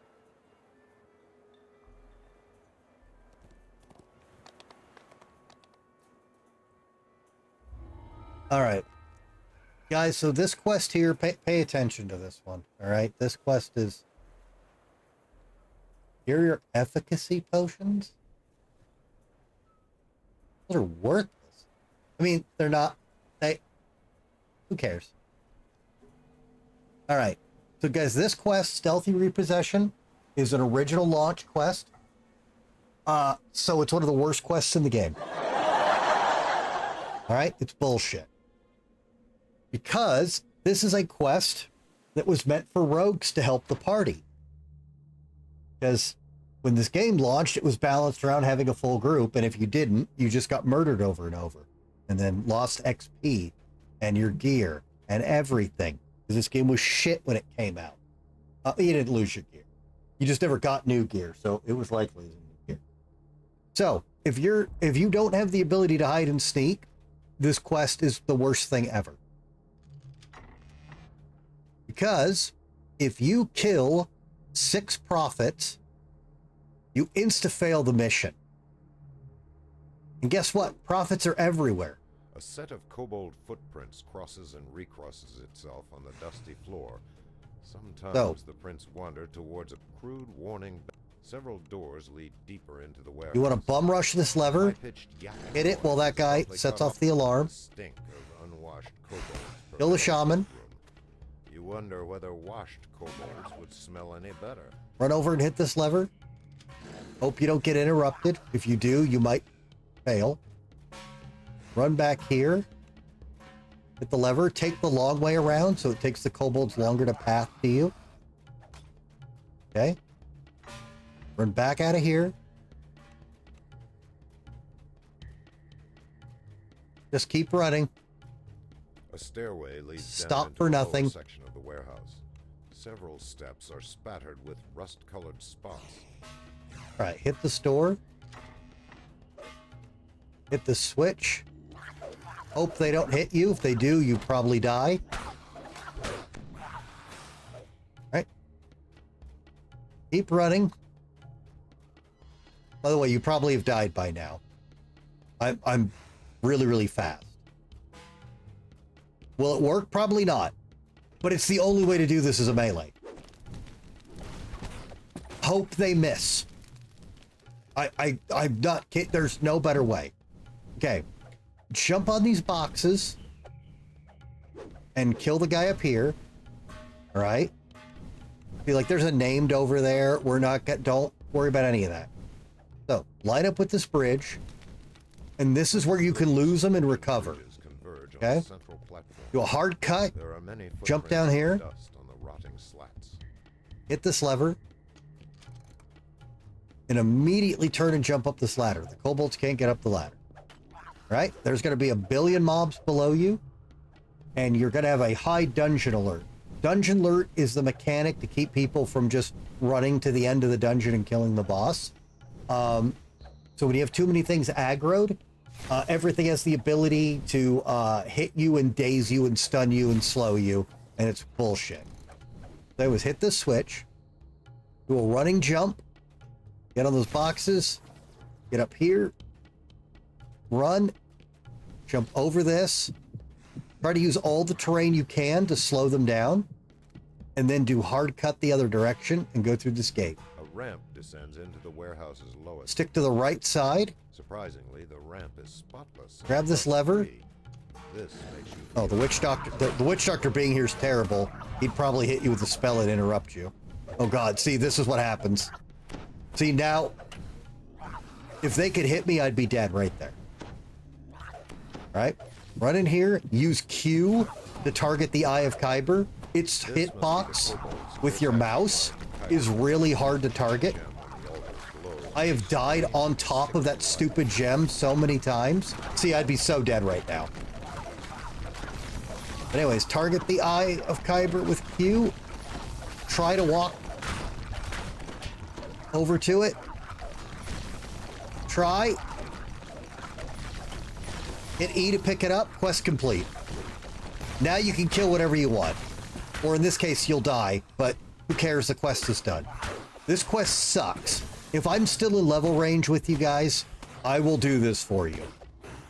[SPEAKER 1] All right. Guys, so this quest here, pay attention to this one, all right? This quest is... Here are your efficacy potions? Those are worthless. I mean, they're not... Who cares? All right. So, guys, this quest, Stealthy Repossession, is an original launch quest. So it's one of the worst quests in the game. All right? It's bullshit. Because this is a quest that was meant for rogues to help the party. Because when this game launched, it was balanced around having a full group, and if you didn't, you just got murdered over and over. And then lost XP, and your gear, and everything. Because this game was shit when it came out. You didn't lose your gear. You just never got new gear, so it was like losing new gear. So, if you don't have the ability to hide and sneak, this quest is the worst thing ever. Because if you kill 6 prophets, you insta-fail the mission. And guess what? Prophets are everywhere.
[SPEAKER 2] A set of kobold footprints crosses and recrosses itself on the dusty floor. Sometimes the prints wander towards a crude warning. Several doors lead deeper into the warehouse.
[SPEAKER 1] You want to bum rush this lever, hit it while that guy sets off the alarm,
[SPEAKER 2] stink of unwashed kobolds.
[SPEAKER 1] kill the shaman,
[SPEAKER 2] You wonder whether washed kobolds would smell any better.
[SPEAKER 1] run over and hit this lever. Hope you don't get interrupted. If you do, you might fail. Run back here. Hit the lever. Take the long way around so it takes the kobolds longer to path to you. Okay. Run back out of here. Just keep running.
[SPEAKER 2] A stairway leads
[SPEAKER 1] Stop
[SPEAKER 2] down into
[SPEAKER 1] for
[SPEAKER 2] the lower
[SPEAKER 1] nothing.
[SPEAKER 2] section of the warehouse. Several steps are spattered with rust-colored spots.
[SPEAKER 1] All right, hit the store. Hit the switch. Hope they don't hit you. If they do, you probably die. All right. Keep running. By the way, you probably have died by now. I'm really, really fast. Will it work? Probably not. But it's the only way to do this as a melee. Hope they miss. I'm not kidding. There's no better way. Okay. Jump on these boxes and kill the guy up here. All right. Be like, there's a named over there. We're not don't worry about any of that. So line up with this bridge, and this is where you can lose them and recover. Okay. Do a hard cut. Jump down here. Hit this lever. And immediately turn and jump up this ladder. The kobolds can't get up the ladder. Right? There's going to be a billion mobs below you. And you're going to have a high dungeon alert. Dungeon alert is the mechanic to keep people from just running to the end of the dungeon and killing the boss. So when you have too many things aggroed, everything has the ability to hit you and daze you and stun you and slow you. And it's bullshit. So I was hit this switch. Do a running jump. Get on those boxes, get up here, run, jump over this, try to use all the terrain you can to slow them down, and then do hard cut the other direction and go through this gate.
[SPEAKER 2] A ramp descends into the warehouse's lowest.
[SPEAKER 1] Stick to the right side.
[SPEAKER 2] Surprisingly, the ramp is spotless.
[SPEAKER 1] Grab this lever.
[SPEAKER 2] This makes you
[SPEAKER 1] Oh, the witch doctor. The witch doctor being here is terrible. He'd probably hit you with a spell and interrupt you. Oh God, see, this is what happens. See, now, if they could hit me, I'd be dead right there. Right? Run in here, use Q to target the Eye of Kyber. Its hitbox with your mouse is really hard to target. I have died on top of that stupid gem so many times. See, I'd be so dead right now. But anyways, target the Eye of Kyber with Q. Try to walk over to it. Try. Hit E to pick it up. Quest complete. Now you can kill whatever you want. Or in this case, you'll die, but who cares? The quest is done. This quest sucks. If I'm still in level range with you guys, I will do this for you.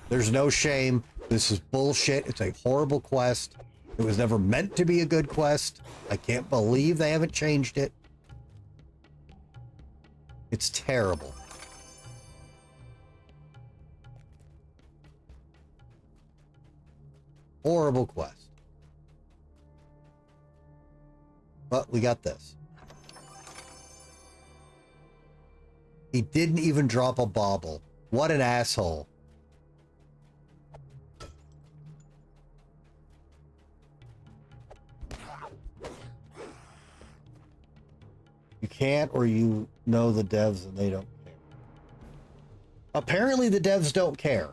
[SPEAKER 1] There's no shame. This is bullshit. It's a horrible quest. It was never meant to be a good quest. I can't believe they haven't changed it. It's terrible. Horrible quest. But we got this. He didn't even drop a bauble. What an asshole. You can't, or you know the devs and they don't care. Apparently the devs don't care.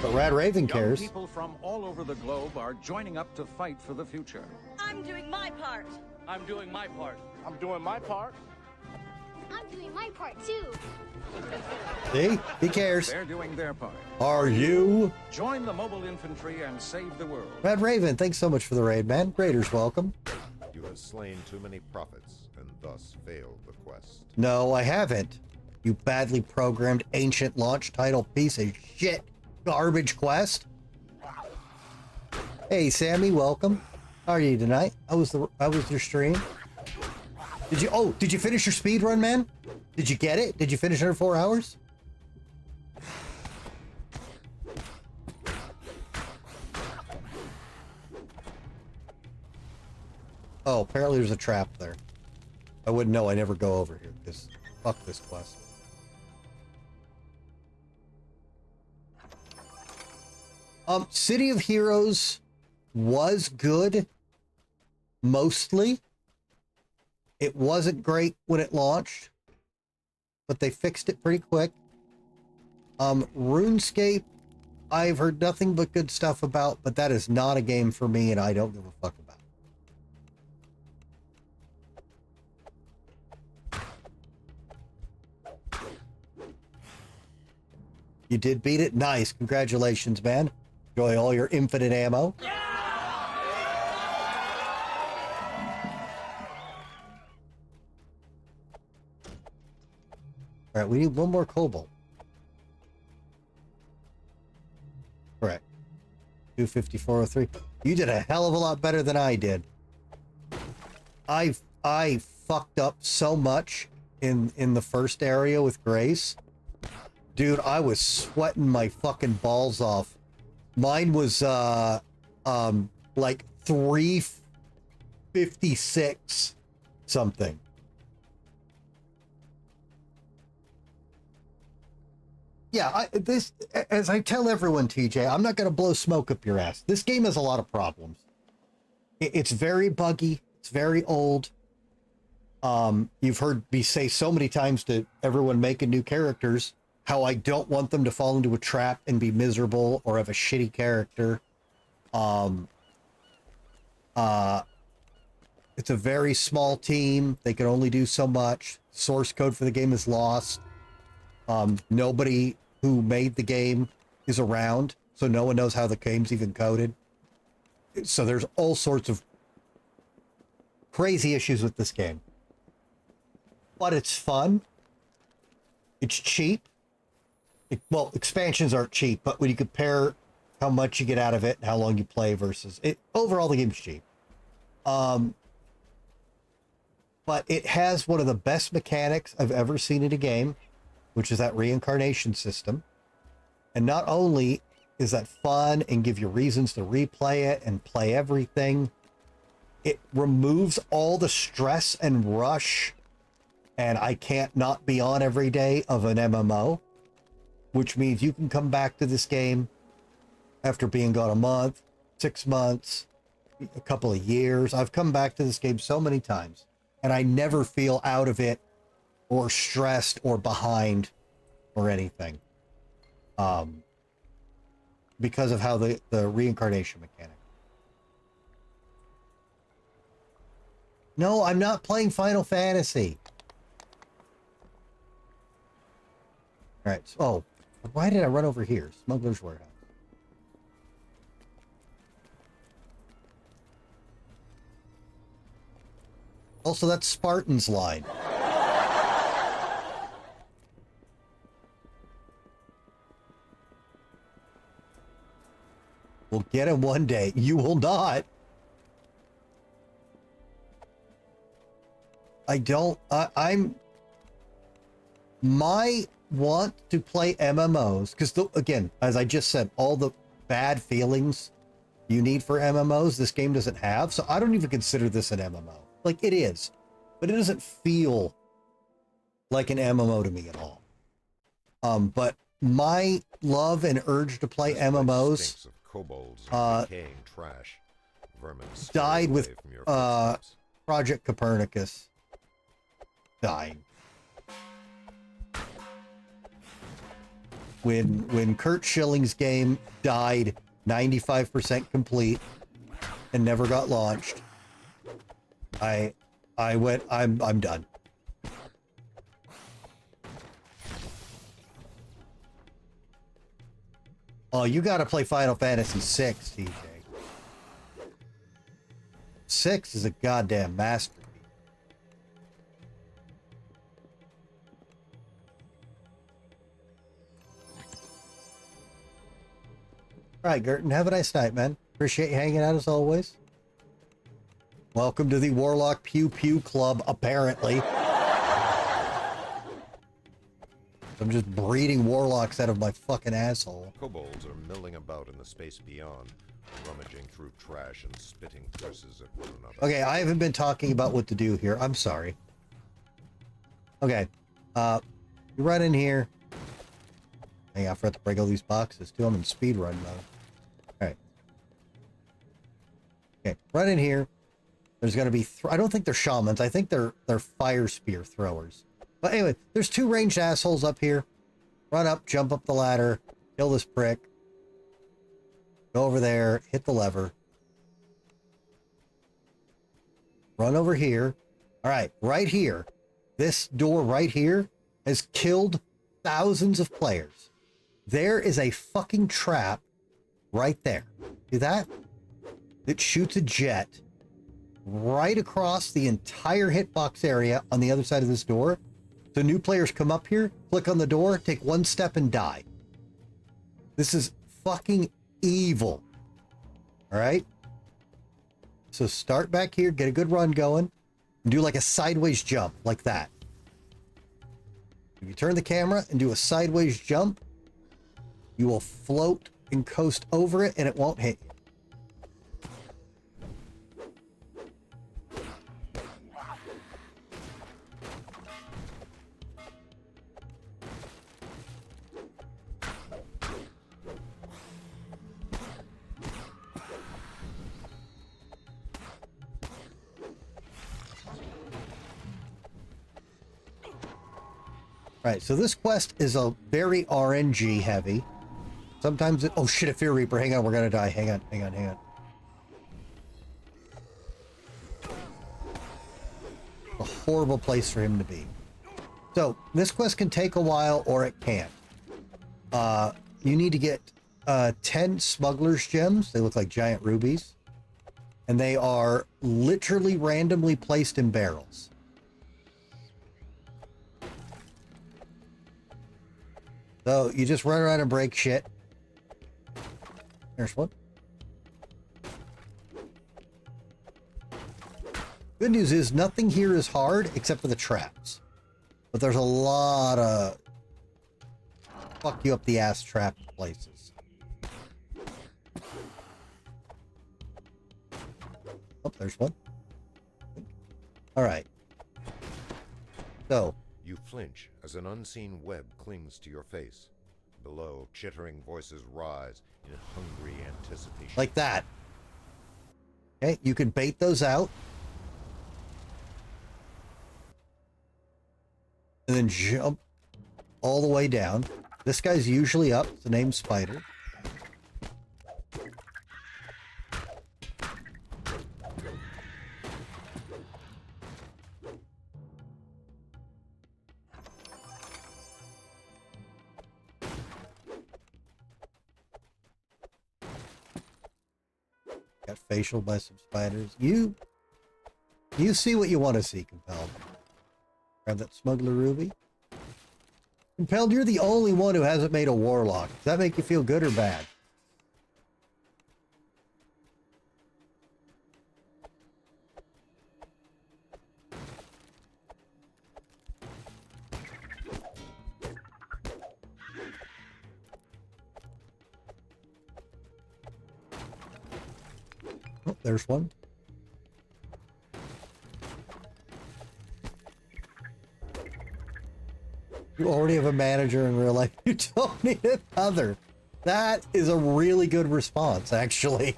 [SPEAKER 1] But Rad Raven cares.
[SPEAKER 12] Young people from all over the globe are joining up to fight for the future.
[SPEAKER 13] I'm doing my part.
[SPEAKER 10] I'm doing my part. I'm doing my part.
[SPEAKER 14] I'm doing my part too.
[SPEAKER 1] See? He cares.
[SPEAKER 12] They're doing their part.
[SPEAKER 1] Are you?
[SPEAKER 12] Join the mobile infantry and save the world.
[SPEAKER 1] Rad Raven, thanks so much for the raid, man. Raiders, welcome.
[SPEAKER 2] You have slain too many prophets and thus failed the quest.
[SPEAKER 1] No, I haven't. You badly programmed ancient launch title piece of shit. Garbage quest. Hey Sammy, welcome. How are you tonight? How was your stream? Did you finish your speed run, man? Did you get it? Did you finish under 4 hours? Oh, apparently there's a trap there. I wouldn't know. I never go over here because fuck this quest. City of Heroes was good, mostly. It wasn't great when it launched, but they fixed it pretty quick. RuneScape, I've heard nothing but good stuff about, but that is not a game for me, and I don't give a fuck about it. You did beat it? Nice. Congratulations, man. Enjoy all your infinite ammo. All right, we need one more cobalt. Correct. 25403. You did a hell of a lot better than I did. I fucked up so much in the first area with Grace. Dude, I was sweating my fucking balls off. Mine was like 356 something. Yeah, as I tell everyone, TJ, I'm not going to blow smoke up your ass. This game has a lot of problems. It's very buggy. It's very old. You've heard me say so many times to everyone making new characters how I don't want them to fall into a trap and be miserable or have a shitty character. It's a very small team. They can only do so much. Source code for the game is lost. Nobody who made the game is around, so no one knows how the game's even coded. So there's all sorts of crazy issues with this game. But it's fun. It's cheap. Well, expansions aren't cheap, but when you compare how much you get out of it and how long you play versus it, overall the game's cheap. But it has one of the best mechanics I've ever seen in a game, which is that reincarnation system. And not only is that fun and give you reasons to replay it and play everything, it removes all the stress and rush, and I can't not be on every day of an MMO, which means you can come back to this game after being gone a month, 6 months, a couple of years. I've come back to this game so many times, and I never feel out of it or stressed or behind or anything. Because of how the reincarnation mechanic. No, I'm not playing Final Fantasy. All right. So, oh, why did I run over here? Smuggler's Warehouse. Also, that's Spartan's line. We'll get him one day. You will not. I'm my want to play MMOs, because again, as I just said, all the bad feelings you need for MMOs, this game doesn't have. So I don't even consider this an MMO. Like, it is, but it doesn't feel like an MMO to me at all. But my love and urge to play MMOs
[SPEAKER 2] trash.
[SPEAKER 1] Died with Project Copernicus dying. When Kurt Schilling's game died 95% complete and never got launched, I went, I'm done. Oh, you got to play Final Fantasy VI, TJ. 6 is a goddamn masterpiece. All right, Gerton, have a nice night, man. Appreciate you hanging out as always. Welcome to the Warlock Pew Pew Club, apparently. I'm just breeding warlocks out of my fucking asshole.
[SPEAKER 2] Kobolds are milling about in the space beyond, rummaging through trash and spitting curses at one another.
[SPEAKER 1] Okay, I haven't been talking about what to do here. I'm sorry. Okay, you run in here. Hang on, I forgot to break all these boxes too. I'm in speed run mode. All right. Okay, run in here. There's going to be, I don't think they're shamans. I think they're fire spear throwers. But anyway, there's 2 ranged assholes up here. Run up, jump up the ladder, kill this prick. Go over there, hit the lever. Run over here. All right, right here. This door right here has killed thousands of players. There is a fucking trap right there. See that? It shoots a jet right across the entire hitbox area on the other side of this door. So new players come up here, click on the door, take 1 step and die. This is fucking evil. All right? So start back here, get a good run going, and do like a sideways jump, like that. If you turn the camera and do a sideways jump, you will float and coast over it, and it won't hit you. Right, so this quest is a very RNG heavy. Sometimes it, oh shit, a Fear Reaper. Hang on, we're gonna die. Hang on. A horrible place for him to be. So, this quest can take a while or it can't. You need to get 10 Smuggler's Gems. They look like giant rubies. And they are literally randomly placed in barrels. So you just run around and break shit. There's one. Good news is nothing here is hard except for the traps. But there's a lot of fuck you up the ass trap places. Oh, there's one. Alright. So.
[SPEAKER 2] You flinch as an unseen web clings to your face. Below, chittering voices rise in hungry anticipation.
[SPEAKER 1] Like that. Okay, you can bait those out. And then jump all the way down. This guy's usually up. The name's Spider. Got facial by some spiders. You see what you want to see, Compelled. Grab that smuggler ruby. Compelled, you're the only one who hasn't made a warlock. Does that make you feel good or bad? Oh, there's one. You already have a manager in real life. You don't need another. That is a really good response, actually.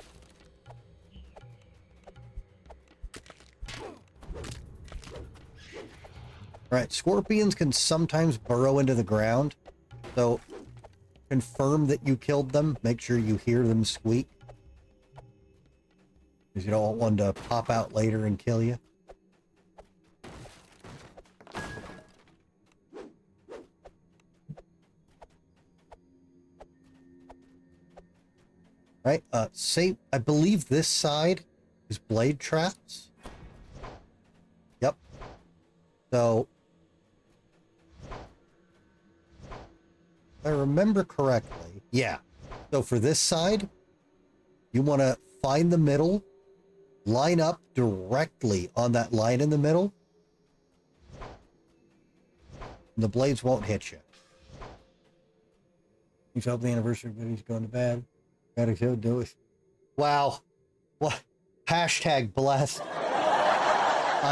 [SPEAKER 1] Alright, scorpions can sometimes burrow into the ground. So, confirm that you killed them. Make sure you hear them squeak. Because you don't want one to pop out later and kill you. Right, I believe this side is blade traps. Yep. So, if I remember correctly, yeah. So for this side, you want to find the middle, line up directly on that line in the middle, and the blades won't hit you. You hope the anniversary video's going to bed. Gotta go do it. Wow. What? Hashtag blessed.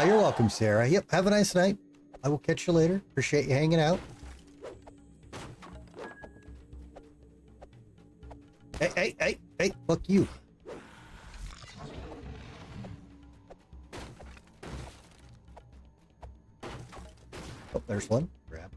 [SPEAKER 1] You're welcome, Sarah. Yep, have a nice night. I will catch you later. Appreciate you hanging out. Hey, fuck you. Oh, there's one. Grab.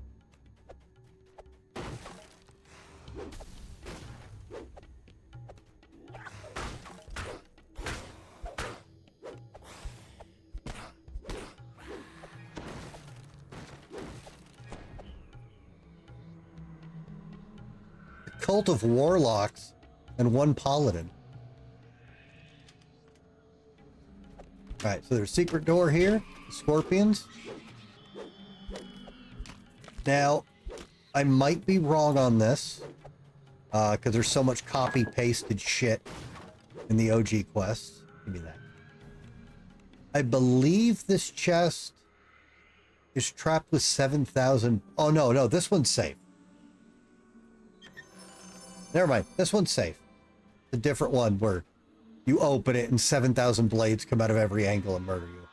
[SPEAKER 1] Cult of warlocks and one paladin. Alright, so there's a secret door here. Scorpions. Now, I might be wrong on this. Because there's so much copy-pasted shit in the OG quests. Give me that. I believe this chest is trapped with 7,000... Oh, no, this one's safe. Never mind. This one's safe. A different one where you open it and 7,000 blades come out of every angle and murder you.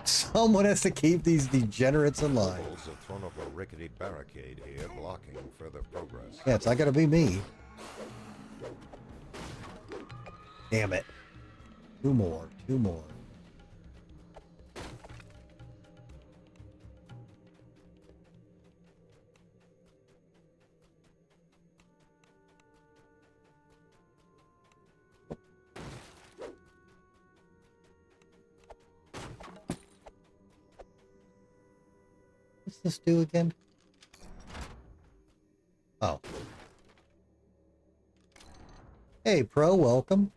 [SPEAKER 1] Someone has to keep these degenerates in line.
[SPEAKER 2] Rebels have thrown up a rickety barricade here, blocking further progress.
[SPEAKER 1] Yeah, it's not gonna be me. Damn it. Two more. What's this do again? Oh. Hey, Pro, welcome.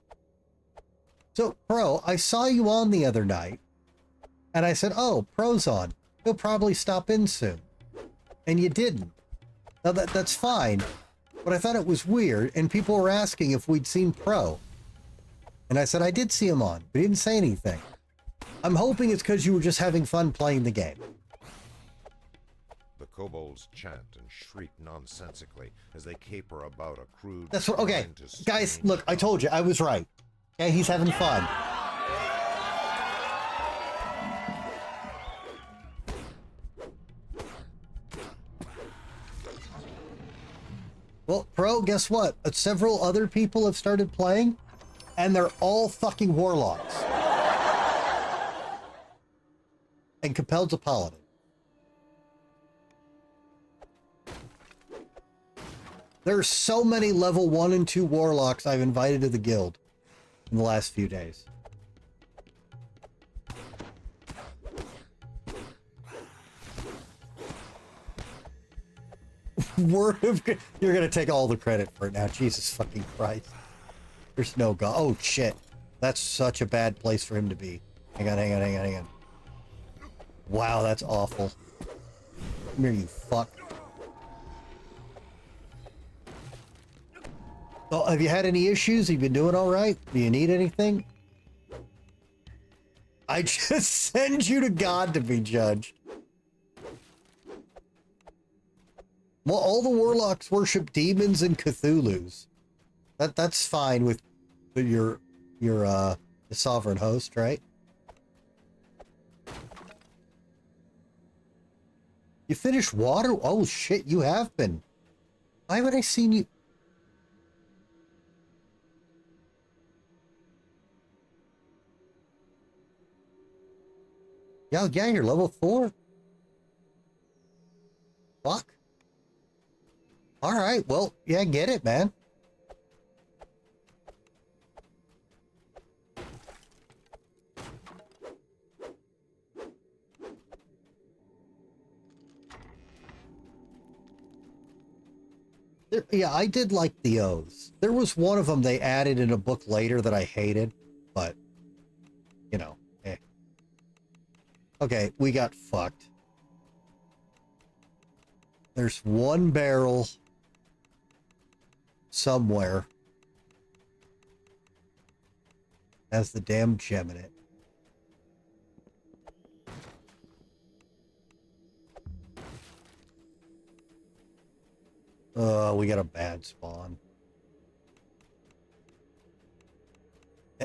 [SPEAKER 1] So, Pro, I saw you on the other night, and I said, oh, Pro's on. He'll probably stop in soon. And you didn't. Now, that's fine, but I thought it was weird, and people were asking if we'd seen Pro. And I said, I did see him on, but he didn't say anything. I'm hoping it's because you were just having fun playing the game.
[SPEAKER 2] The kobolds chant and shriek nonsensically as they caper about a crude...
[SPEAKER 1] That's what... Okay, guys, look, I told you, I was right. Okay, he's having fun. Well, Pro, guess what? Several other people have started playing, and they're all fucking warlocks. And Capel's a paladin. There are so many level 1 and 2 warlocks I've invited to the guild in the last few days. Word of... You're gonna take all the credit for it now. Jesus fucking Christ. There's no god. Oh, shit. That's such a bad place for him to be. Hang on. Wow, that's awful. Come here, you fuck. Oh, have you had any issues? Have you been doing all right? Do you need anything? I just send you to God to be judged. Well, all the warlocks worship demons and Cthulhu's. That's fine with your the sovereign host, right? You finished water? Oh shit, you have been. Why haven't I seen you? Yeah, you're level 4. Fuck. Alright, well, yeah, get it, man. Yeah, I did like the oaths. There was one of them they added in a book later that I hated, but, you know, eh. Okay, we got fucked. There's one barrel somewhere. Has the damn gem in it. We got a bad spawn.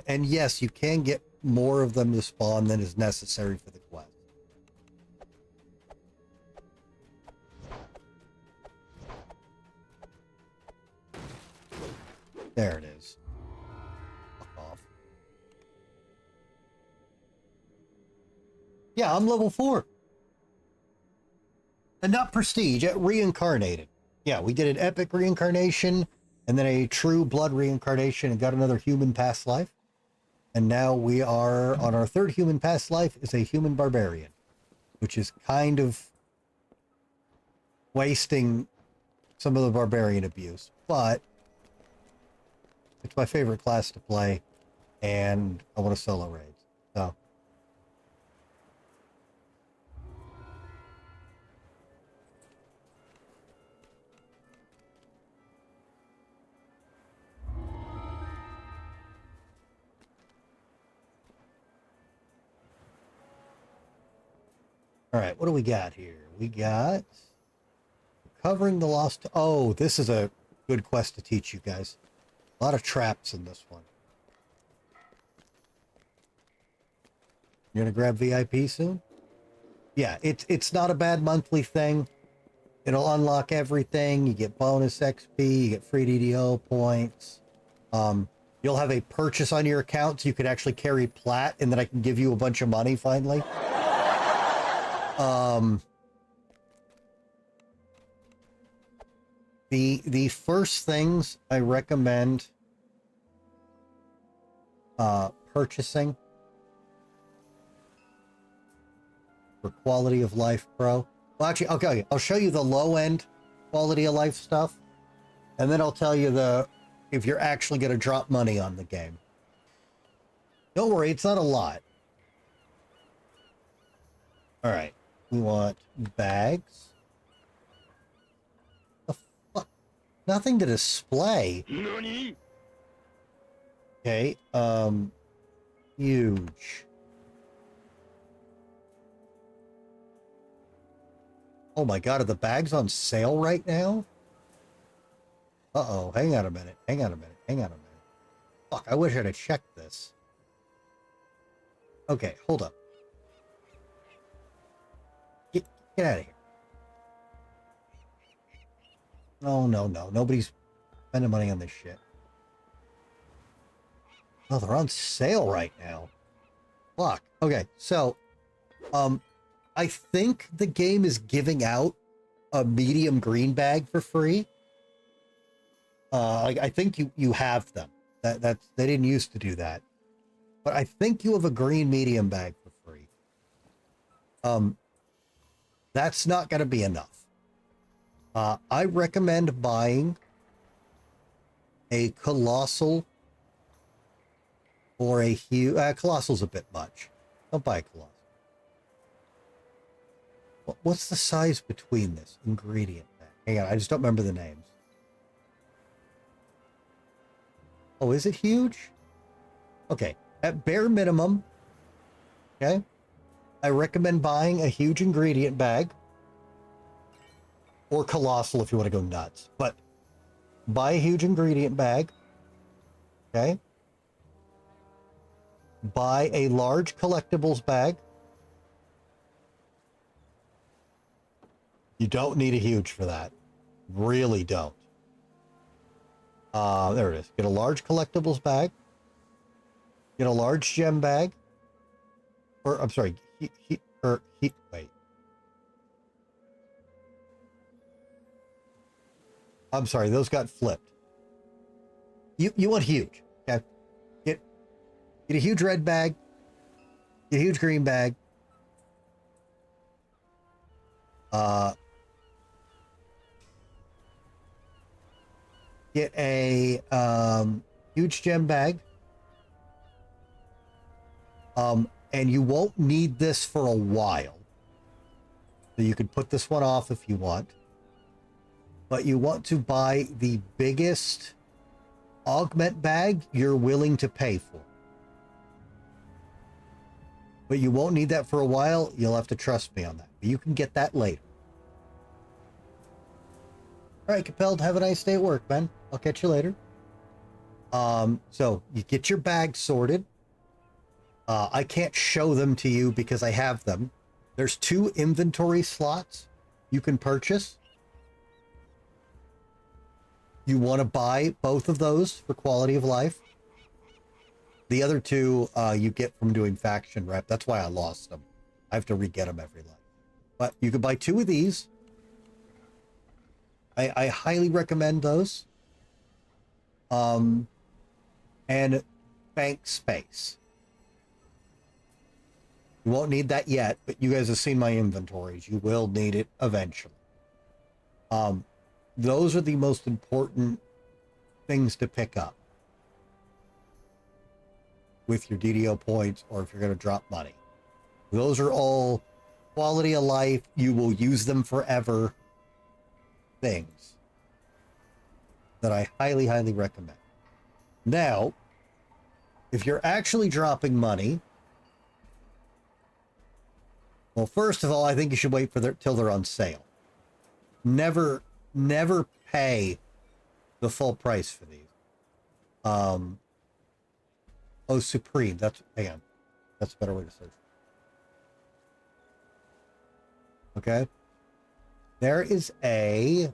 [SPEAKER 1] And yes, you can get more of them to spawn than is necessary for the quest. There it is. Fuck off. Yeah, I'm level 4. And not prestige, reincarnated. Yeah, we did an epic reincarnation, and then a true blood reincarnation, and got another human past life. And now we are on our 3rd human past life is a human barbarian, which is kind of wasting some of the barbarian abuse. But it's my favorite class to play, and I want to solo raid. So. All right, what do we got here? We got covering the lost. Oh, this is a good quest to teach you guys. A lot of traps in this one. You're gonna grab VIP soon? Yeah, it's not a bad monthly thing. It'll unlock everything. You get bonus XP, you get free DDO points. You'll have a purchase on your account, so you could actually carry plat, and then I can give you a bunch of money finally. The first things I recommend purchasing for Quality of Life Pro. Well, actually, okay, I'll show you the low end quality of life stuff, and then I'll tell you if you're actually going to drop money on the game. Don't worry, it's not a lot. All right, we want bags. The fuck? Nothing to display.
[SPEAKER 10] Nani?
[SPEAKER 1] Okay, huge. Oh my god, are the bags on sale right now? Uh-oh, hang on a minute. Fuck, I wish I'd have checked this. Okay, hold up. Get out of here. No, no, no. Nobody's spending money on this shit. Oh, they're on sale right now. Fuck. Okay, so, I think the game is giving out a medium green bag for free. I think you have them. That's they didn't used to do that, but I think you have a green medium bag for free. That's not going to be enough. I recommend buying a colossal or a huge. Colossal's a bit much. Don't buy a colossal. What's the size between this ingredient bag? Hang on, I just don't remember the names. Oh, is it huge? Okay, at bare minimum, okay, I recommend buying a huge ingredient bag or colossal if you want to go nuts, but buy a huge ingredient bag, okay? Buy a large collectibles bag. You don't need a huge for that. Really don't. There it is. Get a large collectibles bag. Get a large gem bag. Or, I'm sorry. Wait. I'm sorry. Those got flipped. You want huge. Okay. Get a huge red bag. Get a huge green bag. Get a huge gem bag. And you won't need this for a while. So you can put this one off if you want. But you want to buy the biggest augment bag you're willing to pay for. But you won't need that for a while. You'll have to trust me on that. But you can get that later. All right, Compelled, have a nice day at work, man. I'll catch you later. So you get your bag sorted. I can't show them to you because I have them. There's 2 inventory slots you can purchase. You want to buy both of those for quality of life. The other 2 you get from doing faction rep. That's why I lost them. I have to re-get them every life. But you can buy 2 of these. I highly recommend those. And bank space. You won't need that yet, but you guys have seen my inventories. You will need it eventually. Those are the most important things to pick up with your DDO points, or if you're going to drop money. Those are all quality of life. You will use them forever things that I highly, highly recommend. Now, if you're actually dropping money, well, first of all, I think you should wait for till they're on sale. Never pay the full price for these. Oh, Supreme. Hang on. That's a better way to search. Okay. There is a...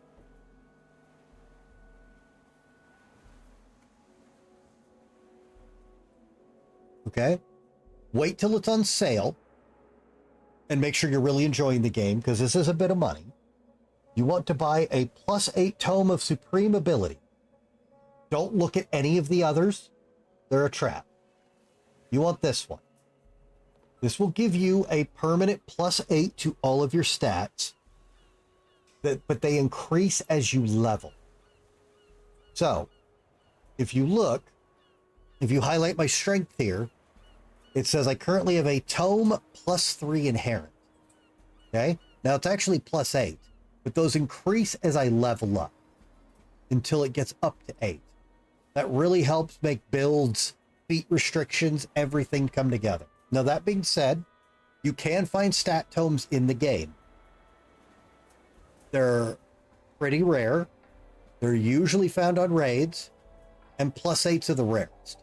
[SPEAKER 1] Okay. Wait till it's on sale. And make sure you're really enjoying the game, because this is a bit of money. You want to buy a +8 tome of Supreme Ability. Don't look at any of the others. They're a trap. You want this one. This will give you a permanent +8 to all of your stats. But they increase as you level. So, if you look, if you highlight my strength here, it says I currently have a tome +3 inherent. Okay? Now it's actually +8, but those increase as I level up until it gets up to 8. That really helps make builds, feat restrictions, everything come together. Now that being said, you can find stat tomes in the game. They're pretty rare. They're usually found on raids, and +8s are the rarest.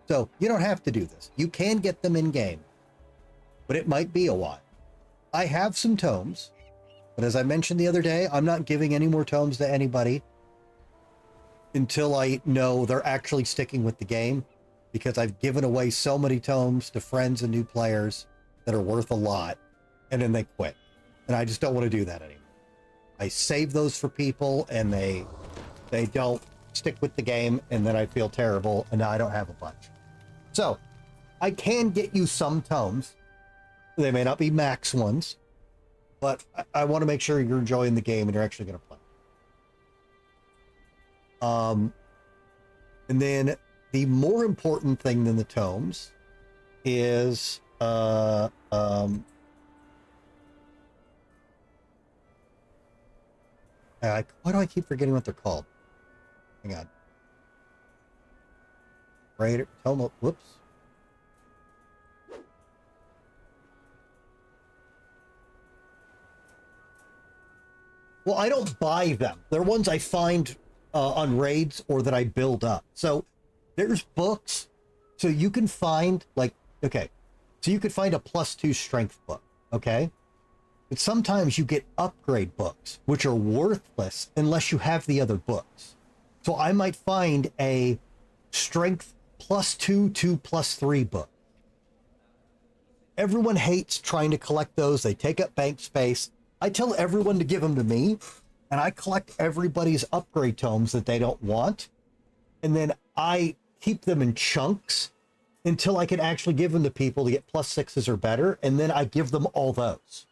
[SPEAKER 1] So you don't have to do this. You can get them in game, but it might be a while. I have some tomes. But as I mentioned the other day, I'm not giving any more tomes to anybody until I know they're actually sticking with the game, because I've given away so many tomes to friends and new players that are worth a lot, and then they quit. And I just don't want to do that anymore. I save those for people, and they don't stick with the game, and then I feel terrible, and now I don't have a bunch. So, I can get you some tomes. They may not be max ones, but I want to make sure you're enjoying the game and you're actually going to play. And then the more important thing than the tomes is why do I keep forgetting what they're called? Hang on. Right, tome. Whoops. Well, I don't buy them. They're ones I find on raids or that I build up. So there's books. So you can find so you could find a +2 strength book. Okay. But sometimes you get upgrade books, which are worthless unless you have the other books. So I might find a strength +2 to +3 book. Everyone hates trying to collect those. They take up bank space. I tell everyone to give them to me, and I collect everybody's upgrade tomes that they don't want, and then I keep them in chunks until I can actually give them to people to get +6s or better, and then I give them all those.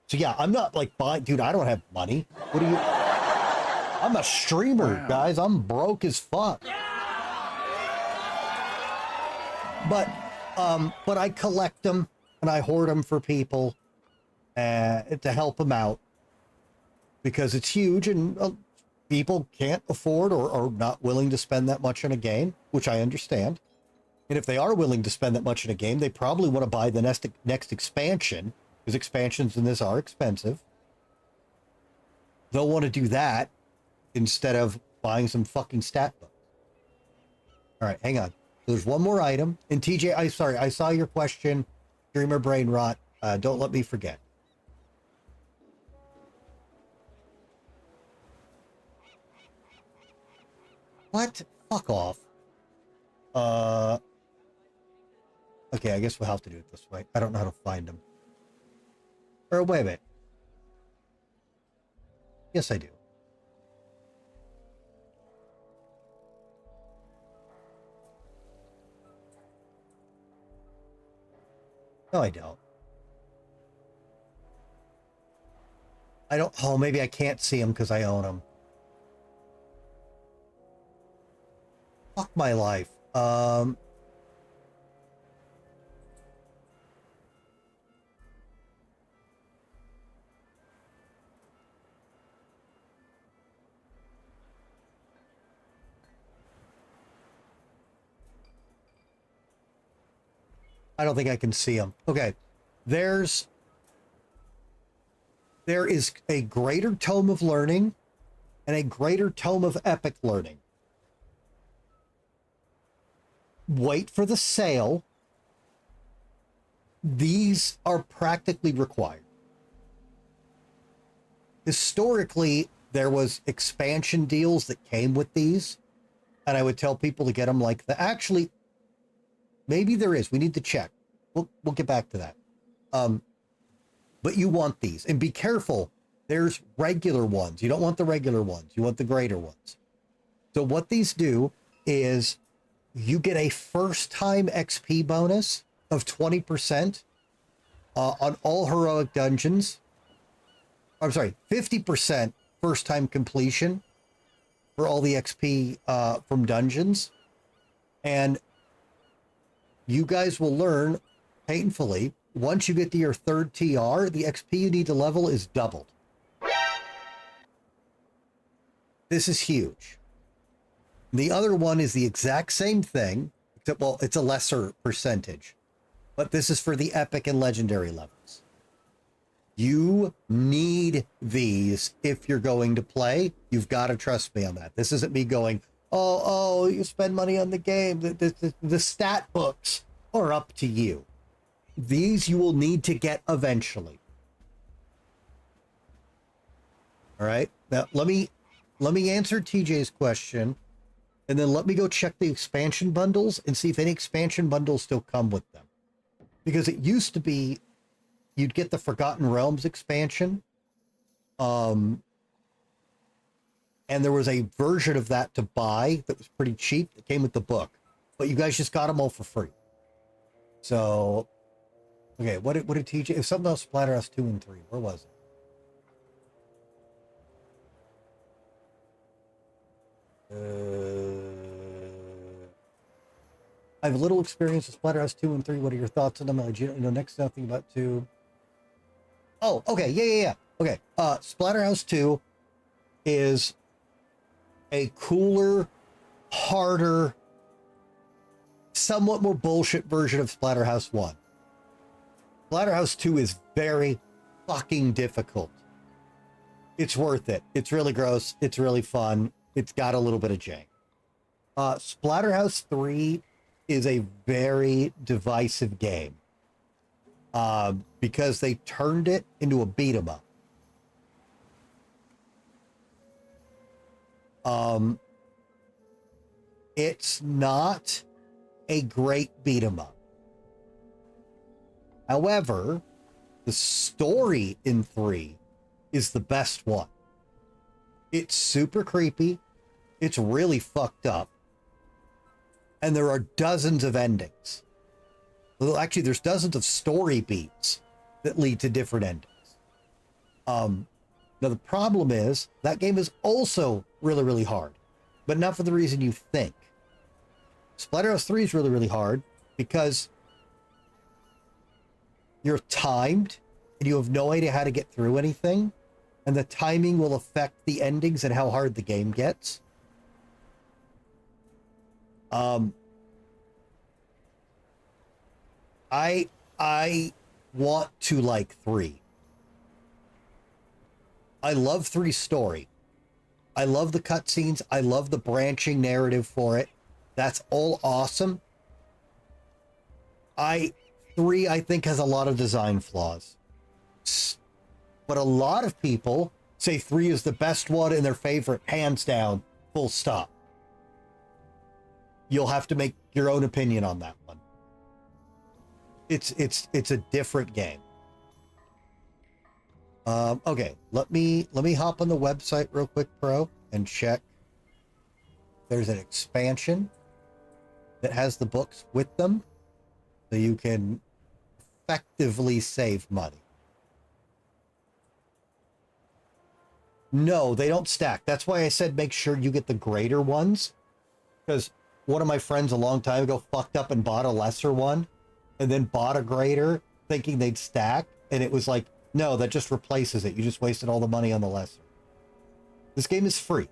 [SPEAKER 1] So yeah, I'm not like buying, dude, I don't have money. What do you... I'm a streamer, guys. I'm broke as fuck. But I collect them, and I hoard them for people to help them out, because it's huge, and people can't afford or are not willing to spend that much on a game, which I understand. And if they are willing to spend that much in a game, they probably want to buy the next expansion, because expansions in this are expensive. They'll want to do that instead of buying some fucking stat book. All right, hang on. There's one more item. And TJ, I saw your question. Dreamer brain rot. Don't let me forget. What? Fuck off. Okay, I guess we'll have to do it this way. I don't know how to find them. Or wait a minute. Yes, I do. No, I don't. Oh, maybe I can't see them because I own them. Fuck my life. I don't think I can see them. Okay. There is a greater tome of learning and a greater tome of epic learning. Wait for the sale. These are practically required. Historically, there was expansion deals that came with these, and I would tell people to get them like the... Actually, maybe there is. We need to check. We'll get back to that. But you want these. And be careful. There's regular ones. You don't want the regular ones. You want the greater ones. So what these do is you get a first-time XP bonus of 20% on all heroic dungeons. I'm sorry, 50% first-time completion for all the XP from dungeons. And you guys will learn painfully, once you get to your 3rd TR, the XP you need to level is doubled. This is huge. The other one is the exact same thing, except, well, it's a lesser percentage. But this is for the epic and legendary levels. You need these if you're going to play. You've got to trust me on that. This isn't me going, oh, you spend money on the game. The stat books are up to you. These you will need to get eventually. All right. Now let me answer TJ's question, and then let me go check the expansion bundles and see if any expansion bundles still come with them. Because it used to be you'd get the Forgotten Realms expansion. And there was a version of that to buy that was pretty cheap that came with the book. But you guys just got them all for free. So, okay, what did TJ... If something else, Splatterhouse 2 and 3. Where was it? I have little experience with Splatterhouse 2 and 3. What are your thoughts on them? Next to nothing about 2. Oh, okay. Yeah. Okay. Splatterhouse 2 is a cooler, harder, somewhat more bullshit version of Splatterhouse 1. Splatterhouse 2 is very fucking difficult. It's worth it. It's really gross. It's really fun. It's got a little bit of jank. Splatterhouse 3 is a very divisive game. Because they turned it into a beat 'em up. It's not a great beat 'em up. However, the story in 3 is the best one. It's super creepy. It's really fucked up. And there are dozens of endings. Well, actually, there's dozens of story beats that lead to different endings. Now, the problem is that game is also really, really hard, but not for the reason you think. Splatterhouse 3 is really, really hard because you're timed and you have no idea how to get through anything, and the timing will affect the endings and how hard the game gets. I want to like 3. I love 3's story. I love the cutscenes. I love the branching narrative for it. That's all awesome. 3, I think, has a lot of design flaws. But a lot of people say 3 is the best one and their favorite, hands down, full stop. You'll have to make your own opinion on that one. It's a different game. Okay, let me hop on the website real quick, Pro, and check. There's an expansion that has the books with them, so you can effectively save money. No, they don't stack. That's why I said make sure you get the greater ones, because one of my friends a long time ago fucked up and bought a lesser one and then bought a greater thinking they'd stack, and it was like, no, that just replaces it. You just wasted all the money on the lesser. This game is free.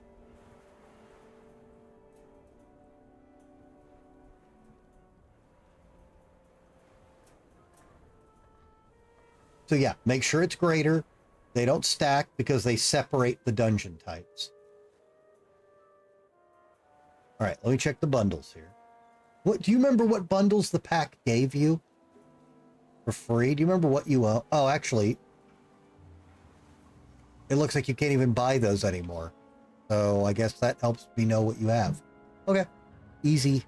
[SPEAKER 1] So yeah, make sure it's greater. They don't stack because they separate the dungeon types. All right, let me check the bundles here. What do you remember what bundles the pack gave you for free? Do you remember what you own? Oh, actually, it looks like you can't even buy those anymore. So I guess that helps me know what you have. Okay, easy.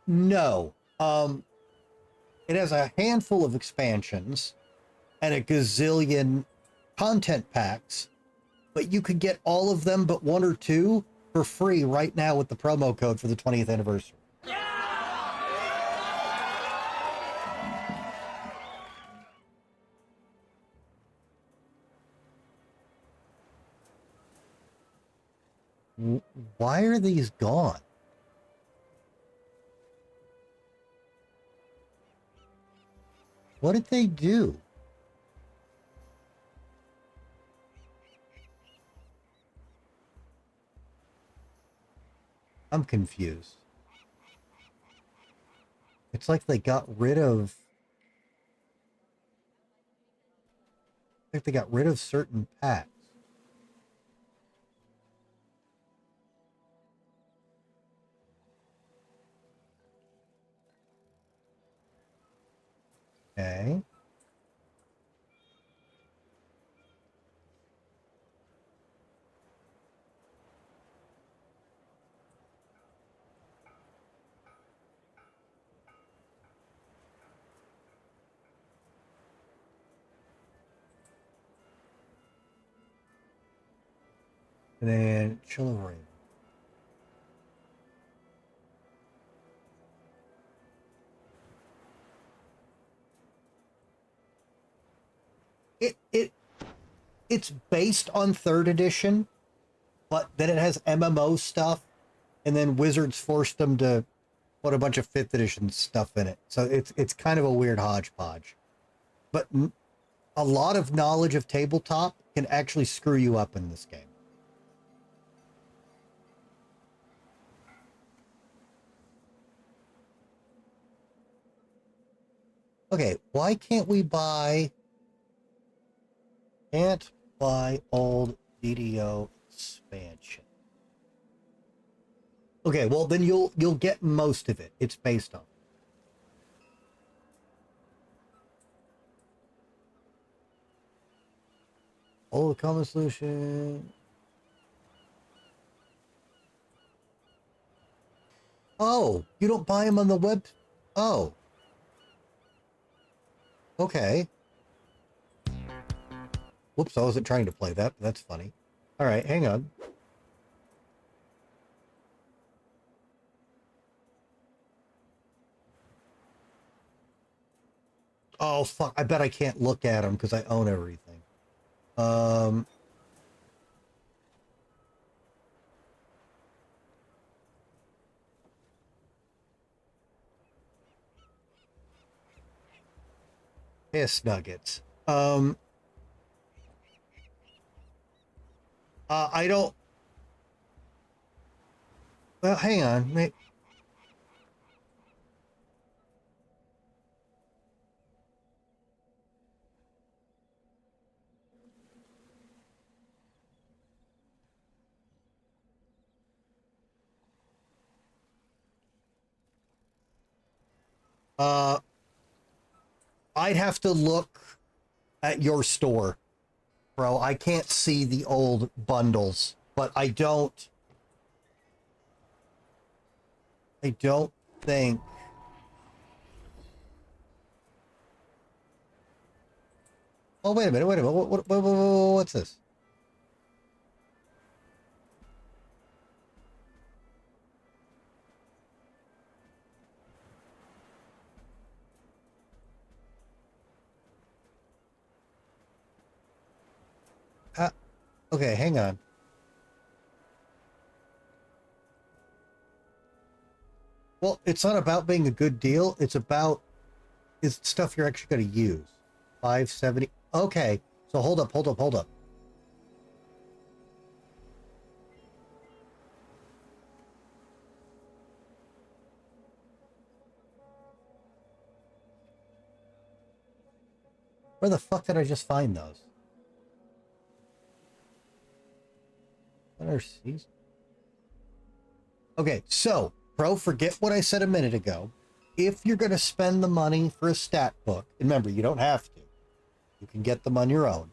[SPEAKER 1] No. It has a handful of expansions and a gazillion content packs, but you could get all of them but 1 or 2 for free right now with the promo code for the 20th anniversary. Why are these gone? What did they do? I'm confused. It's like they got rid of... I think they got rid of certain packs. Okay. And then Chill Raven. It's based on 3rd edition, but then it has MMO stuff, and then Wizards forced them to put a bunch of 5th edition stuff in it. So it's kind of a weird hodgepodge. But a lot of knowledge of tabletop can actually screw you up in this game. Okay, why can't we buy... Can't buy old DDO expansion. Okay, well then you'll get most of it. It's based on. Old common solution. Oh, you don't buy them on the web. Oh. Okay. Whoops, I wasn't trying to play that, but that's funny. All right, hang on. Oh, fuck. I bet I can't look at them because I own everything. Piss nuggets. I don't... Well, hang on. I'd have to look at your store, bro. I can't see the old bundles, but I don't think... Oh, wait a minute. What's this? Okay, hang on. Well, it's not about being a good deal. It's about is stuff you're actually going to use. 570. Okay, so hold up. Where the fuck did I just find those? Okay, so, bro, forget what I said a minute ago. If you're going to spend the money for a stat book, and remember, you don't have to. You can get them on your own.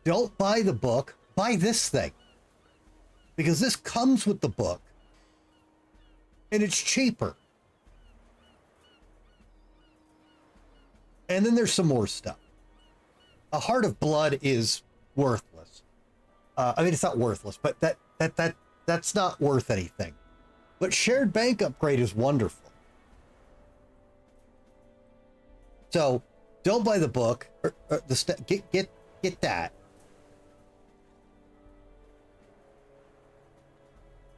[SPEAKER 1] Don't buy the book. Buy this thing. Because this comes with the book. And it's cheaper. And then there's some more stuff. A Heart of Blood is worthless. I mean, it's not worthless, but that's not worth anything. But Shared Bank Upgrade is wonderful. So don't buy the book. Get that.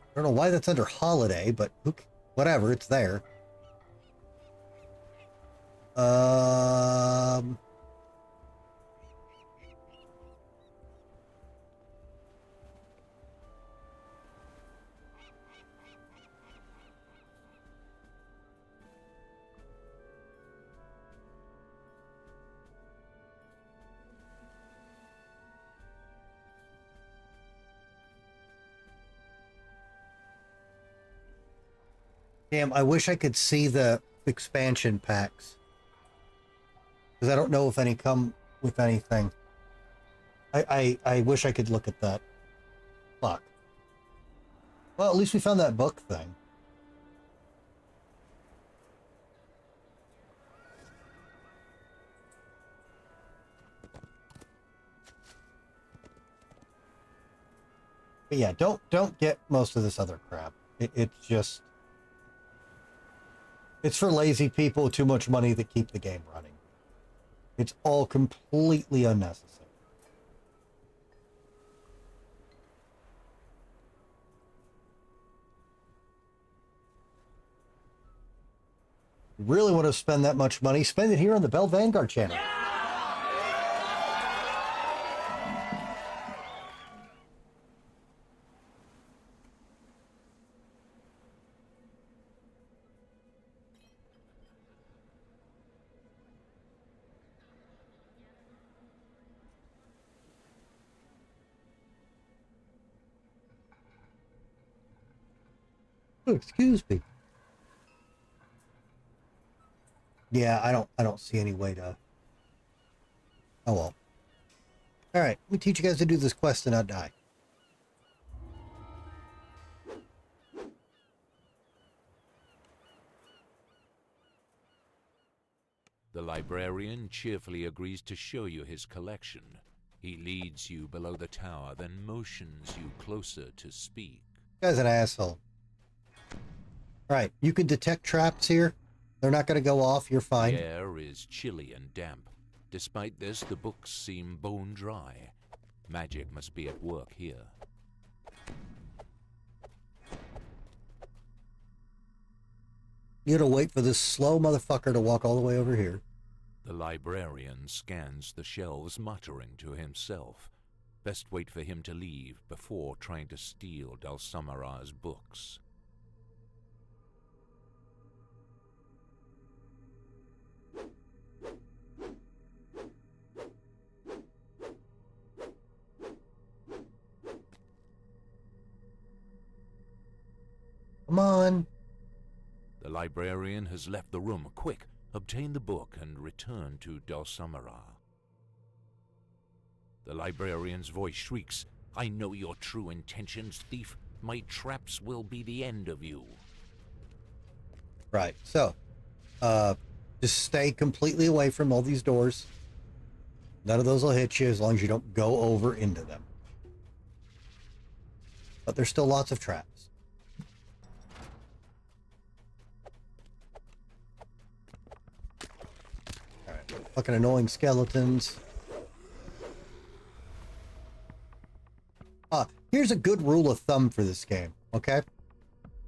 [SPEAKER 1] I don't know why that's under holiday, but whatever, it's there. Damn, I wish I could see the expansion packs. Because I don't know if any come with anything. I wish I could look at that. Fuck. Well, at least we found that book thing. But yeah, don't get most of this other crap. It's just... It's for lazy people with too much money that keep the game running. It's all completely unnecessary. You really want to spend that much money? Spend it here on the Bell Vanguard channel. Oh, excuse me. Yeah, I don't see any way to... Oh well. Alright, let me teach you guys to do this quest and not die.
[SPEAKER 13] The librarian cheerfully agrees to show you his collection. He leads you below the tower, then motions you closer to speak.
[SPEAKER 1] This guy's an asshole. Alright, you can detect traps here. They're not going to go off, you're fine.
[SPEAKER 13] The air is chilly and damp. Despite this, the books seem bone dry. Magic must be at work here.
[SPEAKER 1] You gotta wait for this slow motherfucker to walk all the way over here.
[SPEAKER 13] The librarian scans the shelves, muttering to himself. Best wait for him to leave before trying to steal Dulcamara's books.
[SPEAKER 1] Come on.
[SPEAKER 13] The librarian has left the room. Quick, obtain the book and return to Dulcamara. The librarian's voice shrieks, I know your true intentions, thief. My traps will be the end of you.
[SPEAKER 1] Right, so, just stay completely away from all these doors. None of those will hit you as long as you don't go over into them. But there's still lots of traps. Fucking annoying skeletons. Here's a good rule of thumb for this game, okay?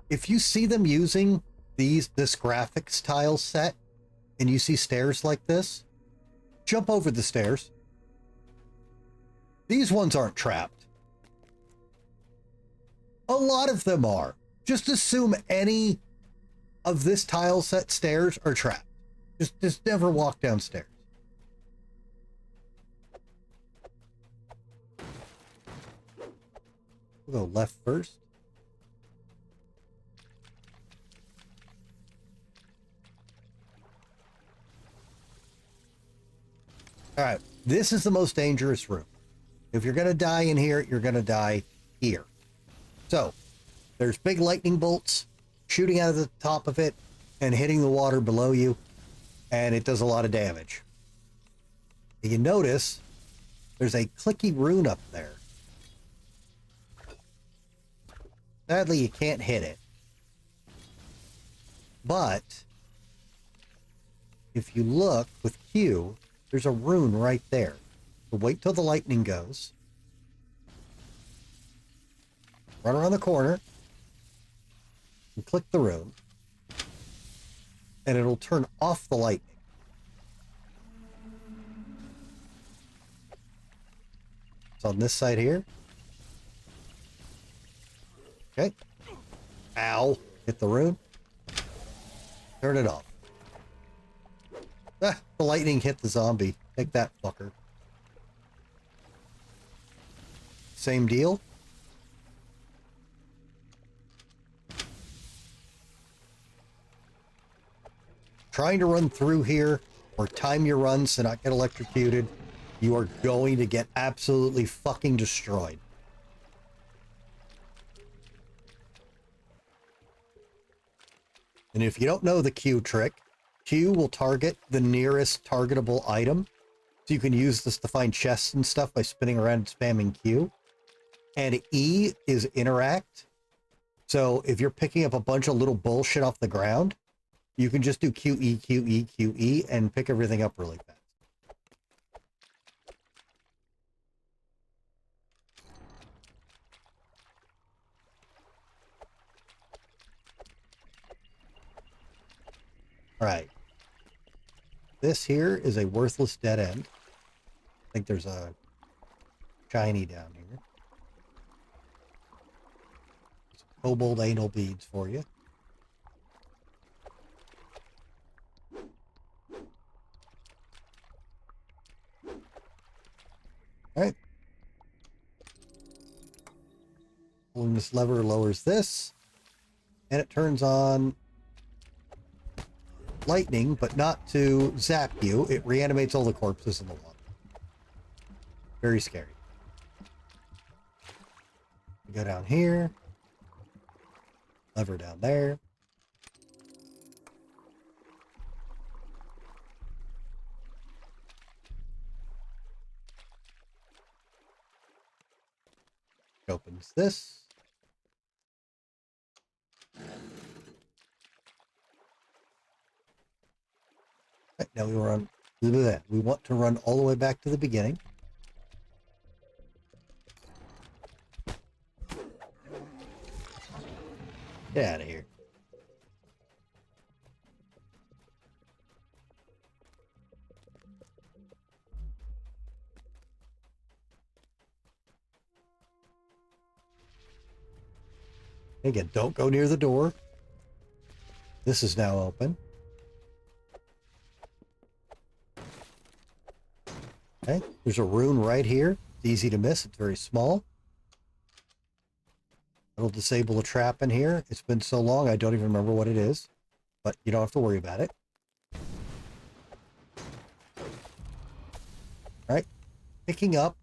[SPEAKER 1] If you see them using this graphics tile set and you see stairs like this, jump over the stairs. These ones aren't trapped. A lot of them are. Just assume any of this tile set stairs are trapped. Just never walk downstairs. We'll go left first. All right, this is the most dangerous room. If you're going to die in here, you're going to die here. So, there's big lightning bolts shooting out of the top of it and hitting the water below you, and it does a lot of damage. You notice there's a clicky rune up there. Sadly, you can't hit it. But if you look with Q, there's a rune right there. So wait till the lightning goes. Run around the corner and click the rune. And it'll turn off the lightning. It's on this side here. Okay. Ow. Hit the rune. Turn it off. Ah, the lightning hit the zombie. Take that, fucker. Same deal. trying to run through here or time your runs to not get electrocuted, you are going to get absolutely fucking destroyed. And if you don't know the Q trick, Q will target the nearest targetable item. So you can use this to find chests and stuff by spinning around and spamming Q. And E is interact. So if you're picking up a bunch of little bullshit off the ground, you can just do QE, QE, QE, and pick everything up really fast. All right. This here is a worthless dead end. I think there's a shiny down here. Some cobalt anal beads for you. All right. Pulling this lever lowers this, and it turns on lightning, but not to zap you. It reanimates all the corpses in the water. Very scary. We go down here. Lever down there. Opens this. Right, now we run. Look at that. We want to run all the way back to the beginning. Get out of here. Again, don't go near the door. This is now open. Okay, there's a rune right here. It's easy to miss. It's very small. It'll disable a trap in here. It's been so long, I don't even remember what it is. But you don't have to worry about it. All right. Picking up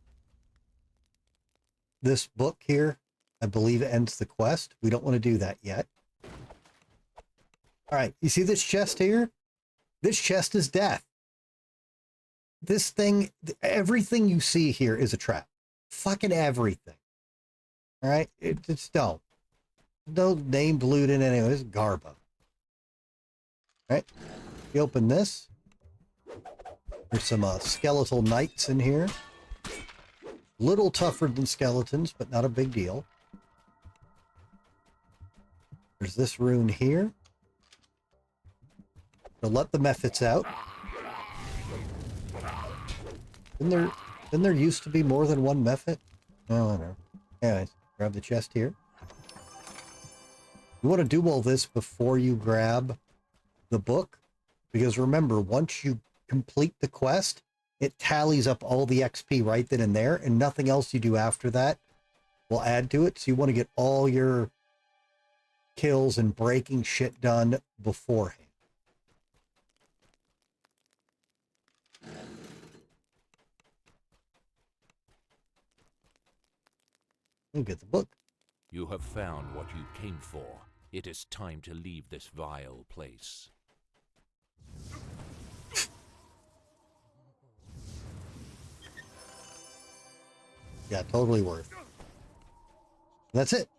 [SPEAKER 1] this book here, I believe it ends the quest. We don't want to do that yet. All right. You see this chest here? This chest is death. This thing, everything you see here is a trap. Fucking everything. All right? It's don't. No named loot in anyway. It's garbo. All right? You open this. There's some skeletal knights in here. Little tougher than skeletons, but not a big deal. There's this rune here. So let the methods out. Didn't there used to be more than one method? No, I don't know. Anyways, grab the chest here. You want to do all this before you grab the book. Because remember, once you complete the quest, it tallies up all the XP right then and there, and nothing else you do after that will add to it. So you want to get all your kills and breaking shit done beforehand. And get the book.
[SPEAKER 13] You have found what you came for. It is time to leave this vile place.
[SPEAKER 1] Yeah, totally worth it. That's it.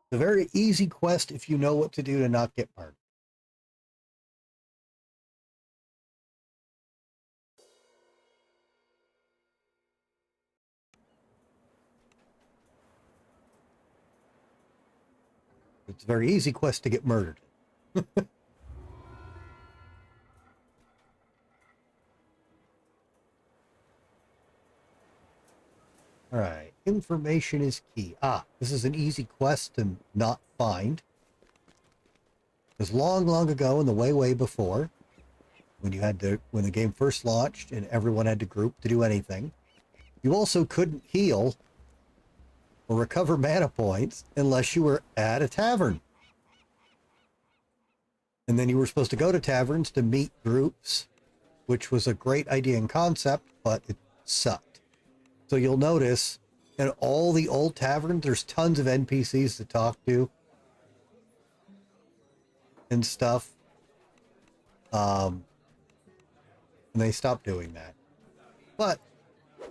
[SPEAKER 1] It's a very easy quest if you know what to do to not get burned. It's a very easy quest to get murdered. All right, information is key. This is an easy quest to not find. Because long ago, in the way before, when the game first launched and everyone had to group to do anything, you also couldn't heal or recover mana points unless you were at a tavern. And then you were supposed to go to taverns to meet groups, which was a great idea and concept, but it sucked. So you'll notice in all the old taverns, there's tons of NPCs to talk to and stuff. And they stopped doing that. But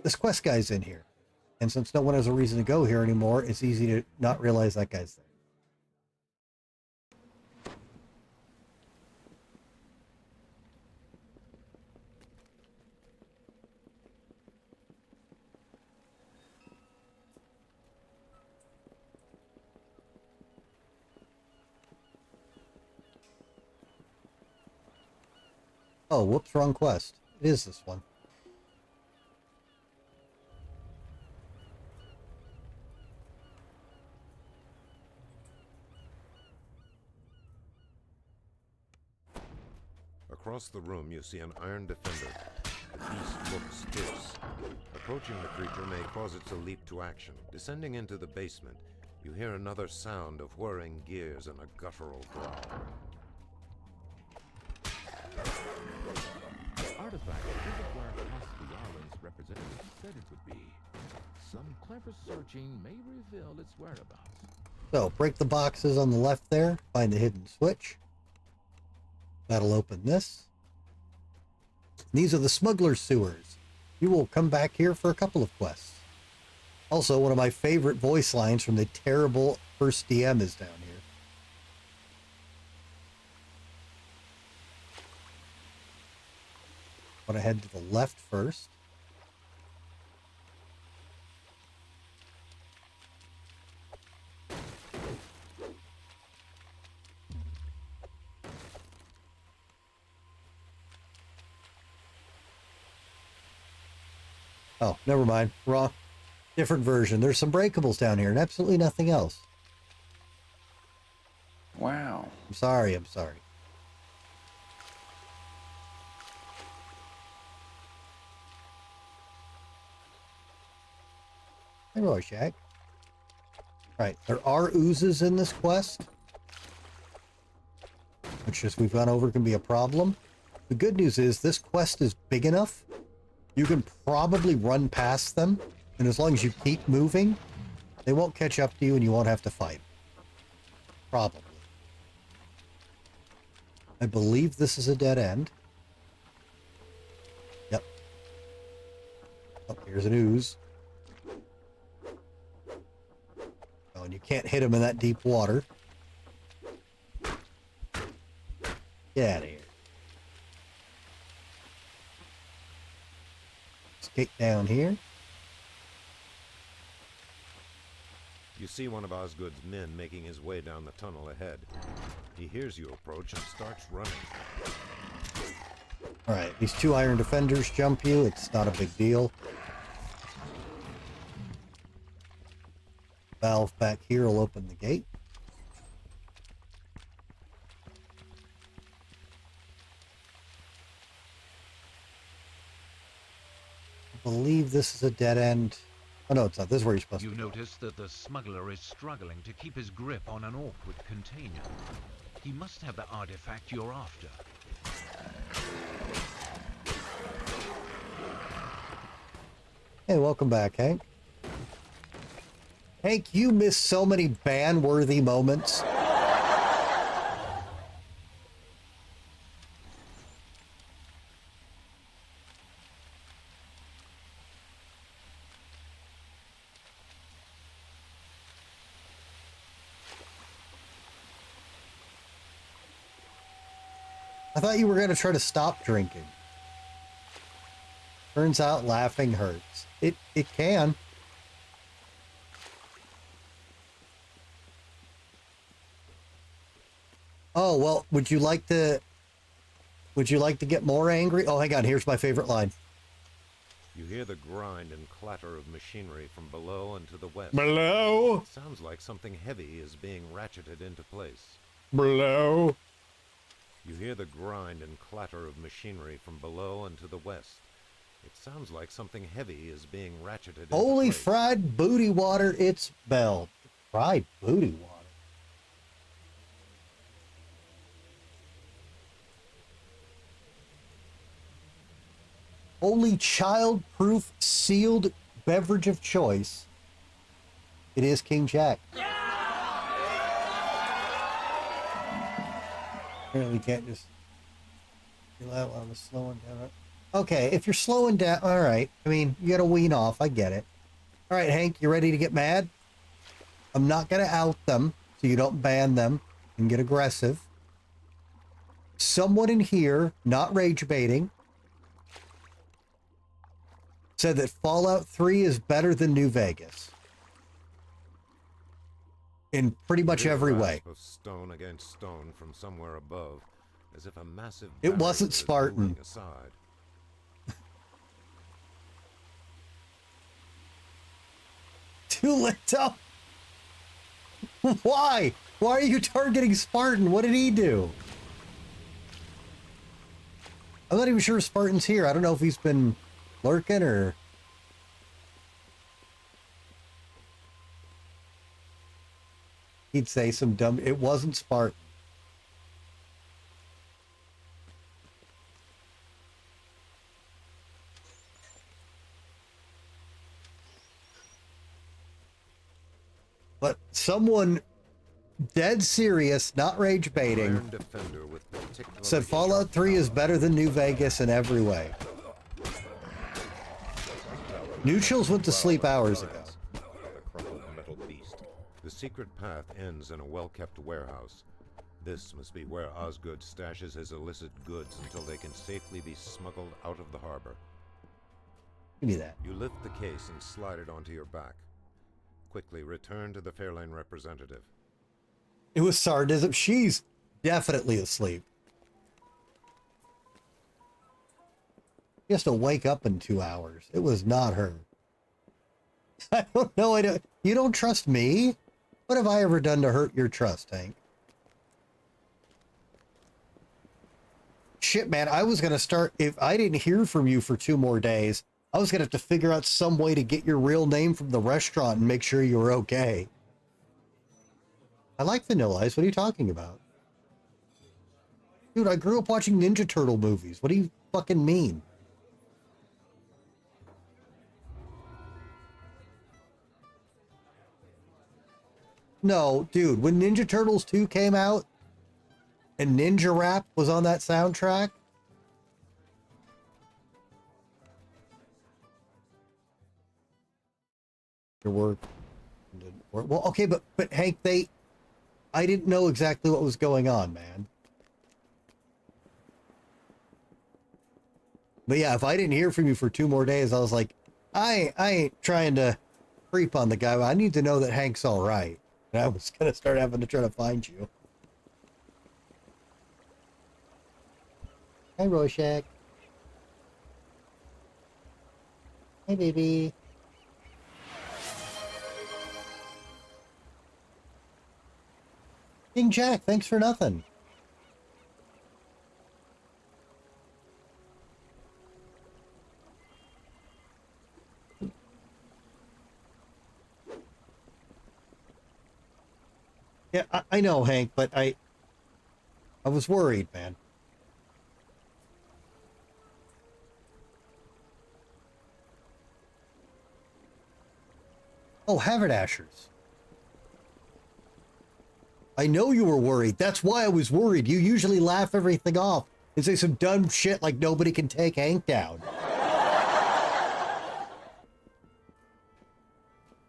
[SPEAKER 1] this quest guy's in here. And since no one has a reason to go here anymore, it's easy to not realize that guy's there. Oh, whoops, wrong quest. It is this one.
[SPEAKER 2] Across the room, you see an iron defender. The beast looks fierce. Approaching the creature may cause it to leap to action. Descending into the basement, you hear another sound of whirring gears and a guttural growl.
[SPEAKER 15] Artifact isn't where possibly Arlen's representative said it would be. Some clever searching may reveal its whereabouts.
[SPEAKER 1] So, break the boxes on the left there, find the hidden switch. That'll open this. These are the smuggler's sewers. You will come back here for a couple of quests. Also, one of my favorite voice lines from the terrible first DM is down here. I'm going to head to the left first. Oh, never mind. Wrong. Different version. There's some breakables down here and absolutely nothing else.
[SPEAKER 3] Wow.
[SPEAKER 1] I'm sorry. I'm sorry. Hey, Rorschach. Right. There are oozes in this quest, which, as we've gone over, can be a problem. The good news is this quest is big enough. You can probably run past them, and as long as you keep moving, they won't catch up to you and you won't have to fight. Probably. I believe this is a dead end. Yep. Oh, here's an ooze. Oh, and you can't hit him in that deep water. Get out of here. Skate down here.
[SPEAKER 2] You see one of Osgood's men making his way down the tunnel ahead. He hears you approach and starts running.
[SPEAKER 1] Alright, these two iron defenders jump you. It's not a big deal. Valve back here will open the gate. I believe this is a dead end. Oh no, it's not. This is where you're supposed to go.
[SPEAKER 13] You notice that the smuggler is struggling to keep his grip on an awkward container. He must have the artifact you're after.
[SPEAKER 1] Hey, welcome back, Hank. Hank, you missed so many ban-worthy moments. I thought you were going to try to stop drinking. Turns out laughing hurts. It can. Oh, well, would you like to get more angry? Oh, hang on, here's my favorite line.
[SPEAKER 2] You hear the grind and clatter of machinery from below and to the west.
[SPEAKER 8] Below?
[SPEAKER 2] It sounds like something heavy is being ratcheted into place.
[SPEAKER 8] Below?
[SPEAKER 2] You hear the grind and clatter of machinery from below and to the west. It sounds like something heavy is being ratcheted into
[SPEAKER 1] Holy
[SPEAKER 2] place.
[SPEAKER 1] fried booty water, it's Bell. Fried booty water. only child-proof sealed beverage of choice, it is King Jack. Apparently can't just do that while I'm slowing down. Okay, if you're slowing down, all right. I mean, you gotta wean off. I get it. All right, Hank, you ready to get mad? I'm not gonna out them, so you don't ban them and get aggressive. Someone in here, not rage baiting, said that Fallout 3 is better than New Vegas. In pretty much every way.
[SPEAKER 2] Of stone against stone from somewhere above, as if a massive
[SPEAKER 1] it wasn't
[SPEAKER 2] barrier was
[SPEAKER 1] Spartan.
[SPEAKER 2] moving aside.
[SPEAKER 1] Too little. Why? Why are you targeting Spartan? What did he do? I'm not even sure Spartan's here. I don't know if he's been lurking or... He'd say some dumb... It wasn't Spartan. But someone dead serious, not rage baiting, said Fallout 3 is better than New Vegas in every way. Neutrals went to sleep hours ago.
[SPEAKER 2] A crumpled metal beast. The secret path ends in a well-kept warehouse. This must be where Osgood stashes his illicit goods until they can safely be smuggled out of the harbor.
[SPEAKER 1] Give me that.
[SPEAKER 2] You lift the case and slide it onto your back. Quickly return to the Fairlane representative.
[SPEAKER 1] It was Sardism. She's definitely asleep. She has to wake up in 2 hours. It was not her. I don't know. You don't trust me? What have I ever done to hurt your trust, Hank? Shit, man. I was going to start... If I didn't hear from you for 2 more days, I was going to have to figure out some way to get your real name from the restaurant and make sure you were okay. I like Vanilla Ice. What are you talking about? Dude, I grew up watching Ninja Turtle movies. What do you fucking mean? No, dude, when Ninja Turtles 2 came out and Ninja Rap was on that soundtrack, your work didn't work. Well, okay, but Hank, I didn't know exactly what was going on, man. But yeah, if I didn't hear from you for 2 more days, I was like, I ain't trying to creep on the guy. I need to know that Hank's all right. And I was going to start having to try to find you. Hi, Rorschach. Hey, baby. King Jack, thanks for nothing. Yeah, I know, Hank, but I was worried, man. Oh, haberdashers. I know you were worried. That's why I was worried. You usually laugh everything off and say some dumb shit like nobody can take Hank down.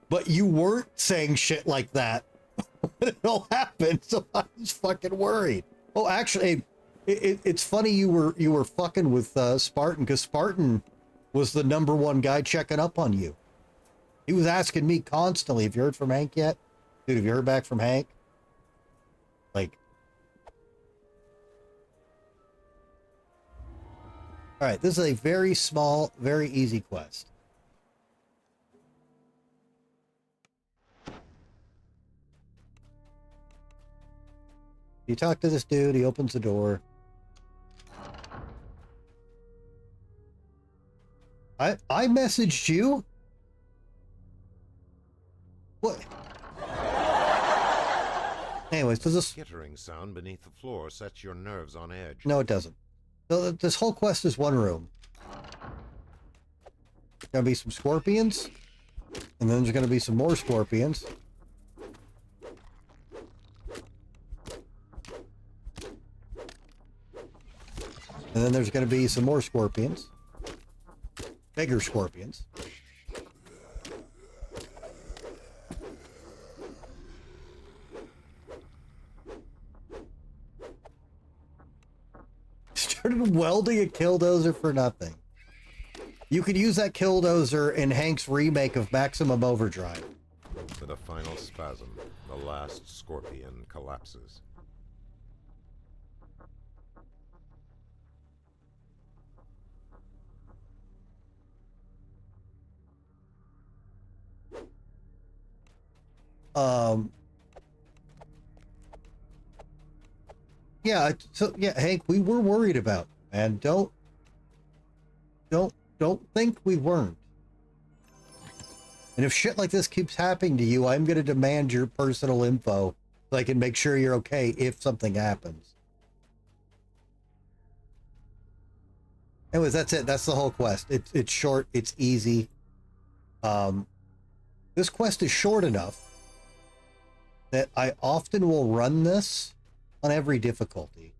[SPEAKER 1] But you weren't saying shit like that when it all happened, so I was fucking worried. Oh, actually, it's funny you were fucking with Spartan, because Spartan was the #1 guy checking up on you. He was asking me constantly, have you heard from Hank yet? Dude, have you heard back from Hank? Like... Alright, this is a very small, very easy quest. You talk to this dude, he opens the door. I messaged you? What? Anyways, does this...
[SPEAKER 2] Skittering sound beneath the floor sets your nerves on edge.
[SPEAKER 1] No, it doesn't. So this whole quest is one room. Gonna be some scorpions. And then there's gonna be some more scorpions. And then there's gonna be some more scorpions. Bigger scorpions. Started welding a killdozer for nothing. You could use that killdozer in Hank's remake of Maximum Overdrive.
[SPEAKER 2] With a final spasm, the last scorpion collapses.
[SPEAKER 1] Yeah, so yeah, Hank, we were worried about, man. Don't think we weren't. And if shit like this keeps happening to you, I'm gonna demand your personal info so I can make sure you're okay if something happens. Anyways, that's it. That's the whole quest. It's short, it's easy. This quest is short enough that I often will run this on every difficulty.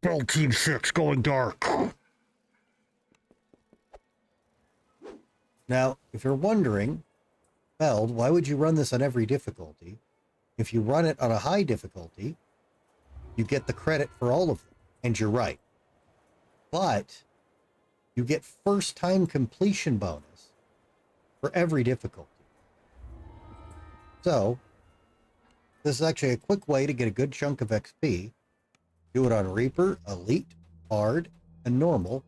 [SPEAKER 8] World Team 6 going dark.
[SPEAKER 1] Now, if you're wondering, Feld, why would you run this on every difficulty? If you run it on a high difficulty, you get the credit for all of them. And you're right. But you get first time completion bonus for every difficulty. So, this is actually a quick way to get a good chunk of XP. Do it on Reaper, Elite, Hard, and Normal.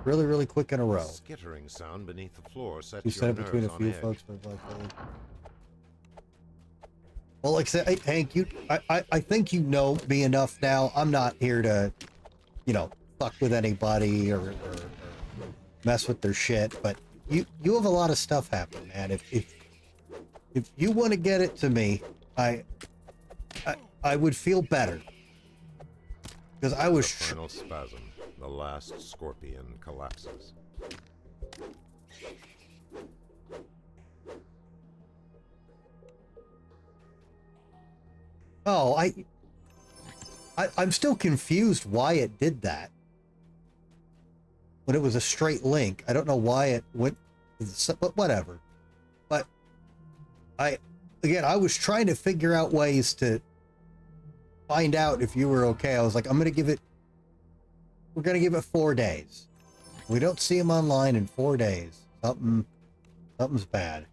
[SPEAKER 1] Really, really quick in a row.
[SPEAKER 2] Skittering sound beneath the floor sets
[SPEAKER 1] You
[SPEAKER 2] your
[SPEAKER 1] set it
[SPEAKER 2] nerves
[SPEAKER 1] between a
[SPEAKER 2] on
[SPEAKER 1] few
[SPEAKER 2] edge.
[SPEAKER 1] folks, but like, well, like I said, Hank, I think you know me enough now. I'm not here to, fuck with anybody or mess with their shit. But you have a lot of stuff happening, man. If you want to get it to me, I would feel better because I was.
[SPEAKER 2] The final spasm. The last scorpion collapses.
[SPEAKER 1] Oh, I'm still confused why it did that. When it was a straight link, I don't know why it went, but whatever. But I was trying to figure out ways to find out if you were okay. I was like, we're going to give it 4 days. We don't see him online in 4 days. Something's bad.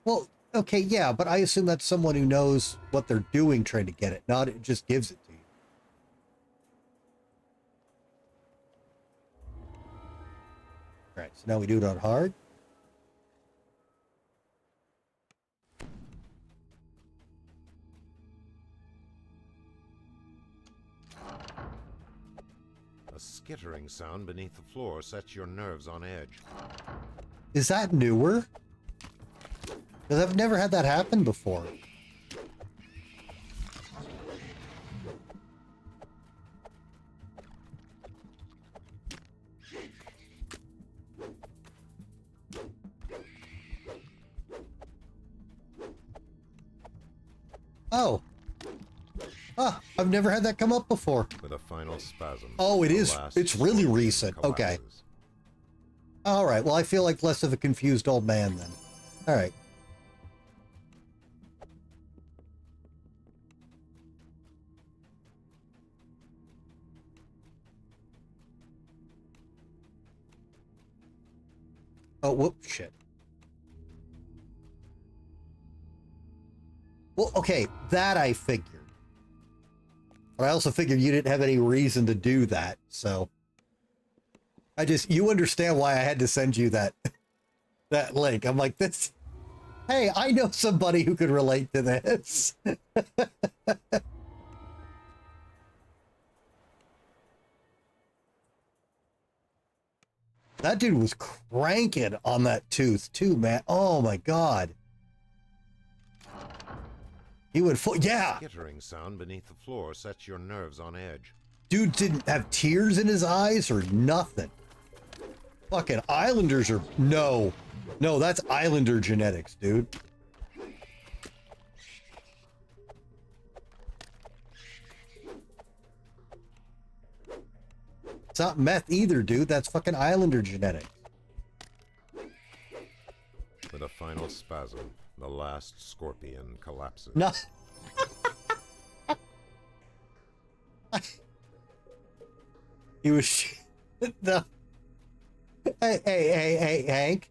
[SPEAKER 1] Well, okay, yeah, but I assume that's someone who knows what they're doing trying to get it, not it just gives it to you. All right, so now we do it on hard.
[SPEAKER 2] A skittering sound beneath the floor sets your nerves on edge.
[SPEAKER 1] Is that newer? Because I've never had that happen before. Oh. Ah, I've never had that come up before.
[SPEAKER 2] With a final spasm.
[SPEAKER 1] Oh, it
[SPEAKER 2] the
[SPEAKER 1] is.
[SPEAKER 2] last
[SPEAKER 1] It's really
[SPEAKER 2] scorpion
[SPEAKER 1] recent. Okay.
[SPEAKER 2] collapses.
[SPEAKER 1] All right. Well, I feel like less of a confused old man then. All right. Oh, whoop, shit. Well, okay, that I figured. But I also figured you didn't have any reason to do that, so... you understand why I had to send you that link. I'm like, hey, I know somebody who could relate to this. That dude was cranking on that tooth too, man. Oh my God. He went full, yeah.
[SPEAKER 2] Skittering sound beneath the floor sets your nerves on edge.
[SPEAKER 1] Dude didn't have tears in his eyes or nothing. Fucking Islanders are, no, that's Islander genetics, dude. It's not meth either, dude. That's fucking Islander genetics.
[SPEAKER 2] With a final spasm, the last scorpion collapses.
[SPEAKER 1] No. He was... No. Hey, Hank.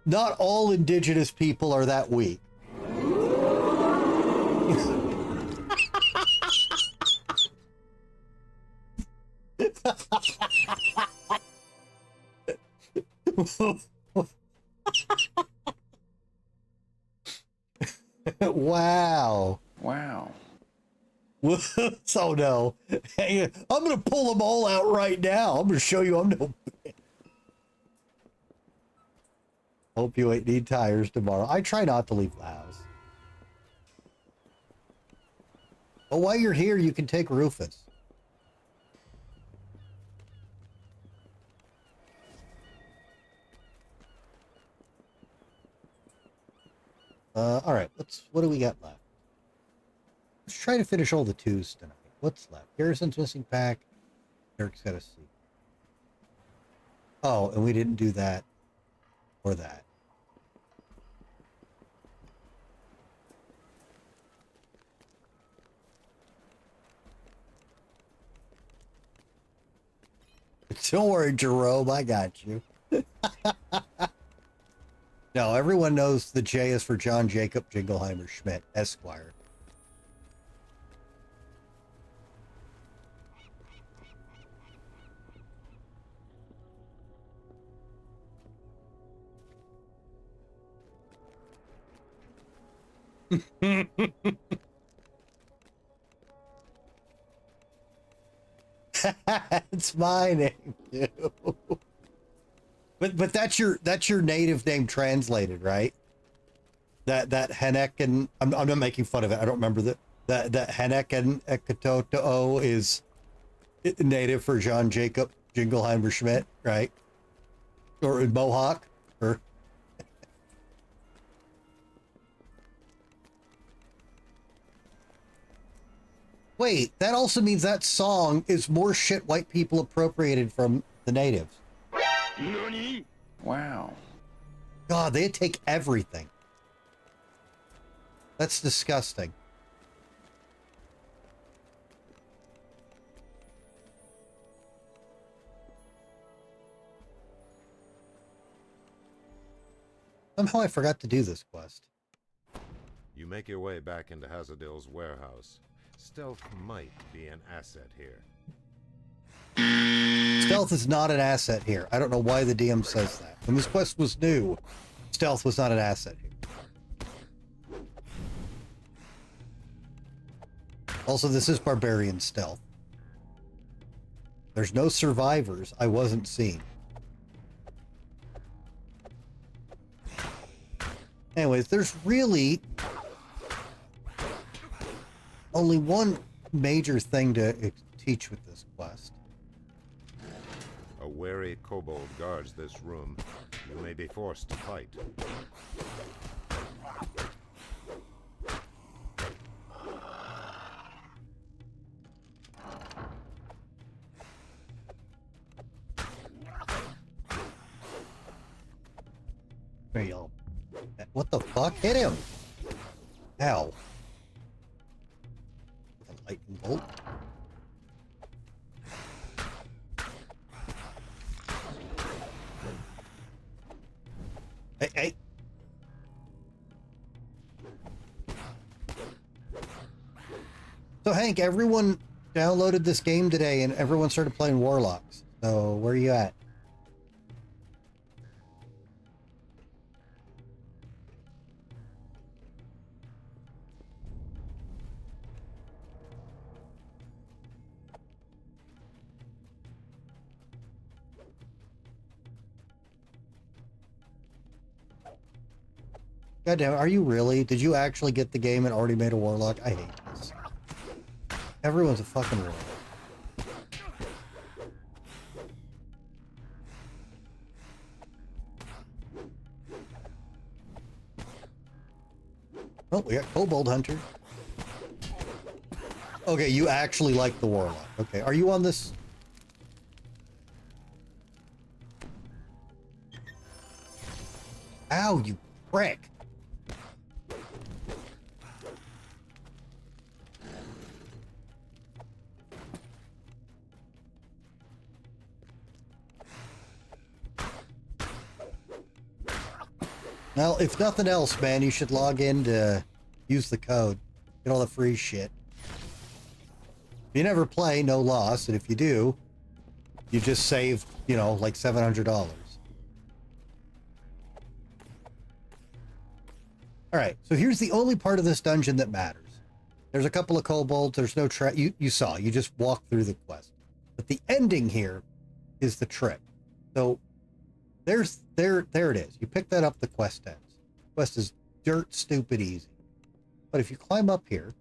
[SPEAKER 1] Not all indigenous people are that weak. Wow.
[SPEAKER 3] Wow.
[SPEAKER 1] So no. Hey, I'm gonna pull them all out right now. I'm gonna show you I'm no bitch. Hope you ain't need tires tomorrow. I try not to leave the house. But while you're here, you can take Rufus. All right. What do we got left? Let's try to finish all the 2s tonight. What's left? Garrison's missing pack. Eric's got a seat. Oh, and we didn't do that or that. Don't worry, Jerome. I got you. No, everyone knows the J is for John Jacob Jingleheimer Schmidt, Esquire. It's my name too. But that's your native name translated, right? That Henek, and I'm not making fun of it. I don't remember that Henek and Ekatoto is native for John Jacob Jingleheimer Schmidt, right? Or Mohawk, or wait, that also means that song is more shit white people appropriated from the natives.
[SPEAKER 3] Nani? Wow.
[SPEAKER 1] God, they take everything. That's disgusting. Somehow I forgot to do this quest.
[SPEAKER 2] You make your way back into Hazadil's warehouse. Stealth might be an asset here.
[SPEAKER 1] Stealth is not an asset here. I don't know why the DM says that. When this quest was new, stealth was not an asset here. Also, this is Barbarian stealth. There's no survivors. I wasn't seen. Anyways, there's really only one major thing to teach with this quest.
[SPEAKER 2] A wary kobold guards this room. You may be forced to fight.
[SPEAKER 1] There you go. What the fuck? Hit him! Ow. With a lightning bolt. Hey. So Hank, everyone downloaded this game today and everyone started playing Warlocks. So where are you at? God damn it, are you really? Did you actually get the game and already made a warlock? I hate this. Everyone's a fucking warlock. Oh, we got Kobold Hunter. Okay, you actually like the warlock. Okay, are you on this? Ow, you prick. Well, if nothing else, man, you should log in to use the code. Get all the free shit. If you never play, no loss. And if you do, you just save, you know, like $700. Alright, so here's the only part of this dungeon that matters. There's a couple of kobolds, there's no trap. You saw, you just walk through the quest. But the ending here is the trip. So there it is. You pick that up, the quest ends. Quest is dirt stupid easy. But if you climb up here,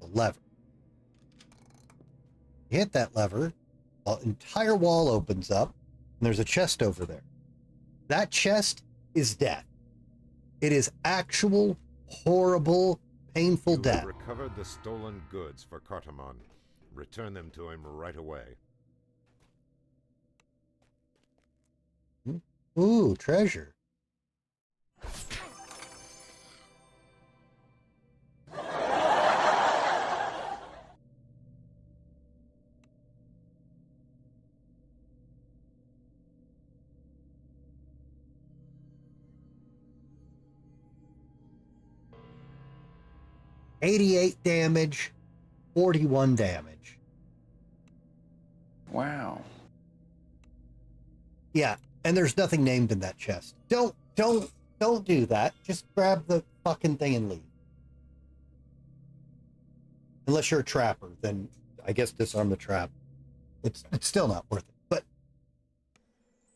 [SPEAKER 1] the lever. You hit that lever, the entire wall opens up, and there's a chest over there. That chest is death. It is actual, horrible, painful death.
[SPEAKER 2] You have recovered the stolen goods for Cartamon. Return them to him right away.
[SPEAKER 1] Ooh, treasure. $88 damage, 41 damage.
[SPEAKER 3] Wow.
[SPEAKER 1] Yeah, and there's nothing named in that chest. Don't do that. Just grab the fucking thing and leave. Unless you're a trapper, then I guess disarm the trap. It's still not worth it. But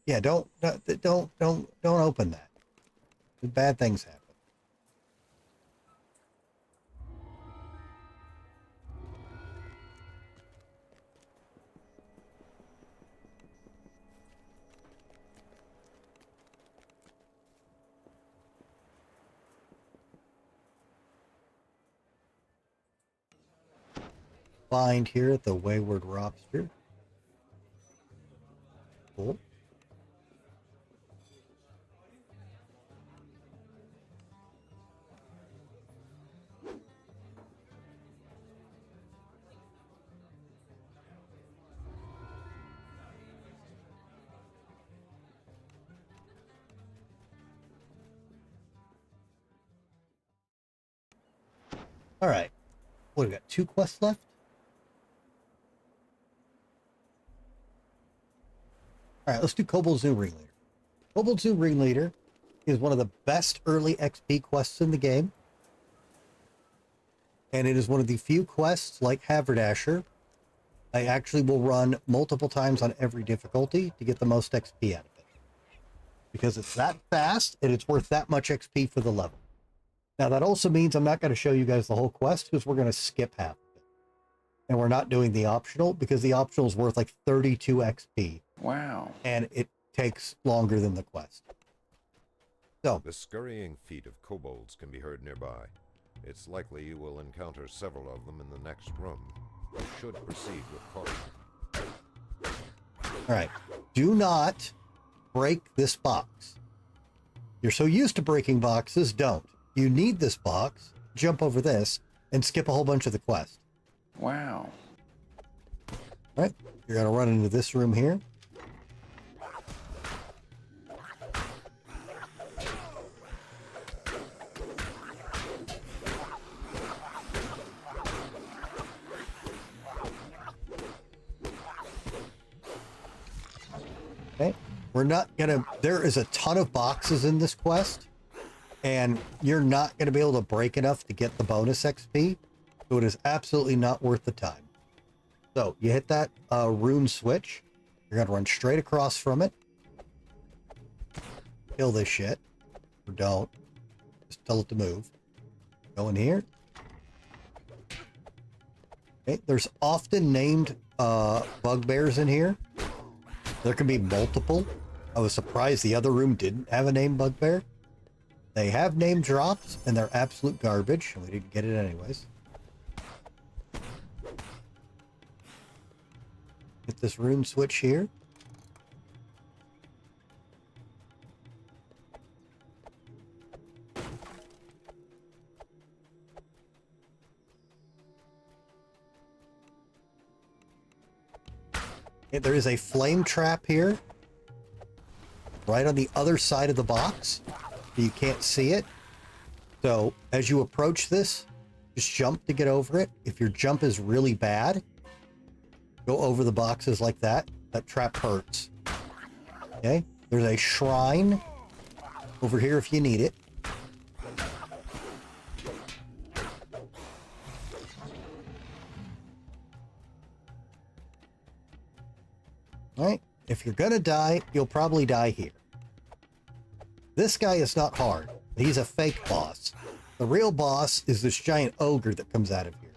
[SPEAKER 1] yeah, don't open that. Bad things happen. Find here the Wayward Robster. Cool. All right. What, we got 2 quests left? All right, let's do Kobold Zoo Ringleader. Kobold Zoo Ringleader is one of the best early XP quests in the game. And it is one of the few quests, like Haberdasher, I actually will run multiple times on every difficulty to get the most XP out of it. Because it's that fast, and it's worth that much XP for the level. Now, that also means I'm not going to show you guys the whole quest, because we're going to skip half of it. And we're not doing the optional, because the optional is worth like 32 XP.
[SPEAKER 3] Wow.
[SPEAKER 1] And it takes longer than the quest. So,
[SPEAKER 2] the scurrying feet of kobolds can be heard nearby. It's likely you will encounter several of them in the next room. You should proceed with caution.
[SPEAKER 1] Alright. Do not break this box. You're so used to breaking boxes, don't. You need this box, jump over this, and skip a whole bunch of the quest.
[SPEAKER 3] Wow.
[SPEAKER 1] Alright. You're going to run into this room here. Okay, we're not gonna, there is a ton of boxes in this quest, and you're not gonna be able to break enough to get the bonus XP, so it is absolutely not worth the time. So, you hit that rune switch, you're gonna run straight across from it, kill this shit. Or don't. Just tell it to move. Go in here. Okay, there's often named bugbears in here. There can be multiple. I was surprised the other room didn't have a named bugbear. They have name drops, and they're absolute garbage, and we didn't get it anyways. Get this rune switch here. Okay, there is a flame trap here, right on the other side of the box. You can't see it. So as you approach this, just jump to get over it. If your jump is really bad, go over the boxes like that. That trap hurts. Okay, there's a shrine over here if you need it. All right, if you're gonna die, you'll probably die here. This guy is not hard. He's a fake boss. The real boss is this giant ogre that comes out of here.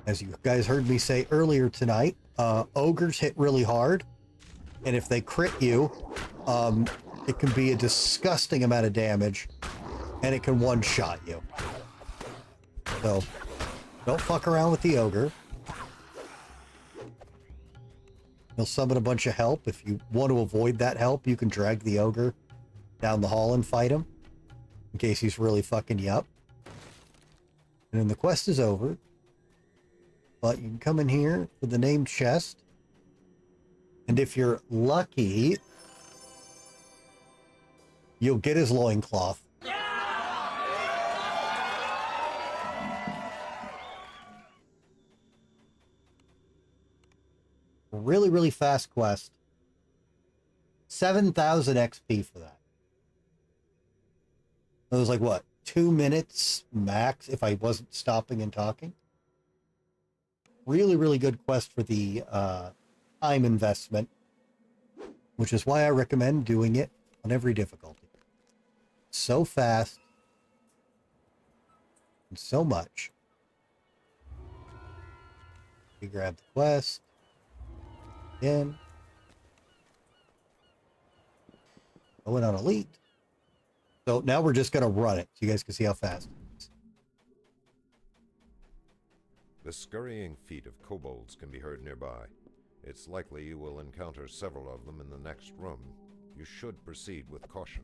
[SPEAKER 1] As you guys heard me say earlier tonight, ogres hit really hard, and if they crit you, it can be a disgusting amount of damage, and it can one-shot you. So, don't fuck around with the ogre. He'll summon a bunch of help. If you want to avoid that help, you can drag the ogre down the hall and fight him, in case he's really fucking you up. And then the quest is over. But you can come in here with the named chest. And if you're lucky, you'll get his loincloth. Really, really fast quest. 7,000 XP for that. It was like, what, 2 minutes max if I wasn't stopping and talking? Really, really good quest for the time investment, which is why I recommend doing it on every difficulty. So fast and so much. You grab the quest. Again. Going on elite. So now we're just going to run it so you guys can see how fast it is.
[SPEAKER 2] The scurrying feet of kobolds can be heard nearby. It's likely you will encounter several of them in the next room. You should proceed with caution.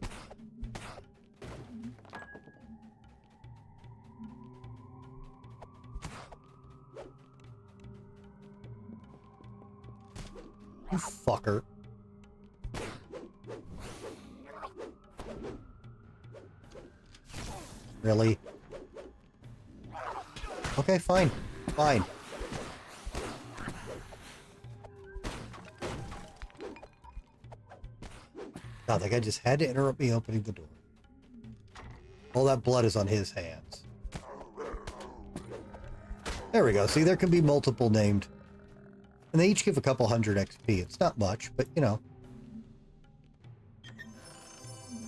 [SPEAKER 1] You fucker. Really? Okay, fine. Fine. God, that guy just had to interrupt me opening the door. All that blood is on his hands. There we go. See, there can be multiple named. And they each give a couple hundred XP. It's not much, but you know.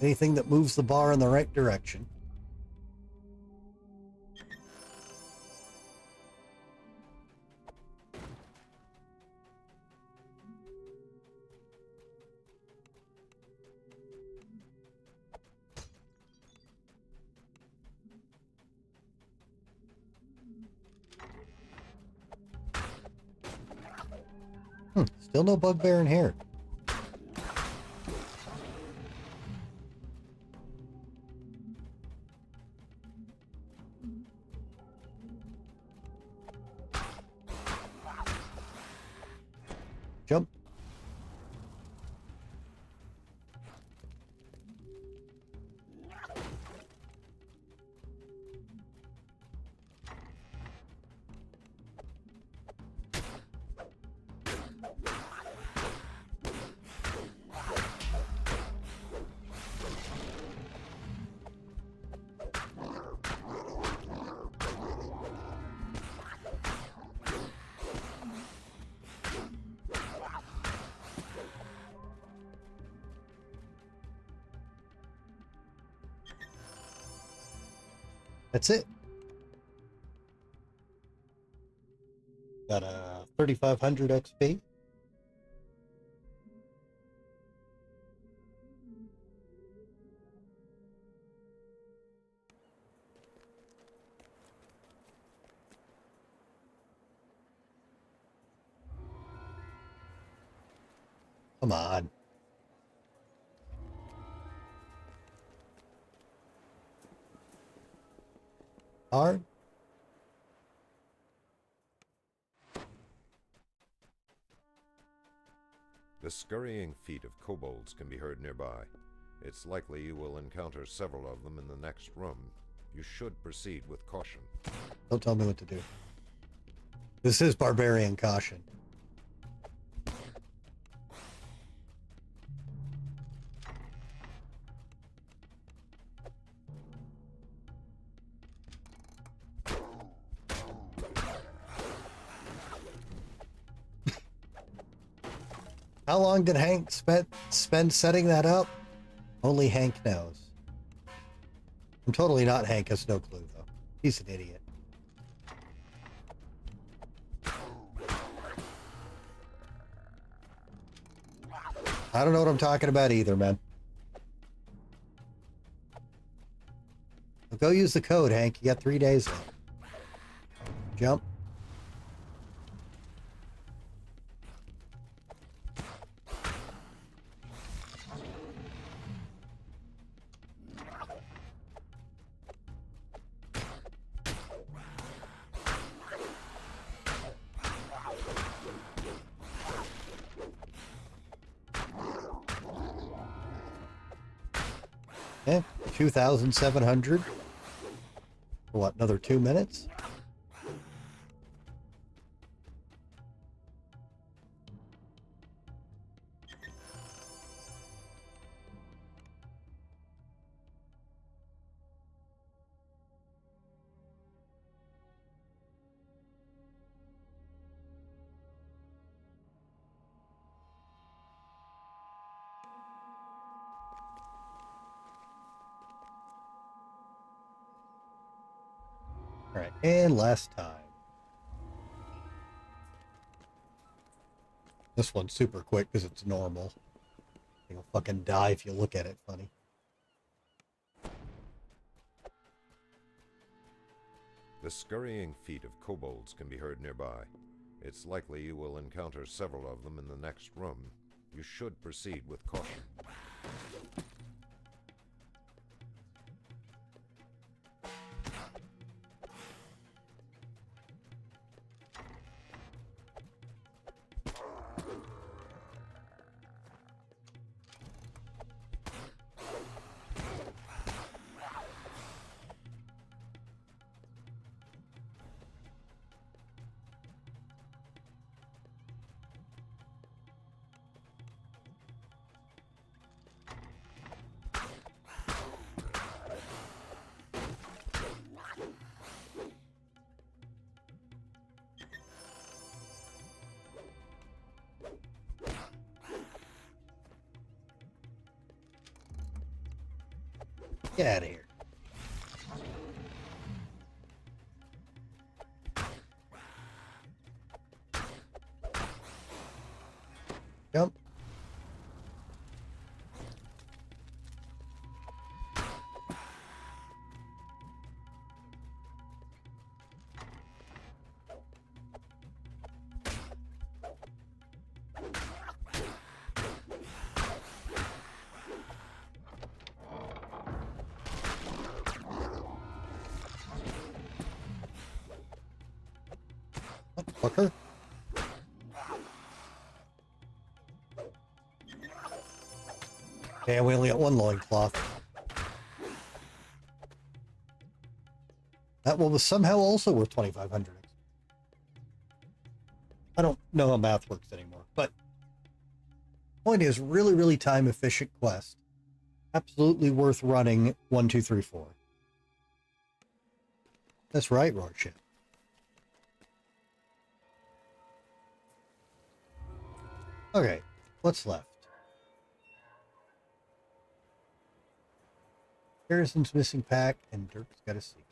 [SPEAKER 1] Anything that moves the bar in the right direction. Still no bugbear in here. Jump. That's it. Got a 3,500 XP. Come on. Hard.
[SPEAKER 2] The scurrying feet of kobolds can be heard nearby. It's likely you will encounter several of them in the next room. You should proceed with caution.
[SPEAKER 1] Don't tell me what to do. This is Barbarian caution. How long did Hank spend setting that up? Only Hank knows. I'm totally not Hank, has no clue though. He's an idiot. I don't know what I'm talking about either, man. Well, go use the code, Hank. You got 3 days left. Jump. Okay, 2,700. For what, another 2 minutes? All right, and last time. This one's super quick because it's normal. You'll fucking die if you look at it funny.
[SPEAKER 2] The scurrying feet of kobolds can be heard nearby. It's likely you will encounter several of them in the next room. You should proceed with caution.
[SPEAKER 1] Get out of here. Jump. Fucker. Yeah, we only got one loincloth. That one was somehow also worth 2,500. I don't know how math works anymore, but point is, really, really time efficient quest. Absolutely worth running 1, 2, 3, 4. That's right, Rorschach. Okay, what's left? Harrison's missing pack, and Dirk's got a secret.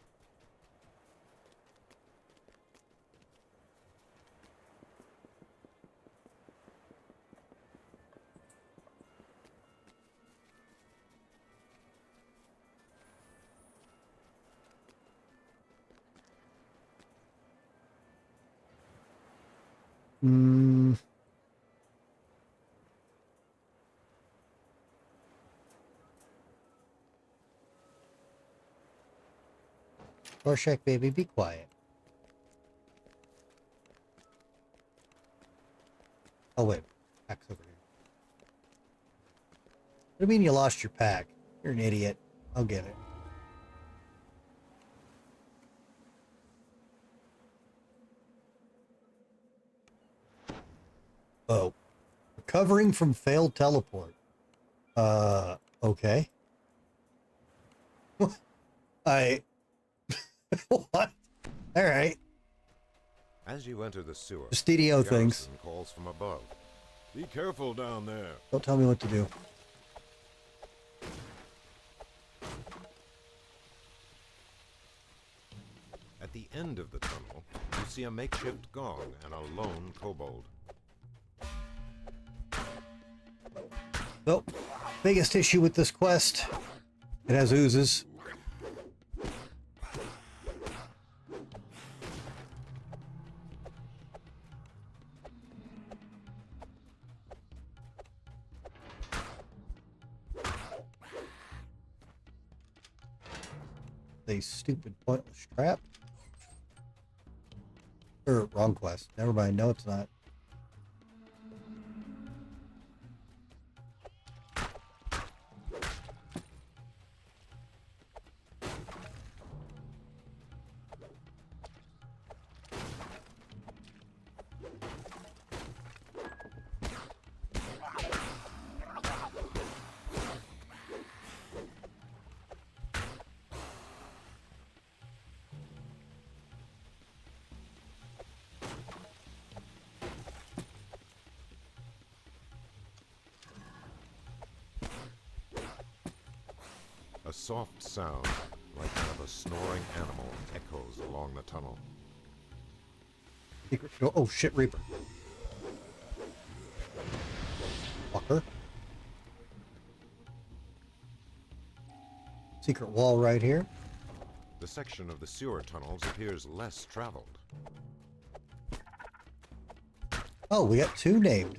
[SPEAKER 1] Rorschach, baby, be quiet. Oh, wait. Pack's over here. What do you mean you lost your pack? You're an idiot. I'll get it. Oh. Recovering from failed teleport. Okay. What? Alright.
[SPEAKER 2] As you enter the sewer,
[SPEAKER 1] Studio things.
[SPEAKER 2] Garrison calls from above. Be careful down there.
[SPEAKER 1] Don't tell me what to do.
[SPEAKER 2] At the end of the tunnel, you see a makeshift gong and a lone kobold.
[SPEAKER 1] Nope. Biggest issue with this quest. It has oozes. A stupid pointless trap. Wrong quest. Never mind. No, it's not.
[SPEAKER 2] A soft sound, like that of a snoring animal, echoes along the tunnel.
[SPEAKER 1] Secret door. Oh shit, Reaper. Walker. Secret wall right here.
[SPEAKER 2] The section of the sewer tunnels appears less traveled.
[SPEAKER 1] Oh, we got two named.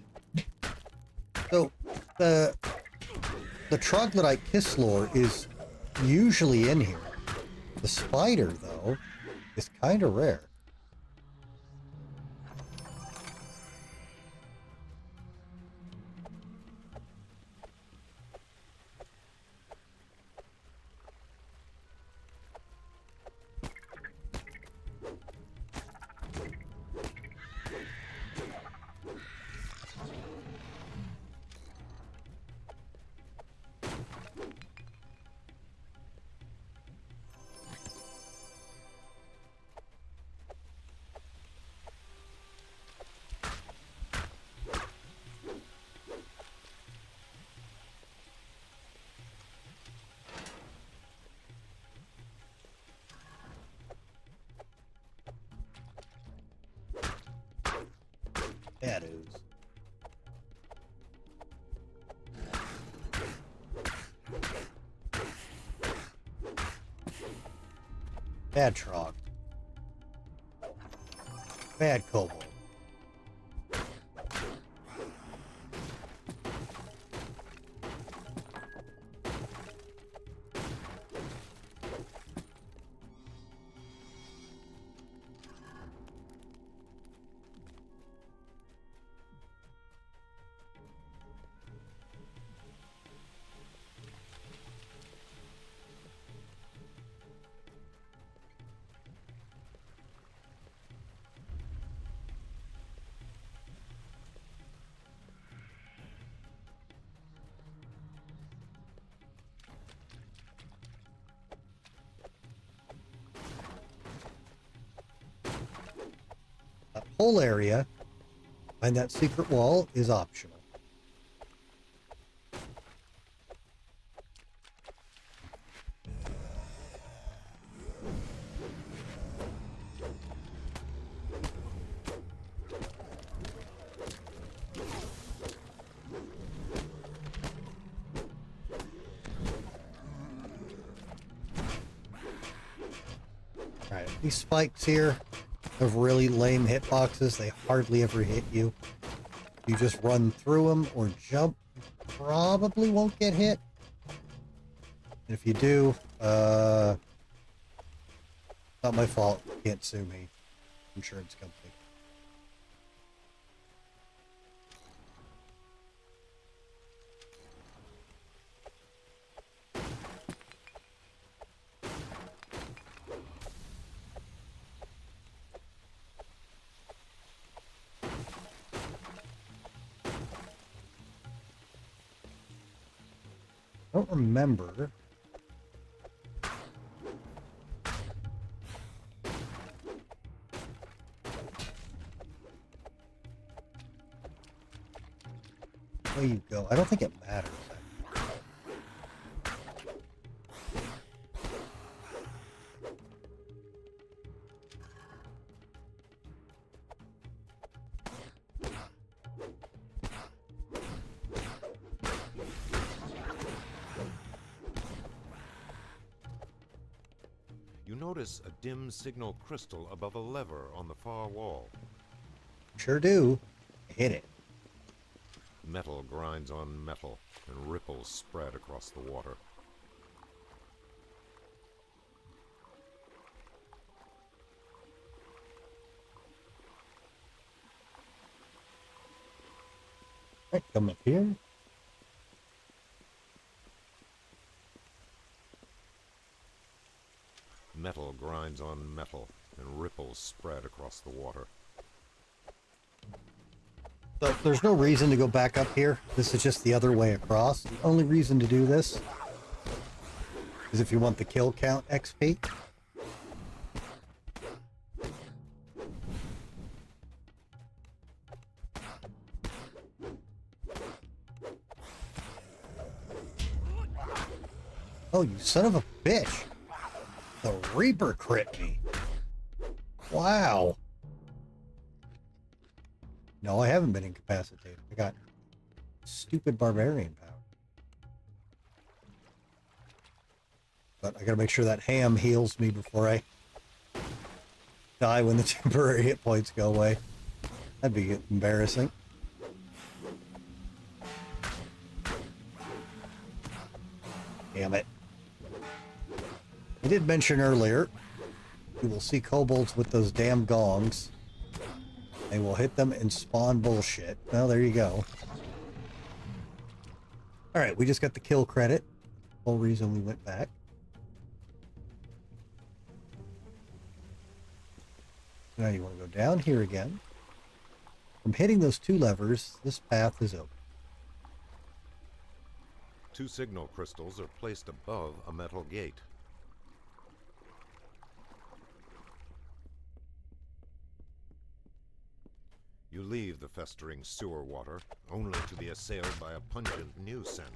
[SPEAKER 1] So the troglodyte kisslore is usually in here. The spider, though, is kind of rare. Bad ooze. Bad trog. Bad kobold. That whole area behind that secret wall is optional. Alright, these spikes here. have really lame hitboxes. They hardly ever hit you. You just run through them or jump, you probably won't get hit. And if you do, not my fault. Can't sue me. Insurance company. I don't remember. There you go. I don't think it matters.
[SPEAKER 2] You notice a dim signal crystal above a lever on the far wall.
[SPEAKER 1] Sure do. Hit it.
[SPEAKER 2] Metal grinds on metal, and ripples spread across the water.
[SPEAKER 1] Right, come up here.
[SPEAKER 2] Metal grinds on metal, and ripples spread across the water.
[SPEAKER 1] So there's no reason to go back up here. This is just the other way across. The only reason to do this is if you want the kill count XP. Oh, you son of a bitch. The Reaper crit me. Wow. No, I haven't been incapacitated. I got stupid barbarian power. But I gotta make sure that ham heals me before I die when the temporary hit points go away. That'd be embarrassing. Damn it. I did mention earlier, you will see kobolds with those damn gongs. They will hit them and spawn bullshit. Well, there you go. Alright, we just got the kill credit. Whole reason we went back. Now you want to go down here again. From hitting those two levers, this path is open.
[SPEAKER 2] 2 signal crystals are placed above a metal gate. You leave the festering sewer water, only to be assailed by a pungent new scent.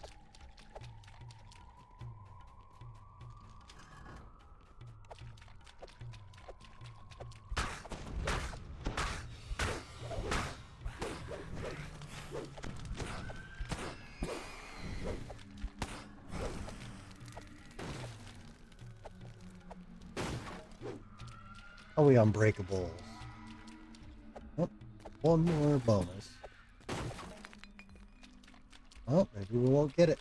[SPEAKER 1] Are we unbreakable? Oh, one more bonus. Oh, maybe we won't get it.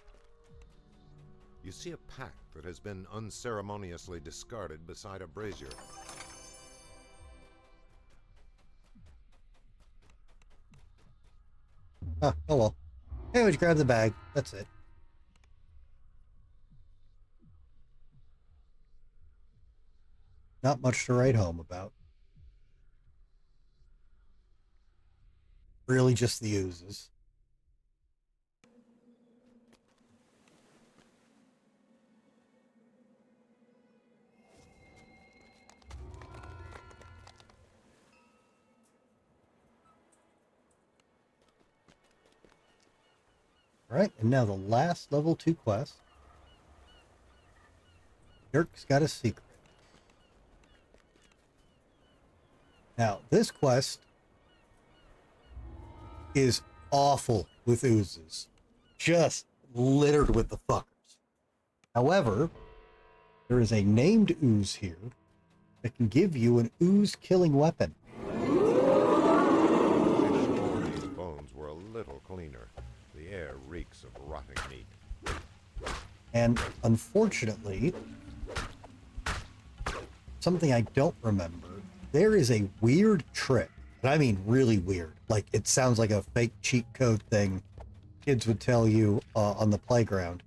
[SPEAKER 2] You see a pack that has been unceremoniously discarded beside a brazier.
[SPEAKER 1] Ah, oh well. Anyways, grab the bag. That's it. Not much to write home about. Really just the oozes. Alright, and now the last level 2 quest. Dirk's got a secret. Now, this quest is awful with oozes. Just littered with the fuckers. However, there is a named ooze here that can give you an ooze-killing weapon.
[SPEAKER 2] These bones were a little cleaner. The air reeks of rotting meat.
[SPEAKER 1] And unfortunately, something I don't remember, there is a weird trick, and I mean really weird. Like, it sounds like a fake cheat code thing kids would tell you on the playground.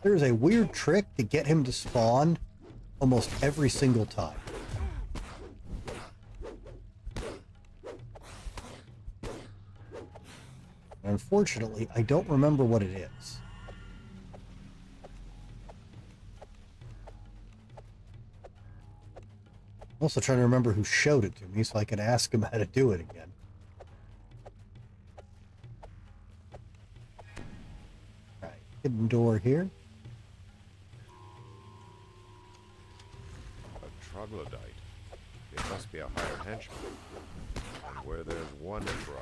[SPEAKER 1] There's a weird trick to get him to spawn almost every single time. And unfortunately, I don't remember what it is. I'm also trying to remember who showed it to me so I can ask him how to do it again. All right, hidden door here.
[SPEAKER 2] A troglodyte. It must be a hired henchman. And where there's one frog.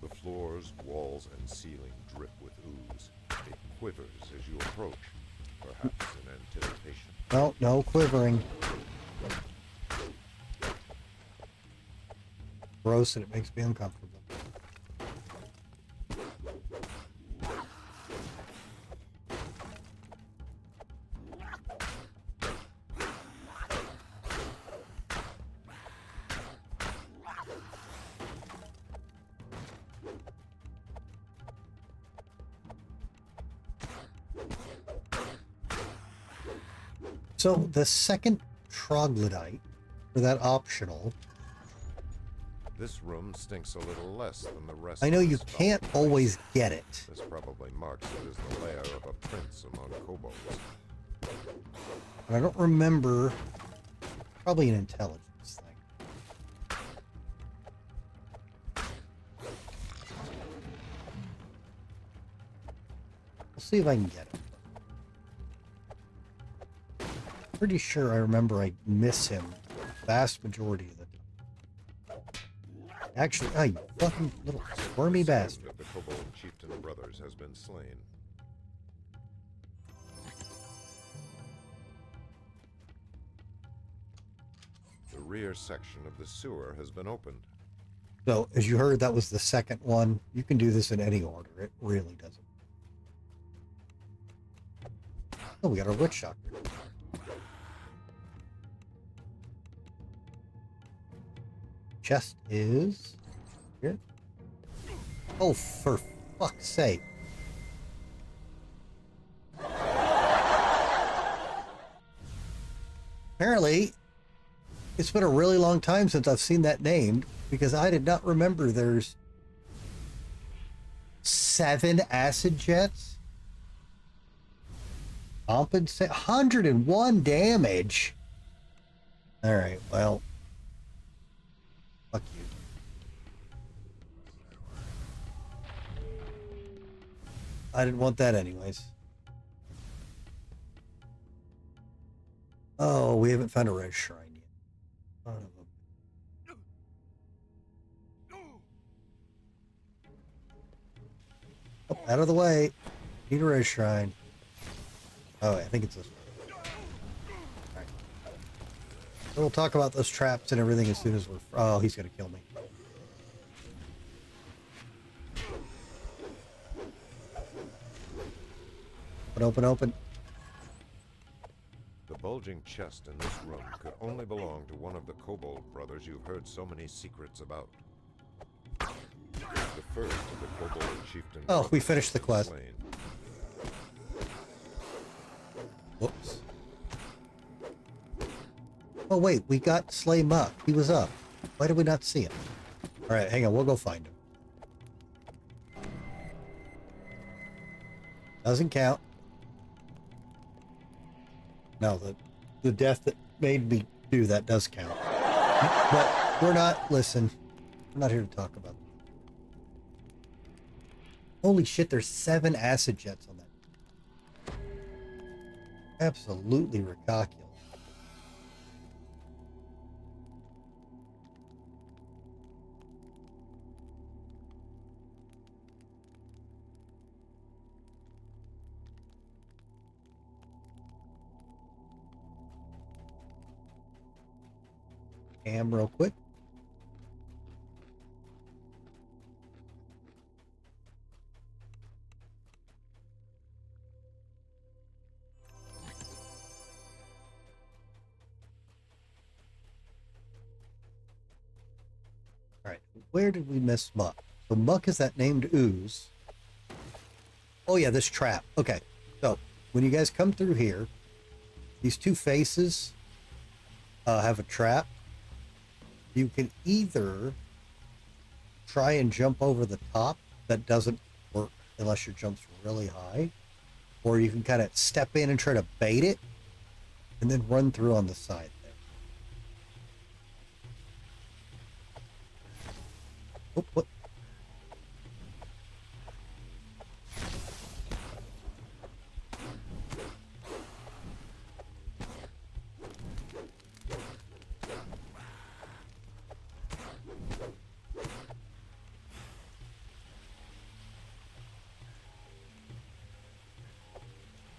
[SPEAKER 2] The floors, walls, and ceiling drip with ooze. It quivers as you approach, perhaps in anticipation.
[SPEAKER 1] No, no quivering. Gross, and it makes me uncomfortable. So the second troglodyte for that optional.
[SPEAKER 2] This room stinks a little less than the rest.
[SPEAKER 1] I know
[SPEAKER 2] of the
[SPEAKER 1] you
[SPEAKER 2] spot.
[SPEAKER 1] can't always get it.
[SPEAKER 2] This probably marks it as the lair of a prince among kobolds.
[SPEAKER 1] But I don't remember. Probably an intelligence thing. We'll see if I can get it. Pretty sure I remember I miss him the vast majority of the time. Actually, oh, you fucking little squirmy bastard.
[SPEAKER 2] The kobold chieftain brothers has been slain. The rear section of the sewer has been opened.
[SPEAKER 1] So, as you heard, that was the second one. You can do this in any order. It really doesn't. Oh, we got a witch doctor. Chest is here. Oh, for fuck's sake. Apparently, it's been a really long time since I've seen that named, because I did not remember there's 7 acid jets. Compensate 101 damage. All right, well. Fuck you. I didn't want that anyways. Oh, we haven't found a red shrine yet. Son of a... Oh, out of the way. Need a red shrine. Oh, I think it's this one. Alright. So we'll talk about those traps and everything as soon as we're... Oh, he's gonna kill me. Open, open.
[SPEAKER 2] The bulging chest in this room could only belong to one of the kobold brothers you've heard so many secrets about. The first of the kobold chieftain.
[SPEAKER 1] Oh, we finished the quest.
[SPEAKER 2] Slain.
[SPEAKER 1] Whoops. Oh, wait, we got Slay Muck. He was up. Why did we not see him? Alright, hang on, we'll go find him. Doesn't count. No, the death that made me do that does count. But we're not, listen, we're not here to talk about that. Holy shit, there's 7 acid jets on that. Absolutely ridiculous. Cam real quick. Alright, where did we miss Muck? So Muck is that named ooze. Oh yeah, this trap. Okay, so when you guys come through here, these 2 faces have a trap. You can either try and jump over the top. That doesn't work unless your jump's really high. Or you can kind of step in and try to bait it and then run through on the side there. Oh, what?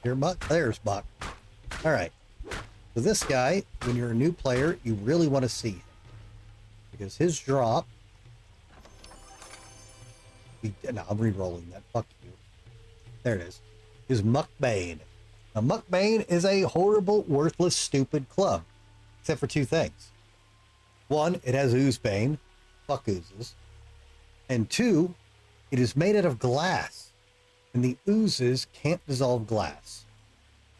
[SPEAKER 1] Here, Buck? There's Buck. All right. So this guy, when you're a new player, you really want to see him. Because his drop... No, I'm re-rolling that. Fuck you. There it is. Is Muckbane. Now, Muckbane is a horrible, worthless, stupid club. Except for 2 things. 1, it has Oozebane. Fuck oozes. And 2, it is made out of glass. And the oozes can't dissolve glass.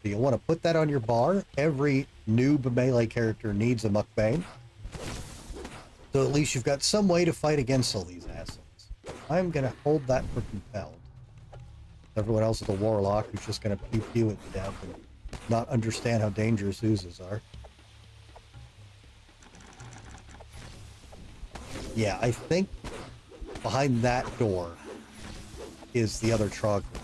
[SPEAKER 1] So you'll want to put that on your bar. Every noob melee character needs a Muckbane. So at least you've got some way to fight against all these assholes. I'm going to hold that for compelled. Everyone else is a warlock who's just going to pew-pew it to death and not understand how dangerous oozes are. Yeah, I think behind that door is the other troglodyte.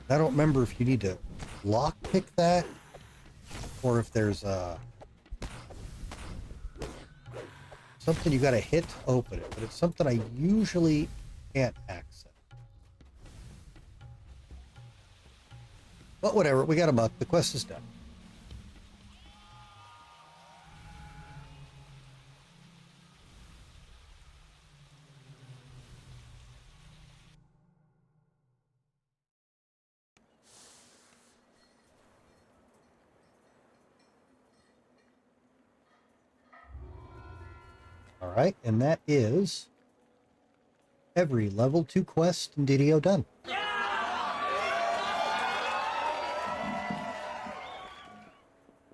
[SPEAKER 1] I don't remember if you need to lockpick that or if there's something you got to hit to open it, but it's something I usually can't access. But whatever, we got a Muck. The quest is done. All right, and that is every level 2 quest in DDO done.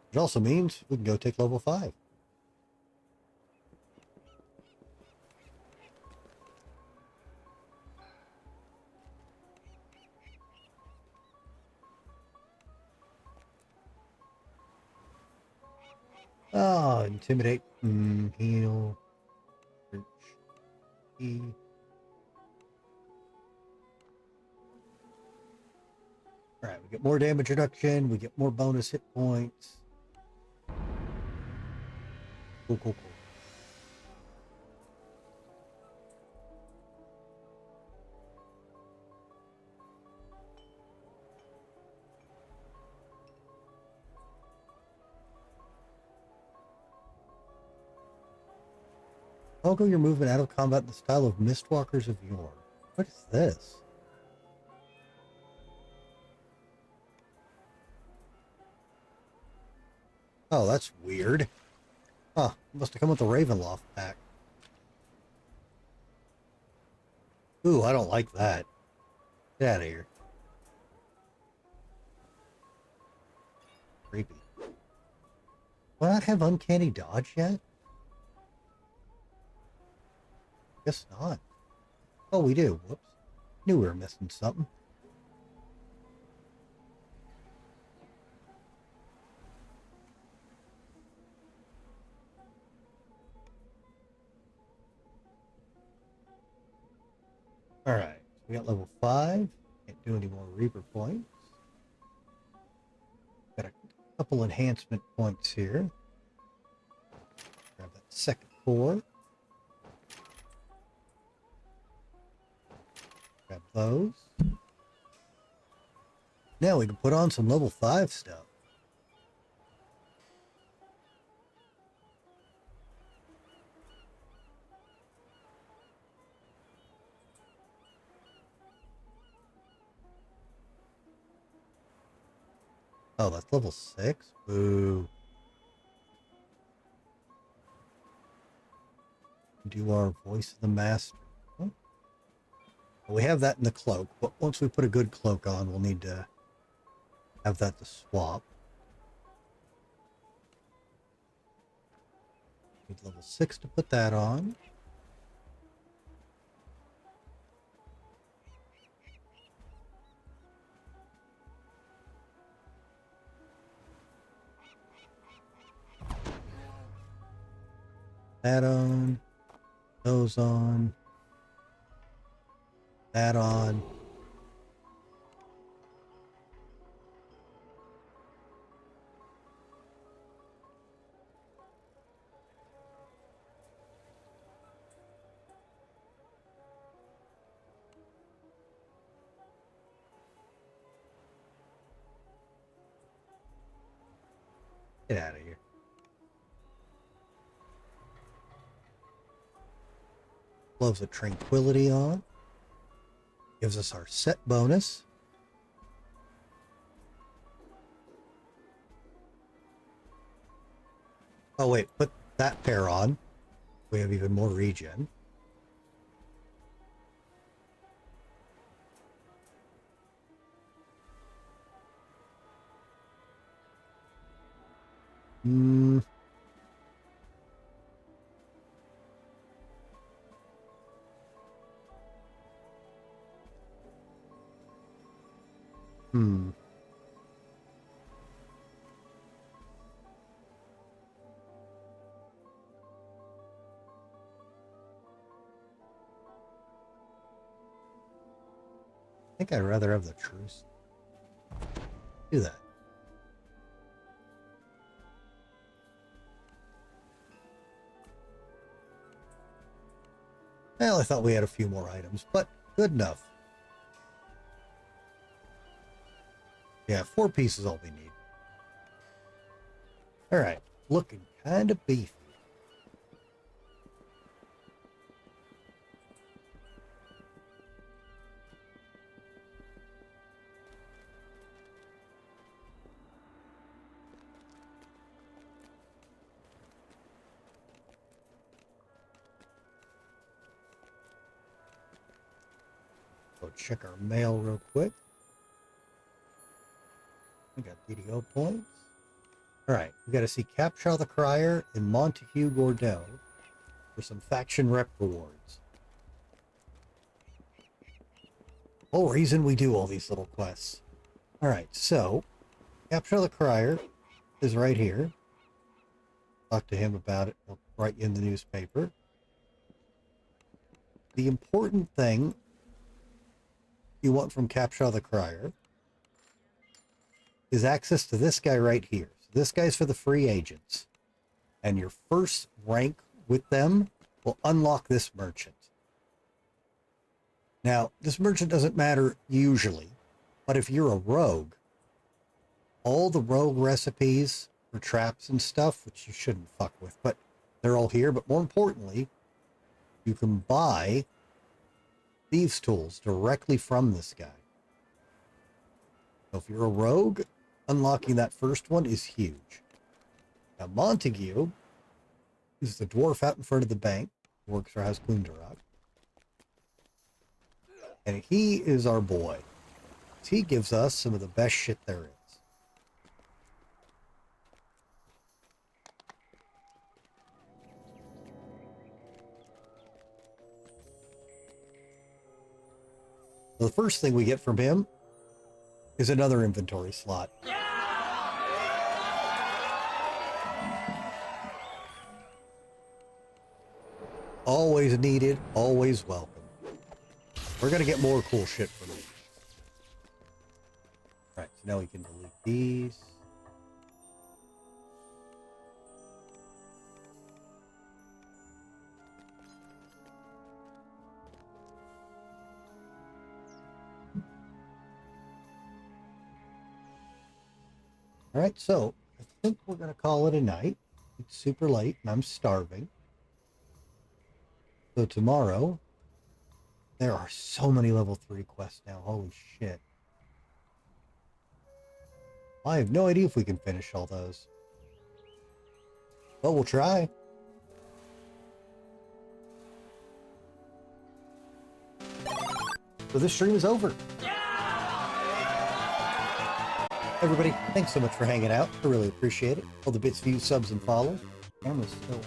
[SPEAKER 1] Which also means we can go take level 5. Oh, intimidate, heal, search, E. All right, we get more damage reduction, we get more bonus hit points. Cool, cool, cool. Toggle your movement out of combat in the style of Mistwalkers of yore. What is this? Oh, that's weird. Huh, must have come with the Ravenloft pack. Ooh, I don't like that. Get out of here. Creepy. Will I not have Uncanny Dodge yet? Guess not. Oh, we do. Whoops. Knew we were missing something. Alright, we got level 5. Can't do any more Reaper points. Got a couple enhancement points here. Grab that second core. Grab those. Now we can put on some level 5 stuff. Oh, that's level 6? Boo. Do our voice of the master. Oh. Well, we have that in the cloak, but once we put a good cloak on, we'll need to have that to swap. Need level 6 to put that on. That on. Those on. That on. Get out of here. Gloves of Tranquility on. Gives us our set bonus. Oh wait, put that pair on. We have even more regen. Hmm. I think I'd rather have the truce. Do that. Well, I thought we had a few more items, but good enough. Yeah, 4 pieces all we need. Alright, looking kind of beefy. Go check our mail real quick. We got DDO points. Alright, we got to see Capshaw the Crier and Montague Gordeau for some faction rep rewards. Whole reason we do all these little quests. Alright, so Capshaw the Crier is right here. Talk to him about it. He'll write you in the newspaper. The important thing you want from Capshaw the Crier is access to this guy right here. So this guy's for the free agents. And your first rank with them will unlock this merchant. Now, this merchant doesn't matter usually, but if you're a rogue, all the rogue recipes for traps and stuff, which you shouldn't fuck with, but they're all here. But more importantly, you can buy thieves' tools directly from this guy. So if you're a rogue, unlocking that first one is huge. Now Montague is the dwarf out in front of the bank, who works for House Kundarak. And he is our boy. He gives us some of the best shit there is. The first thing we get from him is another inventory slot. Always needed, always welcome. We're gonna get more cool shit from it. Alright, so now we can delete these. Alright, so I think we're gonna call it a night. It's super late and I'm starving. So tomorrow, there are so many level 3 quests now. Holy shit. I have no idea if we can finish all those. But we'll try. So this stream is over. Everybody, thanks so much for hanging out. I really appreciate it. All the bits, views, subs, and follows. Camera's still